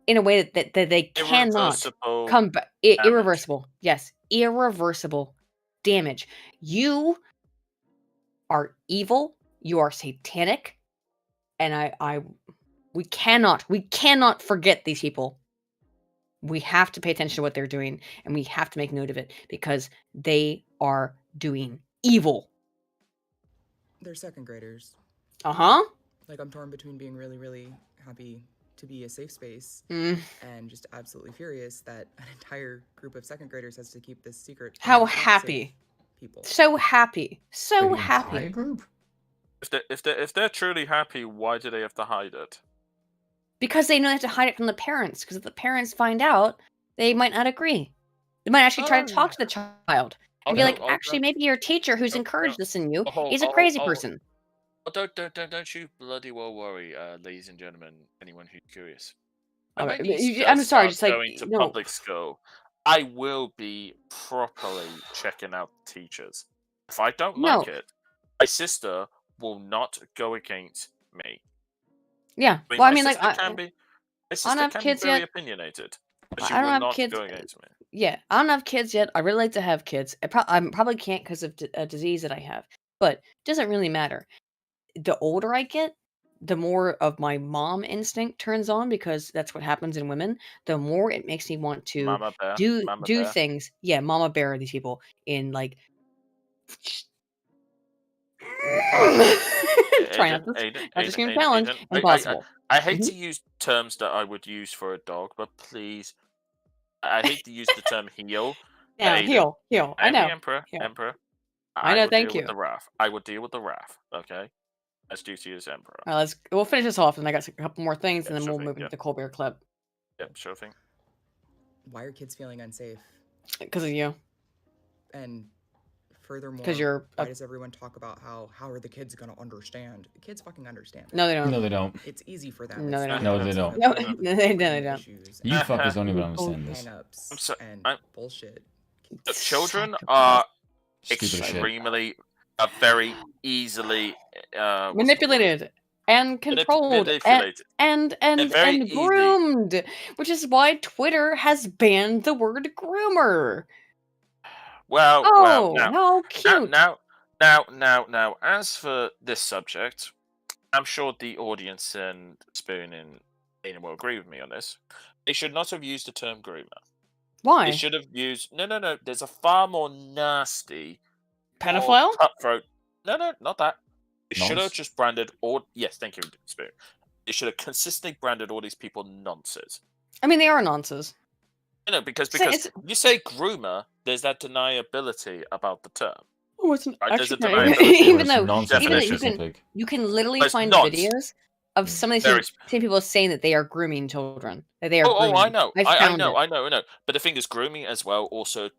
[SPEAKER 6] in a way that they cannot
[SPEAKER 2] Irreversible
[SPEAKER 6] come back.
[SPEAKER 2] damage.
[SPEAKER 6] Irreversible. Yes, irreversible damage. You are evil. You are satanic, and we cannot forget these people. We have to pay attention to what they're doing, and we have to make note of it because they are doing evil.
[SPEAKER 8] They're second graders.
[SPEAKER 6] Uh-huh.
[SPEAKER 8] Like, I'm torn between being really, really happy to be a safe space
[SPEAKER 6] Mm.
[SPEAKER 8] and just absolutely furious that an entire group of second graders has to keep this secret. from
[SPEAKER 6] How
[SPEAKER 8] not safe
[SPEAKER 6] happy.
[SPEAKER 8] people.
[SPEAKER 6] So happy. So
[SPEAKER 3] The
[SPEAKER 6] happy.
[SPEAKER 3] entire group?
[SPEAKER 2] If they're truly happy, why do they have to hide it?
[SPEAKER 6] Because they know they have to hide it from the parents. Because if the parents find out, they might not agree. They might actually try to talk to the child and be like, actually, maybe your teacher who's encouraged this in you is a crazy person.
[SPEAKER 2] Don't you bloody well worry, ladies and gentlemen, anyone who's curious.
[SPEAKER 6] All
[SPEAKER 2] When
[SPEAKER 6] right,
[SPEAKER 2] my niece
[SPEAKER 6] I'm
[SPEAKER 2] does
[SPEAKER 6] sorry,
[SPEAKER 2] start
[SPEAKER 6] just like,
[SPEAKER 2] going to
[SPEAKER 6] no.
[SPEAKER 2] public school, I will be properly checking out the teachers. If I don't like
[SPEAKER 6] No.
[SPEAKER 2] it, my sister will not go against me.
[SPEAKER 6] Yeah.
[SPEAKER 2] I mean,
[SPEAKER 6] Well, I
[SPEAKER 2] my
[SPEAKER 6] mean, like,
[SPEAKER 2] sister
[SPEAKER 6] I
[SPEAKER 2] can be, my
[SPEAKER 6] I
[SPEAKER 2] sister
[SPEAKER 6] don't have
[SPEAKER 2] can be
[SPEAKER 6] kids
[SPEAKER 2] very
[SPEAKER 6] yet.
[SPEAKER 2] opinionated, but she
[SPEAKER 6] I don't
[SPEAKER 2] will
[SPEAKER 6] have
[SPEAKER 2] not
[SPEAKER 6] kids.
[SPEAKER 2] go against me.
[SPEAKER 6] Yeah, I don't have kids yet. I really like to have kids. I probably can't because of a disease that I have, but it doesn't really matter. The older I get, the more of my mom instinct turns on because that's what happens in women. The more it makes me want to
[SPEAKER 2] Mama bear,
[SPEAKER 6] do
[SPEAKER 2] Mama bear.
[SPEAKER 6] things. Yeah, mama bear are these people in like. Try not to scream challenge. Impossible.
[SPEAKER 2] I hate to use terms that I would use for a dog, but please, I hate to use the term heel.
[SPEAKER 6] Yeah,
[SPEAKER 2] Aiden,
[SPEAKER 6] heel.
[SPEAKER 2] I
[SPEAKER 6] I
[SPEAKER 2] am the
[SPEAKER 6] know.
[SPEAKER 2] emperor.
[SPEAKER 6] Heel.
[SPEAKER 2] Emperor.
[SPEAKER 6] I know,
[SPEAKER 2] will
[SPEAKER 6] thank
[SPEAKER 2] deal
[SPEAKER 6] you.
[SPEAKER 2] with the wrath. I will deal with the wrath. Okay, as duty as emperor.
[SPEAKER 6] We'll finish this off, and I got a couple more things, and then
[SPEAKER 2] sure
[SPEAKER 6] we'll
[SPEAKER 2] thing,
[SPEAKER 6] move into
[SPEAKER 2] yep.
[SPEAKER 6] the Colbert clip
[SPEAKER 2] Yep, sure thing.
[SPEAKER 8] Why are kids feeling unsafe?
[SPEAKER 6] because of you.
[SPEAKER 8] And furthermore,
[SPEAKER 6] you're
[SPEAKER 8] why does everyone talk about how are the kids gonna understand? The kids fucking understand.
[SPEAKER 6] No, they don't.
[SPEAKER 3] No, they don't.
[SPEAKER 8] It's easy for them.
[SPEAKER 6] No,
[SPEAKER 8] It's
[SPEAKER 6] they don't.
[SPEAKER 8] not
[SPEAKER 3] No, they don't.
[SPEAKER 6] No,
[SPEAKER 8] about
[SPEAKER 6] no, they
[SPEAKER 8] brain
[SPEAKER 6] don't.
[SPEAKER 8] issues
[SPEAKER 3] You
[SPEAKER 8] and
[SPEAKER 3] fuckers don't even understand this.
[SPEAKER 8] hang-ups
[SPEAKER 2] I'm so-
[SPEAKER 8] and
[SPEAKER 2] I'm-
[SPEAKER 8] bullshit.
[SPEAKER 2] The children
[SPEAKER 6] Psychopath.
[SPEAKER 2] are
[SPEAKER 3] Stupid shit.
[SPEAKER 2] extremely, very easily what's the word?
[SPEAKER 6] Manipulated and controlled
[SPEAKER 2] manipulated.
[SPEAKER 6] and
[SPEAKER 2] very easy.
[SPEAKER 6] groomed, which is why Twitter has banned the word groomer.
[SPEAKER 2] Well,
[SPEAKER 6] Oh,
[SPEAKER 2] now,
[SPEAKER 6] how cute!
[SPEAKER 2] now, as for this subject, I'm sure the audience and Spoon and Dana will agree with me on this. They should not have used the term groomer.
[SPEAKER 6] Why?
[SPEAKER 2] They should have used no. There's a far more nasty,
[SPEAKER 6] Pedophile?
[SPEAKER 2] more cutthroat. No, not that. They should have
[SPEAKER 3] Nonce?
[SPEAKER 2] just branded all. Yes, thank you, Spoon. They should have consistently branded all these people nonsense.
[SPEAKER 6] I mean, they are nonsense.
[SPEAKER 2] Because
[SPEAKER 6] it's-
[SPEAKER 2] you say groomer, there's that deniability about the term.
[SPEAKER 6] Oh, it's an
[SPEAKER 2] Right, there's a
[SPEAKER 6] extra
[SPEAKER 2] deniability.
[SPEAKER 6] even
[SPEAKER 3] Or
[SPEAKER 6] though
[SPEAKER 3] nonsense
[SPEAKER 2] even though
[SPEAKER 3] is
[SPEAKER 2] you
[SPEAKER 3] specific.
[SPEAKER 6] you can literally
[SPEAKER 2] But it's
[SPEAKER 6] find
[SPEAKER 2] nonce.
[SPEAKER 6] videos of some of these
[SPEAKER 2] Very
[SPEAKER 6] same people saying that they are grooming children. That they are grooming.
[SPEAKER 2] I know.
[SPEAKER 6] I
[SPEAKER 2] I
[SPEAKER 6] found
[SPEAKER 2] know.
[SPEAKER 6] it.
[SPEAKER 2] I know. But the thing is, grooming as well also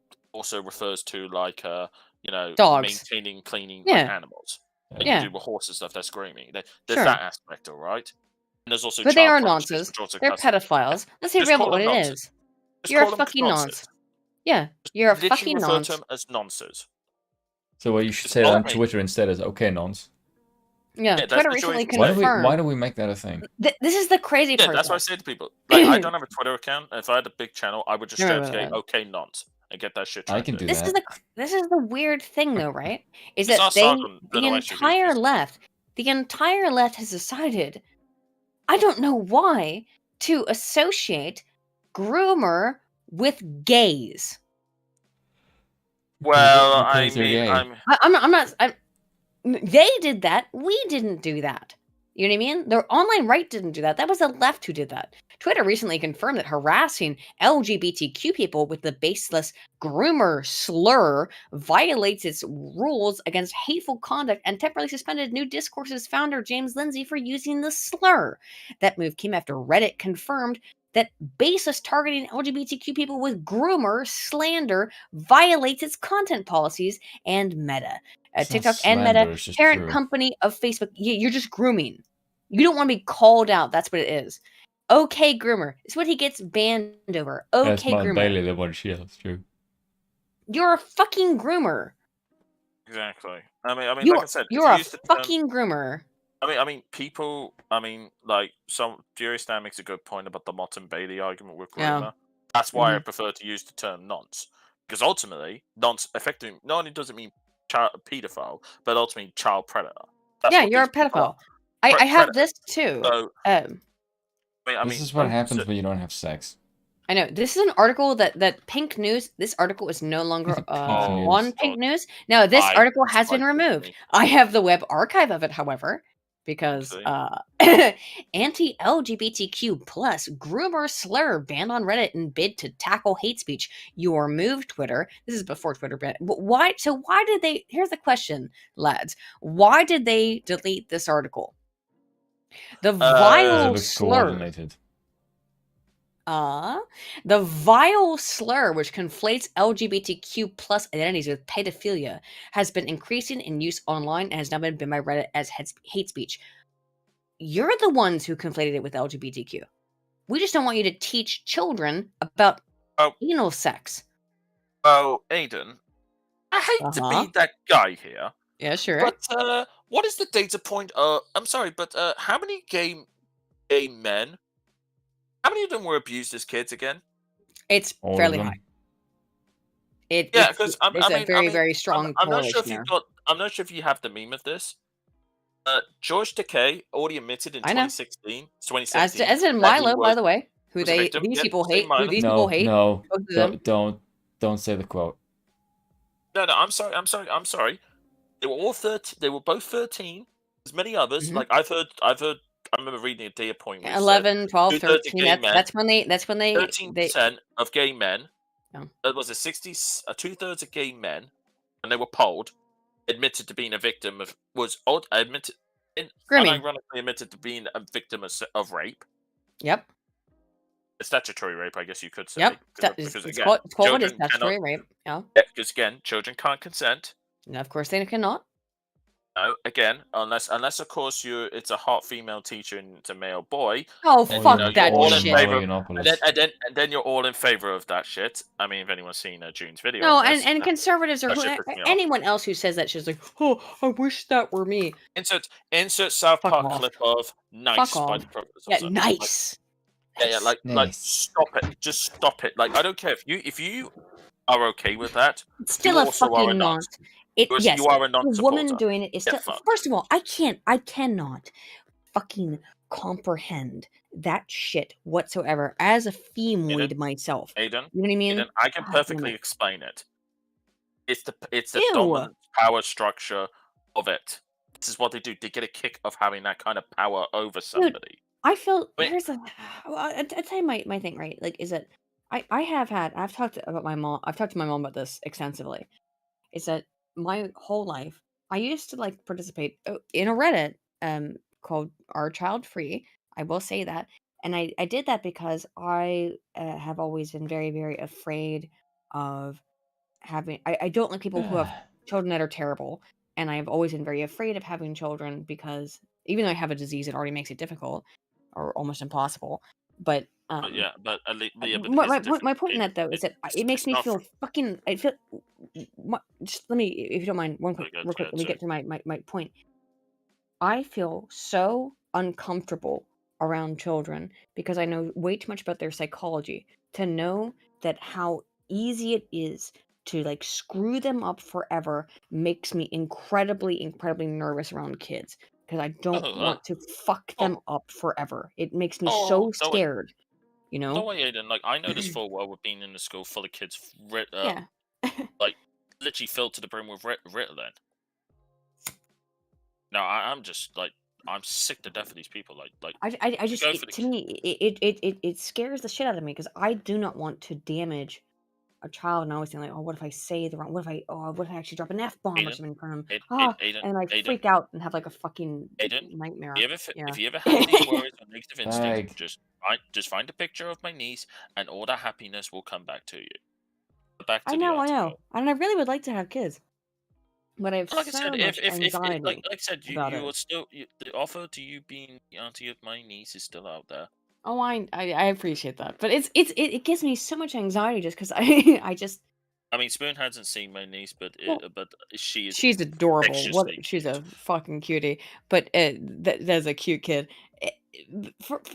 [SPEAKER 2] refers to like
[SPEAKER 6] Dogs.
[SPEAKER 2] maintaining, cleaning
[SPEAKER 6] Yeah.
[SPEAKER 2] like animals. Like
[SPEAKER 6] Yeah.
[SPEAKER 2] you do with horses stuff. That's grooming. There's
[SPEAKER 6] Sure.
[SPEAKER 2] that aspect, all right. And there's also.
[SPEAKER 6] But they are
[SPEAKER 2] child pornography,
[SPEAKER 6] nonces.
[SPEAKER 2] which also
[SPEAKER 6] They're
[SPEAKER 2] cuts-
[SPEAKER 6] pedophiles. Let's say
[SPEAKER 2] Just
[SPEAKER 6] real
[SPEAKER 2] call
[SPEAKER 6] what
[SPEAKER 2] them
[SPEAKER 6] it
[SPEAKER 2] nonces.
[SPEAKER 6] is.
[SPEAKER 2] Just
[SPEAKER 6] You're
[SPEAKER 2] call
[SPEAKER 6] a
[SPEAKER 2] them
[SPEAKER 6] fucking
[SPEAKER 2] nonces.
[SPEAKER 6] nonce. Yeah, you're a
[SPEAKER 2] Literally
[SPEAKER 6] fucking
[SPEAKER 2] refer
[SPEAKER 6] nonce.
[SPEAKER 2] to them as nonces.
[SPEAKER 3] So what you should
[SPEAKER 2] Just
[SPEAKER 3] say
[SPEAKER 2] call
[SPEAKER 3] on
[SPEAKER 2] me.
[SPEAKER 3] Twitter instead is okay, nonce.
[SPEAKER 6] Yeah,
[SPEAKER 2] that's
[SPEAKER 6] Twitter
[SPEAKER 2] what Joyce
[SPEAKER 6] recently
[SPEAKER 2] is saying.
[SPEAKER 6] confirmed.
[SPEAKER 3] Why do we make that a thing?
[SPEAKER 6] This is the crazy
[SPEAKER 2] Yeah,
[SPEAKER 6] part.
[SPEAKER 2] that's what I
[SPEAKER 6] though.
[SPEAKER 2] say to people. Like, I don't have a Twitter account. If I had a big channel, I would just straight up say,
[SPEAKER 6] Right.
[SPEAKER 2] okay, nonce, and get that shit
[SPEAKER 3] I can
[SPEAKER 2] trending.
[SPEAKER 3] do
[SPEAKER 6] This
[SPEAKER 3] that.
[SPEAKER 6] is the weird thing, though, right? Is
[SPEAKER 2] It's
[SPEAKER 6] that
[SPEAKER 2] not
[SPEAKER 6] the
[SPEAKER 2] Sargon, no issues,
[SPEAKER 6] entire left has decided, I don't know why, to associate groomer with gays.
[SPEAKER 2] Well, I
[SPEAKER 3] Because they're
[SPEAKER 2] mean,
[SPEAKER 3] gay.
[SPEAKER 6] I'm not. They did that. We didn't do that. You know what I mean? The online right didn't do that. That was the left who did that. Twitter recently confirmed that harassing LGBTQ people with the baseless groomer slur violates its rules against hateful conduct and temporarily suspended New Discourse's founder James Lindsay for using the slur. That move came after Reddit confirmed that baseless targeting LGBTQ people with groomer slander violates its content policies and Meta.
[SPEAKER 3] It's not
[SPEAKER 6] TikTok and
[SPEAKER 3] slander,
[SPEAKER 6] Meta,
[SPEAKER 3] it's just
[SPEAKER 6] parent
[SPEAKER 3] true.
[SPEAKER 6] company of Facebook. You're just grooming. You don't want to be called out. That's what it is. Okay, groomer. It's what he gets banned over.
[SPEAKER 3] That's
[SPEAKER 6] Okay,
[SPEAKER 3] Mount
[SPEAKER 6] groomer.
[SPEAKER 3] Bailey, the one shit. That's true.
[SPEAKER 6] You're a fucking groomer.
[SPEAKER 2] exactly. I mean,
[SPEAKER 6] You
[SPEAKER 2] like I said, if
[SPEAKER 6] you're
[SPEAKER 2] you
[SPEAKER 6] a
[SPEAKER 2] use the term,
[SPEAKER 6] fucking groomer.
[SPEAKER 2] I mean, people. I mean, like some Furious Dan makes a good point about the Mott and Bailey argument with
[SPEAKER 6] Yeah.
[SPEAKER 2] groomer. That's why I prefer to use the term nonce, because ultimately, nonce effectively not only does it mean pedophile, but ultimately child predator. That's
[SPEAKER 6] Yeah,
[SPEAKER 2] what
[SPEAKER 6] you're a
[SPEAKER 2] these people
[SPEAKER 6] pedophile.
[SPEAKER 2] are.
[SPEAKER 6] I have
[SPEAKER 2] Predator.
[SPEAKER 6] this too.
[SPEAKER 2] So,
[SPEAKER 6] I
[SPEAKER 2] I
[SPEAKER 3] This
[SPEAKER 2] mean,
[SPEAKER 3] is what happens
[SPEAKER 2] so-
[SPEAKER 3] when you don't have sex.
[SPEAKER 6] know this is an article that Pink News. This article is no longer
[SPEAKER 3] Pink
[SPEAKER 6] on
[SPEAKER 3] News.
[SPEAKER 6] Pink News. No, this
[SPEAKER 2] I
[SPEAKER 6] article has been
[SPEAKER 2] dislike Pink
[SPEAKER 6] removed.
[SPEAKER 2] News.
[SPEAKER 6] I have the web archive of it, however, because
[SPEAKER 2] Okay.
[SPEAKER 6] anti-LGBTQ plus groomer slur banned on Reddit in bid to tackle hate speech. You are moved, Twitter. This is before Twitter banned. Why? So why did they? Here's the question, lads. Why did they delete this article? The
[SPEAKER 3] Because it
[SPEAKER 6] vile
[SPEAKER 3] looks
[SPEAKER 6] slur.
[SPEAKER 3] coordinated.
[SPEAKER 6] The vile slur, which conflates LGBTQ plus identities with pedophilia, has been increasing in use online and has now been by Reddit as hate speech. You're the ones who conflated it with LGBTQ. We just don't want you to teach children about anal sex.
[SPEAKER 2] Oh, Aiden, I hate to be that guy here.
[SPEAKER 6] Yeah, sure.
[SPEAKER 2] But what is the data point? I'm sorry, but how many gay men? How many of them were abused as kids again?
[SPEAKER 6] It's
[SPEAKER 3] All
[SPEAKER 6] fairly
[SPEAKER 3] of them.
[SPEAKER 6] high. Yeah,
[SPEAKER 2] because
[SPEAKER 6] there's a very strong
[SPEAKER 2] I'm not sure if
[SPEAKER 6] correlation
[SPEAKER 2] you got. I'm not sure if you have the meme of this. George Takei already admitted in
[SPEAKER 6] I know.
[SPEAKER 2] 2017.
[SPEAKER 6] As in
[SPEAKER 2] that he
[SPEAKER 6] Milo, by the way, who
[SPEAKER 2] was a
[SPEAKER 6] they
[SPEAKER 2] victim.
[SPEAKER 6] these
[SPEAKER 2] Yeah,
[SPEAKER 6] people
[SPEAKER 2] same
[SPEAKER 6] hate, who
[SPEAKER 2] Milo.
[SPEAKER 6] these people hate.
[SPEAKER 3] No,
[SPEAKER 6] both of them.
[SPEAKER 3] don't say the quote.
[SPEAKER 2] No, I'm sorry. They were all 13. They were both 13. There's many others.
[SPEAKER 6] Mhm.
[SPEAKER 2] Like I've heard. I remember reading a data point. Where
[SPEAKER 6] 11, 12,
[SPEAKER 2] 2/3 of
[SPEAKER 6] 13.
[SPEAKER 2] gay men,
[SPEAKER 6] That's when they
[SPEAKER 2] 13% of gay men.
[SPEAKER 6] Yeah.
[SPEAKER 2] That was 2/3 of gay men, when they were polled, admitted to being a victim of
[SPEAKER 6] grooming.
[SPEAKER 2] unironically admitted to being a victim of rape.
[SPEAKER 6] Yep.
[SPEAKER 2] A statutory rape, I guess you could say.
[SPEAKER 6] Yep.
[SPEAKER 2] Because
[SPEAKER 6] It's
[SPEAKER 2] again,
[SPEAKER 6] called what is
[SPEAKER 2] children
[SPEAKER 6] statutory
[SPEAKER 2] cannot.
[SPEAKER 6] rape. Yeah.
[SPEAKER 2] Because again, children can't consent.
[SPEAKER 6] No, of course they cannot.
[SPEAKER 2] No, again, unless of course it's a hot female teacher and it's a male boy.
[SPEAKER 6] Oh,
[SPEAKER 2] And,
[SPEAKER 6] fuck
[SPEAKER 2] you're
[SPEAKER 6] that
[SPEAKER 2] all in
[SPEAKER 6] shit.
[SPEAKER 2] favor, and then you're all in favor of that shit. I mean, if anyone's seen June's video.
[SPEAKER 6] No,
[SPEAKER 2] on this,
[SPEAKER 6] and conservatives or
[SPEAKER 2] that shit pissed me off.
[SPEAKER 6] anyone else who says that shit's like, oh, I wish that were me.
[SPEAKER 2] Insert South
[SPEAKER 6] Fuck
[SPEAKER 2] Park
[SPEAKER 6] off.
[SPEAKER 2] clip of nice
[SPEAKER 6] Fuck
[SPEAKER 2] by
[SPEAKER 6] off.
[SPEAKER 2] the Progress.
[SPEAKER 6] Yeah, nice.
[SPEAKER 2] Like
[SPEAKER 3] Nice.
[SPEAKER 2] stop it. Just stop it. Like I don't care if you are okay with that.
[SPEAKER 6] It's still
[SPEAKER 2] you
[SPEAKER 6] a
[SPEAKER 2] also are
[SPEAKER 6] fucking
[SPEAKER 2] a
[SPEAKER 6] nonce.
[SPEAKER 2] nonce.
[SPEAKER 6] Yes,
[SPEAKER 2] You are a
[SPEAKER 6] the
[SPEAKER 2] nonce
[SPEAKER 6] woman
[SPEAKER 2] supporter.
[SPEAKER 6] doing it is
[SPEAKER 2] Get
[SPEAKER 6] still.
[SPEAKER 2] fucked.
[SPEAKER 6] First of all, I cannot fucking comprehend that shit whatsoever as a femoid myself.
[SPEAKER 2] Aiden,
[SPEAKER 6] You know what I mean?
[SPEAKER 2] Aiden, I can
[SPEAKER 6] God
[SPEAKER 2] perfectly
[SPEAKER 6] damn it.
[SPEAKER 2] explain it. It's the
[SPEAKER 6] Ew.
[SPEAKER 2] dominant power structure of it. This is what they do. They get a kick of having that kind of power over somebody.
[SPEAKER 6] I feel
[SPEAKER 2] Wait.
[SPEAKER 6] here's a. Well, I'll tell you my thing, right? Like, is that I've talked about my mom. I've talked to my mom about this extensively. Is that my whole life I used to like participate in a Reddit called Our Child Free. I will say that, and I did that because I have always been very, very afraid of having. I don't like people who have children that are terrible, and I've always been very afraid of having children because even though I have a disease, it already makes it difficult or almost impossible. But
[SPEAKER 2] but at least
[SPEAKER 6] my point in that though is that it makes me feel fucking. I feel. Just let me, if you don't mind, real quick. Let me get to my point. I feel so uncomfortable around children because I know way too much about their psychology to know that how easy it is to like screw them up forever makes me incredibly nervous around kids because I don't
[SPEAKER 2] Oh,
[SPEAKER 6] want to fuck
[SPEAKER 2] oh,
[SPEAKER 6] them up forever. It makes me
[SPEAKER 2] oh,
[SPEAKER 6] so scared, you
[SPEAKER 2] don't
[SPEAKER 6] know?
[SPEAKER 2] worry, Aiden. Like, I know this full well with being in a school full of kids,
[SPEAKER 6] Yeah.
[SPEAKER 2] like literally filled to the brim with Ritalin. No, I'm just like, I'm sick to death of these people. Like
[SPEAKER 6] I
[SPEAKER 2] to
[SPEAKER 6] just
[SPEAKER 2] go for the
[SPEAKER 6] to me it scares the shit out of me because I do not want to damage a child, and I always think like, oh, what if I say the wrong? What if I actually drop an F bomb or
[SPEAKER 2] Aiden,
[SPEAKER 6] something in front of him?
[SPEAKER 2] Aiden, Aiden,
[SPEAKER 6] And I
[SPEAKER 2] Aiden,
[SPEAKER 6] freak out and have like a fucking
[SPEAKER 2] Aiden.
[SPEAKER 6] nightmare. Yeah.
[SPEAKER 2] If you ever have these worries or negative instincts,
[SPEAKER 3] Like,
[SPEAKER 2] just find a picture of my niece, and all that happiness will come back to you. Back
[SPEAKER 6] I
[SPEAKER 2] to the
[SPEAKER 6] know,
[SPEAKER 2] article.
[SPEAKER 6] and I really would like to have kids, but I have
[SPEAKER 2] Like I
[SPEAKER 6] so
[SPEAKER 2] said,
[SPEAKER 6] much
[SPEAKER 2] if like
[SPEAKER 6] anxiety
[SPEAKER 2] I said,
[SPEAKER 6] about
[SPEAKER 2] you
[SPEAKER 6] it.
[SPEAKER 2] are still the offer to you being the auntie of my niece is still out there.
[SPEAKER 6] Oh, I appreciate that, but it gives me so much anxiety just because I just
[SPEAKER 2] I mean, Spoon hasn't seen my niece, but
[SPEAKER 6] well,
[SPEAKER 2] she is
[SPEAKER 6] she's adorable.
[SPEAKER 2] infectiously
[SPEAKER 6] She's a
[SPEAKER 2] cute.
[SPEAKER 6] fucking cutie, but that's a cute kid.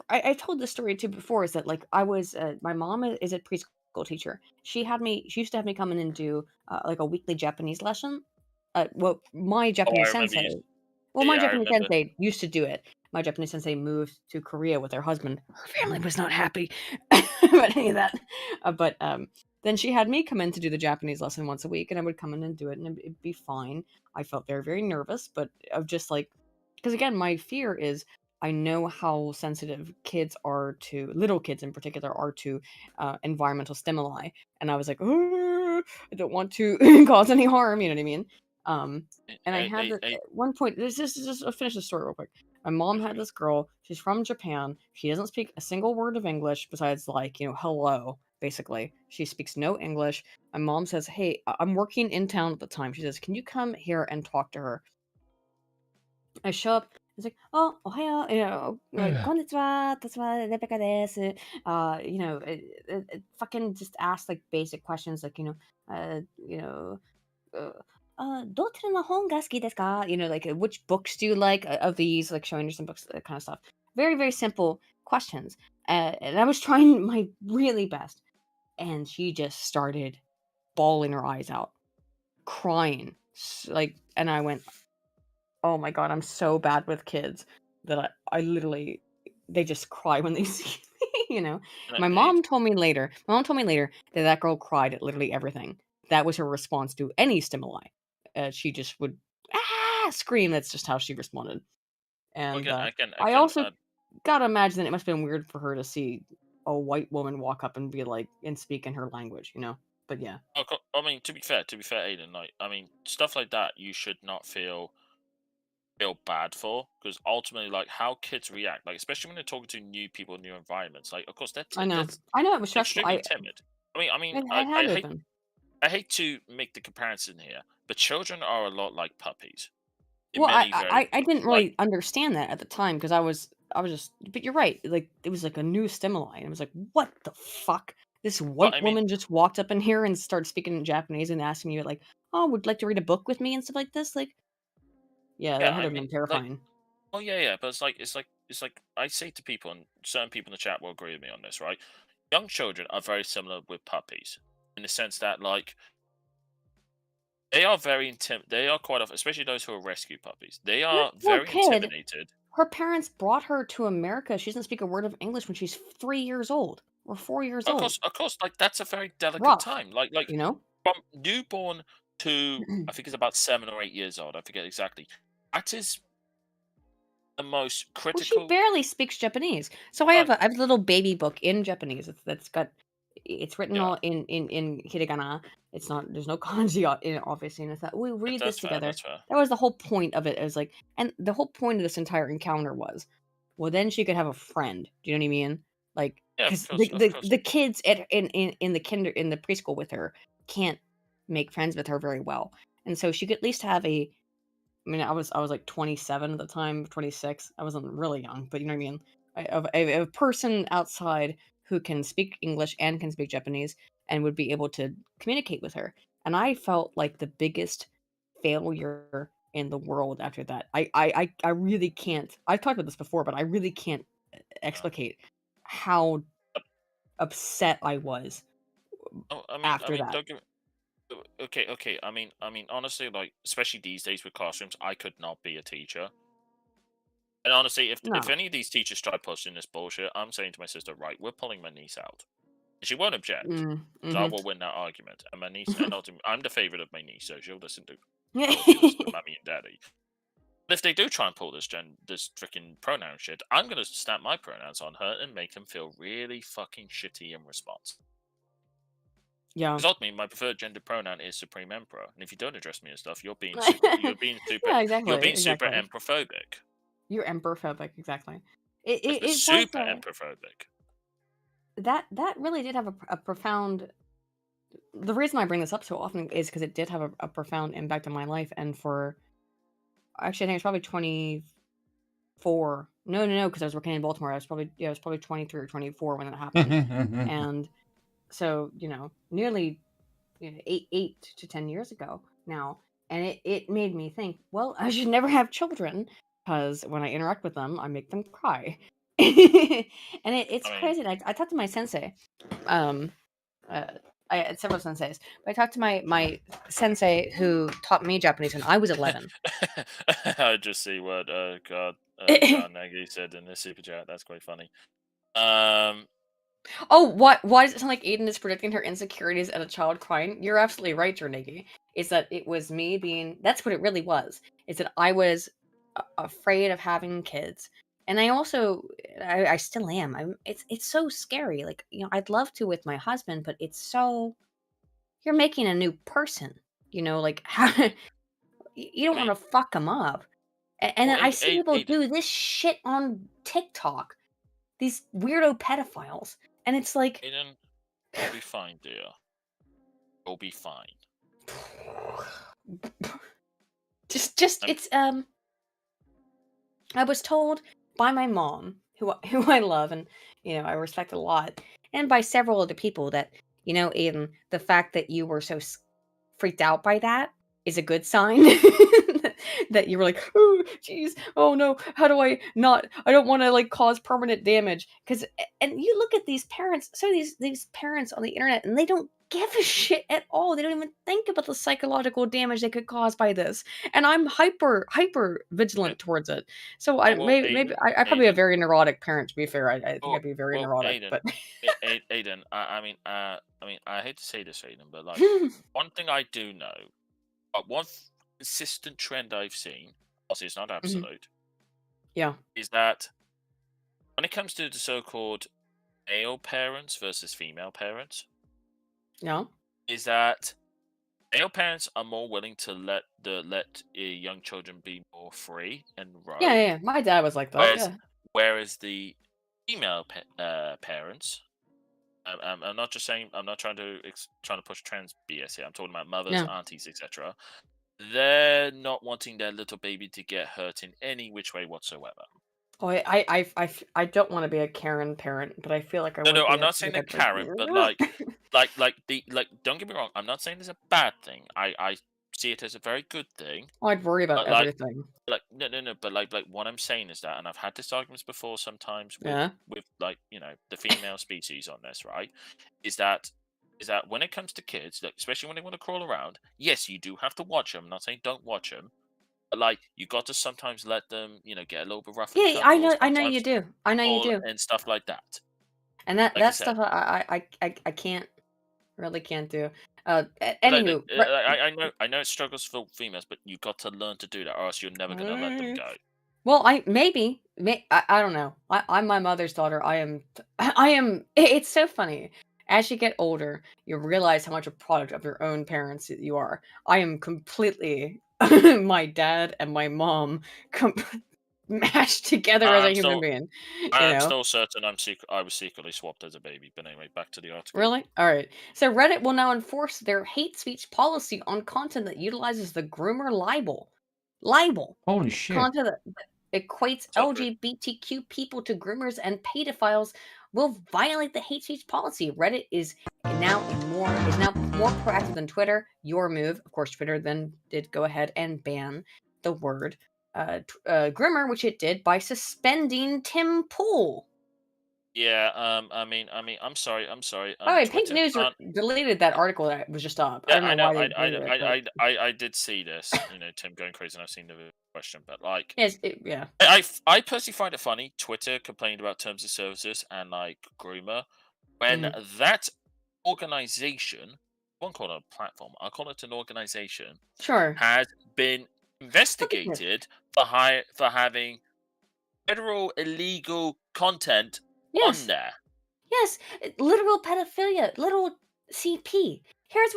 [SPEAKER 6] I told this story too before. Is that like I was my mom is a preschool teacher. She used to have me come in and do like a weekly Japanese lesson. Well, my
[SPEAKER 2] Oh, I
[SPEAKER 6] Japanese
[SPEAKER 2] remember you.
[SPEAKER 6] sensei. Well, my
[SPEAKER 2] Yeah, I
[SPEAKER 6] Japanese
[SPEAKER 2] remember.
[SPEAKER 6] sensei used to do it. My Japanese sensei moved to Korea with her husband. Her family was not happy about any of that. But then she had me come in to do the Japanese lesson once a week, and I would come in and do it, and it'd be fine. I felt very nervous, but of just like, because again, my fear is I know how sensitive kids are to little kids in particular are to environmental stimuli, and I was like, "Oh, I don't want to cause any harm. You know what I mean? And I had at one point. Just I'll finish the story real quick. My mom had this girl. She's from Japan. She doesn't speak a single word of English besides like hello. Basically, she speaks no English. My mom says, "Hey, I'm working in town at the time." She says, "Can you come here and talk to her?" I show up. It's like, "Oh, ohayo, like, konnichiwa, tatsuwa, Rebecca desu." Fucking just ask like basic questions like, uh, you know, uh, どちらの本が好きですか? Like, which books do you like of these? Like, showing her some books, that kind of stuff. Very simple questions. And I was trying my really best. And she just started bawling her eyes out, crying. And I went, oh my God, I'm so bad with kids that I literally, they just cry when they see me. My mom told me later that that girl cried at literally everything. That was her response to any stimuli. She just would scream. That's just how she responded. And I also gotta imagine that it must have been weird for her to see a white woman walk up and be like and speak in her language. But yeah.
[SPEAKER 2] I mean, to be fair, Aiden, like, I mean, stuff like that you should not feel bad for, because ultimately, like, how kids react, like, especially when they're talking to new people in new environments, like, of course
[SPEAKER 6] I know it was stressful.
[SPEAKER 2] extremely timid.
[SPEAKER 6] It had to have been.
[SPEAKER 2] I hate to make the comparison here, but children are a lot like puppies.
[SPEAKER 6] Well, I didn't really understand that at the time because I was just. But you're right. Like it was like a new stimuli, and it was like, what the fuck? This white woman just walked up in here and started speaking in Japanese and asking you like, "Oh, would you like to read a book with me?" and stuff like this. Like, yeah, that had to have been terrifying.
[SPEAKER 2] Oh yeah, but it's like I say to people, and certain people in the chat will agree with me on this, right? Young children are very similar with puppies in the sense that, like, they are very they are quite often, especially those who are rescue puppies. They are very intimidated.
[SPEAKER 6] Her parents brought her to America. She doesn't speak a word of English when she's 3 years old or 4 years old.
[SPEAKER 2] Of course, like that's a very delicate time. Like from newborn to I think it's about 7 or 8 years old. I forget exactly. That is the most critical.
[SPEAKER 6] Well, she barely speaks Japanese. So I have a little baby book in Japanese it's written all in hiragana. It's not, there's no kanji in it, obviously. And I thought, we read this together. That was the whole point of it. It was like, and the whole point of this entire encounter was, well, then she could have a friend. Do you know what I mean? Like, because the kids in the preschool with her can't make friends with her very well, and so she could at least have I was like 27 at the time, 26. I wasn't really young, but you know what I mean? A person outside who can speak English and can speak Japanese and would be able to communicate with her. And I felt like the biggest failure in the world after that. I really can't. I've talked about this before, but I really can't explicate how upset I was after that.
[SPEAKER 2] Don't get me, okay. I mean, honestly, like, especially these days with classrooms, I could not be a teacher. And honestly, if
[SPEAKER 6] No.
[SPEAKER 2] any of these teachers try posting this bullshit, I'm saying to my sister, right, we're pulling my niece out. She won't object. So I will win that argument. And my niece, and ultimately, I'm the favorite of my niece, so she'll listen to mommy and daddy. But if they do try and pull this freaking pronoun shit, I'm gonna stamp my pronouns on her and make them feel really fucking shitty in response.
[SPEAKER 6] Yeah.
[SPEAKER 2] Because ultimately, my preferred gender pronoun is Supreme Emperor, and if you don't address me as stuff, you're being super,
[SPEAKER 6] Yeah, exactly.
[SPEAKER 2] you're being super emperphobic.
[SPEAKER 6] You're emperphobic, exactly.
[SPEAKER 2] It was super emperphobic.
[SPEAKER 6] That really did have a profound. The reason I bring this up so often is because it did have a profound impact on my life, and for actually, I think it's probably 24. No, because I was working in Baltimore. I was probably 23 or 24 when that happened, and so nearly 8 to 10 years ago now, and it made me think, well, I should never have children because when I interact with them, I make them cry, and it's crazy. I talked to my sensei. I had several senseis, but I talked to my sensei who taught me Japanese when I was 11.
[SPEAKER 2] I just see what God Nagy said in the super chat. That's quite funny.
[SPEAKER 6] Oh, why does it sound like Aiden is predicting her insecurities at a child crying? You're absolutely right, Jernegi. Is that it was me being... That's what it really was. Is that I was afraid of having kids. And I also... I still am. It's so scary. Like, I'd love to with my husband, but it's so... You're making a new person. Like, how... You don't want to fuck them up. And then I see people do this shit on TikTok. These weirdo pedophiles. And it's like...
[SPEAKER 2] Aiden, you'll be fine, dear. You'll be fine.
[SPEAKER 6] It's I was told by my mom, who I love and I respect a lot, and by several other people that Aiden, the fact that you were so freaked out by that is a good sign. That you were like, oh jeez, oh no, how do I don't want to like cause permanent damage, and you look at these parents, these parents on the internet, and they don't give a shit at all. They don't even think about the psychological damage they could cause by this, and I'm hyper vigilant towards it. So I probably be a very neurotic parent, to be fair. I think I'd be very neurotic.
[SPEAKER 2] Aiden,
[SPEAKER 6] but
[SPEAKER 2] Aiden, I hate to say this, Aiden, but like one thing I do know, one consistent trend I've seen, obviously it's not absolute, is that when it comes to the so-called male parents versus female parents, is that male parents are more willing to let young children be more free and roam.
[SPEAKER 6] Yeah. My dad was like that.
[SPEAKER 2] Whereas the female parents, I'm not just saying, I'm not trying to push trans BS here. I'm talking about mothers, aunties, etc. They're not wanting their little baby to get hurt in any which way whatsoever.
[SPEAKER 6] Oh, I don't want to be a Karen parent, but I feel like
[SPEAKER 2] No, I'm not saying a Karen, but like don't get me wrong. I'm not saying it's a bad thing. I see it as a very good thing.
[SPEAKER 6] Oh, I'd worry about everything.
[SPEAKER 2] No, but like what I'm saying is that, and I've had this arguments before sometimes with like the female species on this, right? Is that when it comes to kids, like, especially when they want to crawl around, yes, you do have to watch them. I'm not saying don't watch them, but like you got to sometimes let them, get a little bit rough.
[SPEAKER 6] Yeah, I know you do. I know you do,
[SPEAKER 2] and stuff like that.
[SPEAKER 6] And that stuff I really can't do. Anywho,
[SPEAKER 2] I know it struggles for females, but you got to learn to do that, or else you're never gonna let them go.
[SPEAKER 6] Well, I don't know. I'm my mother's daughter. I am. It's so funny. As you get older, you realize how much a product of your own parents you are. I am completely my dad and my mom mashed together as a human being.
[SPEAKER 2] I'm still certain I was secretly swapped as a baby. But anyway, back to the article.
[SPEAKER 6] Really? All right. So Reddit will now enforce their hate speech policy on content that utilizes the groomer libel.
[SPEAKER 3] Holy shit.
[SPEAKER 6] Content that equates LGBTQ people to groomers and pedophiles will violate the hate speech policy. Reddit is now more proactive than Twitter. Your move, of course. Twitter then did go ahead and ban the word groomer, which it did by suspending Tim Pool.
[SPEAKER 2] Yeah, I'm sorry.
[SPEAKER 6] By the way, Pink
[SPEAKER 2] Twitter
[SPEAKER 6] News
[SPEAKER 2] can't.
[SPEAKER 6] deleted that article that was just up. I
[SPEAKER 2] Yeah,
[SPEAKER 6] don't know
[SPEAKER 2] I know.
[SPEAKER 6] why they deleted it. But...
[SPEAKER 2] I did see this. Tim going crazy, and I've seen the question, but like,
[SPEAKER 6] yes, yeah.
[SPEAKER 2] I personally find it funny. Twitter complained about terms of services and like groomer when that organization, I won't call it a platform. I'll call it an organization.
[SPEAKER 6] Sure.
[SPEAKER 2] Has been investigated for having federal illegal content on there.
[SPEAKER 6] Yes, literal pedophilia, literal CP. Here's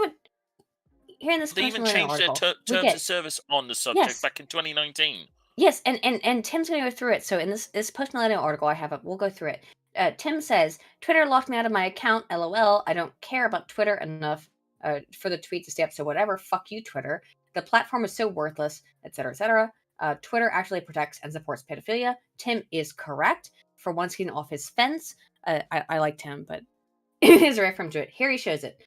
[SPEAKER 6] here in this
[SPEAKER 2] They even
[SPEAKER 6] Post-Millennial
[SPEAKER 2] changed their
[SPEAKER 6] article,
[SPEAKER 2] terms of service on the subject
[SPEAKER 6] Yes.
[SPEAKER 2] back in 2019.
[SPEAKER 6] Yes, and Tim's going to go through it. So in this Post-Millennial article I have up, we'll go through it. Tim says, Twitter locked me out of my account, LOL. I don't care about Twitter enough for the tweet to stay up, so whatever. Fuck you, Twitter. The platform is so worthless, etc., etc. Twitter actually protects and supports pedophilia. Tim is correct for once getting off his fence. I liked him, but here's a reference to it. Here he shows it.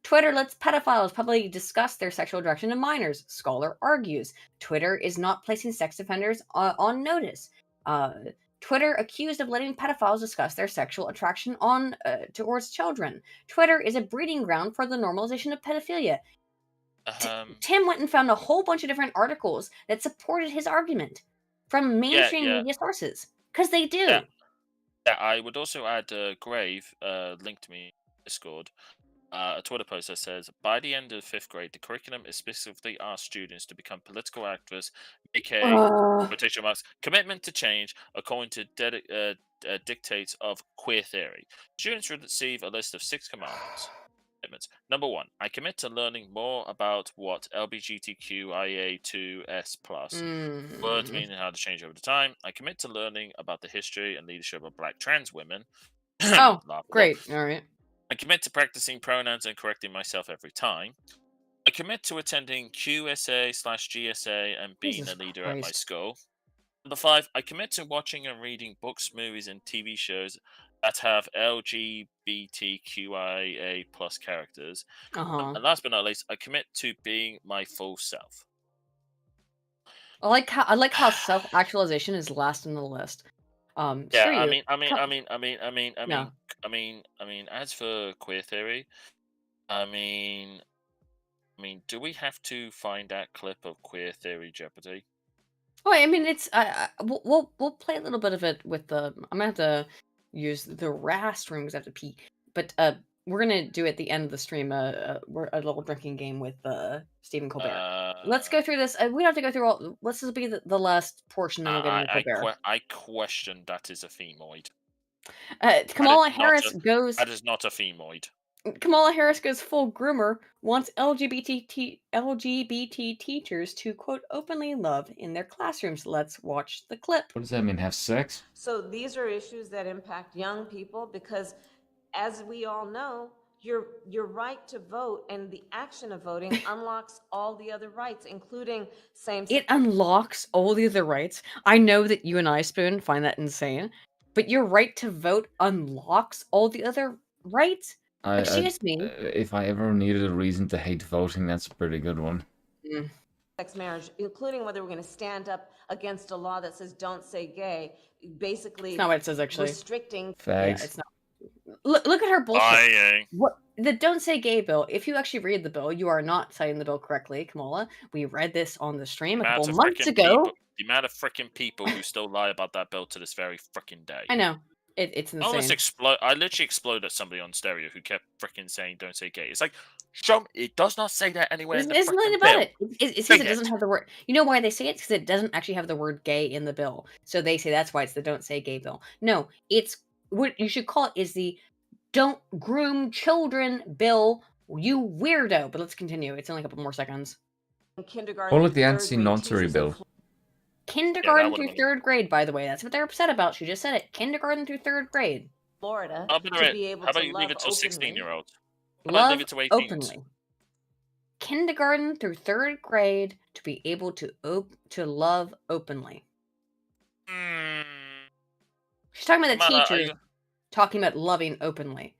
[SPEAKER 6] Twitter lets pedophiles publicly discuss their sexual attraction to minors, scholar argues. Twitter is not placing sex offenders on notice. Twitter accused of letting pedophiles discuss their sexual attraction towards children. Twitter is a breeding ground for the normalization of pedophilia. Tim went and found a whole bunch of different articles that supported his argument from mainstream media sources, because they do.
[SPEAKER 2] Yeah, I would also add Grave linked me Discord. A Twitter post that says, by the end of 5th grade, the curriculum is specifically asked students to become political activists, aka, quotation marks, commitment to change according to dictates of queer theory. Students receive a list of 6 commitments. Number 1, I commit to learning more about what LGBTQIA2S+ words mean and how to change over time. I commit to learning about the history and leadership of Black trans women.
[SPEAKER 6] Oh, great. All right.
[SPEAKER 2] I commit to practicing pronouns and correcting myself every time. I commit to attending QSA/GSA and being a leader at my school. Number 5, I commit to watching and reading books, movies, and TV shows that have LGBTQIA+ characters. And last but not least, I commit to being my full self.
[SPEAKER 6] I like how self-actualization is last on the list.
[SPEAKER 2] Yeah, as for queer theory, I mean, do we have to find that clip of Queer Theory Jeopardy?
[SPEAKER 6] Oh, I mean, it's we'll play a little bit of it with the. I'm gonna have to use the restroom because I have to pee. But we're gonna do at the end of the stream a little drinking game with Stephen Colbert. Let's go through this. We don't have to go through all. Let's just be the last portion, then we'll get into Colbert.
[SPEAKER 2] I question that is a femoid.
[SPEAKER 6] Kamala Harris goes.
[SPEAKER 2] That is not a femoid.
[SPEAKER 6] Kamala Harris goes full groomer, wants LGBT teachers to, quote, openly love in their classrooms. Let's watch the clip.
[SPEAKER 3] What does that mean, have sex?
[SPEAKER 9] So these are issues that impact young people because, as we all know, your right to vote and the action of voting unlocks all the other rights, including same-sex.
[SPEAKER 6] It unlocks all the other rights. I know that you and I, Spoon, find that insane, but your right to vote unlocks all the other rights? Excuse me.
[SPEAKER 3] If I ever needed a reason to hate voting, that's a pretty good one.
[SPEAKER 9] Sex marriage, including whether we're going to stand up against a law that says don't say gay, basically.
[SPEAKER 6] It's not what it says, actually.
[SPEAKER 9] Restricting.
[SPEAKER 3] Fags.
[SPEAKER 6] Yeah, it's not. Look at her bullshit.
[SPEAKER 2] Lying.
[SPEAKER 6] What the don't say gay bill? If you actually read the bill, you are not citing the bill correctly, Kamala. We read this on the stream a couple months ago.
[SPEAKER 2] The amount of freaking people who still lie about that bill to this very freaking day.
[SPEAKER 6] I know. It's insane.
[SPEAKER 2] I literally exploded at somebody on stereo who kept freaking saying "Don't say gay." It's like, show me. It does not say that anywhere in the
[SPEAKER 6] There's nothing about
[SPEAKER 2] bill.
[SPEAKER 6] it. It says it doesn't have the word. You know why they say it? Because it doesn't actually have the word "gay" in the bill. So they say that's why it's the "Don't say gay" bill. No, it's what you should call it is the "Don't groom children" bill. You weirdo. But let's continue. It's only a couple more seconds.
[SPEAKER 9] Kindergarten.
[SPEAKER 3] Call it the anti-noncery bill.
[SPEAKER 6] Kindergarten through 3rd grade, by the way. That's what they're upset about. She just said it. Kindergarten through 3rd grade.
[SPEAKER 9] Florida.
[SPEAKER 2] How about you leave it to 16-year-olds? How about leave it to 18s?
[SPEAKER 6] Openly. Kindergarten through 3rd grade to be able to love openly. She's talking about the teachers talking about loving openly.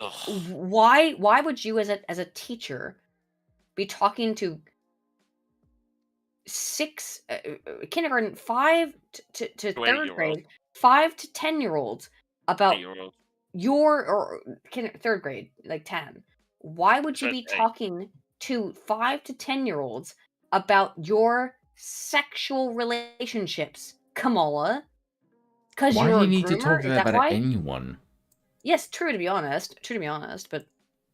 [SPEAKER 2] Ugh.
[SPEAKER 6] Why would you as a teacher be talking to kindergarten, 5 to
[SPEAKER 2] To
[SPEAKER 6] 3rd
[SPEAKER 2] 8-year-olds.
[SPEAKER 6] grade, 5 to 10-year-olds about
[SPEAKER 2] 8-year-olds.
[SPEAKER 6] or 3rd grade, like 10. Why would you
[SPEAKER 2] Said
[SPEAKER 6] be
[SPEAKER 2] 8.
[SPEAKER 6] talking to 5 to 10-year-olds about your sexual relationships, Kamala? Because
[SPEAKER 3] Why do
[SPEAKER 6] you're
[SPEAKER 3] you
[SPEAKER 6] a
[SPEAKER 3] need to talk
[SPEAKER 6] groomer?
[SPEAKER 3] to
[SPEAKER 6] Is
[SPEAKER 3] that
[SPEAKER 6] that
[SPEAKER 3] about
[SPEAKER 6] why?
[SPEAKER 3] anyone?
[SPEAKER 6] Yes, true to be honest. True to be honest, but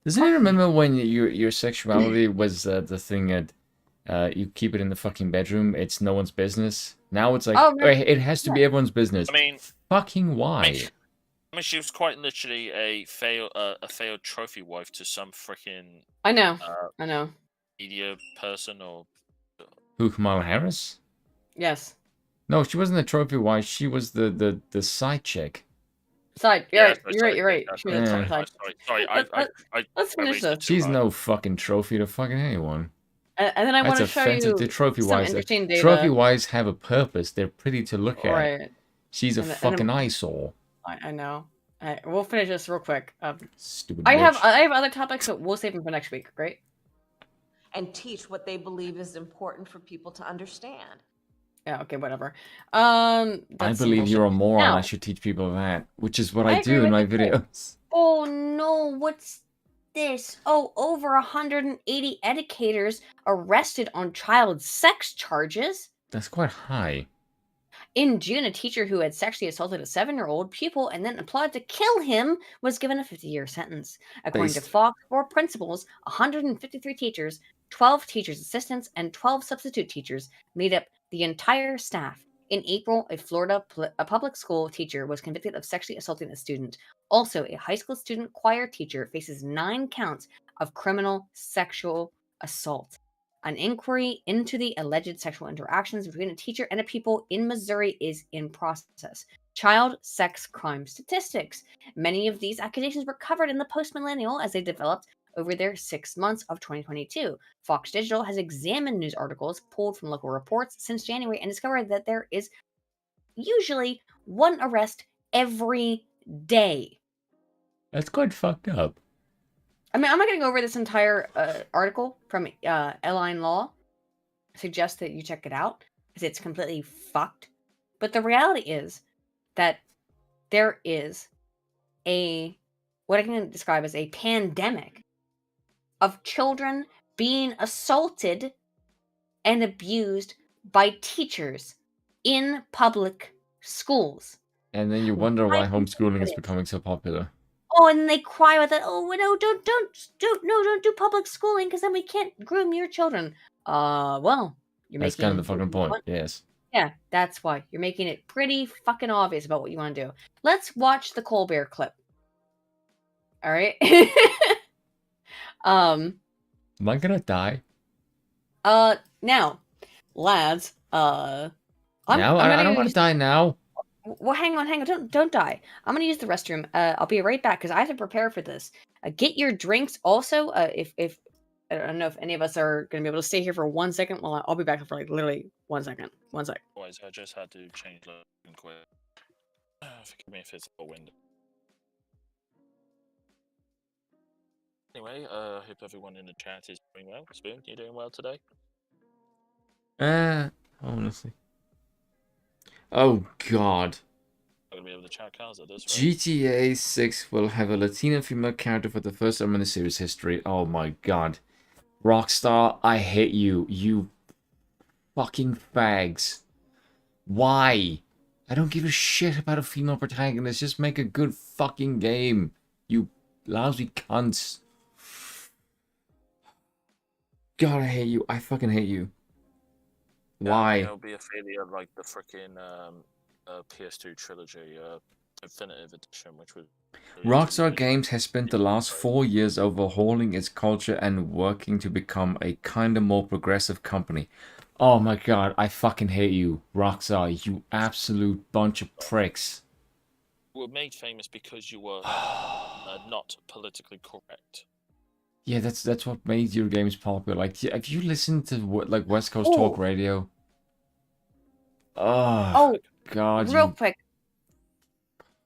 [SPEAKER 3] Doesn't it remember when your sexuality was the thing that you keep it in the fucking bedroom? It's no one's business. Now it's like,
[SPEAKER 6] Oh, no,
[SPEAKER 3] it has to be everyone's business.
[SPEAKER 2] I mean,
[SPEAKER 3] Fucking why?
[SPEAKER 2] I mean, she was quite literally a failed trophy wife to some freaking
[SPEAKER 6] I know. I know.
[SPEAKER 2] media person or.
[SPEAKER 3] Who, Kamala Harris?
[SPEAKER 6] Yes.
[SPEAKER 3] No, she wasn't the trophy wife. She was the side chick.
[SPEAKER 6] Side. You're right. You're right. You're right. She was
[SPEAKER 3] Yeah.
[SPEAKER 6] side.
[SPEAKER 2] Sorry.
[SPEAKER 6] Let's finish
[SPEAKER 2] raised it
[SPEAKER 6] this.
[SPEAKER 2] too
[SPEAKER 3] She's
[SPEAKER 2] high.
[SPEAKER 3] no fucking trophy to fucking anyone.
[SPEAKER 6] And then I want
[SPEAKER 3] That's
[SPEAKER 6] to show
[SPEAKER 3] offensive
[SPEAKER 6] you
[SPEAKER 3] to trophy
[SPEAKER 6] some
[SPEAKER 3] wives.
[SPEAKER 6] interesting data.
[SPEAKER 3] Trophy wives have a purpose. They're pretty to look at.
[SPEAKER 6] Right.
[SPEAKER 3] She's a
[SPEAKER 6] And then-
[SPEAKER 3] fucking eyesore.
[SPEAKER 6] I know. We'll finish this real quick.
[SPEAKER 3] Stupid
[SPEAKER 6] I
[SPEAKER 3] bitch.
[SPEAKER 6] have other topics, but we'll save them for next week. Great.
[SPEAKER 9] And teach what they believe is important for people to understand.
[SPEAKER 6] Yeah. Okay. Whatever.
[SPEAKER 3] I
[SPEAKER 6] That's some
[SPEAKER 3] believe you're a
[SPEAKER 6] bullshit.
[SPEAKER 3] moron.
[SPEAKER 6] Now,
[SPEAKER 3] I should teach people that, which is what
[SPEAKER 6] I
[SPEAKER 3] I do
[SPEAKER 6] agree
[SPEAKER 3] in my
[SPEAKER 6] with you.
[SPEAKER 3] videos.
[SPEAKER 6] Oh no! What's this? Oh, over 180 educators arrested on child sex charges.
[SPEAKER 3] That's quite high.
[SPEAKER 6] In June, a teacher who had sexually assaulted a 7-year-old pupil and then plotted to kill him was given a 50-year sentence. According to
[SPEAKER 3] Based.
[SPEAKER 6] Fox 4 principals, 153 teachers, 12 teachers' assistants, and 12 substitute teachers made up the entire staff. In April, a Florida public school teacher was convicted of sexually assaulting a student. Also, a high school student choir teacher faces 9 counts of criminal sexual assault. An inquiry into the alleged sexual interactions between a teacher and a pupil in Missouri is in process. Child sex crime statistics. Many of these accusations were covered in the Post-Millennial as they developed over their 6 months of 2022. Fox Digital has examined news articles pulled from local reports since January and discovered that there is usually one arrest every day.
[SPEAKER 3] That's quite fucked up.
[SPEAKER 6] I mean, I'm not going to go over this entire article from Align Law. I suggest that you check it out because it's completely fucked. But the reality is that there is what I can describe as a pandemic of children being assaulted and abused by teachers in public schools.
[SPEAKER 3] And then you wonder why homeschooling is becoming so popular.
[SPEAKER 6] Oh, and they cry about that. Oh no! Don't do public schooling because then we can't groom your children. Well, you're
[SPEAKER 3] That's
[SPEAKER 6] making
[SPEAKER 3] kind of the fucking point. Yes.
[SPEAKER 6] Yeah, that's why you're making it pretty fucking obvious about what you want to do. Let's watch the Colbert clip. All right.
[SPEAKER 3] Am I gonna die?
[SPEAKER 6] Now, lads.
[SPEAKER 3] I don't want to die now.
[SPEAKER 6] Well, hang on. Don't die. I'm gonna use the restroom. I'll be right back because I have to prepare for this. Get your drinks. Also, if I don't know if any of us are gonna be able to stay here for 1 second. Well, I'll be back for like literally 1 second. 1 sec.
[SPEAKER 2] Otherwise, I just had to change loading quick. Forgive me if it's a window. Anyway, hope everyone in the chat is doing well. Spoon, you doing well today?
[SPEAKER 3] Honestly. Oh God.
[SPEAKER 2] I'm gonna be able to chat cars at this, right?
[SPEAKER 3] GTA 6 will have a Latina female character for the first time in the series history. Oh my God. Rockstar, I hate you. You fucking fags. Why? I don't give a shit about a female protagonist. Just make a good fucking game. You lousy cunts. God, I hate you. I fucking hate you. Why?
[SPEAKER 2] It'll be a failure like the freaking PS2 trilogy, definitive edition, which was.
[SPEAKER 3] Rockstar Games has spent the last 4 years overhauling its culture and working to become a kinda more progressive company. Oh my God, I fucking hate you, Rockstar, you absolute bunch of pricks.
[SPEAKER 2] You were made famous because you were not politically correct.
[SPEAKER 3] Yeah, that's what made your games popular. Like, have you listened to what, like, West Coast Talk Radio? Oh God!
[SPEAKER 6] Real quick.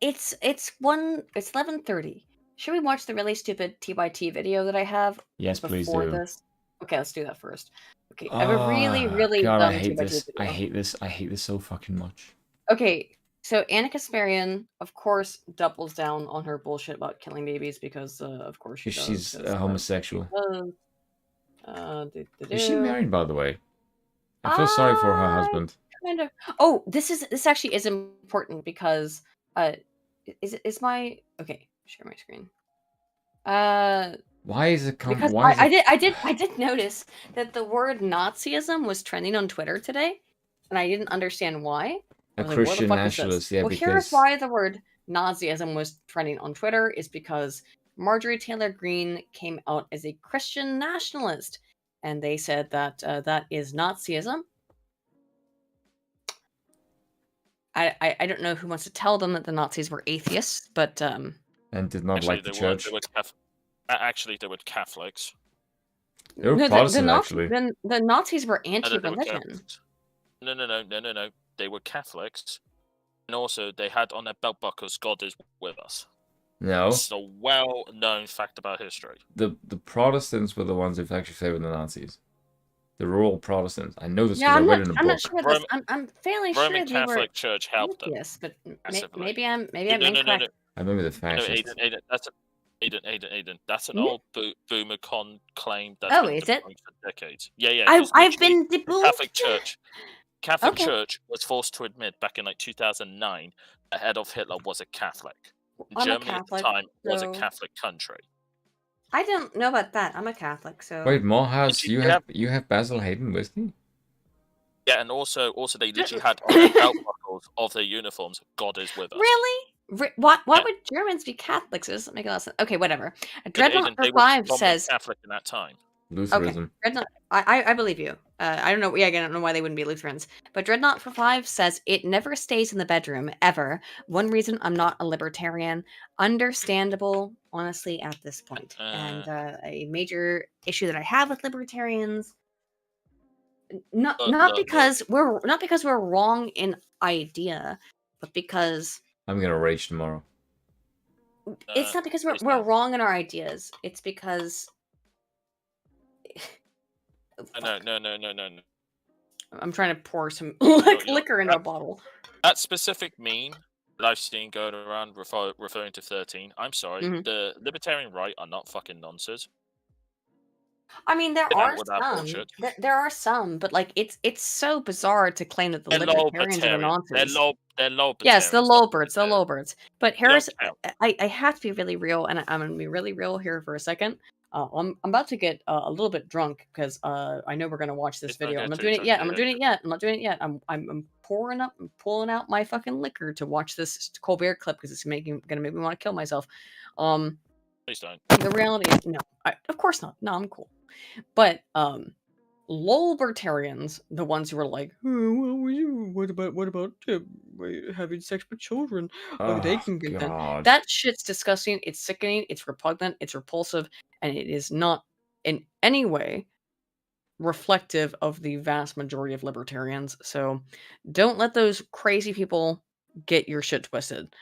[SPEAKER 6] It's 11:30. Should we watch the really stupid TYT video that I have?
[SPEAKER 3] Yes, please
[SPEAKER 6] before
[SPEAKER 3] do.
[SPEAKER 6] this? Okay, let's do that first. Okay, I have a really, really
[SPEAKER 3] God,
[SPEAKER 6] dumb
[SPEAKER 3] I hate
[SPEAKER 6] 2x2
[SPEAKER 3] this. I
[SPEAKER 6] video.
[SPEAKER 3] hate this. I hate this so fucking much.
[SPEAKER 6] Okay, so Anna Kasparian, of course, doubles down on her bullshit about killing babies because, of course, she does.
[SPEAKER 3] She's
[SPEAKER 6] 'cause,
[SPEAKER 3] homosexual.
[SPEAKER 6] do.
[SPEAKER 3] Is she married, by the way? I feel sorry for her husband.
[SPEAKER 6] Kind of. Oh, this actually is important because is my okay? Share my screen.
[SPEAKER 3] Why is it
[SPEAKER 6] Because
[SPEAKER 3] why is
[SPEAKER 6] I did notice that the word Nazism was trending on Twitter today, and I didn't understand why. I
[SPEAKER 3] a
[SPEAKER 6] was like,
[SPEAKER 3] Christian
[SPEAKER 6] what the fuck is this?
[SPEAKER 3] nationalist? Yeah,
[SPEAKER 6] Well,
[SPEAKER 3] because
[SPEAKER 6] here's why the word Nazism was trending on Twitter is because Marjorie Taylor Greene came out as a Christian nationalist, and they said that that is Nazism. I don't know who wants to tell them that the Nazis were atheists, but
[SPEAKER 3] and did not
[SPEAKER 2] Actually,
[SPEAKER 3] like the
[SPEAKER 2] they
[SPEAKER 3] church.
[SPEAKER 2] Actually, they were Catholics.
[SPEAKER 3] They were
[SPEAKER 6] no,
[SPEAKER 3] Protestant, actually.
[SPEAKER 6] the Nazis were
[SPEAKER 2] No, no, they were
[SPEAKER 6] anti-religion.
[SPEAKER 2] Catholics. No. They were Catholics, and also they had on their belt buckles, "God is with us."
[SPEAKER 3] No,
[SPEAKER 2] It's a well-known fact about history.
[SPEAKER 3] the Protestants were the ones who actually favored the Nazis. The rural Protestants. I know this
[SPEAKER 6] Yeah,
[SPEAKER 3] because I read it in a
[SPEAKER 6] I'm
[SPEAKER 3] book.
[SPEAKER 6] not sure about this. I'm fairly
[SPEAKER 2] Roman
[SPEAKER 6] sure they were
[SPEAKER 2] Catholic Church helped them.
[SPEAKER 6] atheists, but
[SPEAKER 2] massively.
[SPEAKER 6] maybe I'm
[SPEAKER 2] No,
[SPEAKER 6] incorrect.
[SPEAKER 3] I remember the
[SPEAKER 2] No,
[SPEAKER 3] fascists.
[SPEAKER 2] Aiden, that's an
[SPEAKER 6] Hmm?
[SPEAKER 2] old boomercon claim that's
[SPEAKER 6] Oh,
[SPEAKER 2] been
[SPEAKER 6] is it?
[SPEAKER 2] debunked for decades. Yeah.
[SPEAKER 6] I've
[SPEAKER 2] 'cause literally,
[SPEAKER 6] been debunked.
[SPEAKER 2] Catholic Church. Catholic
[SPEAKER 6] Okay.
[SPEAKER 2] Church was forced to admit back in like 2009 that Adolf Hitler was a Catholic. And
[SPEAKER 6] I'm a
[SPEAKER 2] Germany at the
[SPEAKER 6] Catholic,
[SPEAKER 2] time was a
[SPEAKER 6] so
[SPEAKER 2] Catholic country.
[SPEAKER 6] I don't know about that. I'm a Catholic, so
[SPEAKER 3] Wait, Morehouse,
[SPEAKER 2] You have-
[SPEAKER 3] you have Basil Hayden whiskey?
[SPEAKER 2] Yeah, and also they literally had on their belt buckles of their uniforms, "God is with us."
[SPEAKER 6] really? Why
[SPEAKER 2] Yeah.
[SPEAKER 6] would Germans be Catholics? It doesn't make a lot of sense. Okay, whatever.
[SPEAKER 2] But
[SPEAKER 6] Dreadnought
[SPEAKER 2] Aiden, they
[SPEAKER 6] for
[SPEAKER 2] were
[SPEAKER 6] 5
[SPEAKER 2] predominantly
[SPEAKER 6] says
[SPEAKER 2] Catholic in that time.
[SPEAKER 3] Lutheranism.
[SPEAKER 6] okay. Dreadnought, I believe you. I don't know. Yeah, I don't know why they wouldn't be Lutherans. But Dreadnought for 5 says it never stays in the bedroom ever. One reason I'm not a libertarian. Understandable, honestly, at this point. And a major issue that I have with libertarians. Not because we're wrong in idea, but because
[SPEAKER 3] I'm gonna rage tomorrow.
[SPEAKER 6] it's not because
[SPEAKER 2] please
[SPEAKER 6] we're
[SPEAKER 2] don't.
[SPEAKER 6] wrong in our ideas. It's because
[SPEAKER 2] No.
[SPEAKER 6] I'm trying to pour some
[SPEAKER 2] you're-
[SPEAKER 6] liquor into a bottle.
[SPEAKER 2] That specific meme that I've seen going around referring to 13, I'm sorry,
[SPEAKER 6] Mhm.
[SPEAKER 2] the libertarian right are not fucking nonsense.
[SPEAKER 6] I mean, there
[SPEAKER 2] Get out
[SPEAKER 6] are
[SPEAKER 2] with that
[SPEAKER 6] some.
[SPEAKER 2] bullshit.
[SPEAKER 6] There are some, but like it's so bizarre to claim that the
[SPEAKER 2] They're
[SPEAKER 6] libertarians are the
[SPEAKER 2] They're
[SPEAKER 6] nonsense.
[SPEAKER 2] low.
[SPEAKER 6] Yes, the lowbirds. But
[SPEAKER 2] They don't
[SPEAKER 6] here's
[SPEAKER 2] count.
[SPEAKER 6] I have to be really real, and I'm gonna be really real here for a second. I'm about to get a little bit drunk because I know we're gonna watch this
[SPEAKER 2] It's not
[SPEAKER 6] video.
[SPEAKER 2] gonna
[SPEAKER 6] I'm not
[SPEAKER 2] take
[SPEAKER 6] doing it
[SPEAKER 2] drunk,
[SPEAKER 6] yet.
[SPEAKER 2] yeah,
[SPEAKER 6] I'm not
[SPEAKER 2] yeah.
[SPEAKER 6] doing it yet. I'm pulling out my fucking liquor to watch this Colbert clip because it's gonna make me want to kill myself.
[SPEAKER 2] Please don't.
[SPEAKER 6] The reality is no, of course not. No, I'm cool. But libertarians, the ones who are like, what about having sex with children? They can get that.
[SPEAKER 3] God.
[SPEAKER 6] That shit's disgusting. It's sickening. It's repugnant. It's repulsive, and it is not in any way reflective of the vast majority of libertarians. So, don't let those crazy people get your shit twisted.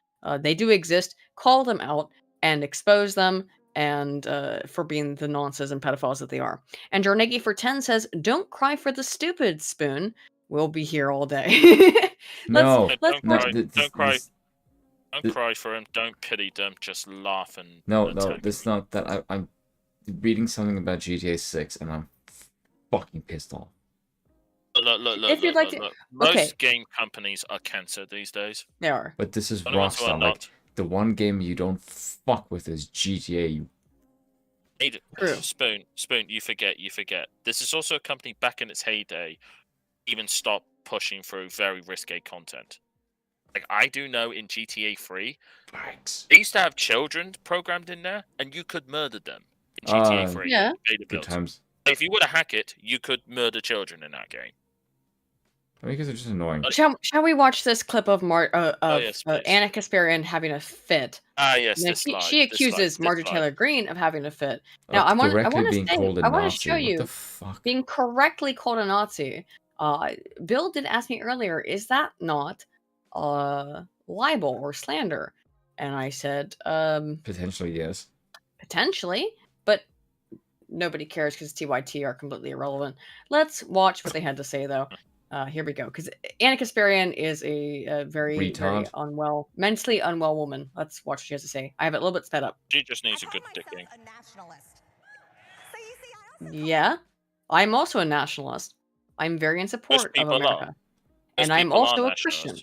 [SPEAKER 6] They do exist. Call them out and expose them. And for being the nonsense and pedophiles that they are. And Jarnegi for 10 says, "Don't cry for the stupid, Spoon. We'll be here all day."
[SPEAKER 3] No,
[SPEAKER 2] Don't
[SPEAKER 3] no,
[SPEAKER 2] cry. Don't cry. Don't
[SPEAKER 3] this-
[SPEAKER 2] cry for him. Don't pity them. Just laugh and
[SPEAKER 3] no,
[SPEAKER 2] attack
[SPEAKER 3] this is
[SPEAKER 2] them.
[SPEAKER 3] not that. I'm reading something about GTA 6 and I'm fucking pissed off.
[SPEAKER 2] Look.
[SPEAKER 6] If you'd like to-
[SPEAKER 2] Most
[SPEAKER 6] okay.
[SPEAKER 2] game companies are cancer these days.
[SPEAKER 6] They are.
[SPEAKER 3] But this is
[SPEAKER 2] Only ones who are
[SPEAKER 3] Rockstar. Like,
[SPEAKER 2] not.
[SPEAKER 3] the one game you don't fuck with is GTA.
[SPEAKER 6] True.
[SPEAKER 2] Spoon, you forget. This is also a company back in its heyday, even stopped pushing through very risque content. Like, I do know in GTA 3, they used to have children programmed in there, and you could murder them in GTA 3.
[SPEAKER 6] Yeah.
[SPEAKER 2] Beta
[SPEAKER 3] Good
[SPEAKER 2] builds.
[SPEAKER 3] times.
[SPEAKER 2] If you were to hack it, you could murder children in that game.
[SPEAKER 3] I mean, because they're just annoying.
[SPEAKER 6] Shall we watch this clip of
[SPEAKER 2] yes, please.
[SPEAKER 6] Anna Kasparian having a fit?
[SPEAKER 2] Ah, yes,
[SPEAKER 6] Now,
[SPEAKER 2] this slide.
[SPEAKER 6] she
[SPEAKER 2] this
[SPEAKER 6] accuses
[SPEAKER 2] slide,
[SPEAKER 6] Marjorie
[SPEAKER 2] this slide.
[SPEAKER 6] Taylor Greene of having a fit. Now, I want
[SPEAKER 3] directly
[SPEAKER 6] to
[SPEAKER 3] being
[SPEAKER 6] say,
[SPEAKER 3] called a
[SPEAKER 6] I want to
[SPEAKER 3] Nazi.
[SPEAKER 6] show
[SPEAKER 3] What
[SPEAKER 6] you
[SPEAKER 3] the fuck?
[SPEAKER 6] being correctly called a Nazi. Bill did ask me earlier, is that not libel or slander? And I said,
[SPEAKER 3] Potentially, yes.
[SPEAKER 6] potentially, but nobody cares because TYT are completely irrelevant. Let's watch what they had to say, though. Here we go. Because Anna Kasparian is a very, very
[SPEAKER 3] Retard.
[SPEAKER 6] mentally unwell woman. Let's watch what she has to say. I have it a little bit sped up.
[SPEAKER 2] She just needs a good dicking.
[SPEAKER 6] Yeah, I'm also a nationalist. I'm very in support of
[SPEAKER 2] people
[SPEAKER 6] America.
[SPEAKER 2] are.
[SPEAKER 6] And I'm also a Christian.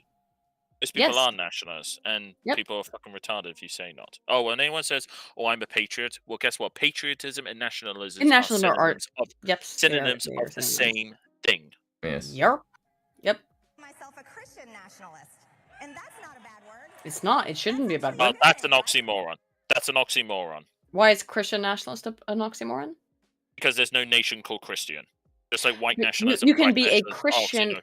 [SPEAKER 2] Most people
[SPEAKER 6] Yes.
[SPEAKER 2] are nationalists, and people are fucking retarded if you say not. Oh, when anyone says, "Oh, I'm a patriot," well, guess what? Patriotism and nationalism are synonyms of the same thing.
[SPEAKER 3] Yes.
[SPEAKER 6] Yep. Myself a Christian nationalist, and that's not a bad word. It's not. It shouldn't be a bad word.
[SPEAKER 2] Well, that's an oxymoron. That's an oxymoron.
[SPEAKER 6] Why is Christian nationalist an oxymoron?
[SPEAKER 2] Because there's no nation called Christian. Just like white nationalism.
[SPEAKER 6] You can be a Christian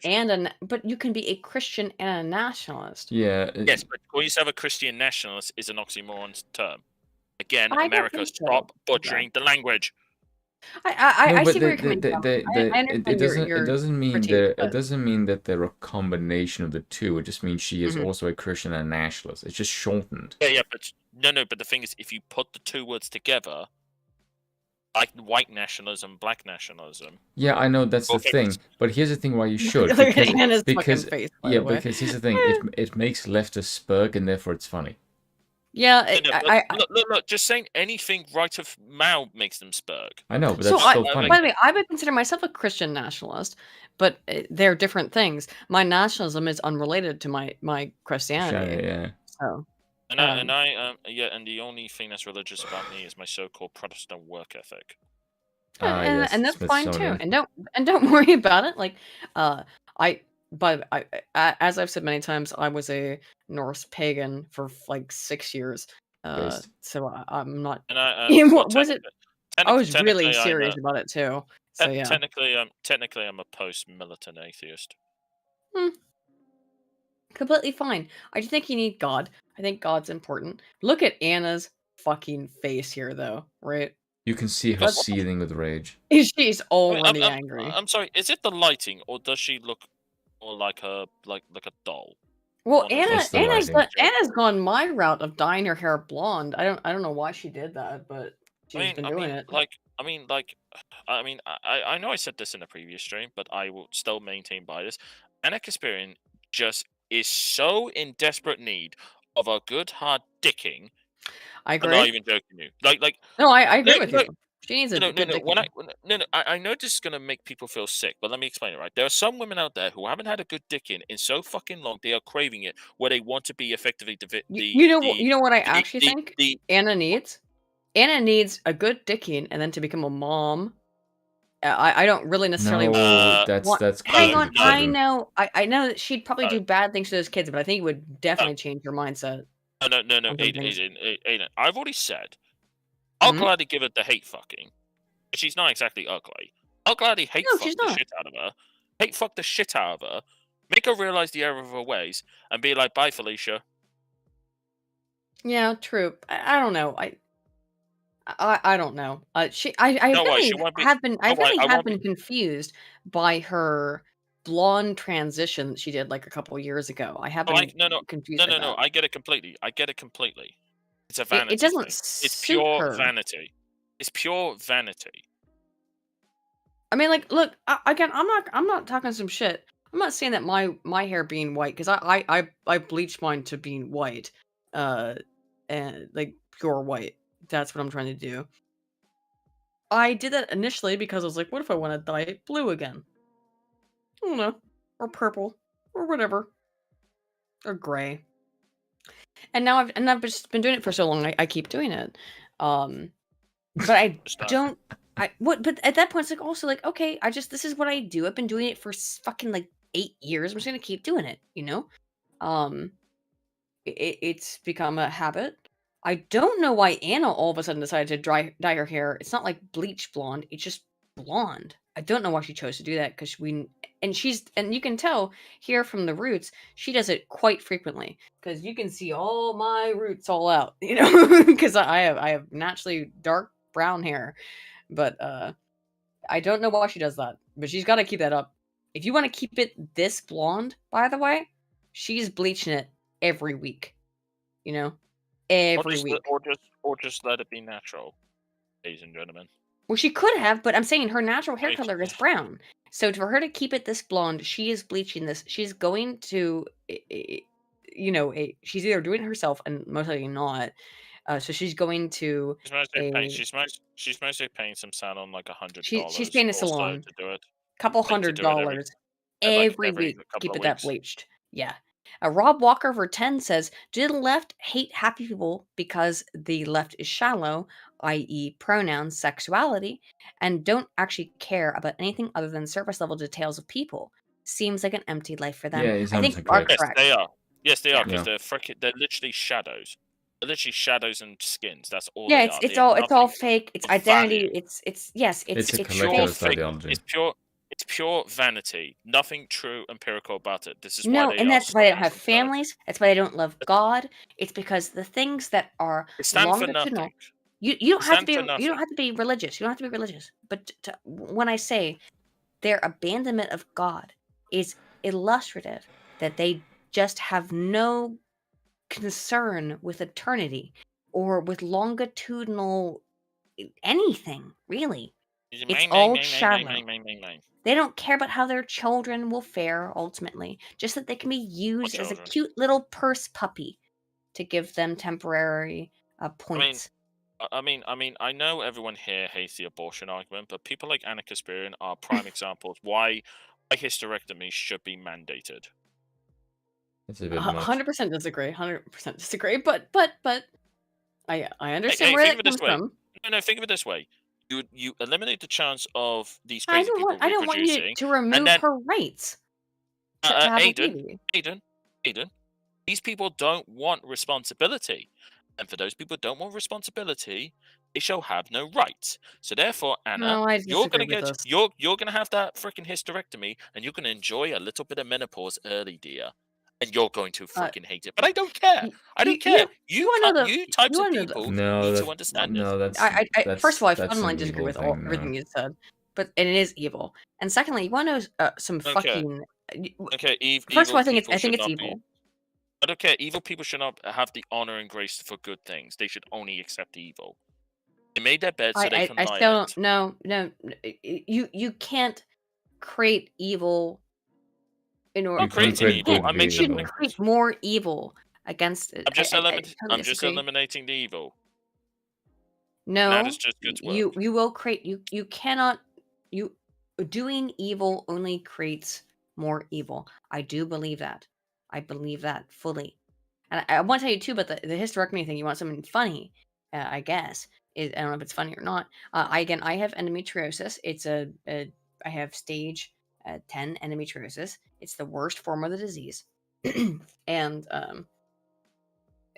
[SPEAKER 6] but you can be a Christian and a nationalist.
[SPEAKER 3] Yeah.
[SPEAKER 2] Yes, but calling yourself a Christian nationalist is an oxymoron term. Again, America, stop butchering the language.
[SPEAKER 6] I see where you're coming from.
[SPEAKER 3] It doesn't mean that they're a combination of the two. It just means she is also a Christian and a nationalist. It's just shortened.
[SPEAKER 2] Yeah, but but the thing is, if you put the two words together, like white nationalism, black nationalism.
[SPEAKER 3] Yeah, I know that's the thing, but here's the thing why you should. Because here's the thing, it makes leftists spurg, and therefore it's funny.
[SPEAKER 6] Yeah,
[SPEAKER 2] look, just saying anything right of mouth makes them spurg.
[SPEAKER 3] I know, but that's still funny.
[SPEAKER 6] By the way, I would consider myself a Christian nationalist, but they're different things. My nationalism is unrelated to my Christianity.
[SPEAKER 3] Yeah.
[SPEAKER 6] So.
[SPEAKER 2] And the only thing that's religious about me is my so-called Protestant work ethic.
[SPEAKER 6] And that's fine too. And don't worry about it. Like, as I've said many times, I was a Norse pagan for like 6 years. So I'm not.
[SPEAKER 2] And I
[SPEAKER 6] was really serious about it too. So yeah.
[SPEAKER 2] Technically, I'm a post-militant atheist.
[SPEAKER 6] Completely fine. I just think you need God. I think God's important. Look at Anna's fucking face here, though, right?
[SPEAKER 3] You can see her seething with rage.
[SPEAKER 6] She's already angry.
[SPEAKER 2] I'm sorry. Is it the lighting, or does she look more like a doll?
[SPEAKER 6] Well, Anna's gone my route of dyeing her hair blonde. I don't know why she did that, but she's been doing it.
[SPEAKER 2] I know I said this in a previous stream, but I will still maintain by this. Anna Kasparian just is so in desperate need of a good hard dicking.
[SPEAKER 6] I agree.
[SPEAKER 2] I'm not even joking you.
[SPEAKER 6] No, I agree with you. She needs a good dicking.
[SPEAKER 2] I know this is gonna make people feel sick, but let me explain it. Right, there are some women out there who haven't had a good dicking in so fucking long. They are craving it, where they want to be effectively
[SPEAKER 6] you know what I actually think Anna needs. Anna needs a good dicking, and then to become a mom. I don't really necessarily.
[SPEAKER 3] No, that's.
[SPEAKER 6] Hang on, I know that she'd probably do bad things to those kids, but I think it would definitely change her mindset.
[SPEAKER 2] No, Aiden. I've already said, I'll gladly give it the hate fucking. But she's not exactly ugly. I'll gladly hate fuck the shit out of her. Hate fuck the shit out of her. Make her realize the error of her ways, and be like, "Bye, Felicia."
[SPEAKER 6] Yeah, true. I don't know. I don't know. I have been confused by her blonde transition that she did like a couple years ago. I have been confused.
[SPEAKER 2] No. I get it completely. It's a vanity.
[SPEAKER 6] It doesn't.
[SPEAKER 2] It's pure vanity. It's pure vanity.
[SPEAKER 6] I mean, like, look again. I'm not talking some shit. I'm not saying that my hair being white, because I bleached mine to being white, and like pure white. That's what I'm trying to do. I did that initially because I was like, what if I want to dye it blue again? I don't know. Or purple. Or whatever. Or gray. And now I've just been doing it for so long, I keep doing it. But I don't... But at that point, it's like also like, okay, this is what I do. I've been doing it for fucking like 8 years. I'm just going to keep doing it, you know? It's become a habit. I don't know why Anna all of a sudden decided to dye her hair. It's not like bleach blonde. It's just blonde. I don't know why she chose to do that, because and you can tell here from the roots, she does it quite frequently, because you can see all my roots all out, you know, because I have naturally dark brown hair, but I don't know why she does that, but she's got to keep that up. If you want to keep it this blonde, by the way, she's bleaching it every week, you know. Every week.
[SPEAKER 2] Or just let it be natural, ladies and gentlemen.
[SPEAKER 6] Well, she could have, but I'm saying her natural hair
[SPEAKER 2] Like,
[SPEAKER 6] color is brown. So for her to keep it this blonde, she is bleaching this. She's going to, she's either doing it herself and most likely not. So she's going to
[SPEAKER 2] she's mostly paying some salon like
[SPEAKER 6] she's
[SPEAKER 2] $100
[SPEAKER 6] paying a
[SPEAKER 2] or so
[SPEAKER 6] salon
[SPEAKER 2] to do it.
[SPEAKER 6] couple
[SPEAKER 2] Like, to do it
[SPEAKER 6] $100 every
[SPEAKER 2] every
[SPEAKER 6] week to
[SPEAKER 2] couple
[SPEAKER 6] keep
[SPEAKER 2] of
[SPEAKER 6] it that
[SPEAKER 2] weeks.
[SPEAKER 6] bleached. Yeah. Rob Walker for 10 says, do the left hate happy people because the left is shallow, i.e. pronouns, sexuality, and don't actually care about anything other than surface level details of people? Seems like an empty life for them.
[SPEAKER 3] Yeah, he's
[SPEAKER 6] I think
[SPEAKER 3] 100%
[SPEAKER 6] you are
[SPEAKER 3] correct.
[SPEAKER 6] correct.
[SPEAKER 2] Yes, they are. Yes, they are, because
[SPEAKER 3] Yeah.
[SPEAKER 2] they're literally shadows. They're literally shadows and skins. That's all
[SPEAKER 6] Yeah,
[SPEAKER 2] they
[SPEAKER 6] it's
[SPEAKER 2] are.
[SPEAKER 6] it's
[SPEAKER 2] They have
[SPEAKER 6] all it's all
[SPEAKER 2] nothing
[SPEAKER 6] fake. It's
[SPEAKER 2] of
[SPEAKER 6] identity.
[SPEAKER 2] value.
[SPEAKER 6] It's yes,
[SPEAKER 3] It's a
[SPEAKER 6] fake.
[SPEAKER 3] collector's
[SPEAKER 2] fake.
[SPEAKER 3] ideology.
[SPEAKER 2] It's pure vanity. Nothing true empirical about it. This is
[SPEAKER 6] No,
[SPEAKER 2] why they
[SPEAKER 6] and
[SPEAKER 2] are
[SPEAKER 6] that's why they don't
[SPEAKER 2] suffering
[SPEAKER 6] have
[SPEAKER 2] from
[SPEAKER 6] families. That's why they don't love God. It's because the things that are
[SPEAKER 2] They stand for
[SPEAKER 6] longitudinal.
[SPEAKER 2] nothing.
[SPEAKER 6] You don't
[SPEAKER 2] They
[SPEAKER 6] have to
[SPEAKER 2] stand
[SPEAKER 6] be
[SPEAKER 2] for
[SPEAKER 6] you
[SPEAKER 2] nothing.
[SPEAKER 6] don't have to be religious. You don't have to be religious. But when I say their abandonment of God is illustrative, that they just have no concern with eternity or with longitudinal anything really. It's all shallow. They don't care about how their children will fare ultimately, just that they can be used as a
[SPEAKER 2] children?
[SPEAKER 6] cute little purse puppy to give them temporary points.
[SPEAKER 2] I know everyone here hates the abortion argument, but people like Anna Kasparian are prime examples why hysterectomy should be mandated.
[SPEAKER 3] It's a bit much.
[SPEAKER 6] 100% disagree. 100% disagree. But I understand
[SPEAKER 2] Hey,
[SPEAKER 6] where
[SPEAKER 2] think
[SPEAKER 6] that
[SPEAKER 2] of it this
[SPEAKER 6] comes
[SPEAKER 2] way.
[SPEAKER 6] from.
[SPEAKER 2] No, think of it this way. You eliminate the chance of these
[SPEAKER 6] I
[SPEAKER 2] crazy people
[SPEAKER 6] don't want you
[SPEAKER 2] reproducing,
[SPEAKER 6] to remove
[SPEAKER 2] then
[SPEAKER 6] her rights to have a
[SPEAKER 2] Aiden,
[SPEAKER 6] baby.
[SPEAKER 2] these people don't want responsibility. And for those people who don't want responsibility, they shall have no rights. So therefore, Anna,
[SPEAKER 6] No, I
[SPEAKER 2] you're
[SPEAKER 6] disagree
[SPEAKER 2] gonna
[SPEAKER 6] with this.
[SPEAKER 2] you're gonna have that freaking hysterectomy, and you're gonna enjoy a little bit of menopause early, dear. And you're going to freaking hate it. But I don't care. I don't care. You types of people need to understand it.
[SPEAKER 6] I first of all, I fundamentally
[SPEAKER 3] an
[SPEAKER 6] disagree
[SPEAKER 3] evil
[SPEAKER 6] with
[SPEAKER 3] thing,
[SPEAKER 6] everything you said, and it is evil. And secondly, you want to know some
[SPEAKER 2] Okay.
[SPEAKER 6] fucking.
[SPEAKER 2] Okay,
[SPEAKER 6] First of all, I think
[SPEAKER 2] people
[SPEAKER 6] it's
[SPEAKER 2] should not
[SPEAKER 6] evil.
[SPEAKER 2] be. I don't care. Evil people should not have the honor and grace for good things. They should only accept evil. They made their bed so they can lie in it.
[SPEAKER 6] No. You can't create evil in order.
[SPEAKER 2] I'm creating evil. I'm
[SPEAKER 6] You
[SPEAKER 2] making
[SPEAKER 6] shouldn't create more evil against it.
[SPEAKER 2] I'm just
[SPEAKER 6] totally
[SPEAKER 2] just
[SPEAKER 6] disagree.
[SPEAKER 2] eliminating the evil.
[SPEAKER 6] No,
[SPEAKER 2] That is just good work.
[SPEAKER 6] you will create. You cannot. Doing evil only creates more evil. I do believe that. I believe that fully. And I want to tell you too about the hysterectomy thing. You want something funny, I guess. I don't know if it's funny or not. I have endometriosis. I have stage 10 endometriosis. It's the worst form of the disease. And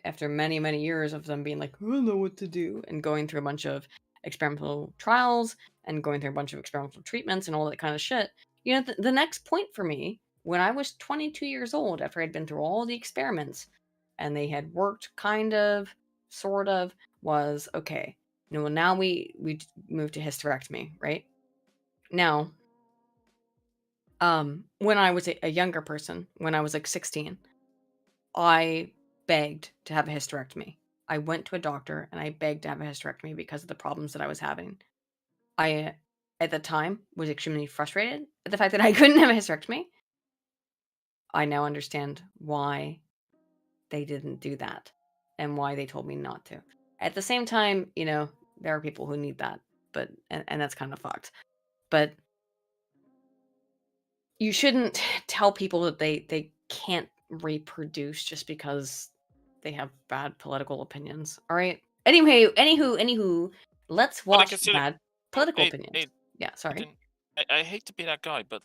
[SPEAKER 6] after many, many years of them being like, I don't know what to do, and going through a bunch of experimental trials and going through a bunch of experimental treatments and all that kind of shit, the next point for me, when I was 22 years old, after I'd been through all the experiments and they had worked kind of, sort of, was, okay, now we moved to hysterectomy, right? Now, when I was a younger person, when I was like 16, I begged to have a hysterectomy. I went to a doctor and I begged to have a hysterectomy because of the problems that I was having. I, at the time, was extremely frustrated at the fact that I couldn't have a hysterectomy. I now understand why they didn't do that and why they told me not to. At the same time, there are people who need that, but and that's kind of fucked. But you shouldn't tell people that they can't reproduce just because they have bad political opinions. All right. Anywho, let's watch bad political opinions. Yeah, sorry.
[SPEAKER 2] I hate to be that guy, but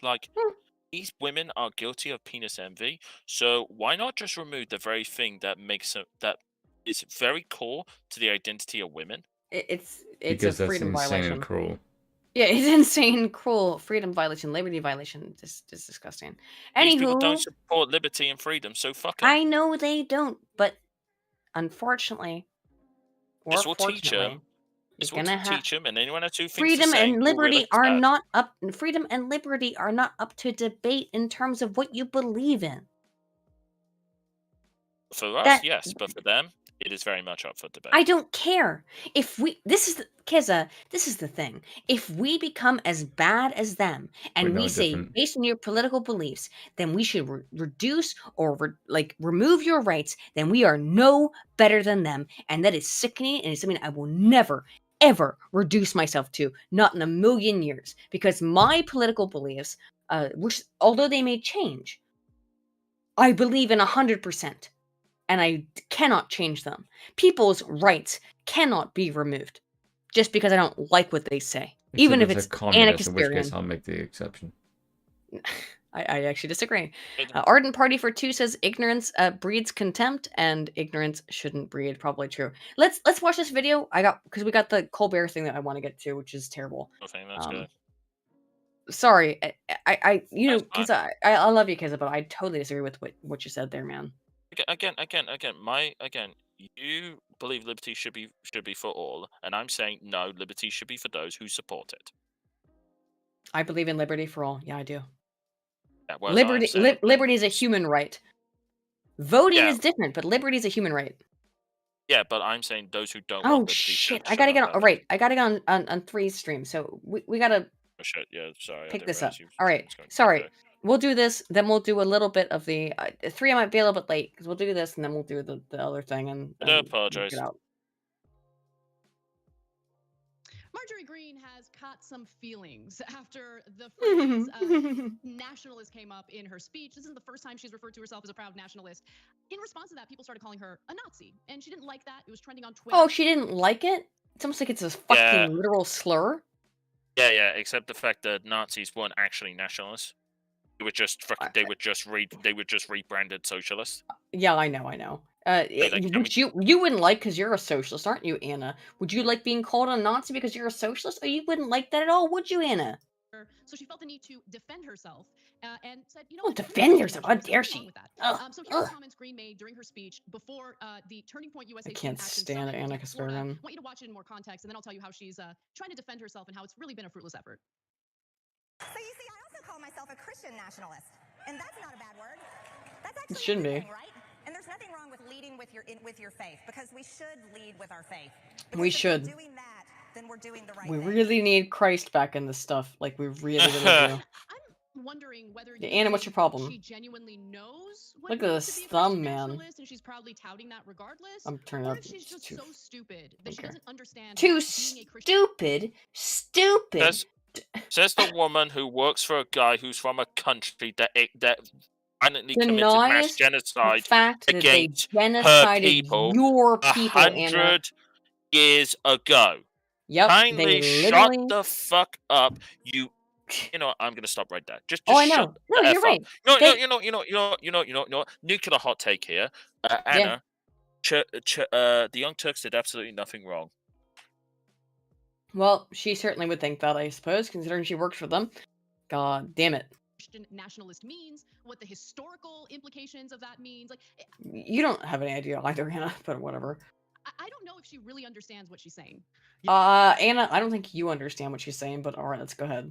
[SPEAKER 2] these women are guilty of penis envy. So why not just remove the very thing that makes that is very core to the identity of women?
[SPEAKER 6] It's
[SPEAKER 3] because
[SPEAKER 6] a freedom
[SPEAKER 3] that's insane
[SPEAKER 6] violation.
[SPEAKER 3] and cruel.
[SPEAKER 6] Yeah, it's insane, cruel, freedom violation, liberty violation. It's disgusting.
[SPEAKER 2] These people don't support liberty and freedom, so fuck them.
[SPEAKER 6] I know they don't, but unfortunately,
[SPEAKER 2] this will teach them. This will teach them, and anyone has two things
[SPEAKER 6] freedom
[SPEAKER 2] to say,
[SPEAKER 6] and liberty are not up. Freedom and liberty are not up to debate in terms of what you believe in.
[SPEAKER 2] For us, yes, but for them, It is very much up for debate.
[SPEAKER 6] I don't care. If we, Keza, this is the thing. If we become as bad as them, and
[SPEAKER 3] We're no
[SPEAKER 6] we say,
[SPEAKER 3] different.
[SPEAKER 6] based on your political beliefs, then we should reduce or remove your rights, then we are no better than them. And that is sickening, and it's something I will never, ever reduce myself to, not in a million years. Because my political beliefs, although they may change, I believe in 100%. And I cannot change them. People's rights cannot be removed just because I don't like what they say, even if it's
[SPEAKER 3] a communist, in which
[SPEAKER 6] Anarchist.
[SPEAKER 3] case I'll make the exception.
[SPEAKER 6] I actually disagree. Ardent Party for 2 says ignorance breeds contempt, and ignorance shouldn't breed. Probably true. Let's watch this video. Because we got the Colbert thing that I want to get to, which is terrible.
[SPEAKER 2] Okay, that's good.
[SPEAKER 6] Sorry, because I love you, Keza, but I totally disagree with what you said there, man.
[SPEAKER 2] Again, you believe liberty should be for all, and I'm saying no, liberty should be for those who support it.
[SPEAKER 6] I believe in liberty for all. Yeah, I do.
[SPEAKER 2] Yeah,
[SPEAKER 6] Liberty is a human right. Voting is different, but liberty is a human right.
[SPEAKER 2] Yeah, but I'm saying those who don't.
[SPEAKER 6] Oh shit! I gotta get on. Right, I gotta get on 3 stream. So we gotta.
[SPEAKER 2] Oh shit! Yeah, sorry.
[SPEAKER 6] Pick this up. All right. Sorry. We'll do this, then we'll do a little bit of the 3. I might be a little bit late because we'll do this, and then we'll do the other thing. And
[SPEAKER 2] I do apologize.
[SPEAKER 10] Marjorie Greene has caught some feelings after the phrase nationalist came up in her speech. This isn't the first time she's referred to herself as a proud nationalist. In response to that, people started calling her a Nazi, and she didn't like that. It was trending on Twitter.
[SPEAKER 6] Oh, she didn't like it? It's almost like it's a fucking literal slur.
[SPEAKER 2] Yeah, except the fact that Nazis weren't actually nationalists. They were just rebranded socialists.
[SPEAKER 6] Yeah, I know. Which you wouldn't like because you're a socialist, aren't you, Anna? Would you like being called a Nazi because you're a socialist? Or you wouldn't like that at all, would you, Anna?
[SPEAKER 10] So she felt the need to defend herself and said,
[SPEAKER 6] defend yourself. How dare she?
[SPEAKER 10] So here are comments Greene made during her speech before the Turning Point USA.
[SPEAKER 6] I can't stand Anna Kasparian.
[SPEAKER 10] I want you to watch it in more context, and then I'll tell you how she's trying to defend herself and how it's really been a fruitless effort.
[SPEAKER 11] So you see, I also call myself a Christian nationalist, and that's not a bad word. That's actually
[SPEAKER 6] it shouldn't be,
[SPEAKER 11] right? And there's nothing wrong with leading with your faith, because we should lead with our faith.
[SPEAKER 6] We should.
[SPEAKER 11] If we're doing that, then we're doing the right
[SPEAKER 6] we
[SPEAKER 11] thing.
[SPEAKER 6] Really need Christ back in this stuff. Like we really do.
[SPEAKER 10] I'm wondering whether
[SPEAKER 6] Anna, what's your problem?
[SPEAKER 10] She genuinely knows what
[SPEAKER 6] look at this thumb, man.
[SPEAKER 10] And she's proudly touting that regardless.
[SPEAKER 6] I'm turning up.
[SPEAKER 10] She's just so stupid that she doesn't understand.
[SPEAKER 6] Too stupid. Stupid.
[SPEAKER 2] Says the woman who works for a guy who's from a country that violently committed mass genocide against her people,
[SPEAKER 6] your people
[SPEAKER 2] 100 years ago.
[SPEAKER 6] Yep.
[SPEAKER 2] Kindly shut the fuck up, you. You know what? I'm gonna stop right there. Just
[SPEAKER 6] I know.
[SPEAKER 2] Shut
[SPEAKER 6] no,
[SPEAKER 2] the
[SPEAKER 6] you're
[SPEAKER 2] F
[SPEAKER 6] right.
[SPEAKER 2] Up. You know. Nuclear hot take here, Anna. The Young Turks did absolutely nothing wrong.
[SPEAKER 6] Well, she certainly would think that, I suppose, considering she works for them. God damn it.
[SPEAKER 10] Christian nationalist means, what the historical implications of that means. Like,
[SPEAKER 6] you don't have any idea either, Anna, but whatever.
[SPEAKER 10] I don't know if she really understands what she's saying.
[SPEAKER 6] Anna, I don't think you understand what she's saying, but all right, let's go ahead.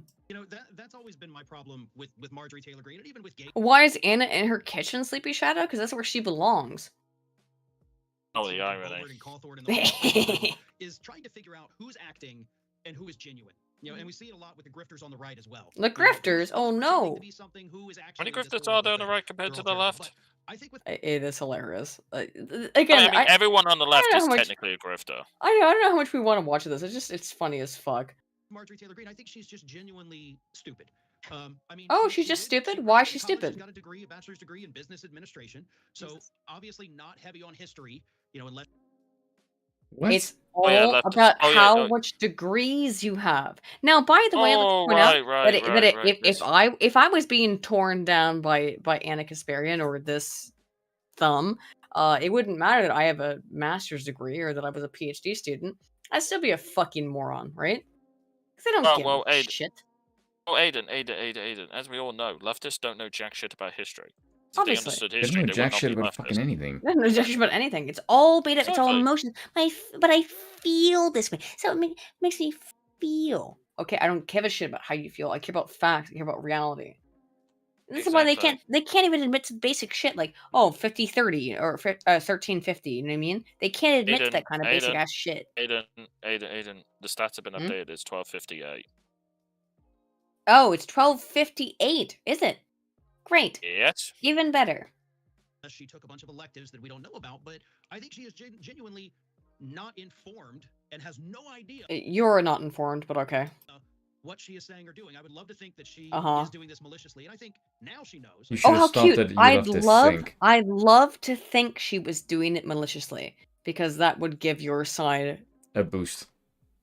[SPEAKER 12] That's always been my problem with Marjorie Taylor Greene, and even with gay.
[SPEAKER 6] Why is Anna in her kitchen, Sleepy Shadow? Because that's where she belongs.
[SPEAKER 2] Oh, the irony.
[SPEAKER 12] Is trying to figure out who's acting and who is genuine. And we see it a lot with the grifters on the right as well.
[SPEAKER 6] The grifters? Oh no!
[SPEAKER 2] How many grifters are there on the right compared to the left?
[SPEAKER 12] I think
[SPEAKER 6] it is hilarious. Again,
[SPEAKER 2] I mean, everyone on the left is technically a grifter.
[SPEAKER 6] I don't know how much we want to watch this. It's funny as fuck.
[SPEAKER 12] Marjorie Taylor Greene, I think she's just genuinely stupid. I mean,
[SPEAKER 6] she's just stupid? Why is she stupid?
[SPEAKER 12] She's got a bachelor's degree in business administration, so obviously not heavy on history, unless...
[SPEAKER 6] What? It's all about how much degrees you have. Now, by the way, let's point out if I was being torn down by Anna Kasparian or this thumb, it wouldn't matter that I have a master's degree or that I was a PhD student. I'd still be a fucking moron, right? Because I don't give a shit.
[SPEAKER 2] Oh, Aiden. As we all know, leftists don't know jack shit about history.
[SPEAKER 6] Obviously.
[SPEAKER 3] They don't know jack shit about fucking anything.
[SPEAKER 6] They don't know jack shit about anything. It's all beta. It's all emotions. But I feel this way. So it makes me feel. Okay, I don't give a shit about how you feel. I care about facts. I care about reality. This is why they
[SPEAKER 2] Exactly.
[SPEAKER 6] can't even admit to basic shit like, oh, 50-30 or 13-50, you know what I mean? They can't admit to that kind of basic ass shit.
[SPEAKER 2] Aiden, the stats have been
[SPEAKER 6] Hmm?
[SPEAKER 2] updated. It's 12:58.
[SPEAKER 6] Oh, it's 12:58, is it? Great.
[SPEAKER 2] Yes.
[SPEAKER 6] Even better.
[SPEAKER 12] She took a bunch of electives that we don't know about, but I think she is genuinely not informed and has no idea
[SPEAKER 6] You're not informed, but okay.
[SPEAKER 12] what she is saying or doing. I would love to think that she
[SPEAKER 6] Uh-huh.
[SPEAKER 12] is doing this maliciously, and I think now she knows.
[SPEAKER 3] You should
[SPEAKER 6] Oh,
[SPEAKER 3] have
[SPEAKER 6] how
[SPEAKER 3] stopped
[SPEAKER 6] cute!
[SPEAKER 3] it. You have to think.
[SPEAKER 6] I'd love to think she was doing it maliciously, because that would give your side
[SPEAKER 3] A boost.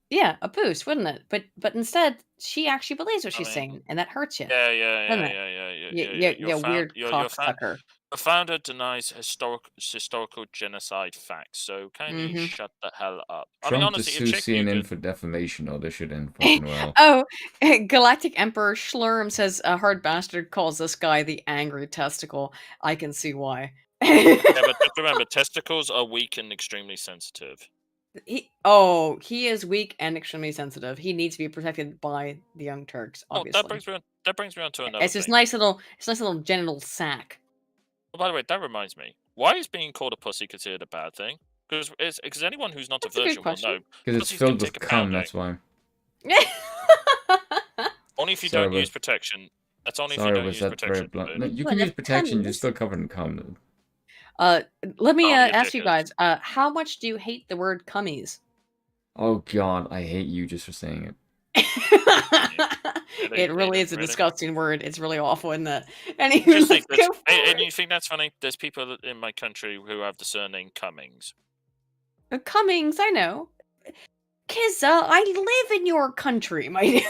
[SPEAKER 6] yeah, a boost, wouldn't it? But instead, she actually believes what
[SPEAKER 2] I
[SPEAKER 6] she's
[SPEAKER 2] mean,
[SPEAKER 6] saying, and that hurts you,
[SPEAKER 2] yeah.
[SPEAKER 6] doesn't it? You weird cocksucker.
[SPEAKER 2] Your founder denies historical genocide facts. So can you
[SPEAKER 6] Mhm.
[SPEAKER 2] shut the hell up? I mean,
[SPEAKER 3] Trump to
[SPEAKER 2] honestly,
[SPEAKER 3] sue
[SPEAKER 2] if Chick
[SPEAKER 3] CNN
[SPEAKER 2] Dugan,
[SPEAKER 3] for defamation. Oh, this should end fucking well.
[SPEAKER 6] Oh, Galactic Emperor Schlurm says a hard bastard calls this guy the angry testicle. I can see why.
[SPEAKER 2] yeah, but just remember, testicles are weak and extremely sensitive.
[SPEAKER 6] He is weak and extremely sensitive. He needs to be protected by the Young Turks,
[SPEAKER 2] Oh,
[SPEAKER 6] obviously.
[SPEAKER 2] that brings me on to another
[SPEAKER 6] It's his
[SPEAKER 2] thing.
[SPEAKER 6] nice little genital sack.
[SPEAKER 2] Oh, by the way, that reminds me. Why is being called a pussy considered a bad thing? Because anyone who's not
[SPEAKER 6] That's
[SPEAKER 2] a
[SPEAKER 6] a good
[SPEAKER 2] virgin will
[SPEAKER 6] question.
[SPEAKER 2] know.
[SPEAKER 3] Because it's
[SPEAKER 2] Pussies can
[SPEAKER 3] filled with
[SPEAKER 2] take a
[SPEAKER 3] cum,
[SPEAKER 2] pounding.
[SPEAKER 3] that's why.
[SPEAKER 2] Only if you
[SPEAKER 3] Sorry,
[SPEAKER 2] don't
[SPEAKER 3] but-
[SPEAKER 2] use protection. That's only if you
[SPEAKER 3] Sorry,
[SPEAKER 2] don't
[SPEAKER 3] was
[SPEAKER 2] use
[SPEAKER 3] that very
[SPEAKER 2] protection.
[SPEAKER 3] blunt?
[SPEAKER 2] dude.
[SPEAKER 3] No, you
[SPEAKER 6] What,
[SPEAKER 3] can use
[SPEAKER 6] that's
[SPEAKER 3] protection, you're
[SPEAKER 6] cummies?
[SPEAKER 3] still covered in cum.
[SPEAKER 6] Let me
[SPEAKER 2] Oh, you're
[SPEAKER 6] ask you
[SPEAKER 2] dickhead.
[SPEAKER 6] guys, how much do you hate the word cummies?
[SPEAKER 3] Oh god, I hate you just for saying it.
[SPEAKER 6] It really is a
[SPEAKER 2] Really?
[SPEAKER 6] disgusting word. It's really awful, isn't it?
[SPEAKER 2] Just
[SPEAKER 6] Anyway,
[SPEAKER 2] think
[SPEAKER 6] let's
[SPEAKER 2] that,
[SPEAKER 6] go
[SPEAKER 2] and
[SPEAKER 6] forward.
[SPEAKER 2] you think that's funny? There's people in my country who have the surname Cummings.
[SPEAKER 6] Cummings, I know. Kizza, I live in your country, my dude.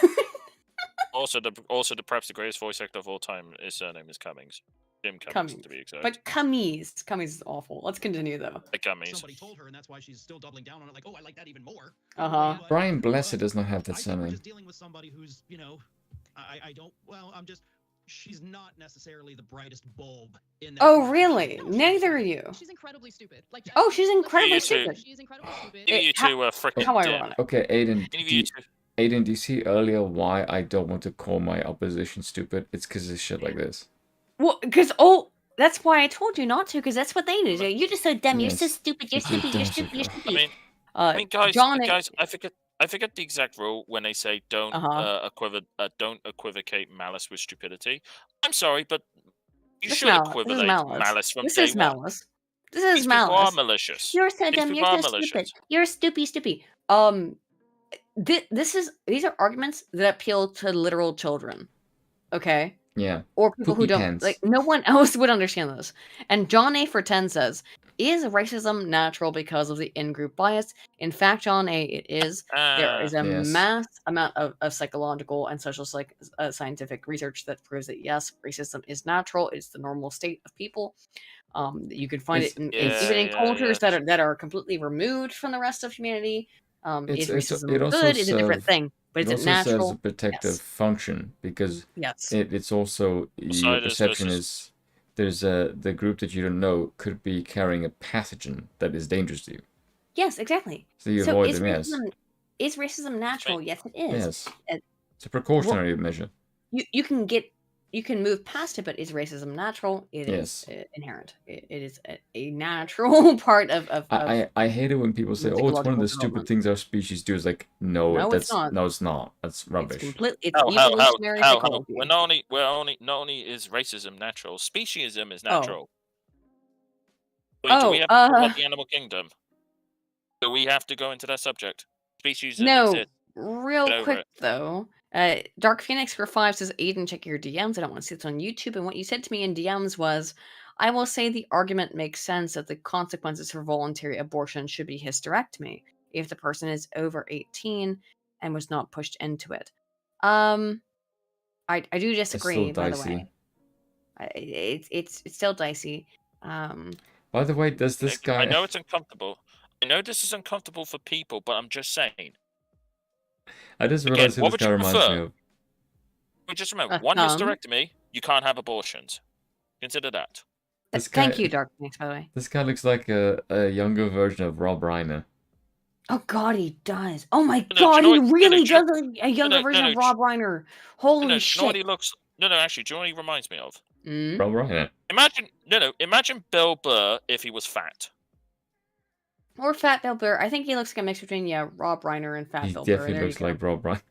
[SPEAKER 2] Also, perhaps the greatest voice actor of all time, his surname is Cummings. Jim Cummings,
[SPEAKER 6] Cummings.
[SPEAKER 2] to be exact.
[SPEAKER 6] But Cummies. Cummies is awful. Let's continue, though.
[SPEAKER 2] Like Cummings.
[SPEAKER 12] Somebody told her, and that's why she's still doubling down on it. Like, oh, I like that even more.
[SPEAKER 6] Uh-huh.
[SPEAKER 3] Brian Blessed does not have that
[SPEAKER 12] I think we're
[SPEAKER 3] surname.
[SPEAKER 12] just dealing with somebody who's, I don't. Well, she's not necessarily the brightest bulb in that.
[SPEAKER 6] Oh,
[SPEAKER 12] group.
[SPEAKER 6] really? Neither are you.
[SPEAKER 10] She's incredibly stupid. Like,
[SPEAKER 6] Oh, she's incredibly
[SPEAKER 2] You two-
[SPEAKER 6] stupid.
[SPEAKER 10] She is incredibly stupid.
[SPEAKER 2] You two are freaking
[SPEAKER 6] How
[SPEAKER 2] dim.
[SPEAKER 6] ironic.
[SPEAKER 3] Okay, Aiden,
[SPEAKER 2] Any of
[SPEAKER 3] do
[SPEAKER 2] you
[SPEAKER 3] you,
[SPEAKER 2] two-
[SPEAKER 3] Aiden, do you see earlier why I don't want to call my opposition stupid? It's because of shit like this.
[SPEAKER 6] Well, because, that's why I told you not to, because that's what they do. You're just so dumb. You're so
[SPEAKER 3] Yes.
[SPEAKER 6] stupid. You're
[SPEAKER 3] Just be
[SPEAKER 6] stupid. You're
[SPEAKER 3] dumb,
[SPEAKER 6] stupid. You're
[SPEAKER 3] Sophia.
[SPEAKER 6] stupid.
[SPEAKER 2] I mean, guys,
[SPEAKER 6] John,
[SPEAKER 2] I forget the exact rule when they say don't don't equivocate malice with stupidity. I'm sorry, but you should equivocate malice from
[SPEAKER 6] This
[SPEAKER 2] day
[SPEAKER 6] is
[SPEAKER 2] one.
[SPEAKER 6] malice. This is
[SPEAKER 2] These people are
[SPEAKER 6] malice.
[SPEAKER 2] malicious.
[SPEAKER 6] You're so
[SPEAKER 2] These
[SPEAKER 6] dumb.
[SPEAKER 2] people
[SPEAKER 6] You're
[SPEAKER 2] are
[SPEAKER 6] so
[SPEAKER 2] malicious.
[SPEAKER 6] stupid. You're stupid. These are arguments that appeal to literal children. Okay?
[SPEAKER 3] Yeah.
[SPEAKER 6] Or people who
[SPEAKER 3] Poopy
[SPEAKER 6] don't
[SPEAKER 3] pants.
[SPEAKER 6] like no one else would understand this. And John A for 10 says, is racism natural because of the in-group bias? In fact, John A, it is. There is a
[SPEAKER 3] Yes.
[SPEAKER 6] mass amount of psychological and social scientific research that proves that yes, racism is natural. It's the normal state of people. You can find
[SPEAKER 3] It's-
[SPEAKER 6] it
[SPEAKER 2] Yeah,
[SPEAKER 6] even in
[SPEAKER 2] yeah,
[SPEAKER 6] cultures
[SPEAKER 2] yeah.
[SPEAKER 6] that are completely removed from the rest of humanity. Is racism
[SPEAKER 3] it also
[SPEAKER 6] good? Is a different
[SPEAKER 3] serve-
[SPEAKER 6] thing. But
[SPEAKER 3] It
[SPEAKER 6] is it
[SPEAKER 3] also serves a
[SPEAKER 6] natural?
[SPEAKER 3] protective
[SPEAKER 6] Yes.
[SPEAKER 3] function because
[SPEAKER 6] Yes.
[SPEAKER 3] it's also your
[SPEAKER 2] Outsiders
[SPEAKER 3] perception
[SPEAKER 2] versus-
[SPEAKER 3] is there's the group that you don't know could be carrying a pathogen that is dangerous to you.
[SPEAKER 6] Yes, exactly.
[SPEAKER 3] So you avoid
[SPEAKER 6] is
[SPEAKER 3] them, yes.
[SPEAKER 6] racism natural? Yes, it is.
[SPEAKER 3] Yes.
[SPEAKER 6] Uh,
[SPEAKER 3] It's a precautionary measure.
[SPEAKER 6] You can move past it, but is racism natural? It is inherent. It is a natural part of
[SPEAKER 3] I hate it when people say, "Oh, it's one of the
[SPEAKER 6] psychological
[SPEAKER 3] stupid
[SPEAKER 6] development.
[SPEAKER 3] things our species do." It's like, no,
[SPEAKER 6] No, it's
[SPEAKER 3] that's
[SPEAKER 6] not.
[SPEAKER 3] no, it's not. That's rubbish.
[SPEAKER 6] It's
[SPEAKER 2] How?
[SPEAKER 6] evolutionary psychology.
[SPEAKER 2] Well, not only is racism natural, speciesism is natural. Wait, do we have to talk about the animal kingdom? Do we have to go into that subject? Speciesism
[SPEAKER 6] No,
[SPEAKER 2] exists.
[SPEAKER 6] real
[SPEAKER 2] Get over
[SPEAKER 6] quick
[SPEAKER 2] it.
[SPEAKER 6] though. Dark Phoenix for 5 says, Aiden, check your DMs. I don't want to see this on YouTube. And what you said to me in DMs was, I will say the argument makes sense that the consequences for voluntary abortion should be hysterectomy if the person is over 18 and was not pushed into it. I do disagree, by the way. It's still dicey.
[SPEAKER 3] By the way, does this guy?
[SPEAKER 2] I know it's uncomfortable. I know this is uncomfortable for people, but I'm just saying.
[SPEAKER 3] I just realized who
[SPEAKER 2] what
[SPEAKER 3] this
[SPEAKER 2] would
[SPEAKER 3] guy
[SPEAKER 2] you
[SPEAKER 3] reminds me
[SPEAKER 2] prefer?
[SPEAKER 3] of.
[SPEAKER 2] But just remember, one hysterectomy, you can't have abortions. Consider that.
[SPEAKER 6] Thank you, Dark Phoenix, by the way.
[SPEAKER 3] This guy looks like a younger version of Rob Reiner.
[SPEAKER 6] Oh God, he does. Oh my God, he really does a younger version of Rob Reiner. Holy shit!
[SPEAKER 2] You know what he looks? No, actually, do you know what he reminds me of?
[SPEAKER 3] Rob Reiner.
[SPEAKER 2] Imagine Bill Burr if he was fat.
[SPEAKER 6] Or Fat Bill Burr. I think he looks like a mix between Rob Reiner and Fat
[SPEAKER 3] He
[SPEAKER 6] Bill Burr.
[SPEAKER 3] definitely looks like Rob Reiner.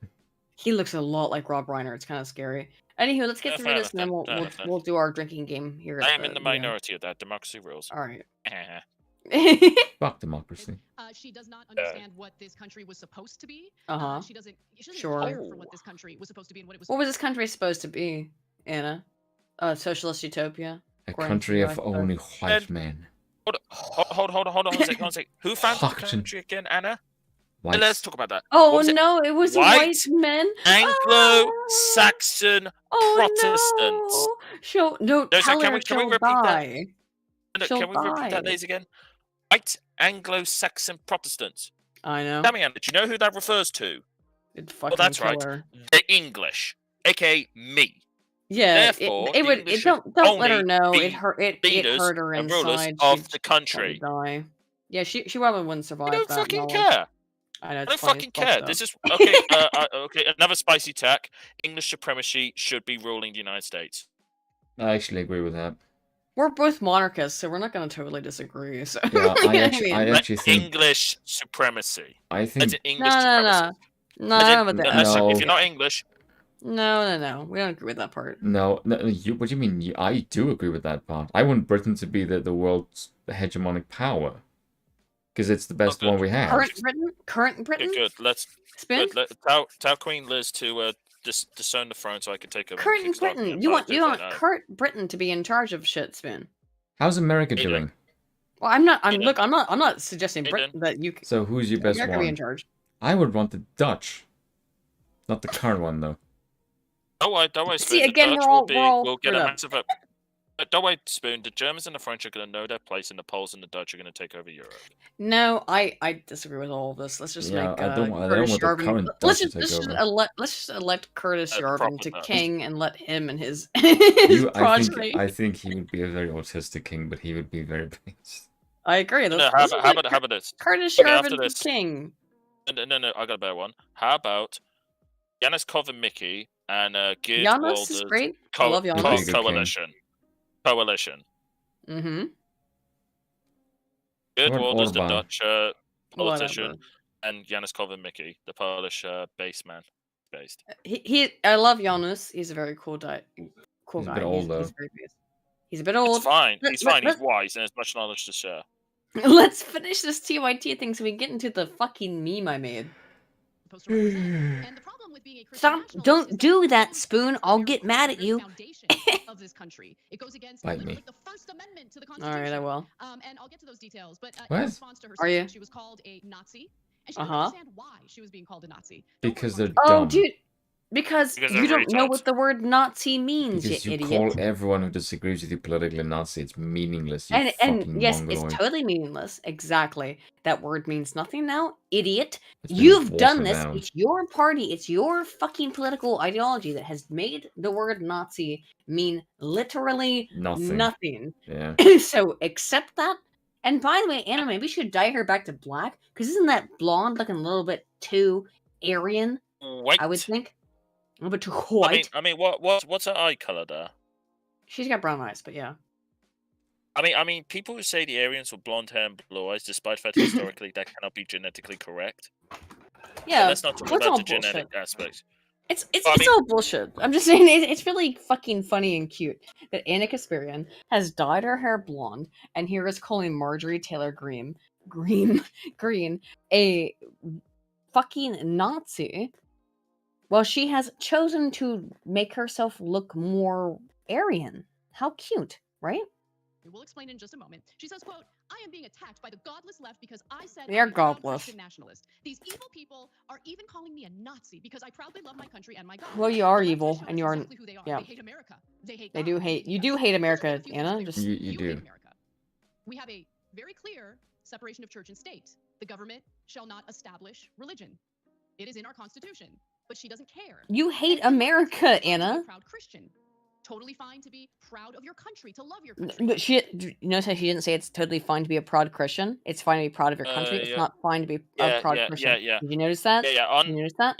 [SPEAKER 6] He looks a lot like Rob Reiner. It's kind of scary. Anywho, let's get through this, and then we'll do our drinking game here.
[SPEAKER 2] I am in the minority of that. Democracy rules.
[SPEAKER 6] All right.
[SPEAKER 3] Fuck democracy.
[SPEAKER 10] She does not understand what this country was supposed to be. She doesn't
[SPEAKER 6] Sure.
[SPEAKER 10] care for what this country was supposed to be and what it was.
[SPEAKER 6] What was this country supposed to be, Anna? Socialist utopia.
[SPEAKER 3] A country of only white men.
[SPEAKER 2] Hold on a second. Who founded the country again, Anna?
[SPEAKER 3] White.
[SPEAKER 2] Let's talk about that.
[SPEAKER 6] Oh no, it was white men.
[SPEAKER 2] Anglo-Saxon Protestants.
[SPEAKER 6] No, tell her
[SPEAKER 2] can we repeat
[SPEAKER 6] die.
[SPEAKER 2] that? Can we repeat that, ladies, again? White Anglo-Saxon Protestants.
[SPEAKER 6] I know.
[SPEAKER 2] Tell me, Anna, do you know who that refers to?
[SPEAKER 6] Well,
[SPEAKER 2] that's right. The English, aka me.
[SPEAKER 6] Yeah,
[SPEAKER 2] therefore,
[SPEAKER 6] it would. Don't let her know. It hurt her
[SPEAKER 2] and
[SPEAKER 6] inside.
[SPEAKER 2] rulers of the country.
[SPEAKER 6] Die. Yeah, she probably wouldn't survive.
[SPEAKER 2] I don't fucking care.
[SPEAKER 6] I know.
[SPEAKER 2] I don't fucking care. This is okay. Okay, another spicy tack. English supremacy should be ruling the United States.
[SPEAKER 3] I actually agree with that.
[SPEAKER 6] We're both monarchists, so we're not going to totally disagree. So.
[SPEAKER 3] Yeah, I actually think
[SPEAKER 2] English supremacy.
[SPEAKER 3] I think
[SPEAKER 2] English
[SPEAKER 6] no.
[SPEAKER 2] If you're not English.
[SPEAKER 6] No. We don't agree with that part.
[SPEAKER 3] No. What do you mean? I do agree with that part. I want Britain to be the world's hegemonic power. Because it's the best one we have.
[SPEAKER 6] Current Britain?
[SPEAKER 2] Good. Let's
[SPEAKER 6] spin.
[SPEAKER 2] Tell Queen Liz to discern the throne so I can take over.
[SPEAKER 6] Current Britain. You want current Britain to be in charge of shit, Spin.
[SPEAKER 3] How's America doing?
[SPEAKER 6] Well, I'm not suggesting Britain that you.
[SPEAKER 3] So who's your best one?
[SPEAKER 6] Be in charge.
[SPEAKER 3] I would want the Dutch, not the current one though.
[SPEAKER 2] Don't worry, Spoon.
[SPEAKER 6] See, again,
[SPEAKER 2] we'll get a massive. Don't worry, Spoon. The Germans and the French are going to know their place, and the Poles and the Dutch are going to take over Europe.
[SPEAKER 6] No, I disagree with all of this. Let's just make
[SPEAKER 3] I don't want the current
[SPEAKER 6] let's
[SPEAKER 3] Dutch
[SPEAKER 6] just
[SPEAKER 3] to take over.
[SPEAKER 6] let's just elect Curtis Yarvin to king and let him and his
[SPEAKER 3] progeny. I think he would be a very autistic king, but he would be very based.
[SPEAKER 6] I agree.
[SPEAKER 2] How about this?
[SPEAKER 6] Curtis Yarvin to king.
[SPEAKER 2] No, I got a better one. How about Yanis Korvin-Mikke and Geert
[SPEAKER 6] Janis
[SPEAKER 2] Wilders
[SPEAKER 6] is great. I love Janis.
[SPEAKER 2] Coalition.
[SPEAKER 6] Mm-hmm.
[SPEAKER 2] Geert Wilders, the Dutch politician, and Yanis Korvin-Mikke, the Polish based.
[SPEAKER 6] I love Janis. He's a very cool guy.
[SPEAKER 3] He's a bit old though.
[SPEAKER 6] He's a bit old.
[SPEAKER 2] It's fine. He's fine. He's wise and has much knowledge to share.
[SPEAKER 6] Let's finish this TYT thing so we can get into the fucking meme I made. Stop! Don't do that, Spoon. I'll get mad at you.
[SPEAKER 3] Bite me.
[SPEAKER 6] All right, I will.
[SPEAKER 10] And I'll get to those details. But
[SPEAKER 3] what?
[SPEAKER 10] In response to her statement, she was called a Nazi, and she didn't understand why she was being called a Nazi.
[SPEAKER 3] Because they're dumb.
[SPEAKER 6] Oh, dude. Because you don't know what the word Nazi means,
[SPEAKER 3] because you
[SPEAKER 6] idiot.
[SPEAKER 3] call everyone who disagrees with you politically Nazi. It's meaningless. You
[SPEAKER 6] And yes,
[SPEAKER 3] mongoloid.
[SPEAKER 6] it's totally meaningless. Exactly. That word means nothing now, idiot. You've done this.
[SPEAKER 3] Down.
[SPEAKER 6] It's your party. It's your fucking political ideology that has made the word Nazi mean literally nothing.
[SPEAKER 3] Yeah.
[SPEAKER 6] So accept that. And by the way, Anna, maybe you should dye her back to black. Because isn't that blonde looking a little bit too Aryan?
[SPEAKER 2] White.
[SPEAKER 6] I would think. A little bit too white.
[SPEAKER 2] I mean, what's her eye color there?
[SPEAKER 6] She's got brown eyes, but yeah.
[SPEAKER 2] I mean, people who say the Aryans with blonde hair and blue eyes, despite the fact historically that cannot be genetically correct.
[SPEAKER 6] Yeah,
[SPEAKER 2] let's not talk about the genetic aspect.
[SPEAKER 6] It's all bullshit. I'm just saying it's really fucking funny and cute that Anna Kasparian has dyed her hair blonde, and here is calling Marjorie Taylor Greene a fucking Nazi. Well, she has chosen to make herself look more Aryan. How cute, right?
[SPEAKER 10] We'll explain in just a moment. She says, quote, I am being attacked by the godless left because I said
[SPEAKER 6] they are
[SPEAKER 10] I'm a proud
[SPEAKER 6] godless.
[SPEAKER 10] Christian nationalist. These evil people are even calling me a Nazi because I proudly love my country and my God.
[SPEAKER 6] Well, you are evil, and you are.
[SPEAKER 10] Exactly who they are.
[SPEAKER 6] Yeah.
[SPEAKER 10] They hate America. They hate
[SPEAKER 6] They
[SPEAKER 10] God.
[SPEAKER 6] do hate. You do hate America, Anna. Just
[SPEAKER 3] you do.
[SPEAKER 10] Hate America. We have a very clear separation of church and state. The government shall not establish religion. It is in our Constitution. But she doesn't care.
[SPEAKER 6] You hate America, Anna.
[SPEAKER 10] Proud Christian. Totally fine to be proud of your country, to love your country.
[SPEAKER 6] But you notice how she didn't say it's totally fine to be a proud Christian. It's fine to be proud of your country. It's not fine to be a proud Christian.
[SPEAKER 2] Yeah.
[SPEAKER 6] Did you notice that?
[SPEAKER 2] Yeah.
[SPEAKER 6] Did you notice that?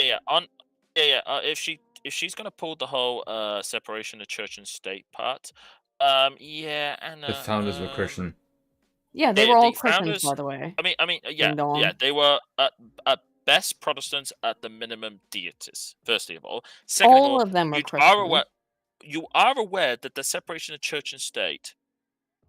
[SPEAKER 2] If she she's gonna pull the whole separation of church and state part, yeah, and
[SPEAKER 3] The founders were Christian.
[SPEAKER 6] Yeah, they were all
[SPEAKER 2] the
[SPEAKER 6] Christians,
[SPEAKER 2] founders.
[SPEAKER 6] by the way.
[SPEAKER 2] I mean, yeah,
[SPEAKER 6] Ding dong.
[SPEAKER 2] yeah, they were at best Protestants, at the minimum deists. Firstly of all, second of
[SPEAKER 6] All
[SPEAKER 2] all,
[SPEAKER 6] of them are
[SPEAKER 2] you
[SPEAKER 6] Christian.
[SPEAKER 2] are aware that the separation of church and state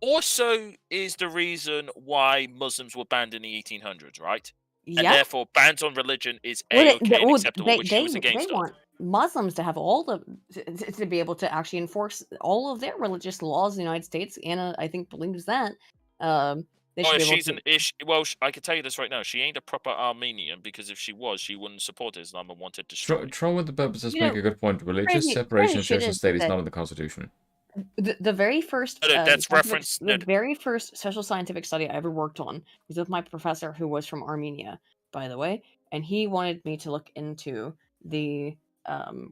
[SPEAKER 2] also is the reason why Muslims were banned in the 1800s, right? And
[SPEAKER 6] Yeah.
[SPEAKER 2] therefore, bans on religion is
[SPEAKER 6] Well,
[SPEAKER 2] A-OK and acceptable, which she was
[SPEAKER 6] they
[SPEAKER 2] against.
[SPEAKER 6] want Muslims to have all the to be able to actually enforce all of their religious laws in the United States. Anna, I think, believes that. They should
[SPEAKER 2] Oh,
[SPEAKER 6] be able
[SPEAKER 2] she's
[SPEAKER 6] to.
[SPEAKER 2] an ish. Well, I can tell you this right now. She ain't a proper Armenian, because if she was, she wouldn't support Islam and want it destroyed.
[SPEAKER 3] Troll with the purposes
[SPEAKER 6] You
[SPEAKER 3] make
[SPEAKER 6] know,
[SPEAKER 3] a good point. Religious
[SPEAKER 6] crazy
[SPEAKER 3] separation of
[SPEAKER 6] shit
[SPEAKER 3] church and
[SPEAKER 6] is
[SPEAKER 3] state is
[SPEAKER 6] that
[SPEAKER 3] not in the Constitution.
[SPEAKER 6] the very first
[SPEAKER 2] No, that's reference.
[SPEAKER 6] the very first social scientific study I ever worked on was with my professor, who was from Armenia, by the way, and he wanted me to look into the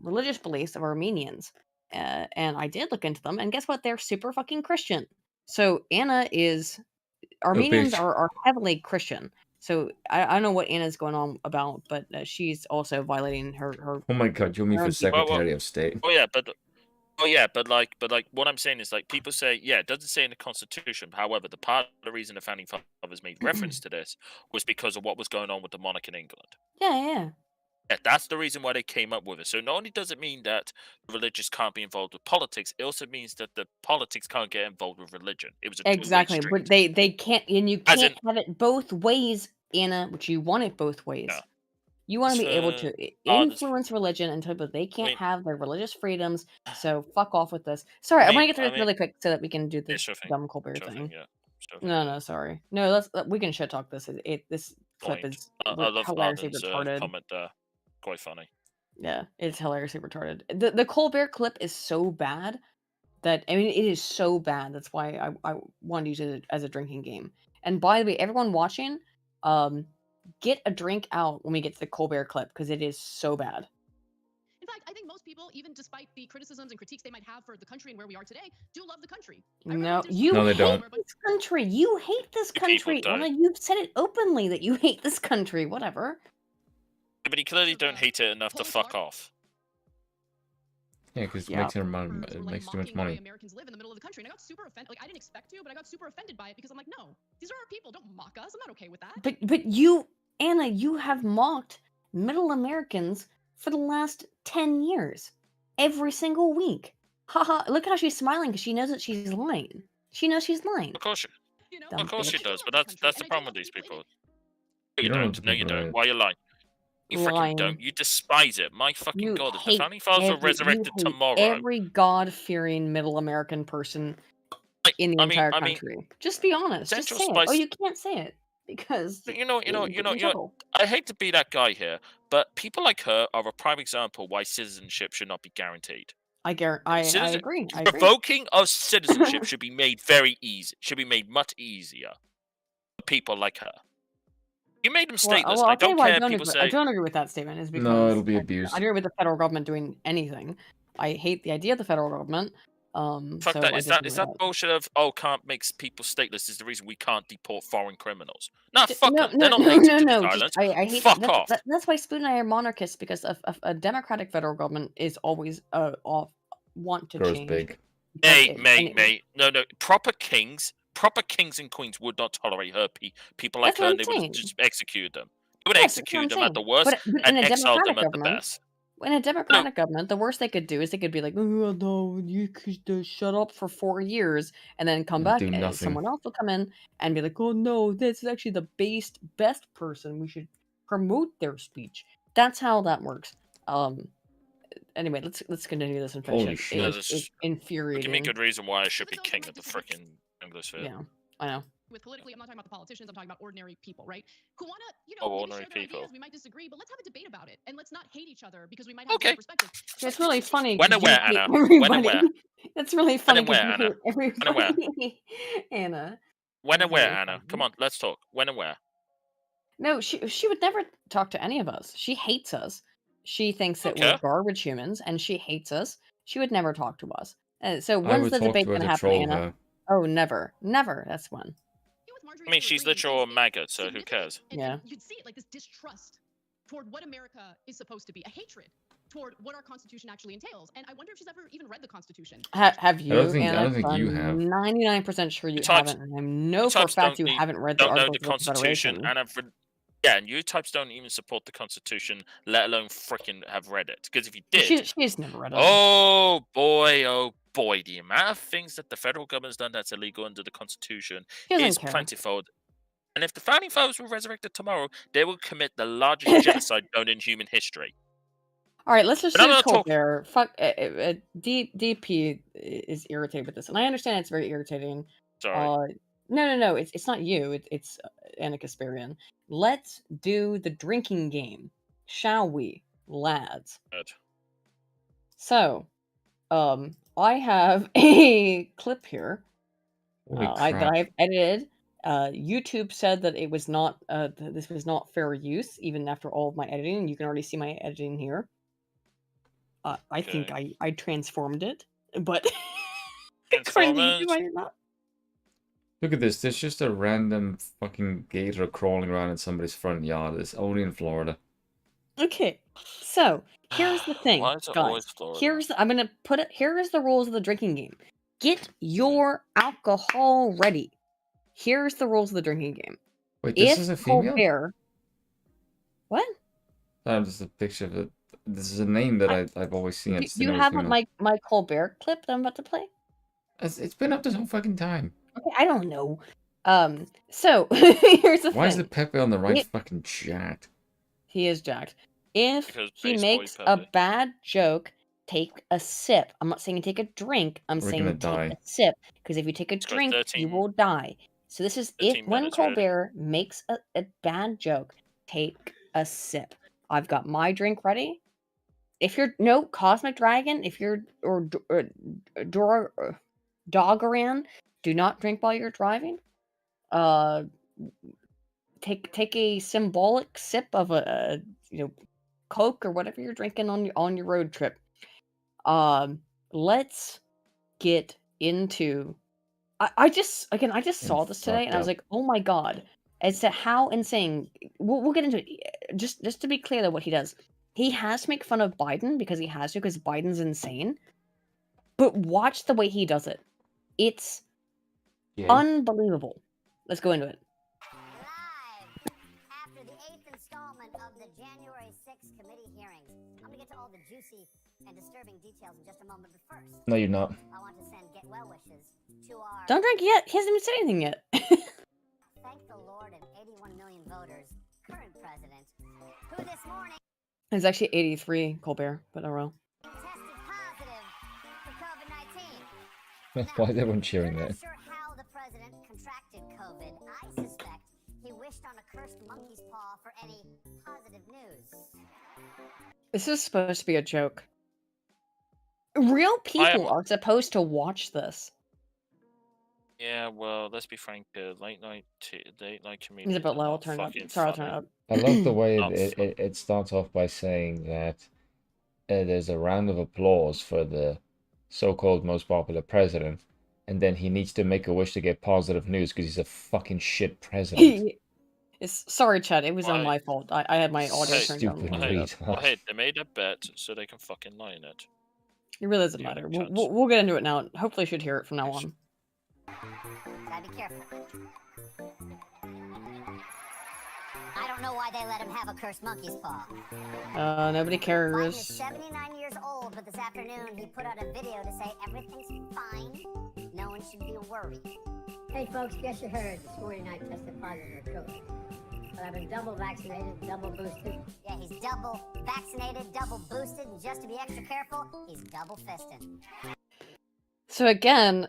[SPEAKER 6] religious beliefs of Armenians, and I did look into them, and guess what? They're super fucking Christian. So Armenians
[SPEAKER 3] bitch.
[SPEAKER 6] are heavily Christian. So I don't know what Anna's going on about, but she's also violating her.
[SPEAKER 3] Oh my god, you mean for Secretary of State?
[SPEAKER 2] Oh yeah, but like what I'm saying is, like, people say, yeah, it doesn't say in the Constitution. However, the part of the reason the founding fathers made reference to this was because of what was going on with the monarch in England.
[SPEAKER 6] Yeah.
[SPEAKER 2] Yeah, that's the reason why they came up with it. So not only does it mean that religious can't be involved with politics, it also means that the politics can't get involved with religion. It was a
[SPEAKER 6] Exactly,
[SPEAKER 2] two-way
[SPEAKER 6] but
[SPEAKER 2] street.
[SPEAKER 6] they can't, and you can't have it both ways, Anna. Which you want it both ways.
[SPEAKER 2] Yeah.
[SPEAKER 6] You want to be able to influence religion until, but they can't have their religious freedoms. So fuck off with this. Sorry, I want to get through this really quick so that we can do this dumb Colbert thing. No, sorry. No, we can shit talk this. This clip is
[SPEAKER 2] I love
[SPEAKER 6] hilariously
[SPEAKER 2] Arden's
[SPEAKER 6] retarded.
[SPEAKER 2] comment there. Quite funny.
[SPEAKER 6] Yeah, it's hilariously retarded. The Colbert clip is so bad that, I mean, it is so bad. That's why I wanted to use it as a drinking game. And by the way, everyone watching, get a drink out when we get to the Colbert clip, because it is so bad.
[SPEAKER 10] In fact, I think most people, even despite the criticisms and critiques they might have for the country and where we are today, do love the country.
[SPEAKER 6] No, you hate this country. You hate this country. Anna, you've said it openly that you hate this country. Whatever.
[SPEAKER 2] Yeah, but you clearly don't hate it enough to fuck off.
[SPEAKER 3] Yeah, because it makes too much money.
[SPEAKER 10] Americans live in the middle of the country, and I got super offended. Like, I didn't expect to, but I got super offended by it because I'm like, no, these are our people. Don't mock us. I'm not okay with that.
[SPEAKER 6] But you, Anna, you have mocked middle Americans for the last 10 years, every single week. Haha! Look at how she's smiling because she knows that she's lying. She knows she's lying.
[SPEAKER 2] Of course she does. But that's the problem with these people.
[SPEAKER 3] You don't.
[SPEAKER 2] No, you don't. Why are you lying? You freaking don't. You despise it. My fucking god! If the founding fathers were resurrected tomorrow,
[SPEAKER 6] every God-fearing middle American person in the entire country. Just be honest. Just say it. Oh, you can't say it because
[SPEAKER 2] you know. I hate to be that guy here, but people like her are a prime example why citizenship should not be guaranteed.
[SPEAKER 6] I agree.
[SPEAKER 2] Revoking of citizenship should be made very easy. Should be made much easier for people like her. You made them stateless. I don't care. People say
[SPEAKER 6] I don't agree with that statement. Is because
[SPEAKER 3] no, it'll be abused.
[SPEAKER 6] I agree with the federal government doing anything. I hate the idea of the federal government.
[SPEAKER 2] Fuck
[SPEAKER 6] so
[SPEAKER 2] that. Is that bullshit of can't make people stateless is the reason we can't deport foreign criminals? Nah, fuck them. They're not native to this island.
[SPEAKER 6] I hate
[SPEAKER 2] fuck off.
[SPEAKER 6] That's why Spoon and I are monarchists, because a democratic federal government is always want to change.
[SPEAKER 3] Big.
[SPEAKER 2] Mate. No. Proper kings and queens would not tolerate her. People like her, and they would just execute them. They would execute them at the worst and exile them at the best.
[SPEAKER 6] In a democratic government, the worst they could do is they could be like, "Oh no, you could shut up for 4 years," and then come back, and someone else will come in and be like, "Oh no, this is actually the best person. We should promote their speech." That's how that works. Anyway, let's continue this and finish it. It's infuriating.
[SPEAKER 2] Give me a good reason why I should be king of the frickin' Anglosphere.
[SPEAKER 6] Yeah, I know.
[SPEAKER 10] With politically, I'm not talking about the politicians. I'm talking about ordinary people, right? Who wanna,
[SPEAKER 2] ordinary people.
[SPEAKER 10] Ideas, we might disagree, but let's have a debate about it, and let's not hate each other because we might have different perspectives.
[SPEAKER 6] It's really funny.
[SPEAKER 2] When and where, Anna? When and where?
[SPEAKER 6] It's really funny.
[SPEAKER 2] When and where, Anna? When and where?
[SPEAKER 6] Anna.
[SPEAKER 2] When and where, Anna? Come on, let's talk. When and where?
[SPEAKER 6] No, she would never talk to any of us. She hates us. She thinks that we're garbage humans, and she hates us. She would never talk to us. So when's the debate going to happen, Anna? Oh, never. That's when.
[SPEAKER 2] I mean, she's literal a maggot, so who cares?
[SPEAKER 6] Yeah.
[SPEAKER 10] You'd see it like this distrust toward what America is supposed to be, a hatred. toward what our Constitution actually entails. And I wonder if she's ever even read the Constitution.
[SPEAKER 6] Have you?
[SPEAKER 3] I don't think you have.
[SPEAKER 6] I'm 99% sure you
[SPEAKER 2] types-
[SPEAKER 6] haven't. And I know for a
[SPEAKER 2] types
[SPEAKER 6] fact
[SPEAKER 2] don't
[SPEAKER 6] you
[SPEAKER 2] need-
[SPEAKER 6] haven't read the
[SPEAKER 2] don't know
[SPEAKER 6] Articles
[SPEAKER 2] the
[SPEAKER 6] of
[SPEAKER 2] Constitution
[SPEAKER 6] Confederation.
[SPEAKER 2] and have read. Yeah, and you types don't even support the Constitution, let alone freaking have read it. Because if you did,
[SPEAKER 6] She's never read it.
[SPEAKER 2] oh boy, the amount of things that the federal government's done that's illegal under the Constitution
[SPEAKER 6] She doesn't
[SPEAKER 2] is
[SPEAKER 6] care.
[SPEAKER 2] plentiful. And if the founding fathers were resurrected tomorrow, they will commit the largest genocide known in human history.
[SPEAKER 6] All right, let's just
[SPEAKER 2] But I'm
[SPEAKER 6] do
[SPEAKER 2] not talking-
[SPEAKER 6] Colbert. Fuck, DP is irritated with this, and I understand it's very irritating.
[SPEAKER 2] Sorry.
[SPEAKER 6] No, it's not you. It's Anna Kasparian. Let's do the drinking game, shall we, lads?
[SPEAKER 2] Good.
[SPEAKER 6] So, I have a clip here
[SPEAKER 3] Holy
[SPEAKER 6] that
[SPEAKER 3] crap.
[SPEAKER 6] I've edited. YouTube said that it was not this was not fair use, even after all of my editing. You can already see my editing here. I think I transformed it, but according to YouTube, I did not.
[SPEAKER 3] Look at this. There's just a random fucking gator crawling around in somebody's front yard. It's only in Florida.
[SPEAKER 6] Okay, so here's the thing,
[SPEAKER 2] Why is it
[SPEAKER 6] guys.
[SPEAKER 2] always Florida?
[SPEAKER 6] I'm gonna put it. Here is the rules of the drinking game. Get your alcohol ready. Here's the rules of the drinking game.
[SPEAKER 3] Wait, this is a female?
[SPEAKER 6] Colbert, what?
[SPEAKER 3] This is a picture of it. This is a name that I've always seen.
[SPEAKER 6] Do you have my Colbert clip that I'm about to play?
[SPEAKER 3] It's been up this whole fucking time.
[SPEAKER 6] Okay, I don't know. So here's the thing.
[SPEAKER 3] Why is the Pepe on the right fucking chat?
[SPEAKER 6] He is jacked. If
[SPEAKER 2] Because
[SPEAKER 6] he
[SPEAKER 2] Bass Boy
[SPEAKER 6] makes a
[SPEAKER 2] Pepe.
[SPEAKER 6] bad joke, take a sip. I'm not saying take a drink. I'm
[SPEAKER 3] We're
[SPEAKER 6] saying
[SPEAKER 3] gonna
[SPEAKER 6] take
[SPEAKER 3] die.
[SPEAKER 6] a sip. Because if you take a
[SPEAKER 2] got
[SPEAKER 6] drink, you
[SPEAKER 2] 13
[SPEAKER 6] will die. So this is if
[SPEAKER 2] 13
[SPEAKER 6] when
[SPEAKER 2] minutes already.
[SPEAKER 6] Colbert makes a bad joke, take a sip. I've got my drink ready. If you're Cosmic Dragon, if you're or Doggeran, do not drink while you're driving. Take a symbolic sip of a Coke or whatever you're drinking on your road trip. Let's get into. I just saw this today and I was like, oh my god, as to how insane. We'll get into it. Just to be clear though, what he does, he has to make fun of Biden because he has to, because Biden's insane. But watch the way he does it. It's unbelievable. Let's go into it.
[SPEAKER 13] Live after the 8th installment of the January 6th committee hearings. I'm going to get to all the juicy and disturbing details in just a moment, but first...
[SPEAKER 3] No, you're not.
[SPEAKER 13] I want to send get well wishes to our...
[SPEAKER 6] Don't drink yet. He hasn't even said anything yet.
[SPEAKER 13] Thank the Lord and 81 million voters, current president, who this morning...
[SPEAKER 6] It's actually 83, Colbert, but oh well.
[SPEAKER 13] ...tested positive for COVID-19.
[SPEAKER 3] Why is everyone cheering
[SPEAKER 13] We're
[SPEAKER 3] that?
[SPEAKER 13] not sure how the president contracted COVID. I suspect he wished on a cursed monkey's paw for any positive news.
[SPEAKER 6] This is supposed to be a joke. Real people are supposed to watch this.
[SPEAKER 2] Yeah, well, let's be frank. Late night comedians.
[SPEAKER 6] He's a bit
[SPEAKER 2] are
[SPEAKER 6] low. I'll
[SPEAKER 2] not
[SPEAKER 6] turn it up.
[SPEAKER 2] fucking
[SPEAKER 6] Sorry, I'll turn it
[SPEAKER 2] funny.
[SPEAKER 6] up.
[SPEAKER 3] I love the way
[SPEAKER 2] Not
[SPEAKER 3] it starts off by saying that there's a round of applause for the so-called most popular president, and then he needs to make a wish to get positive news because he's a fucking shit president.
[SPEAKER 6] Sorry, Chad. It was on
[SPEAKER 2] Why?
[SPEAKER 6] my fault. I had my audio turned
[SPEAKER 3] Stupid
[SPEAKER 6] down.
[SPEAKER 3] retard.
[SPEAKER 2] Hey, they made a bet so they can fucking lie in it.
[SPEAKER 6] It really doesn't matter. We'll get into it now. Hopefully, you should hear it from now on.
[SPEAKER 13] Gotta be careful. I don't know why they let him have a cursed monkey's paw.
[SPEAKER 6] Nobody
[SPEAKER 13] Biden is
[SPEAKER 6] cares.
[SPEAKER 13] 79 years old, but this afternoon he put out a video to say everything's fine. No one should be worried.
[SPEAKER 14] Hey folks, guess you heard this morning I tested positive for COVID. But I've been double vaccinated, double boosted.
[SPEAKER 13] Yeah, he's double vaccinated, double boosted, and just to be extra careful, he's double fisting.
[SPEAKER 6] So again,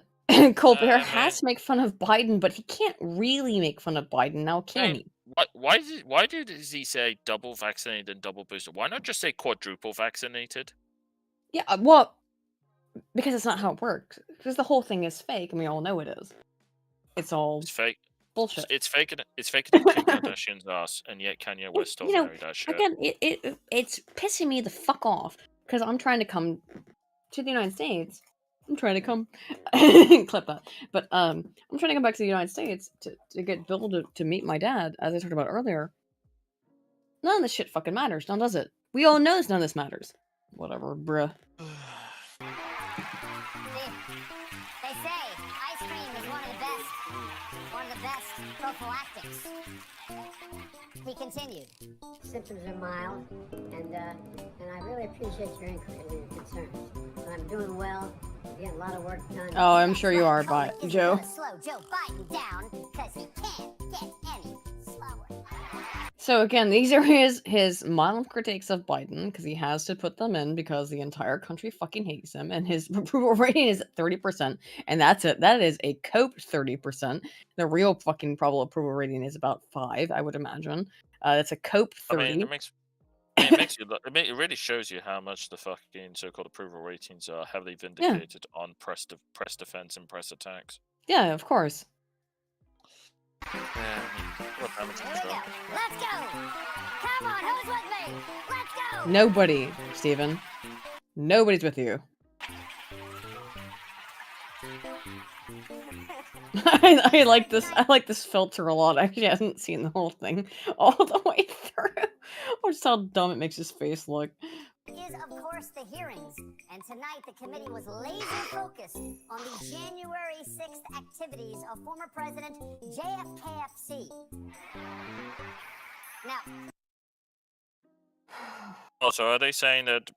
[SPEAKER 6] Colbert has to make fun of Biden, but he can't really make fun of Biden now, can he?
[SPEAKER 2] Why does he say double vaccinated and double boosted? Why not just say quadruple vaccinated?
[SPEAKER 6] Yeah, well, because it's not how it works. Because the whole thing is fake, and we all know it is. It's all
[SPEAKER 2] fake.
[SPEAKER 6] bullshit.
[SPEAKER 2] It's faking Kim Kardashian's ass, and yet Kanye West still married that shit.
[SPEAKER 6] Again, it's pissing me the fuck off because I'm trying to come to the United States. I'm trying to come clip that, but I'm trying to come back to the United States to get Bill to meet my dad, as I talked about earlier. None of this shit fucking matters, now does it? We all know none of this matters. Whatever, bruh.
[SPEAKER 13] They say ice cream is one of the best prophylactics. He continued.
[SPEAKER 14] Symptoms are mild, and I really appreciate your inquiry and your concerns. But I'm doing well. I'm getting a lot of work done.
[SPEAKER 6] Oh, I'm sure you are, Joe.
[SPEAKER 13] Gonna slow Joe Biden down because he can't get any slower.
[SPEAKER 6] So again, these are his mild critiques of Biden because he has to put them in because the entire country fucking hates him, and his approval rating is 30%, and that's it. That is a coped 30%. The real fucking probable approval rating is about 5, I would imagine. That's a cope 30.
[SPEAKER 2] I mean, it really shows you how much the fucking so-called approval ratings are heavily vindicated on press defense and press attacks.
[SPEAKER 6] Yeah, of course.
[SPEAKER 2] Yeah,
[SPEAKER 13] Let's go! Come on, who's with me? Let's go!
[SPEAKER 6] Nobody, Steven. Nobody's with you. I like this. I like this filter a lot. I actually haven't seen the whole thing all the way through. Or just how dumb it makes his face look.
[SPEAKER 13] Is of course the hearings, and tonight the committee was laser focused on the January 6th activities of former President JFKFC. Now.
[SPEAKER 2] Also, are they saying that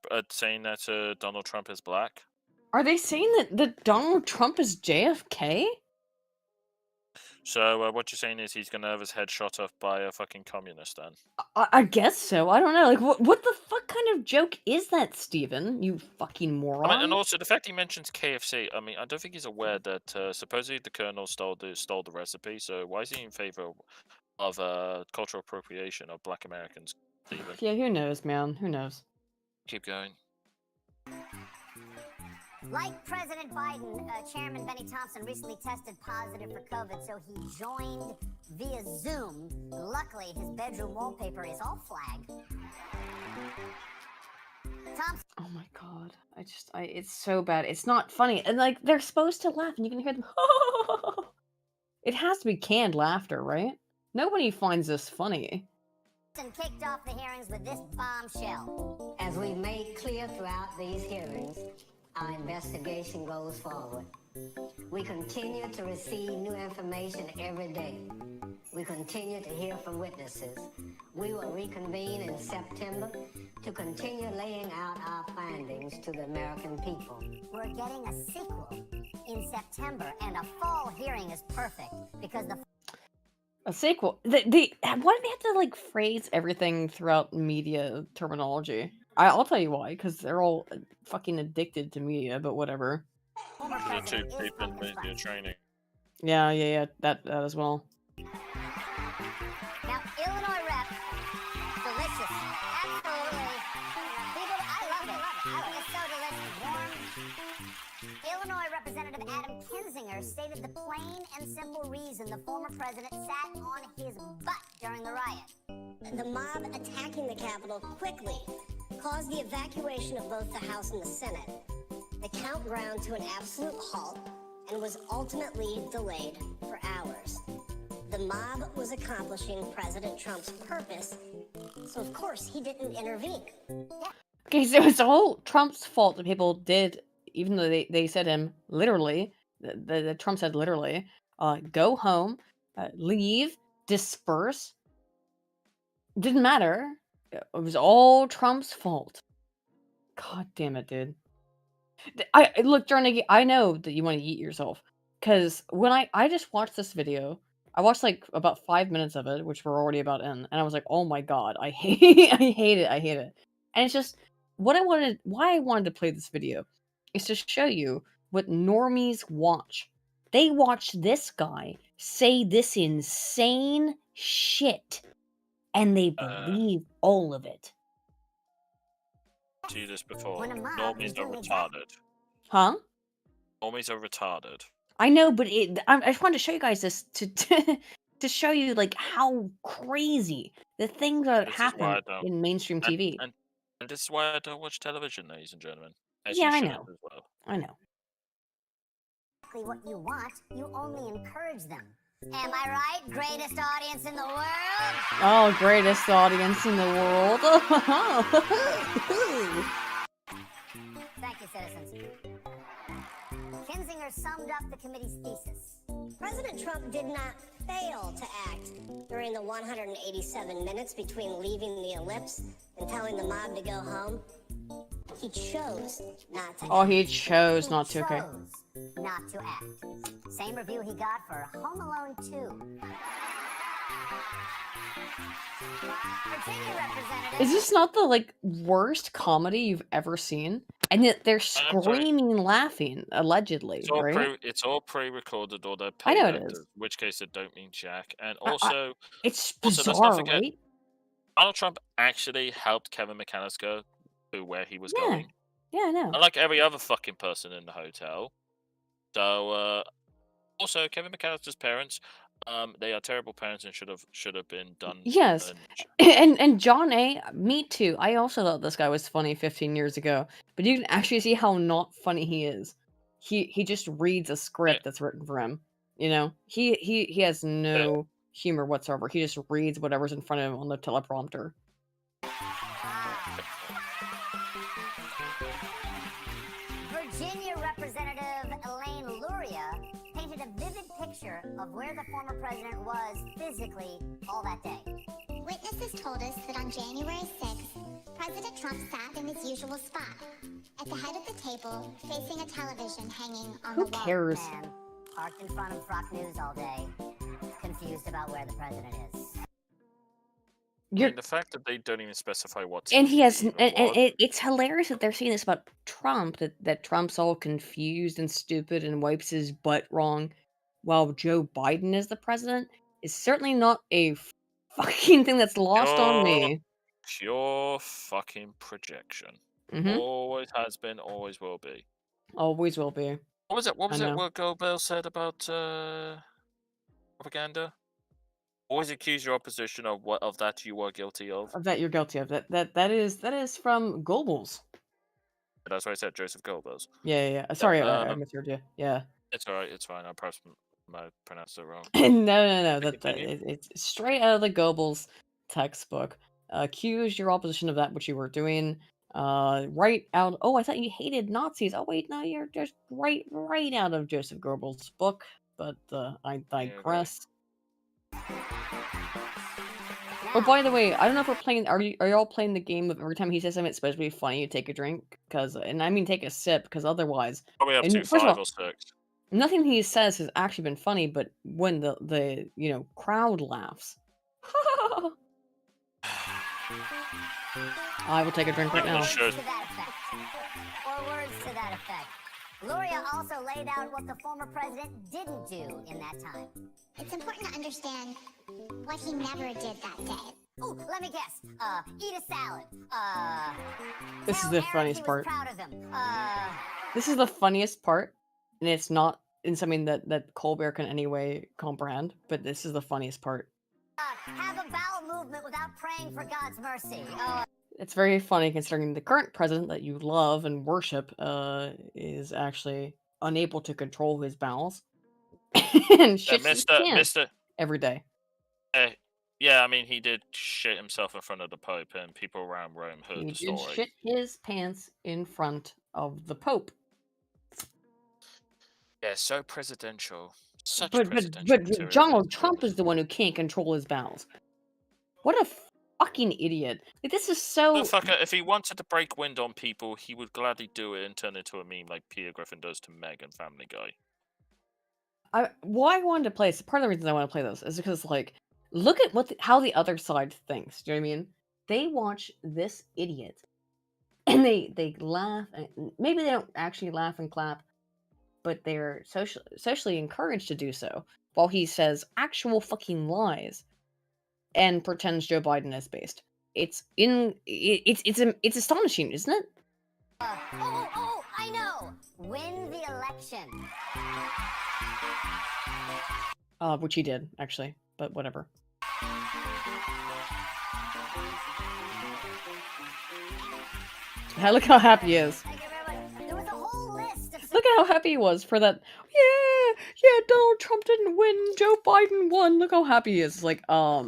[SPEAKER 2] Donald Trump is black?
[SPEAKER 6] Are they saying that Donald Trump is JFK?
[SPEAKER 2] So what you're saying is he's gonna have his head shot off by a fucking communist then?
[SPEAKER 6] I guess so. I don't know. Like, what the fuck kind of joke is that, Steven? You fucking moron.
[SPEAKER 2] I mean, and also the fact he mentions KFC. I mean, I don't think he's aware that supposedly the Colonel stole the recipe. So why is he in favor of cultural appropriation of Black Americans? Steven?
[SPEAKER 6] Yeah, who knows, man? Who knows?
[SPEAKER 2] Keep going.
[SPEAKER 13] Like President Biden, Chairman Benny Thompson recently tested positive for COVID, so he joined via Zoom. Luckily, his bedroom wallpaper is all flag. Thompson.
[SPEAKER 6] Oh my god. It's so bad. It's not funny. And like, they're supposed to laugh and you can hear them. It has to be canned laughter, right? Nobody finds this funny.
[SPEAKER 13] Kicked off the hearings with this bombshell.
[SPEAKER 14] As we made clear throughout these hearings, our investigation goes forward. We continue to receive new information every day. We continue to hear from witnesses. We will reconvene in September to continue laying out our findings to the American people.
[SPEAKER 13] We're getting a sequel in September, and a fall hearing is perfect because
[SPEAKER 6] A sequel. Why do they have to like phrase everything throughout media terminology? I'll tell you why, because they're all fucking addicted to media, but whatever.
[SPEAKER 2] The two people in media training.
[SPEAKER 6] Yeah, that as well.
[SPEAKER 13] Now, Illinois rep, delicious, absolutely. People, I love it. I think it's so delicious. Warm. Illinois Representative Adam Kinzinger stated the plain and simple reason the former president sat on his butt during the riot.
[SPEAKER 15] The mob attacking the Capitol quickly caused the evacuation of both the House and the Senate. The count ground to an absolute halt and was ultimately delayed for hours. The mob was accomplishing President Trump's purpose, so of course he didn't intervene.
[SPEAKER 6] Okay, so it's all Trump's fault that people did, even though they said him literally, the Trump said literally, go home, leave, disperse. Didn't matter. It was all Trump's fault. God damn it, dude. Look, Jarnaghi, I know that you want to eat yourself. Because when I just watched this video, I watched like about 5 minutes of it, which we're already about in, and I was like, oh my god, I hate it. And it's just why I wanted to play this video is to show you what normies watch. They watch this guy say this insane shit, and they believe all of it.
[SPEAKER 2] See this before. Normies are retarded.
[SPEAKER 6] Huh?
[SPEAKER 2] Normies are retarded.
[SPEAKER 6] I know, but I just wanted to show you guys this to show you like how crazy the things that happen in mainstream TV.
[SPEAKER 2] And this is why I don't watch television, ladies and gentlemen.
[SPEAKER 6] Yeah, I know.
[SPEAKER 2] As well.
[SPEAKER 6] I know.
[SPEAKER 13] Exactly what you want, you only encourage them. Am I right? Greatest audience in the world?
[SPEAKER 6] Oh, greatest audience in the world.
[SPEAKER 13] summed up the committee's thesis.
[SPEAKER 15] President Trump did not fail to act during the 187 minutes between leaving the ellipse and telling the mob to go home. He chose not to
[SPEAKER 6] Oh,
[SPEAKER 15] act.
[SPEAKER 6] he chose not to. Okay.
[SPEAKER 13] Chose not to act. Same review he got for Home Alone 2. Virginia representative.
[SPEAKER 6] Is this not the like worst comedy you've ever seen? And yet they're screaming, laughing, allegedly, right?
[SPEAKER 2] It's all pre-recorded, or they're
[SPEAKER 6] I
[SPEAKER 2] paid
[SPEAKER 6] know it
[SPEAKER 2] actors,
[SPEAKER 6] is.
[SPEAKER 2] in which case it don't mean jack. And also,
[SPEAKER 6] It's
[SPEAKER 2] let's not
[SPEAKER 6] bizarre,
[SPEAKER 2] forget,
[SPEAKER 6] right?
[SPEAKER 2] Donald Trump actually helped Kevin McAllister to where he was
[SPEAKER 6] Yeah.
[SPEAKER 2] going.
[SPEAKER 6] Yeah, I know.
[SPEAKER 2] Unlike every other fucking person in the hotel. So, also Kevin McAllister's parents, they are terrible parents and should have been done.
[SPEAKER 6] Yes. And John A, me too. I also thought this guy was funny 15 years ago, but you can actually see how not funny he is. He just reads a script that's written for him. You know? He has no humor whatsoever. He just reads whatever's in front of him on the teleprompter.
[SPEAKER 13] Virginia Representative Elaine Luria painted a vivid picture of where the former president was physically all that day.
[SPEAKER 16] Witnesses told us that on January 6th, President Trump sat in his usual spot, at the head of the table, facing a television hanging on
[SPEAKER 6] Who
[SPEAKER 16] the wall.
[SPEAKER 6] cares?
[SPEAKER 13] Man, parked in front of Fox News all day, confused about where the president is.
[SPEAKER 2] I mean, the fact that they don't even specify what.
[SPEAKER 6] And he
[SPEAKER 2] TV
[SPEAKER 6] has,
[SPEAKER 2] even
[SPEAKER 6] and
[SPEAKER 2] was.
[SPEAKER 6] it's hilarious that they're saying this about Trump, that Trump's all confused and stupid and wipes his butt wrong, while Joe Biden is the president, is certainly not a fucking thing that's lost on me.
[SPEAKER 2] Pure fucking projection.
[SPEAKER 6] Mhm.
[SPEAKER 2] Always has been, always will be.
[SPEAKER 6] Always will be.
[SPEAKER 2] What was it? What
[SPEAKER 6] I
[SPEAKER 2] was it?
[SPEAKER 6] know.
[SPEAKER 2] What Goldbell said about propaganda? Always accuse your opposition of what of that you are guilty of.
[SPEAKER 6] That you're guilty of. That is from Goebbels.
[SPEAKER 2] That's what I said, Joseph Goebbels.
[SPEAKER 6] Yeah. Sorry, I misheard you. Yeah.
[SPEAKER 2] It's alright. It's fine. I perhaps might pronounce it wrong.
[SPEAKER 6] No.
[SPEAKER 2] But
[SPEAKER 6] That
[SPEAKER 2] continue.
[SPEAKER 6] it's straight out of the Goebbels textbook. Accuse your opposition of that which you were doing. Right out. Oh, I thought you hated Nazis. Oh wait, no, you're just right out of Joseph Goebbels' book. But I digress. Oh, by the way, I don't know if we're playing. Are y'all playing the game of every time he says something it's supposed to be funny, you take a drink? And I mean take a sip, because otherwise,
[SPEAKER 2] Probably up
[SPEAKER 6] and
[SPEAKER 2] to
[SPEAKER 6] first of
[SPEAKER 2] 5
[SPEAKER 6] all,
[SPEAKER 2] or 6.
[SPEAKER 6] nothing he says has actually been funny. But when the crowd laughs, I will take a drink right now.
[SPEAKER 13] To that effect. Or words to that effect. Luria also laid out what the former president didn't do in that time.
[SPEAKER 16] It's important to understand what he never did that day.
[SPEAKER 13] Oh, let me guess. Eat a salad.
[SPEAKER 6] This is
[SPEAKER 13] tell
[SPEAKER 6] the
[SPEAKER 13] Eric
[SPEAKER 6] funniest
[SPEAKER 13] he was
[SPEAKER 6] part.
[SPEAKER 13] proud of him.
[SPEAKER 6] This is the funniest part, and it's not in something that Colbert can anyway comprehend. But this is the funniest part.
[SPEAKER 13] Have a bowel movement without praying for God's mercy.
[SPEAKER 6] It's very funny considering the current president that you love and worship is actually unable to control his bowels and shits his pants every day.
[SPEAKER 2] Yeah, I mean, he did shit himself in front of the Pope, and people around Rome heard
[SPEAKER 6] He
[SPEAKER 2] the
[SPEAKER 6] did
[SPEAKER 2] story.
[SPEAKER 6] shit his pants in front of the Pope.
[SPEAKER 2] Yeah, so presidential. Such
[SPEAKER 6] But
[SPEAKER 2] presidential
[SPEAKER 6] Donald Trump is the one who can't control his bowels. What a fucking idiot! Like, this is so.
[SPEAKER 2] Motherfucker, if he wanted to break wind on people, he would gladly do it and turn it into a meme like Peter Griffin does to Meg and Family Guy.
[SPEAKER 6] Why I wanted to play this, part of the reasons I want to play this is because, like, look at how the other side thinks. Do you know what I mean? They watch this idiot, and they laugh. And maybe they don't actually laugh and clap, but they're socially encouraged to do so while he says actual fucking lies and pretends Joe Biden is based. It's astonishing, isn't it?
[SPEAKER 13] I know. Win the election.
[SPEAKER 6] Which he did actually, but whatever. Look how happy he is. Look at how happy he was for that. Yeah, Donald Trump didn't win. Joe Biden won. Look how happy he is. It's like, all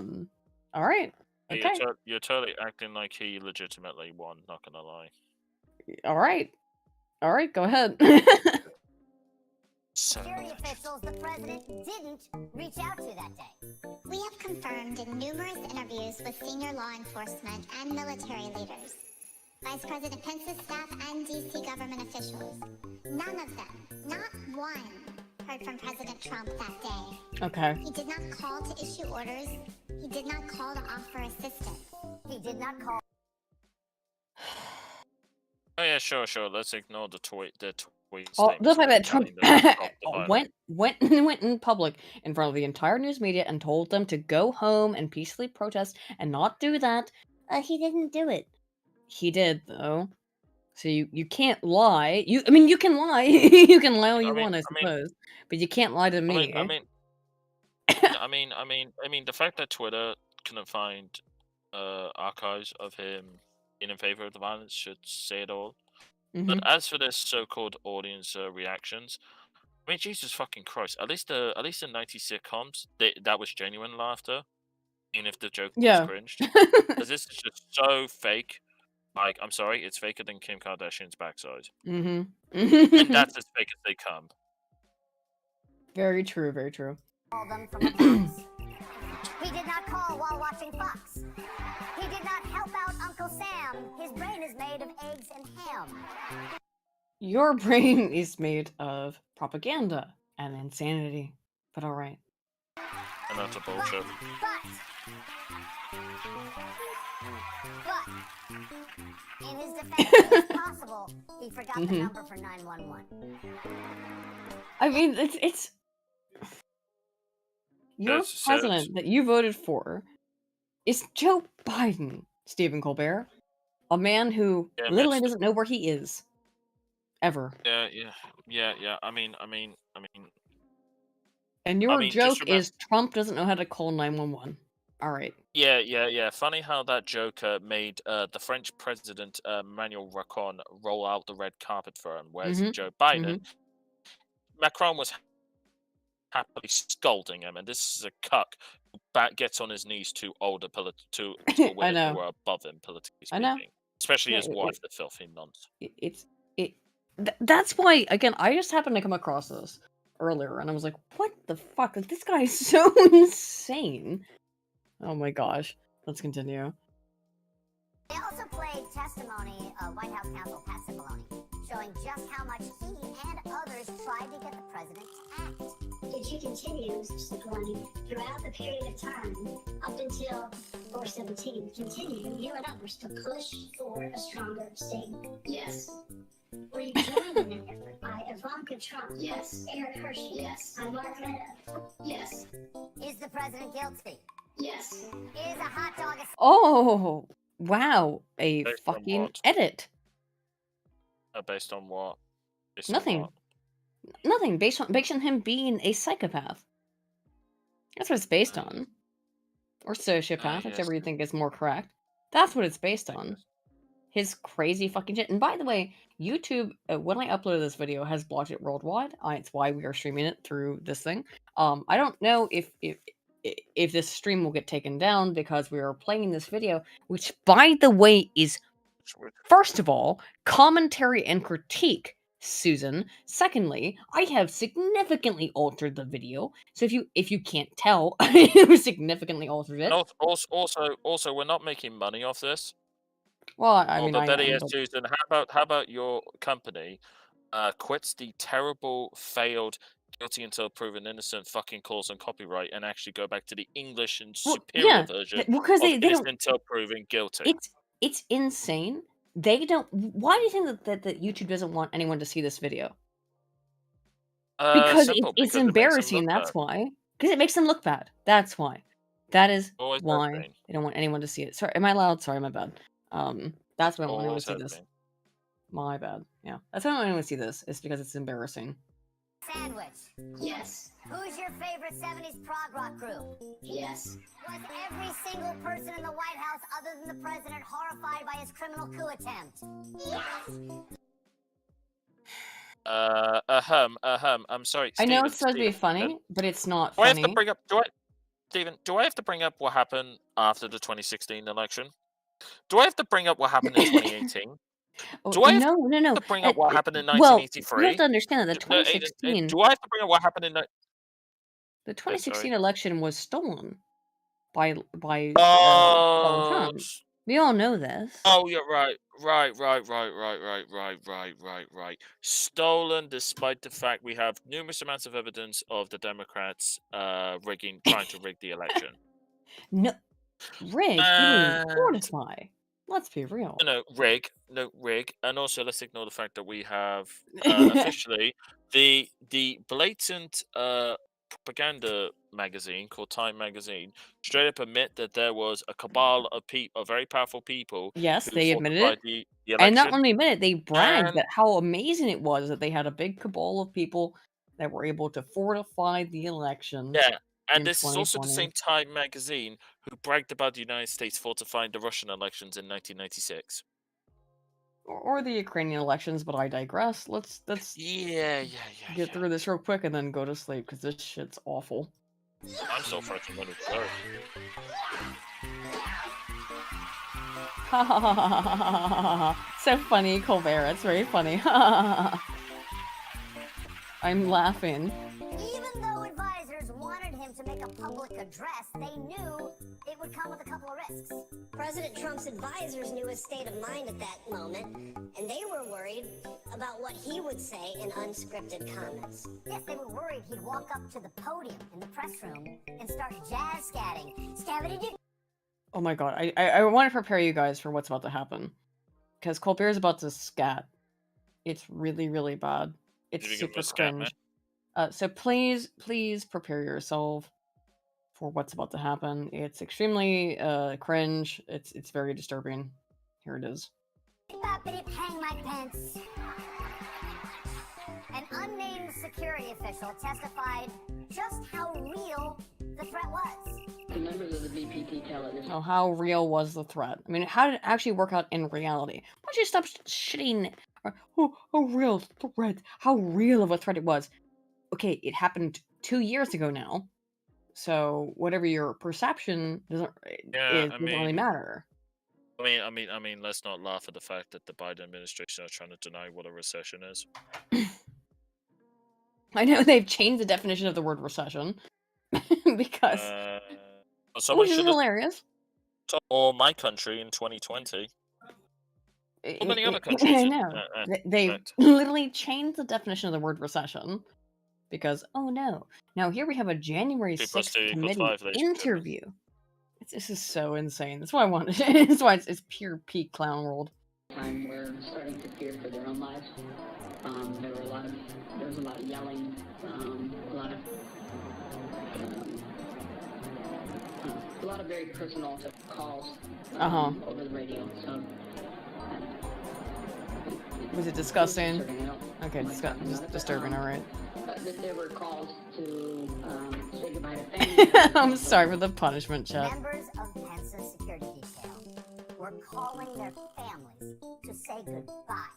[SPEAKER 6] right. Okay.
[SPEAKER 2] You're totally acting like he legitimately won, not gonna lie.
[SPEAKER 6] All right, go ahead.
[SPEAKER 13] officials the president didn't reach out to that day.
[SPEAKER 16] We have confirmed in numerous interviews with senior law enforcement and military leaders, Vice President Pence's staff and DC government officials. None of them, not one, heard from President Trump that day.
[SPEAKER 6] Okay.
[SPEAKER 16] He did not call to issue orders. He did not call to offer assistance.
[SPEAKER 13] He did not call.
[SPEAKER 2] Oh yeah, sure. Let's ignore the tweet.
[SPEAKER 6] Oh, the fact that Trump
[SPEAKER 2] went
[SPEAKER 6] went in public in front of the entire news media and told them to go home and peacefully protest and not do that. He didn't do it. He did though. So you can't lie. You can lie. You can lie all you want, I suppose. But you can't lie to me.
[SPEAKER 2] I mean, the fact that Twitter couldn't find archives of him being in favor of the violence should say it all. But as for this so-called audience reactions, I mean, Jesus fucking Christ! At least the 90s sitcoms, that was genuine laughter, even if the joke was cringed. Because this is just so fake. Like, I'm sorry, it's faker than Kim Kardashian's backside. And that's as fake as they come.
[SPEAKER 6] Very true. Very true.
[SPEAKER 13] Call them from a box. He did not call while watching Fox. He did not help out Uncle Sam. His brain is made of eggs and ham.
[SPEAKER 6] Your brain is made of propaganda and insanity. But all right.
[SPEAKER 2] And that's a bullshit.
[SPEAKER 13] But in his defense, it is possible he forgot the number for 911.
[SPEAKER 6] I mean, it's your president that you voted for is Joe Biden, Stephen Colbert, a man who literally doesn't know where he is, ever.
[SPEAKER 2] Yeah. I mean.
[SPEAKER 6] And your joke is Trump doesn't know how to call 911. All right.
[SPEAKER 2] Yeah. Funny how that joke made the French president Emmanuel Macron roll out the red carpet for him, whereas Joe Biden, Macron was happily scolding him, and this is a cuck who gets on his knees to older to women who are above him politically speaking, especially his wife, the filthy nonce.
[SPEAKER 6] That's why, again, I just happened to come across this earlier, and I was like, "What the fuck? This guy is so insane." Oh my gosh. Let's continue.
[SPEAKER 13] They also played testimony of White House counsel Pat Cipollone, showing just how much he and others tried to get the president to act.
[SPEAKER 17] Did you continue, Mr. Cipollone, throughout the period of time up until 4/17, continue, you and others, to push for a stronger statement? Yes. Were you joined in that effort by Ivanka Trump? Yes. Eric Hershey? Yes. By Mark Meadows? Yes.
[SPEAKER 13] Is the president guilty?
[SPEAKER 17] Yes.
[SPEAKER 13] Is a hot dog a...
[SPEAKER 6] Oh, wow. A
[SPEAKER 2] Based
[SPEAKER 6] fucking edit.
[SPEAKER 2] Based on what?
[SPEAKER 6] Nothing. Nothing. Based on him being a psychopath. That's what it's based on. Or sociopath, whichever you think is more correct. That's what it's based on. His crazy fucking shit. And by the way, YouTube, when I uploaded this video, has blocked it worldwide. It's why we are streaming it through this thing. I don't know if this stream will get taken down because we are playing this video, which, by the way, is, first of all, commentary and critique, Susan. Secondly, I have significantly altered the video. So if you can't tell, I significantly altered it.
[SPEAKER 2] Also, we're not making money off this.
[SPEAKER 6] Well, I mean,
[SPEAKER 2] that is, Susan. How about your company quits the terrible, failed, guilty until proven innocent fucking clause on copyright and actually go back to the English and superior version
[SPEAKER 6] because they
[SPEAKER 2] innocent
[SPEAKER 6] don't,
[SPEAKER 2] until proven guilty.
[SPEAKER 6] It's insane. They don't. Why do you think that YouTube doesn't want anyone to see this video? Because it's embarrassing. That's why. Because it makes them look bad. That's why. That is why they don't want anyone to see it. Sorry, am I loud? Sorry, my bad. That's why I want anyone to see this. My bad. Yeah, that's why I want anyone to see this. It's because it's embarrassing.
[SPEAKER 13] Sandwich.
[SPEAKER 17] Yes.
[SPEAKER 13] Who's your favorite 70s prog rock group?
[SPEAKER 17] Yes.
[SPEAKER 13] Was every single person in the White House other than the president horrified by his criminal coup attempt?
[SPEAKER 2] Yes. I'm sorry.
[SPEAKER 6] I know it's supposed to be funny, but it's not funny.
[SPEAKER 2] I have to bring up, Stephen, do I have to bring up what happened after the 2016 election? Do I have to bring up what happened in 2018? Do I have to bring up what happened in 1983?
[SPEAKER 6] Well, you have to understand that the 2016...
[SPEAKER 2] Do I have to bring up what happened in...
[SPEAKER 6] The 2016 election was stolen by Donald
[SPEAKER 2] Oh,
[SPEAKER 6] Trump. We all know this.
[SPEAKER 2] oh, you're right. Right. Stolen, despite the fact we have numerous amounts of evidence of the Democrats trying to rig the election.
[SPEAKER 6] No, rig? You mean
[SPEAKER 2] And
[SPEAKER 6] fortify? Let's be real.
[SPEAKER 2] no, rig, and also let's ignore the fact that we have officially the blatant propaganda magazine called Time Magazine straight up admit that there was a cabal of very powerful people
[SPEAKER 6] Yes,
[SPEAKER 2] who
[SPEAKER 6] they admitted
[SPEAKER 2] fortified
[SPEAKER 6] it.
[SPEAKER 2] the
[SPEAKER 6] And not
[SPEAKER 2] election.
[SPEAKER 6] only admitted, they bragged
[SPEAKER 2] And
[SPEAKER 6] that how amazing it was that they had a big cabal of people that were able to fortify the election.
[SPEAKER 2] yeah, and
[SPEAKER 6] in
[SPEAKER 2] this is also the
[SPEAKER 6] 2020.
[SPEAKER 2] same Time Magazine who bragged about the United States fortifying the Russian elections in 1996.
[SPEAKER 6] Or the Ukrainian elections, but I digress. Let's
[SPEAKER 2] Yeah.
[SPEAKER 6] get through this real quick and then go to sleep because this shit's awful.
[SPEAKER 2] I'm so freaking ready to go.
[SPEAKER 6] So funny, Colbert. It's very funny. I'm laughing.
[SPEAKER 13] Even though advisors wanted him to make a public address, they knew it would come with a couple of risks.
[SPEAKER 15] President Trump's advisors knew his state of mind at that moment, and they were worried about what he would say in unscripted comments.
[SPEAKER 13] Yes, they were worried he'd walk up to the podium in the press room and start jazz scatting. Scabity.
[SPEAKER 6] Oh my god, I want to prepare you guys for what's about to happen. Because Colbert's about to scat. It's really, really bad. It's super cringe. So please prepare yourself for what's about to happen. It's extremely cringe. It's very disturbing. Here it is.
[SPEAKER 13] Hang Mike Pence. An unnamed security official testified just how real the threat was.
[SPEAKER 18] The members of the VPT tell us.
[SPEAKER 6] Oh, how real was the threat? I mean, how did it actually work out in reality? Why don't you stop shitting? Oh, real threat. How real of a threat it was. Okay, it happened 2 years ago now. So whatever your perception doesn't really matter.
[SPEAKER 2] I mean, let's not laugh at the fact that the Biden administration are trying to deny what a recession is.
[SPEAKER 6] I know they've changed the definition of the word recession because which is hilarious.
[SPEAKER 2] Or my country in 2020. Or many other countries.
[SPEAKER 6] I know. They literally changed the definition of the word recession because, oh no. Now here we have a January 6th committee interview. This is so insane. That's why I wanted it. That's why it's pure peak clown world.
[SPEAKER 18] Time we're starting to fear for their own lives. There was a lot of yelling, a lot of very personal calls over the radio. So
[SPEAKER 6] was it disgusting? Okay, disturbing. All right.
[SPEAKER 18] There were calls to say goodbye to family.
[SPEAKER 6] I'm sorry for the punishment, chat.
[SPEAKER 13] Members of Pence's security detail were calling their families to say goodbye.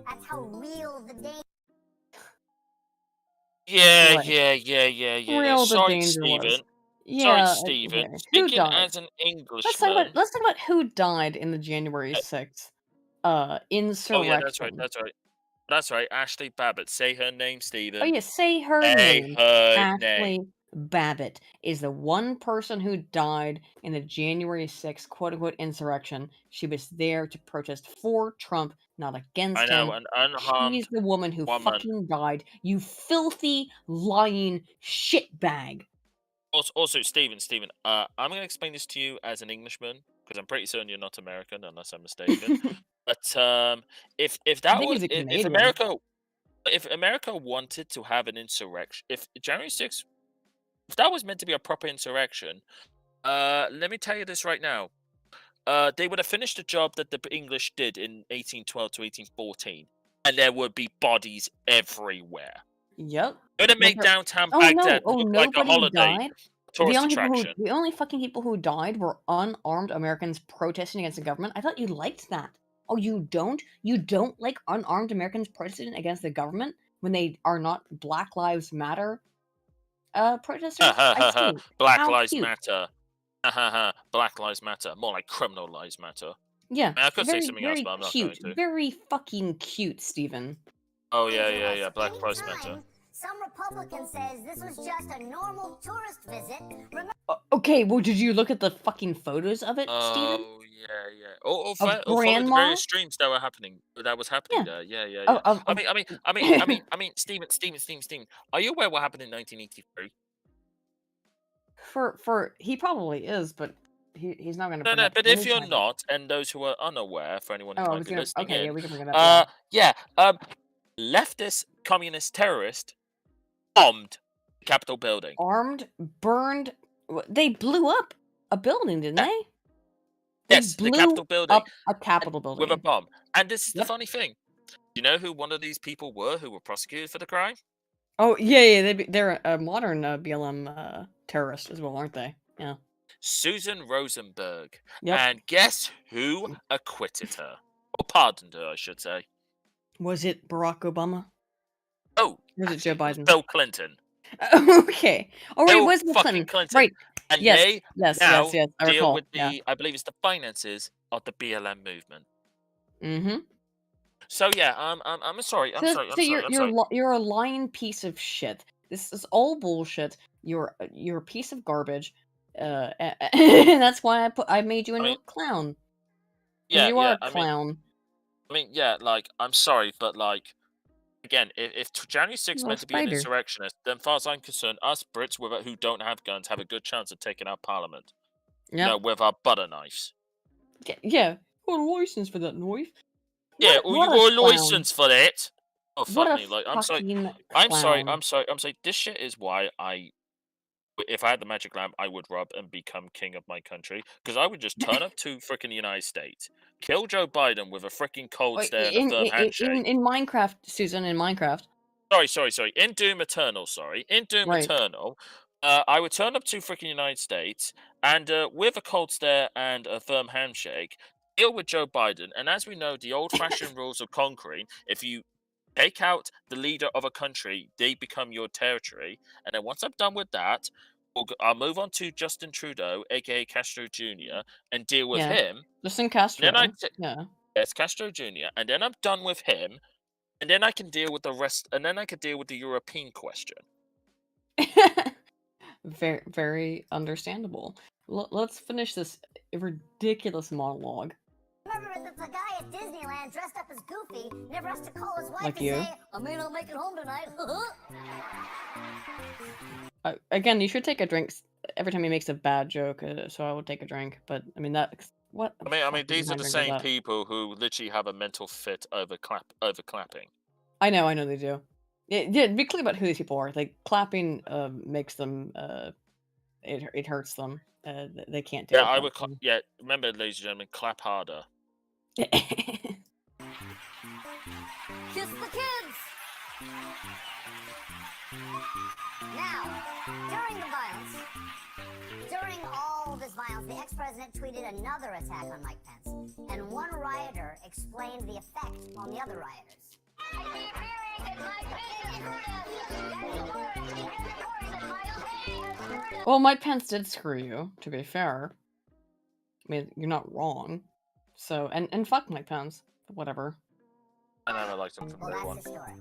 [SPEAKER 13] That's how real the danger.
[SPEAKER 2] Yeah.
[SPEAKER 6] Real
[SPEAKER 2] Sorry,
[SPEAKER 6] the
[SPEAKER 2] Stephen.
[SPEAKER 6] Was. Yeah,
[SPEAKER 2] sorry, Stephen.
[SPEAKER 6] Okay.
[SPEAKER 2] Speaking as an Englishman.
[SPEAKER 6] Let's talk about who died in the January 6th insurrection.
[SPEAKER 2] Oh yeah, that's right. Ashley Babbitt. Say her name, Stephen.
[SPEAKER 6] Oh yeah, say her name. Ashley Babbitt is the one person who died in the January 6th quote-unquote insurrection. She was there to protest for Trump, not against him.
[SPEAKER 2] I know, an unharmed
[SPEAKER 6] She's the woman who fucking died. You filthy, lying shitbag.
[SPEAKER 2] Also, Stephen, I'm going to explain this to you as an Englishman, because I'm pretty certain you're not American, unless I'm mistaken. But if America wanted to have an insurrection, if January 6th, if that was meant to be a proper insurrection, let me tell you this right now, they would have finished the job that the English did in 1812 to 1814, and there would be bodies everywhere.
[SPEAKER 6] Yep.
[SPEAKER 2] It would have made downtown Baghdad look like a holiday tourist attraction.
[SPEAKER 6] The only fucking people who died were unarmed Americans protesting against the government. I thought you liked that. Oh, you don't? You don't like unarmed Americans protesting against the government when they are not Black Lives Matter protesters? I see.
[SPEAKER 2] Black Lives Matter. Black Lives Matter. More like criminal lives matter.
[SPEAKER 6] Yeah.
[SPEAKER 2] I could say something else, but I'm not
[SPEAKER 6] cute.
[SPEAKER 2] going to.
[SPEAKER 6] Very fucking cute, Stephen.
[SPEAKER 2] Oh, yeah. Black Lives Matter.
[SPEAKER 13] Some Republican says this was just a normal tourist visit.
[SPEAKER 6] Okay, well, did you look at the fucking photos of it, Steven?
[SPEAKER 2] Oh yeah. Or
[SPEAKER 6] Of
[SPEAKER 2] follow the
[SPEAKER 6] grandma?
[SPEAKER 2] various streams that were happening. That was happening there. Yeah. Steven. Are you aware what happened in 1983?
[SPEAKER 6] For he probably is, but he's not going to
[SPEAKER 2] No,
[SPEAKER 6] bring up
[SPEAKER 2] but
[SPEAKER 6] any
[SPEAKER 2] if you're
[SPEAKER 6] type of-
[SPEAKER 2] not, and those who are unaware, for anyone who
[SPEAKER 6] Oh, I
[SPEAKER 2] might
[SPEAKER 6] was
[SPEAKER 2] be
[SPEAKER 6] gonna.
[SPEAKER 2] listening
[SPEAKER 6] Okay, yeah,
[SPEAKER 2] in,
[SPEAKER 6] we can bring it up.
[SPEAKER 2] leftist communist terrorist bombed the Capitol building.
[SPEAKER 6] Armed, burned. They blew up a building, didn't they?
[SPEAKER 2] Yes, the Capitol building.
[SPEAKER 6] Up a Capitol building
[SPEAKER 2] with a bomb. And this is the
[SPEAKER 6] Yep.
[SPEAKER 2] funny thing. You know who one of these people were who were prosecuted for the crime?
[SPEAKER 6] Oh yeah. They're a modern BLM terrorist as well, aren't they? Yeah.
[SPEAKER 2] Susan Rosenberg.
[SPEAKER 6] Yep.
[SPEAKER 2] And guess who acquitted her? Or pardoned her, I should say.
[SPEAKER 6] Was it Barack Obama?
[SPEAKER 2] Oh.
[SPEAKER 6] Or was it Joe Biden?
[SPEAKER 2] Bill Clinton.
[SPEAKER 6] Okay. Oh, right, it
[SPEAKER 2] Bill
[SPEAKER 6] was Bill
[SPEAKER 2] fucking
[SPEAKER 6] Clinton. Right.
[SPEAKER 2] And
[SPEAKER 6] yes.
[SPEAKER 2] they
[SPEAKER 6] Yes.
[SPEAKER 2] now
[SPEAKER 6] Yes. I
[SPEAKER 2] deal
[SPEAKER 6] recall.
[SPEAKER 2] with the, I believe it's the finances of the BLM movement.
[SPEAKER 6] Mm-hmm.
[SPEAKER 2] So yeah, I'm sorry.
[SPEAKER 6] You're a lying piece of shit. This is all bullshit. You're a piece of garbage. And that's why I made you into a clown.
[SPEAKER 2] Yeah,
[SPEAKER 6] you are a clown.
[SPEAKER 2] I'm sorry, but again, if January 6th
[SPEAKER 6] Well,
[SPEAKER 2] meant to be an
[SPEAKER 6] spider.
[SPEAKER 2] insurrectionist, then, far as I'm concerned, us Brits who don't have guns have a good chance of taking out Parliament.
[SPEAKER 6] Yeah.
[SPEAKER 2] You know, with our butter knives.
[SPEAKER 6] Yeah. Got a license for that knife.
[SPEAKER 2] Yeah, or you got a license for it. Oh,
[SPEAKER 6] What
[SPEAKER 2] fuck
[SPEAKER 6] a
[SPEAKER 2] me! I'm sorry.
[SPEAKER 6] fucking
[SPEAKER 2] I'm sorry.
[SPEAKER 6] clown.
[SPEAKER 2] This shit is why if I had the magic lamp, I would rub and become king of my country. Because I would just turn up to frickin' the United States, kill Joe Biden with a frickin' cold stare and a firm handshake.
[SPEAKER 6] In Minecraft, Susan, in Minecraft.
[SPEAKER 2] Sorry. In Doom Eternal,
[SPEAKER 6] Right.
[SPEAKER 2] Eternal, I would turn up to frickin' United States and with a cold stare and a firm handshake, deal with Joe Biden. And as we know, the old-fashioned rules of conquering, if you take out the leader of a country, they become your territory. And then once I'm done with that, I'll move on to Justin Trudeau, aka Castro Jr., and deal with him.
[SPEAKER 6] Justin Castro.
[SPEAKER 2] Yeah, it's Castro Jr. And then I'm done with him, and then I can deal with the rest. And then I can deal with the European question.
[SPEAKER 6] Very, very understandable. Let's finish this ridiculous monologue.
[SPEAKER 13] Remember that the guy at Disneyland dressed up as Goofy never has to call his wife
[SPEAKER 6] Like
[SPEAKER 13] and
[SPEAKER 6] you?
[SPEAKER 13] say, I may not make it home tonight.
[SPEAKER 6] Again, you should take a drink every time he makes a bad joke. So I would take a drink. But I mean what?
[SPEAKER 2] I mean, these are the same people who literally have a mental fit over clapping.
[SPEAKER 6] I know they do. Yeah, be clear about who these people are. Like clapping makes them it hurts them. They can't do it.
[SPEAKER 2] Yeah, I would. Remember, ladies and gentlemen, clap harder.
[SPEAKER 13] Kiss the kids! Now, during all this violence, the ex-president tweeted another attack on Mike Pence, and one rioter explained the effect on the other rioters.
[SPEAKER 6] Well, Mike Pence did screw you, to be fair. I mean, you're not wrong. So, and fuck Mike Pence. Whatever.
[SPEAKER 2] I never liked him from day one.
[SPEAKER 13] That's historic.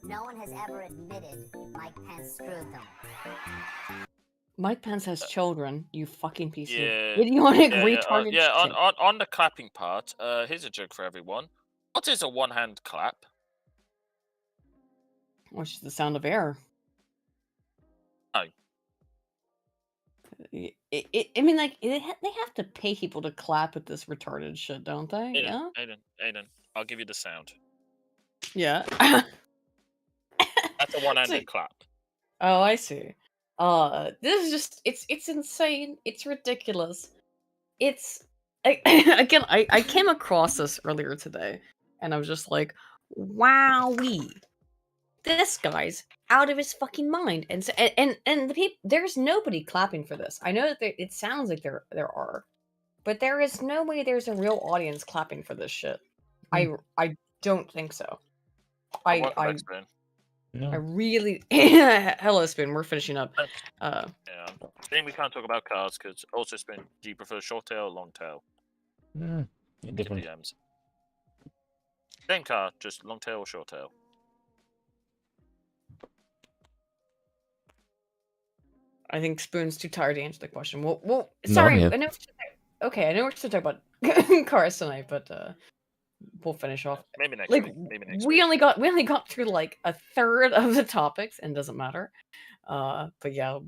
[SPEAKER 13] No one has ever admitted Mike Pence screwed them.
[SPEAKER 6] Mike Pence has children, you fucking piece of idiotic retarded shit.
[SPEAKER 2] On the clapping part, here's a joke for everyone. What is a one-hand clap?
[SPEAKER 6] Which is the sound of air.
[SPEAKER 2] Oh.
[SPEAKER 6] I mean, like, they have to pay people to clap at this retarded shit, don't they? Yeah?
[SPEAKER 2] Aiden, I'll give you the sound.
[SPEAKER 6] Yeah.
[SPEAKER 2] That's a one-handed clap.
[SPEAKER 6] Oh, I see. This is just, it's insane. It's ridiculous. Again, I came across this earlier today, and I was just like, wowee. This guy's out of his fucking mind. And so, and the people, there's nobody clapping for this. I know that it sounds like there are, but there is no way there's a real audience clapping for this shit. I don't think so. I really hello Spoon, we're finishing up.
[SPEAKER 2] Yeah. Then we can't talk about cars because also Spoon, do you prefer short tail or long tail?
[SPEAKER 3] Different.
[SPEAKER 2] DMs. Same car, just long tail or short tail.
[SPEAKER 6] I think Spoon's too tired to answer the question. Well,
[SPEAKER 3] No,
[SPEAKER 6] sorry.
[SPEAKER 3] yeah.
[SPEAKER 6] I know. Okay, I know we're still talking about cars tonight, but we'll finish off.
[SPEAKER 2] Maybe next
[SPEAKER 6] Like
[SPEAKER 2] week. Maybe next
[SPEAKER 6] we
[SPEAKER 2] week.
[SPEAKER 6] only got through like a third of the topics, and doesn't matter. But yeah,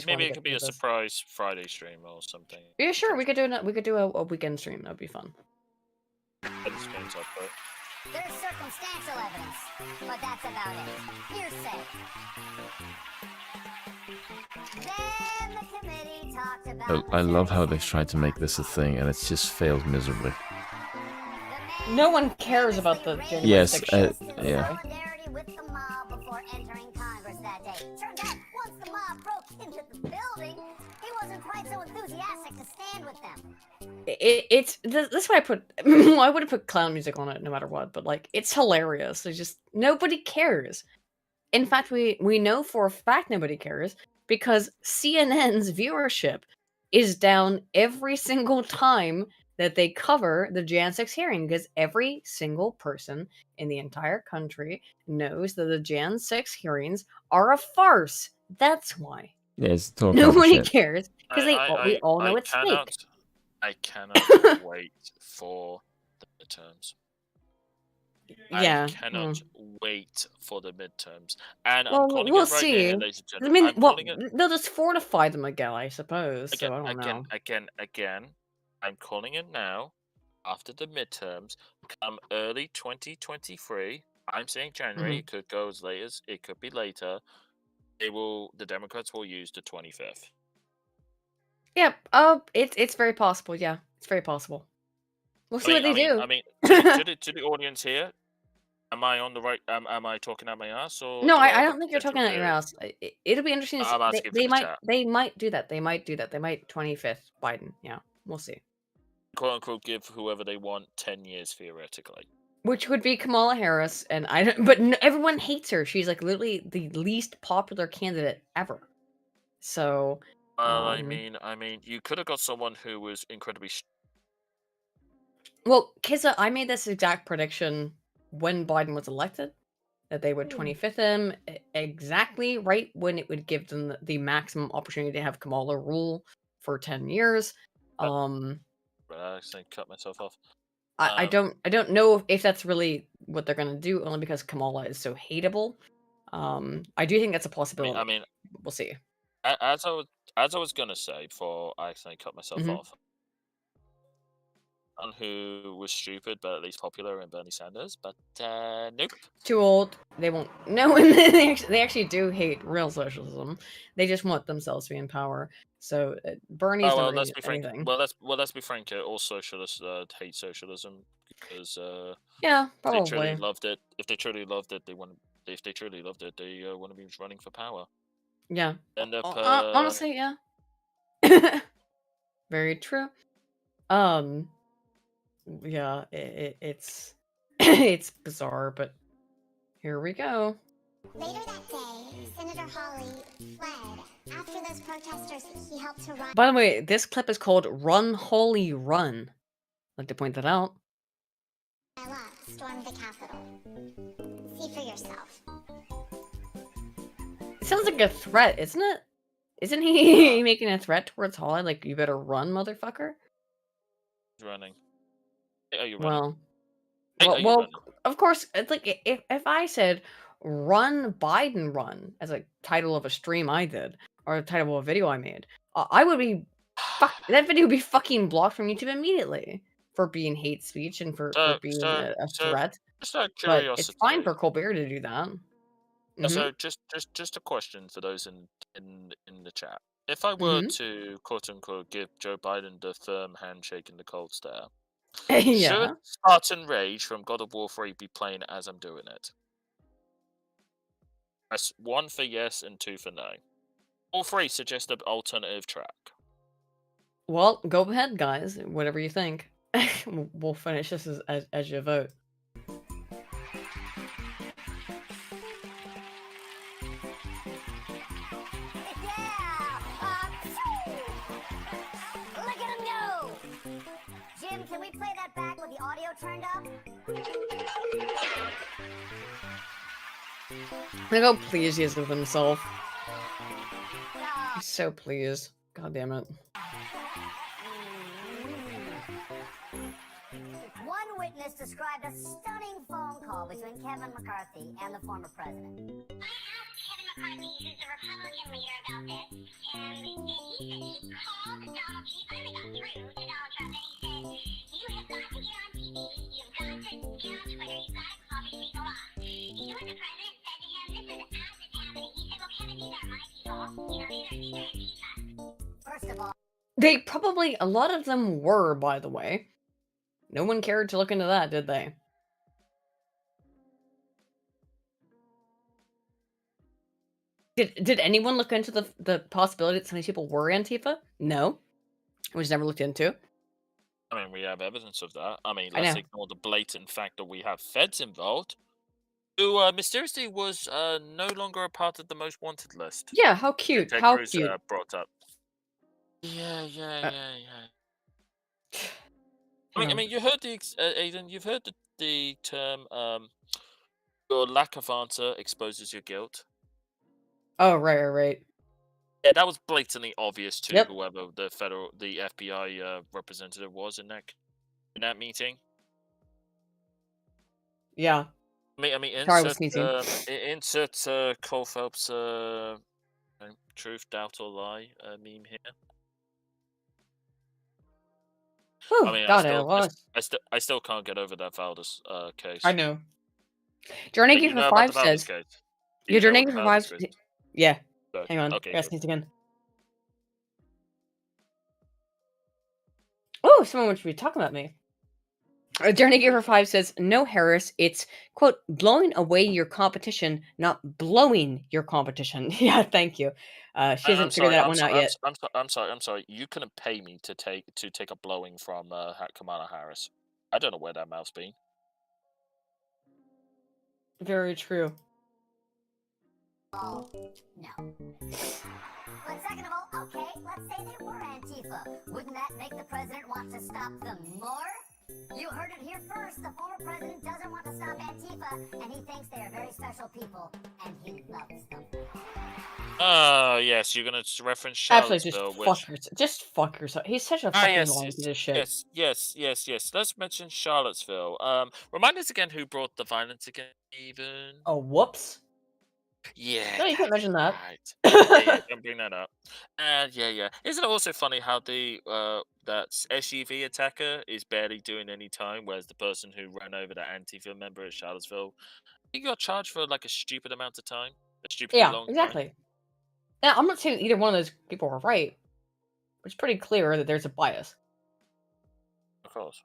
[SPEAKER 2] Maybe it could be a surprise Friday stream or something.
[SPEAKER 6] Yeah, sure. We could do a weekend stream. That'd be fun.
[SPEAKER 2] There's
[SPEAKER 13] circumstantial evidence, but that's about it. Hearsay. Then the committee talked about
[SPEAKER 3] I love how they've tried to make this a thing, and it's just failed miserably.
[SPEAKER 6] No one cares about the January
[SPEAKER 3] Yes,
[SPEAKER 6] 6th shit.
[SPEAKER 3] yeah.
[SPEAKER 13] solidarity with the mob before entering Congress that day. Turns out, once the mob broke into the building, he wasn't quite so enthusiastic to stand with them.
[SPEAKER 6] That's why I put. I would have put clown music on it no matter what, but like it's hilarious. It's just nobody cares. In fact, we know for a fact nobody cares because CNN's viewership is down every single time that they cover the Jan 6 hearing, because every single person in the entire country knows that the Jan 6 hearings are a farce. That's why.
[SPEAKER 3] Yeah, it's total
[SPEAKER 6] Nobody
[SPEAKER 3] shit.
[SPEAKER 6] cares because we all know it's fake.
[SPEAKER 2] I cannot wait for the midterms.
[SPEAKER 6] Yeah.
[SPEAKER 2] I cannot wait for the midterms. And
[SPEAKER 6] Well,
[SPEAKER 2] I'm calling
[SPEAKER 6] we'll
[SPEAKER 2] it right
[SPEAKER 6] see.
[SPEAKER 2] now, ladies and
[SPEAKER 6] I
[SPEAKER 2] gentlemen.
[SPEAKER 6] mean,
[SPEAKER 2] I'm
[SPEAKER 6] well,
[SPEAKER 2] calling it
[SPEAKER 6] they'll just fortify them again, I suppose.
[SPEAKER 2] again,
[SPEAKER 6] So I don't know.
[SPEAKER 2] again. I'm calling it now. After the midterms, come early 2023. I'm saying January.
[SPEAKER 6] Mhm.
[SPEAKER 2] It could go as late as it could be later. The Democrats will use the 25th.
[SPEAKER 6] Yeah. It's very possible. Yeah, it's very possible. We'll see what they do.
[SPEAKER 2] I mean, to the audience here, am I on the right? Am I talking out my ass or?
[SPEAKER 6] No,
[SPEAKER 2] do I
[SPEAKER 6] I
[SPEAKER 2] have
[SPEAKER 6] don't think you're talking out your ass. It'll be interesting to see.
[SPEAKER 2] I'm asking for
[SPEAKER 6] They
[SPEAKER 2] the
[SPEAKER 6] might
[SPEAKER 2] chat.
[SPEAKER 6] they might do that. They might 25th Biden. Yeah, we'll see.
[SPEAKER 2] Quote unquote, give whoever they want 10 years theoretically.
[SPEAKER 6] Which would be Kamala Harris, and everyone hates her. She's like literally the least popular candidate ever. So.
[SPEAKER 2] I mean, you could have got someone who was incredibly.
[SPEAKER 6] Well, Kizza, I made this exact prediction when Biden was elected, that they would 25th him exactly right when it would give them the maximum opportunity to have Kamala rule for 10 years.
[SPEAKER 2] I accidentally cut myself off.
[SPEAKER 6] I don't know if that's really what they're gonna do, only because Kamala is so hateable. I do think that's a possibility.
[SPEAKER 2] I mean,
[SPEAKER 6] we'll see.
[SPEAKER 2] As I was gonna say before I accidentally cut myself off. One who was stupid but at least popular in Bernie Sanders, but nope.
[SPEAKER 6] Too old. They won't. No, and they actually do hate real socialism. They just want themselves to be in power. So Bernie's not really
[SPEAKER 2] let's be frank.
[SPEAKER 6] anything.
[SPEAKER 2] Let's be frank. All socialists hate socialism because
[SPEAKER 6] yeah,
[SPEAKER 2] probably. If they
[SPEAKER 6] probably
[SPEAKER 2] truly loved it, they want. If they truly loved it, they want to be running for power.
[SPEAKER 6] Yeah.
[SPEAKER 2] End up.
[SPEAKER 6] Honestly, yeah. Very true. Yeah, it's it's bizarre, but here we go.
[SPEAKER 16] Later that day, Senator Hawley fled. After those protesters he helped to run.
[SPEAKER 6] By the way, this clip is called "Run Hawley Run." I'd like to point that out.
[SPEAKER 16] Stormed the Capitol. See for yourself.
[SPEAKER 6] It sounds like a threat, isn't it? Isn't he making a threat towards Hawley? Like, you better run, motherfucker.
[SPEAKER 2] Running. Are you running?
[SPEAKER 6] Well, of course. It's like if I said "Run Biden Run" as a title of a stream I did or a title of a video I made, I would be that video would be fucking blocked from YouTube immediately for being hate speech and for being a threat.
[SPEAKER 2] Just out of
[SPEAKER 6] But
[SPEAKER 2] curiosity,
[SPEAKER 6] it's fine for Colbert to do that.
[SPEAKER 2] So just a question for those in the chat. If I were to quote unquote give Joe Biden the firm handshake and the cold stare, should Spartan Rage from God of War 3 be playing as I'm doing it? Press 1 for yes and 2 for no. All 3 suggest an alternative track.
[SPEAKER 6] Well, go ahead, guys. Whatever you think. We'll finish this as you vote.
[SPEAKER 13] Look at him go! Jim, can we play that back with the audio turned up?
[SPEAKER 6] Look how pleased he is with himself.
[SPEAKER 1] So pleased. God damn it.
[SPEAKER 13] One witness described a stunning phone call between Kevin McCarthy and the former president.
[SPEAKER 17] I asked Kevin McCarthy, who's the Republican leader, about this, and he said he called Donald Trump. He finally got through to Donald Trump, and he said, "You have got to get on TV. You've got to get on Twitter. You've got to call these people off." You know what the president said to him? This is as it's happening. He said, "Well, Kevin, these are my people. You know, these are Antifa."
[SPEAKER 13] First of all,
[SPEAKER 1] They probably, a lot of them were, by the way. No one cared to look into that, did they? Did anyone look into the possibility that some of these people were Antifa? No. It was never looked into.
[SPEAKER 2] I mean, we have evidence of that. I mean,
[SPEAKER 1] I
[SPEAKER 2] let's
[SPEAKER 1] know.
[SPEAKER 2] ignore the blatant fact that we have feds involved, who mysteriously was no longer a part of the most wanted list.
[SPEAKER 1] Yeah, how cute.
[SPEAKER 2] Ted
[SPEAKER 1] How
[SPEAKER 2] Cruz,
[SPEAKER 1] cute.
[SPEAKER 2] brought up. Yeah. I mean, you heard the Aiden. You've heard the term "your lack of answer exposes your guilt."
[SPEAKER 1] Oh, right.
[SPEAKER 2] Yeah, that was blatantly obvious to
[SPEAKER 1] Yep.
[SPEAKER 2] whoever the FBI representative was in that meeting.
[SPEAKER 1] Yeah.
[SPEAKER 2] I mean,
[SPEAKER 1] Sorry, I was sneezing.
[SPEAKER 2] insert Cole Phelps truth, doubt, or lie meme here.
[SPEAKER 1] Whew,
[SPEAKER 2] I mean,
[SPEAKER 1] God, I was.
[SPEAKER 2] I still can't get over that Valdez case.
[SPEAKER 1] I know. Journey for 5 says. Yeah, Journey for 5. Yeah.
[SPEAKER 2] Good.
[SPEAKER 1] Hang on.
[SPEAKER 2] Okay,
[SPEAKER 1] Gotta
[SPEAKER 2] good.
[SPEAKER 1] sneeze again. Oh, someone should be talking about me. Journey Giver 5 says, "No, Harris, it's, quote, blowing away your competition, not blowing your competition." Yeah, thank you. She hasn't figured that one out yet.
[SPEAKER 2] I'm sorry. You couldn't pay me to take a blowing from Kamala Harris. I don't know where that mouth's been.
[SPEAKER 1] Very true.
[SPEAKER 13] no. But second of all, okay, let's say they were Antifa. Wouldn't that make the president want to stop them more? You heard it here first. The former president doesn't want to stop Antifa, and he thinks they are very special people, and he loves them.
[SPEAKER 2] Yes, you're gonna reference
[SPEAKER 1] Absolutely,
[SPEAKER 2] Charlottesville.
[SPEAKER 1] just fuck yourself. He's such a fucking long piece of shit.
[SPEAKER 2] Yes. Let's mention Charlottesville. Remind us again who brought the violence again, even.
[SPEAKER 1] Oh, whoops.
[SPEAKER 2] Yeah.
[SPEAKER 1] No, you can't mention that.
[SPEAKER 2] Right. yeah, don't bring that up. Yeah. Isn't it also funny how that SUV attacker is barely doing any time, whereas the person who ran over that Antifa member at Charlottesville, he got charged for like a stupid amount of time, a stupidly long
[SPEAKER 1] exactly.
[SPEAKER 2] time.
[SPEAKER 1] Now, I'm not saying either one of those people were right, but it's pretty clear that there's a bias.
[SPEAKER 2] Of course.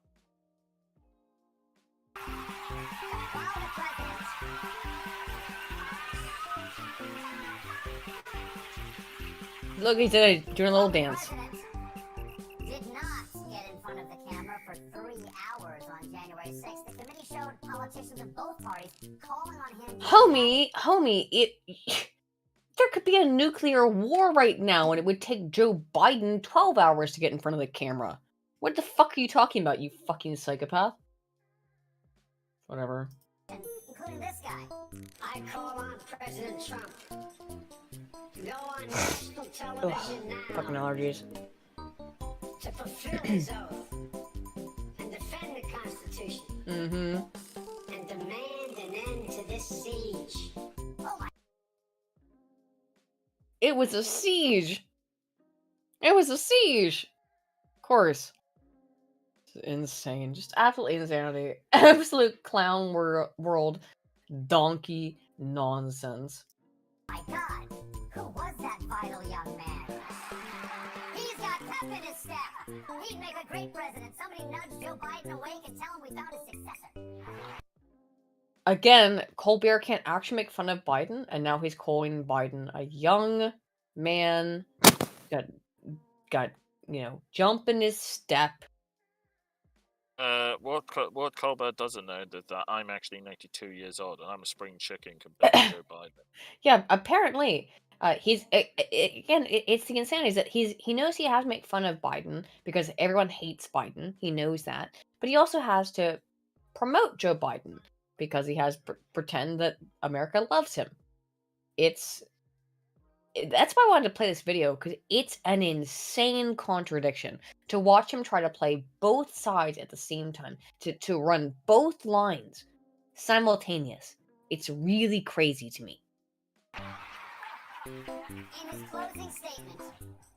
[SPEAKER 1] Look, he's doing a little dance.
[SPEAKER 13] Did not get in front of the camera for 3 hours on January 6th. The committee showed politicians of both parties calling on him.
[SPEAKER 1] Homie, there could be a nuclear war right now, and it would take Joe Biden 12 hours to get in front of the camera. What the fuck are you talking about, you fucking psychopath? Whatever.
[SPEAKER 13] Including this guy. I call on President Trump. Go on national television now.
[SPEAKER 1] Fucking allergies.
[SPEAKER 13] To fulfill his oath and defend the Constitution.
[SPEAKER 1] Mm-hmm.
[SPEAKER 13] And demand an end to this siege. Oh my.
[SPEAKER 1] It was a siege. It was a siege. Of course. It's insane. Just absolute insanity. Absolute clown world. Donkey nonsense.
[SPEAKER 13] My God. Who was that vital young man? He's got pep in his step. He'd make a great president. Somebody nudge Joe Biden awake and tell him we found his successor.
[SPEAKER 1] Again, Colbert can't actually make fun of Biden, and now he's calling Biden a young man. Got jump in his step.
[SPEAKER 2] What Colbert doesn't know that I'm actually 92 years old and I'm a spring chicken compared to Joe Biden.
[SPEAKER 1] Yeah, apparently. He's again. It's the insanity is that he knows he has to make fun of Biden because everyone hates Biden. He knows that, but he also has to promote Joe Biden because he has pretend that America loves him. It's
[SPEAKER 6] that's why I wanted to play this video, because it's an insane contradiction to watch him try to play both sides at the same time, to run both lines simultaneous. It's really crazy to me.
[SPEAKER 13] In his closing statement,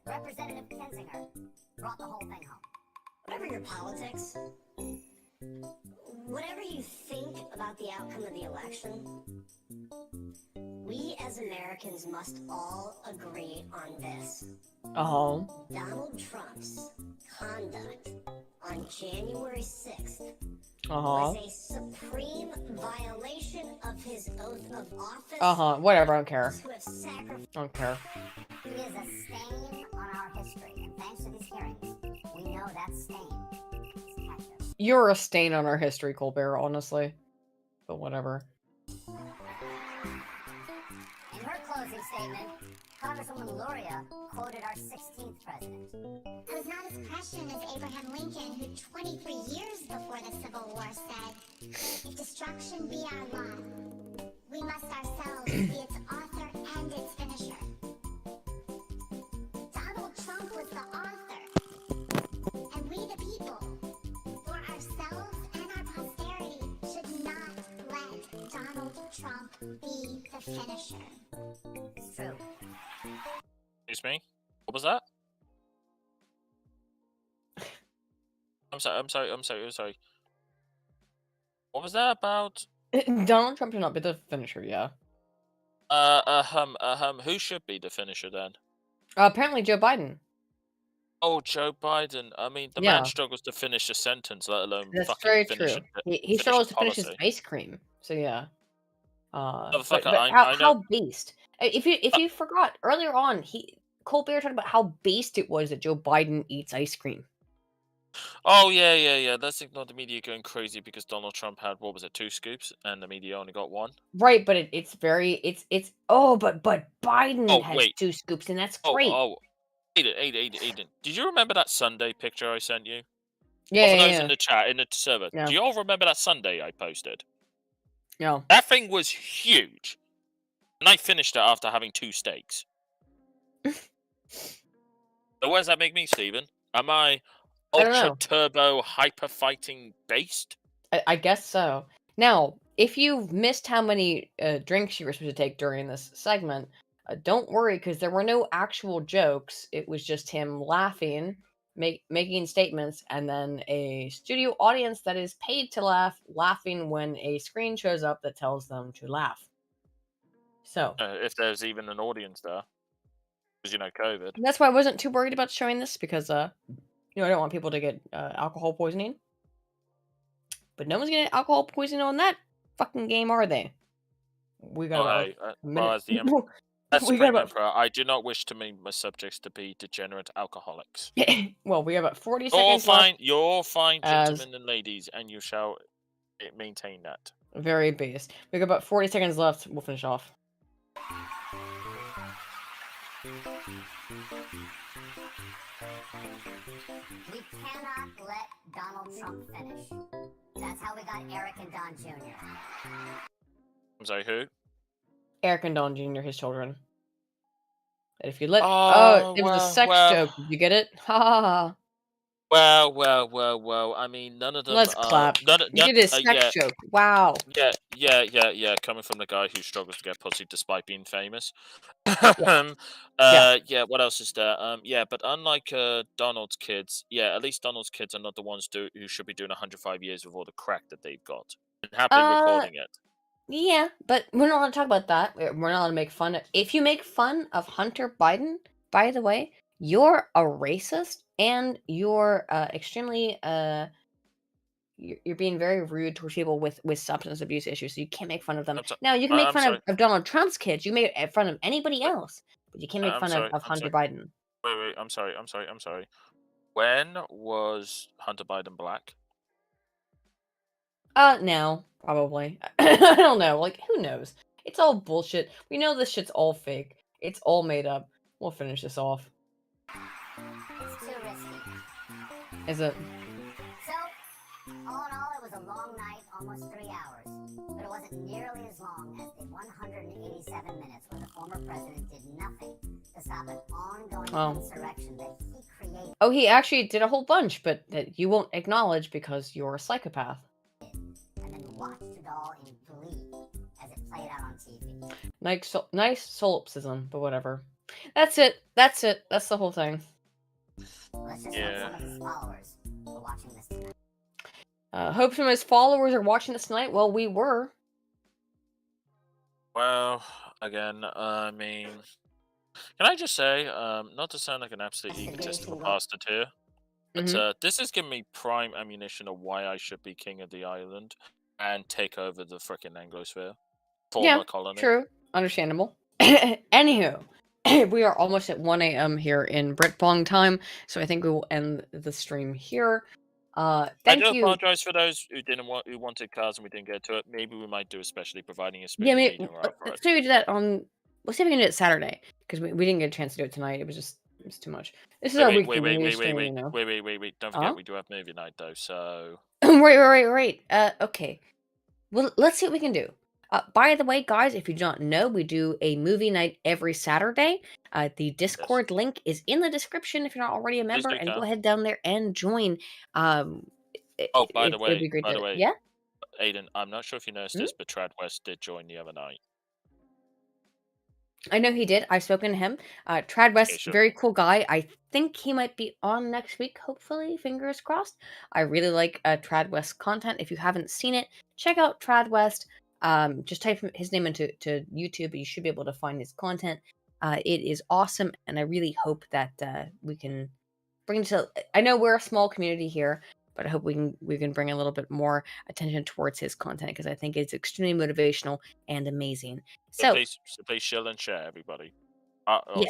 [SPEAKER 13] Representative Kinzinger brought the whole thing home.
[SPEAKER 15] Whatever your politics, whatever you think about the outcome of the election, we as Americans must all agree on this.
[SPEAKER 6] Oh.
[SPEAKER 15] Donald Trump's conduct on January 6th
[SPEAKER 6] Uh-huh.
[SPEAKER 15] was a supreme violation of his oath of office.
[SPEAKER 6] Uh-huh. Whatever, I don't care.
[SPEAKER 15] To have sacrificed.
[SPEAKER 6] Don't care.
[SPEAKER 13] He is a stain on our history, and thanks to these hearings, we know that stain is ketchup.
[SPEAKER 6] You're a stain on our history, Colbert, honestly. But whatever.
[SPEAKER 13] In her closing statement, Congresswoman Luria quoted our 16th president.
[SPEAKER 16] I was not as prescient as Abraham Lincoln, who 23 years before the Civil War said, "If destruction be our lot, we must ourselves be its author and its finisher." Donald Trump was the author, and we the people, for ourselves and our posterity, should not let Donald Trump be the finisher.
[SPEAKER 13] It's true.
[SPEAKER 2] Excuse me? What was that? I'm sorry. What was that about?
[SPEAKER 6] Donald Trump should not be the finisher, yeah.
[SPEAKER 2] Who should be the finisher then?
[SPEAKER 6] Apparently Joe Biden.
[SPEAKER 2] Oh, Joe Biden. I mean, the
[SPEAKER 6] Yeah.
[SPEAKER 2] man struggles to finish a sentence, let alone
[SPEAKER 6] That's
[SPEAKER 2] fucking
[SPEAKER 6] very
[SPEAKER 2] finish
[SPEAKER 6] true.
[SPEAKER 2] a
[SPEAKER 6] He struggles to finish his
[SPEAKER 2] policy.
[SPEAKER 6] ice cream. So yeah.
[SPEAKER 2] Motherfucker,
[SPEAKER 6] But
[SPEAKER 2] I know.
[SPEAKER 6] how based? If you forgot earlier on, Colbert talked about how based it was that Joe Biden eats ice cream.
[SPEAKER 2] Oh yeah. Let's ignore the media going crazy because Donald Trump had, what was it, 2 scoops, and the media only got 1.
[SPEAKER 6] Right, but it's but Biden
[SPEAKER 2] Oh
[SPEAKER 6] has
[SPEAKER 2] wait.
[SPEAKER 6] 2 scoops, and that's great.
[SPEAKER 2] Aiden. Did you remember that Sunday picture I sent you?
[SPEAKER 6] Yeah,
[SPEAKER 2] For those
[SPEAKER 6] yeah.
[SPEAKER 2] in the chat, in the server,
[SPEAKER 6] Yeah.
[SPEAKER 2] do you all remember that Sunday I posted?
[SPEAKER 6] No.
[SPEAKER 2] That thing was huge, and I finished it after having 2 steaks. So where does that make me, Steven? Am I
[SPEAKER 6] I don't
[SPEAKER 2] ultra
[SPEAKER 6] know.
[SPEAKER 2] turbo hyper fighting based?
[SPEAKER 6] I guess so. Now, if you've missed how many drinks you were supposed to take during this segment, don't worry, because there were no actual jokes. It was just him laughing, making statements, and then a studio audience that is paid to laugh, laughing when a screen shows up that tells them to laugh. So
[SPEAKER 2] If there's even an audience there, because COVID.
[SPEAKER 6] that's why I wasn't too worried about showing this, because I don't want people to get alcohol poisoning. But no one's getting alcohol poisoning on that fucking game, are they? We got about a minute.
[SPEAKER 2] Well, as the Supreme Emperor, I do not wish to mean my subjects to be degenerate alcoholics.
[SPEAKER 6] Well, we have about 40 seconds left.
[SPEAKER 2] You're fine, gentlemen and ladies, and you shall maintain that.
[SPEAKER 6] Very based. We got about 40 seconds left. We'll finish off.
[SPEAKER 13] We cannot let Donald Trump finish. That's how we got Eric and Don Jr.
[SPEAKER 2] I'm sorry, who?
[SPEAKER 6] Eric and Don Jr., his children. And if you let... it was a sex joke. Did you get it? Ha ha ha.
[SPEAKER 2] Well. I mean, none of them.
[SPEAKER 6] Let's clap. You did a sex joke. Wow.
[SPEAKER 2] Yeah. Coming from the guy who struggles to get pussy despite being famous. What else is there? But unlike Donald's kids, at least Donald's kids are not the ones who should be doing 105 years with all the crack that they've got and have been recording it.
[SPEAKER 6] Yeah, but we're not allowed to talk about that. We're not allowed to make fun of... If you make fun of Hunter Biden, by the way, you're a racist, and you're extremely you're being very rude towards people with substance abuse issues, so you can't make fun of them. Now, you can make fun of Donald Trump's kids. You make fun of anybody else, but you can't make fun of Hunter Biden.
[SPEAKER 2] Wait, I'm sorry. When was Hunter Biden black?
[SPEAKER 6] Now, probably. I don't know. Like, who knows? It's all bullshit. We know this shit's all fake. It's all made up. We'll finish this off.
[SPEAKER 13] It's too risky.
[SPEAKER 6] Is it?
[SPEAKER 13] So, all in all, it was a long night, almost 3 hours. but it wasn't nearly as long as the 187 minutes where the former president did nothing to stop an ongoing insurrection that he created.
[SPEAKER 6] Oh, he actually did a whole bunch, but that you won't acknowledge because you're a psychopath.
[SPEAKER 13] And then watched it all in glee as it played out on TV.
[SPEAKER 6] Nice solipsism, but whatever. That's it. That's the whole thing.
[SPEAKER 13] Let's just hope some of his followers were watching this tonight.
[SPEAKER 6] Hope some of his followers are watching this tonight. Well, we were.
[SPEAKER 2] Well, again, I mean, can I just say, not to sound like an absolute egotistical bastard here, but this is giving me prime ammunition of why I should be king of the island and take over the frickin' Anglosphere. Former colony.
[SPEAKER 6] True. Understandable. Anywho, we are almost at 1 a.m. here in Britbong time, so I think we will end the stream here. Thank you.
[SPEAKER 2] Apologize for those who wanted cars and we didn't get to it. Maybe we might do a specially providing a speed
[SPEAKER 6] Maybe let's do that on. We'll see if we can do it Saturday because we didn't get a chance to do it tonight. It was too much. This is our weekly news stream, you know.
[SPEAKER 2] Wait! Don't forget we do have movie night though. So
[SPEAKER 6] right. Okay. Well, let's see what we can do. By the way, guys, if you don't know, we do a movie night every Saturday. The Discord link is in the description if you're not already a member, and go ahead down there and join.
[SPEAKER 2] By the way,
[SPEAKER 6] yeah,
[SPEAKER 2] Aiden, I'm not sure if you noticed this, but Trad West did join the other night.
[SPEAKER 6] I know he did. I've spoken to him. Trad West, very cool guy. I think he might be on next week, hopefully. Fingers crossed. I really like Trad West content. If you haven't seen it, check out Trad West. Just type his name into YouTube. You should be able to find his content. It is awesome, and I really hope that we can bring to. I know we're a small community here, but I hope we can bring a little bit more attention towards his content because I think it's extremely motivational and amazing. So
[SPEAKER 2] please share and share, everybody.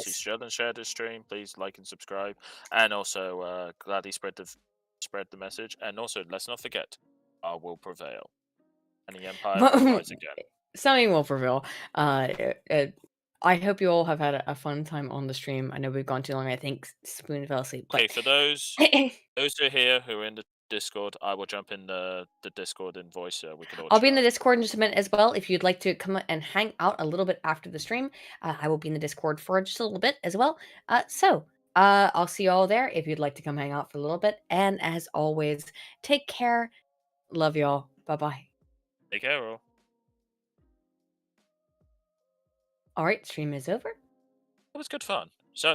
[SPEAKER 2] Share and share this stream. Please like and subscribe, and also gladly spread the message. And also, let's not forget, I will prevail. And the Empire will rise again.
[SPEAKER 6] Something will prevail. I hope you all have had a fun time on the stream. I know we've gone too long. I think Spoon fell asleep.
[SPEAKER 2] Okay, for those who are here who are in the Discord, I will jump in the Discord in voice. We can all
[SPEAKER 6] I'll be in the Discord in just a minute as well. If you'd like to come and hang out a little bit after the stream, I will be in the Discord for just a little bit as well. I'll see you all there if you'd like to come hang out for a little bit. And as always, take care. Love y'all. Bye-bye.
[SPEAKER 2] Take care, all.
[SPEAKER 6] All right, stream is over.
[SPEAKER 2] It was good fun. So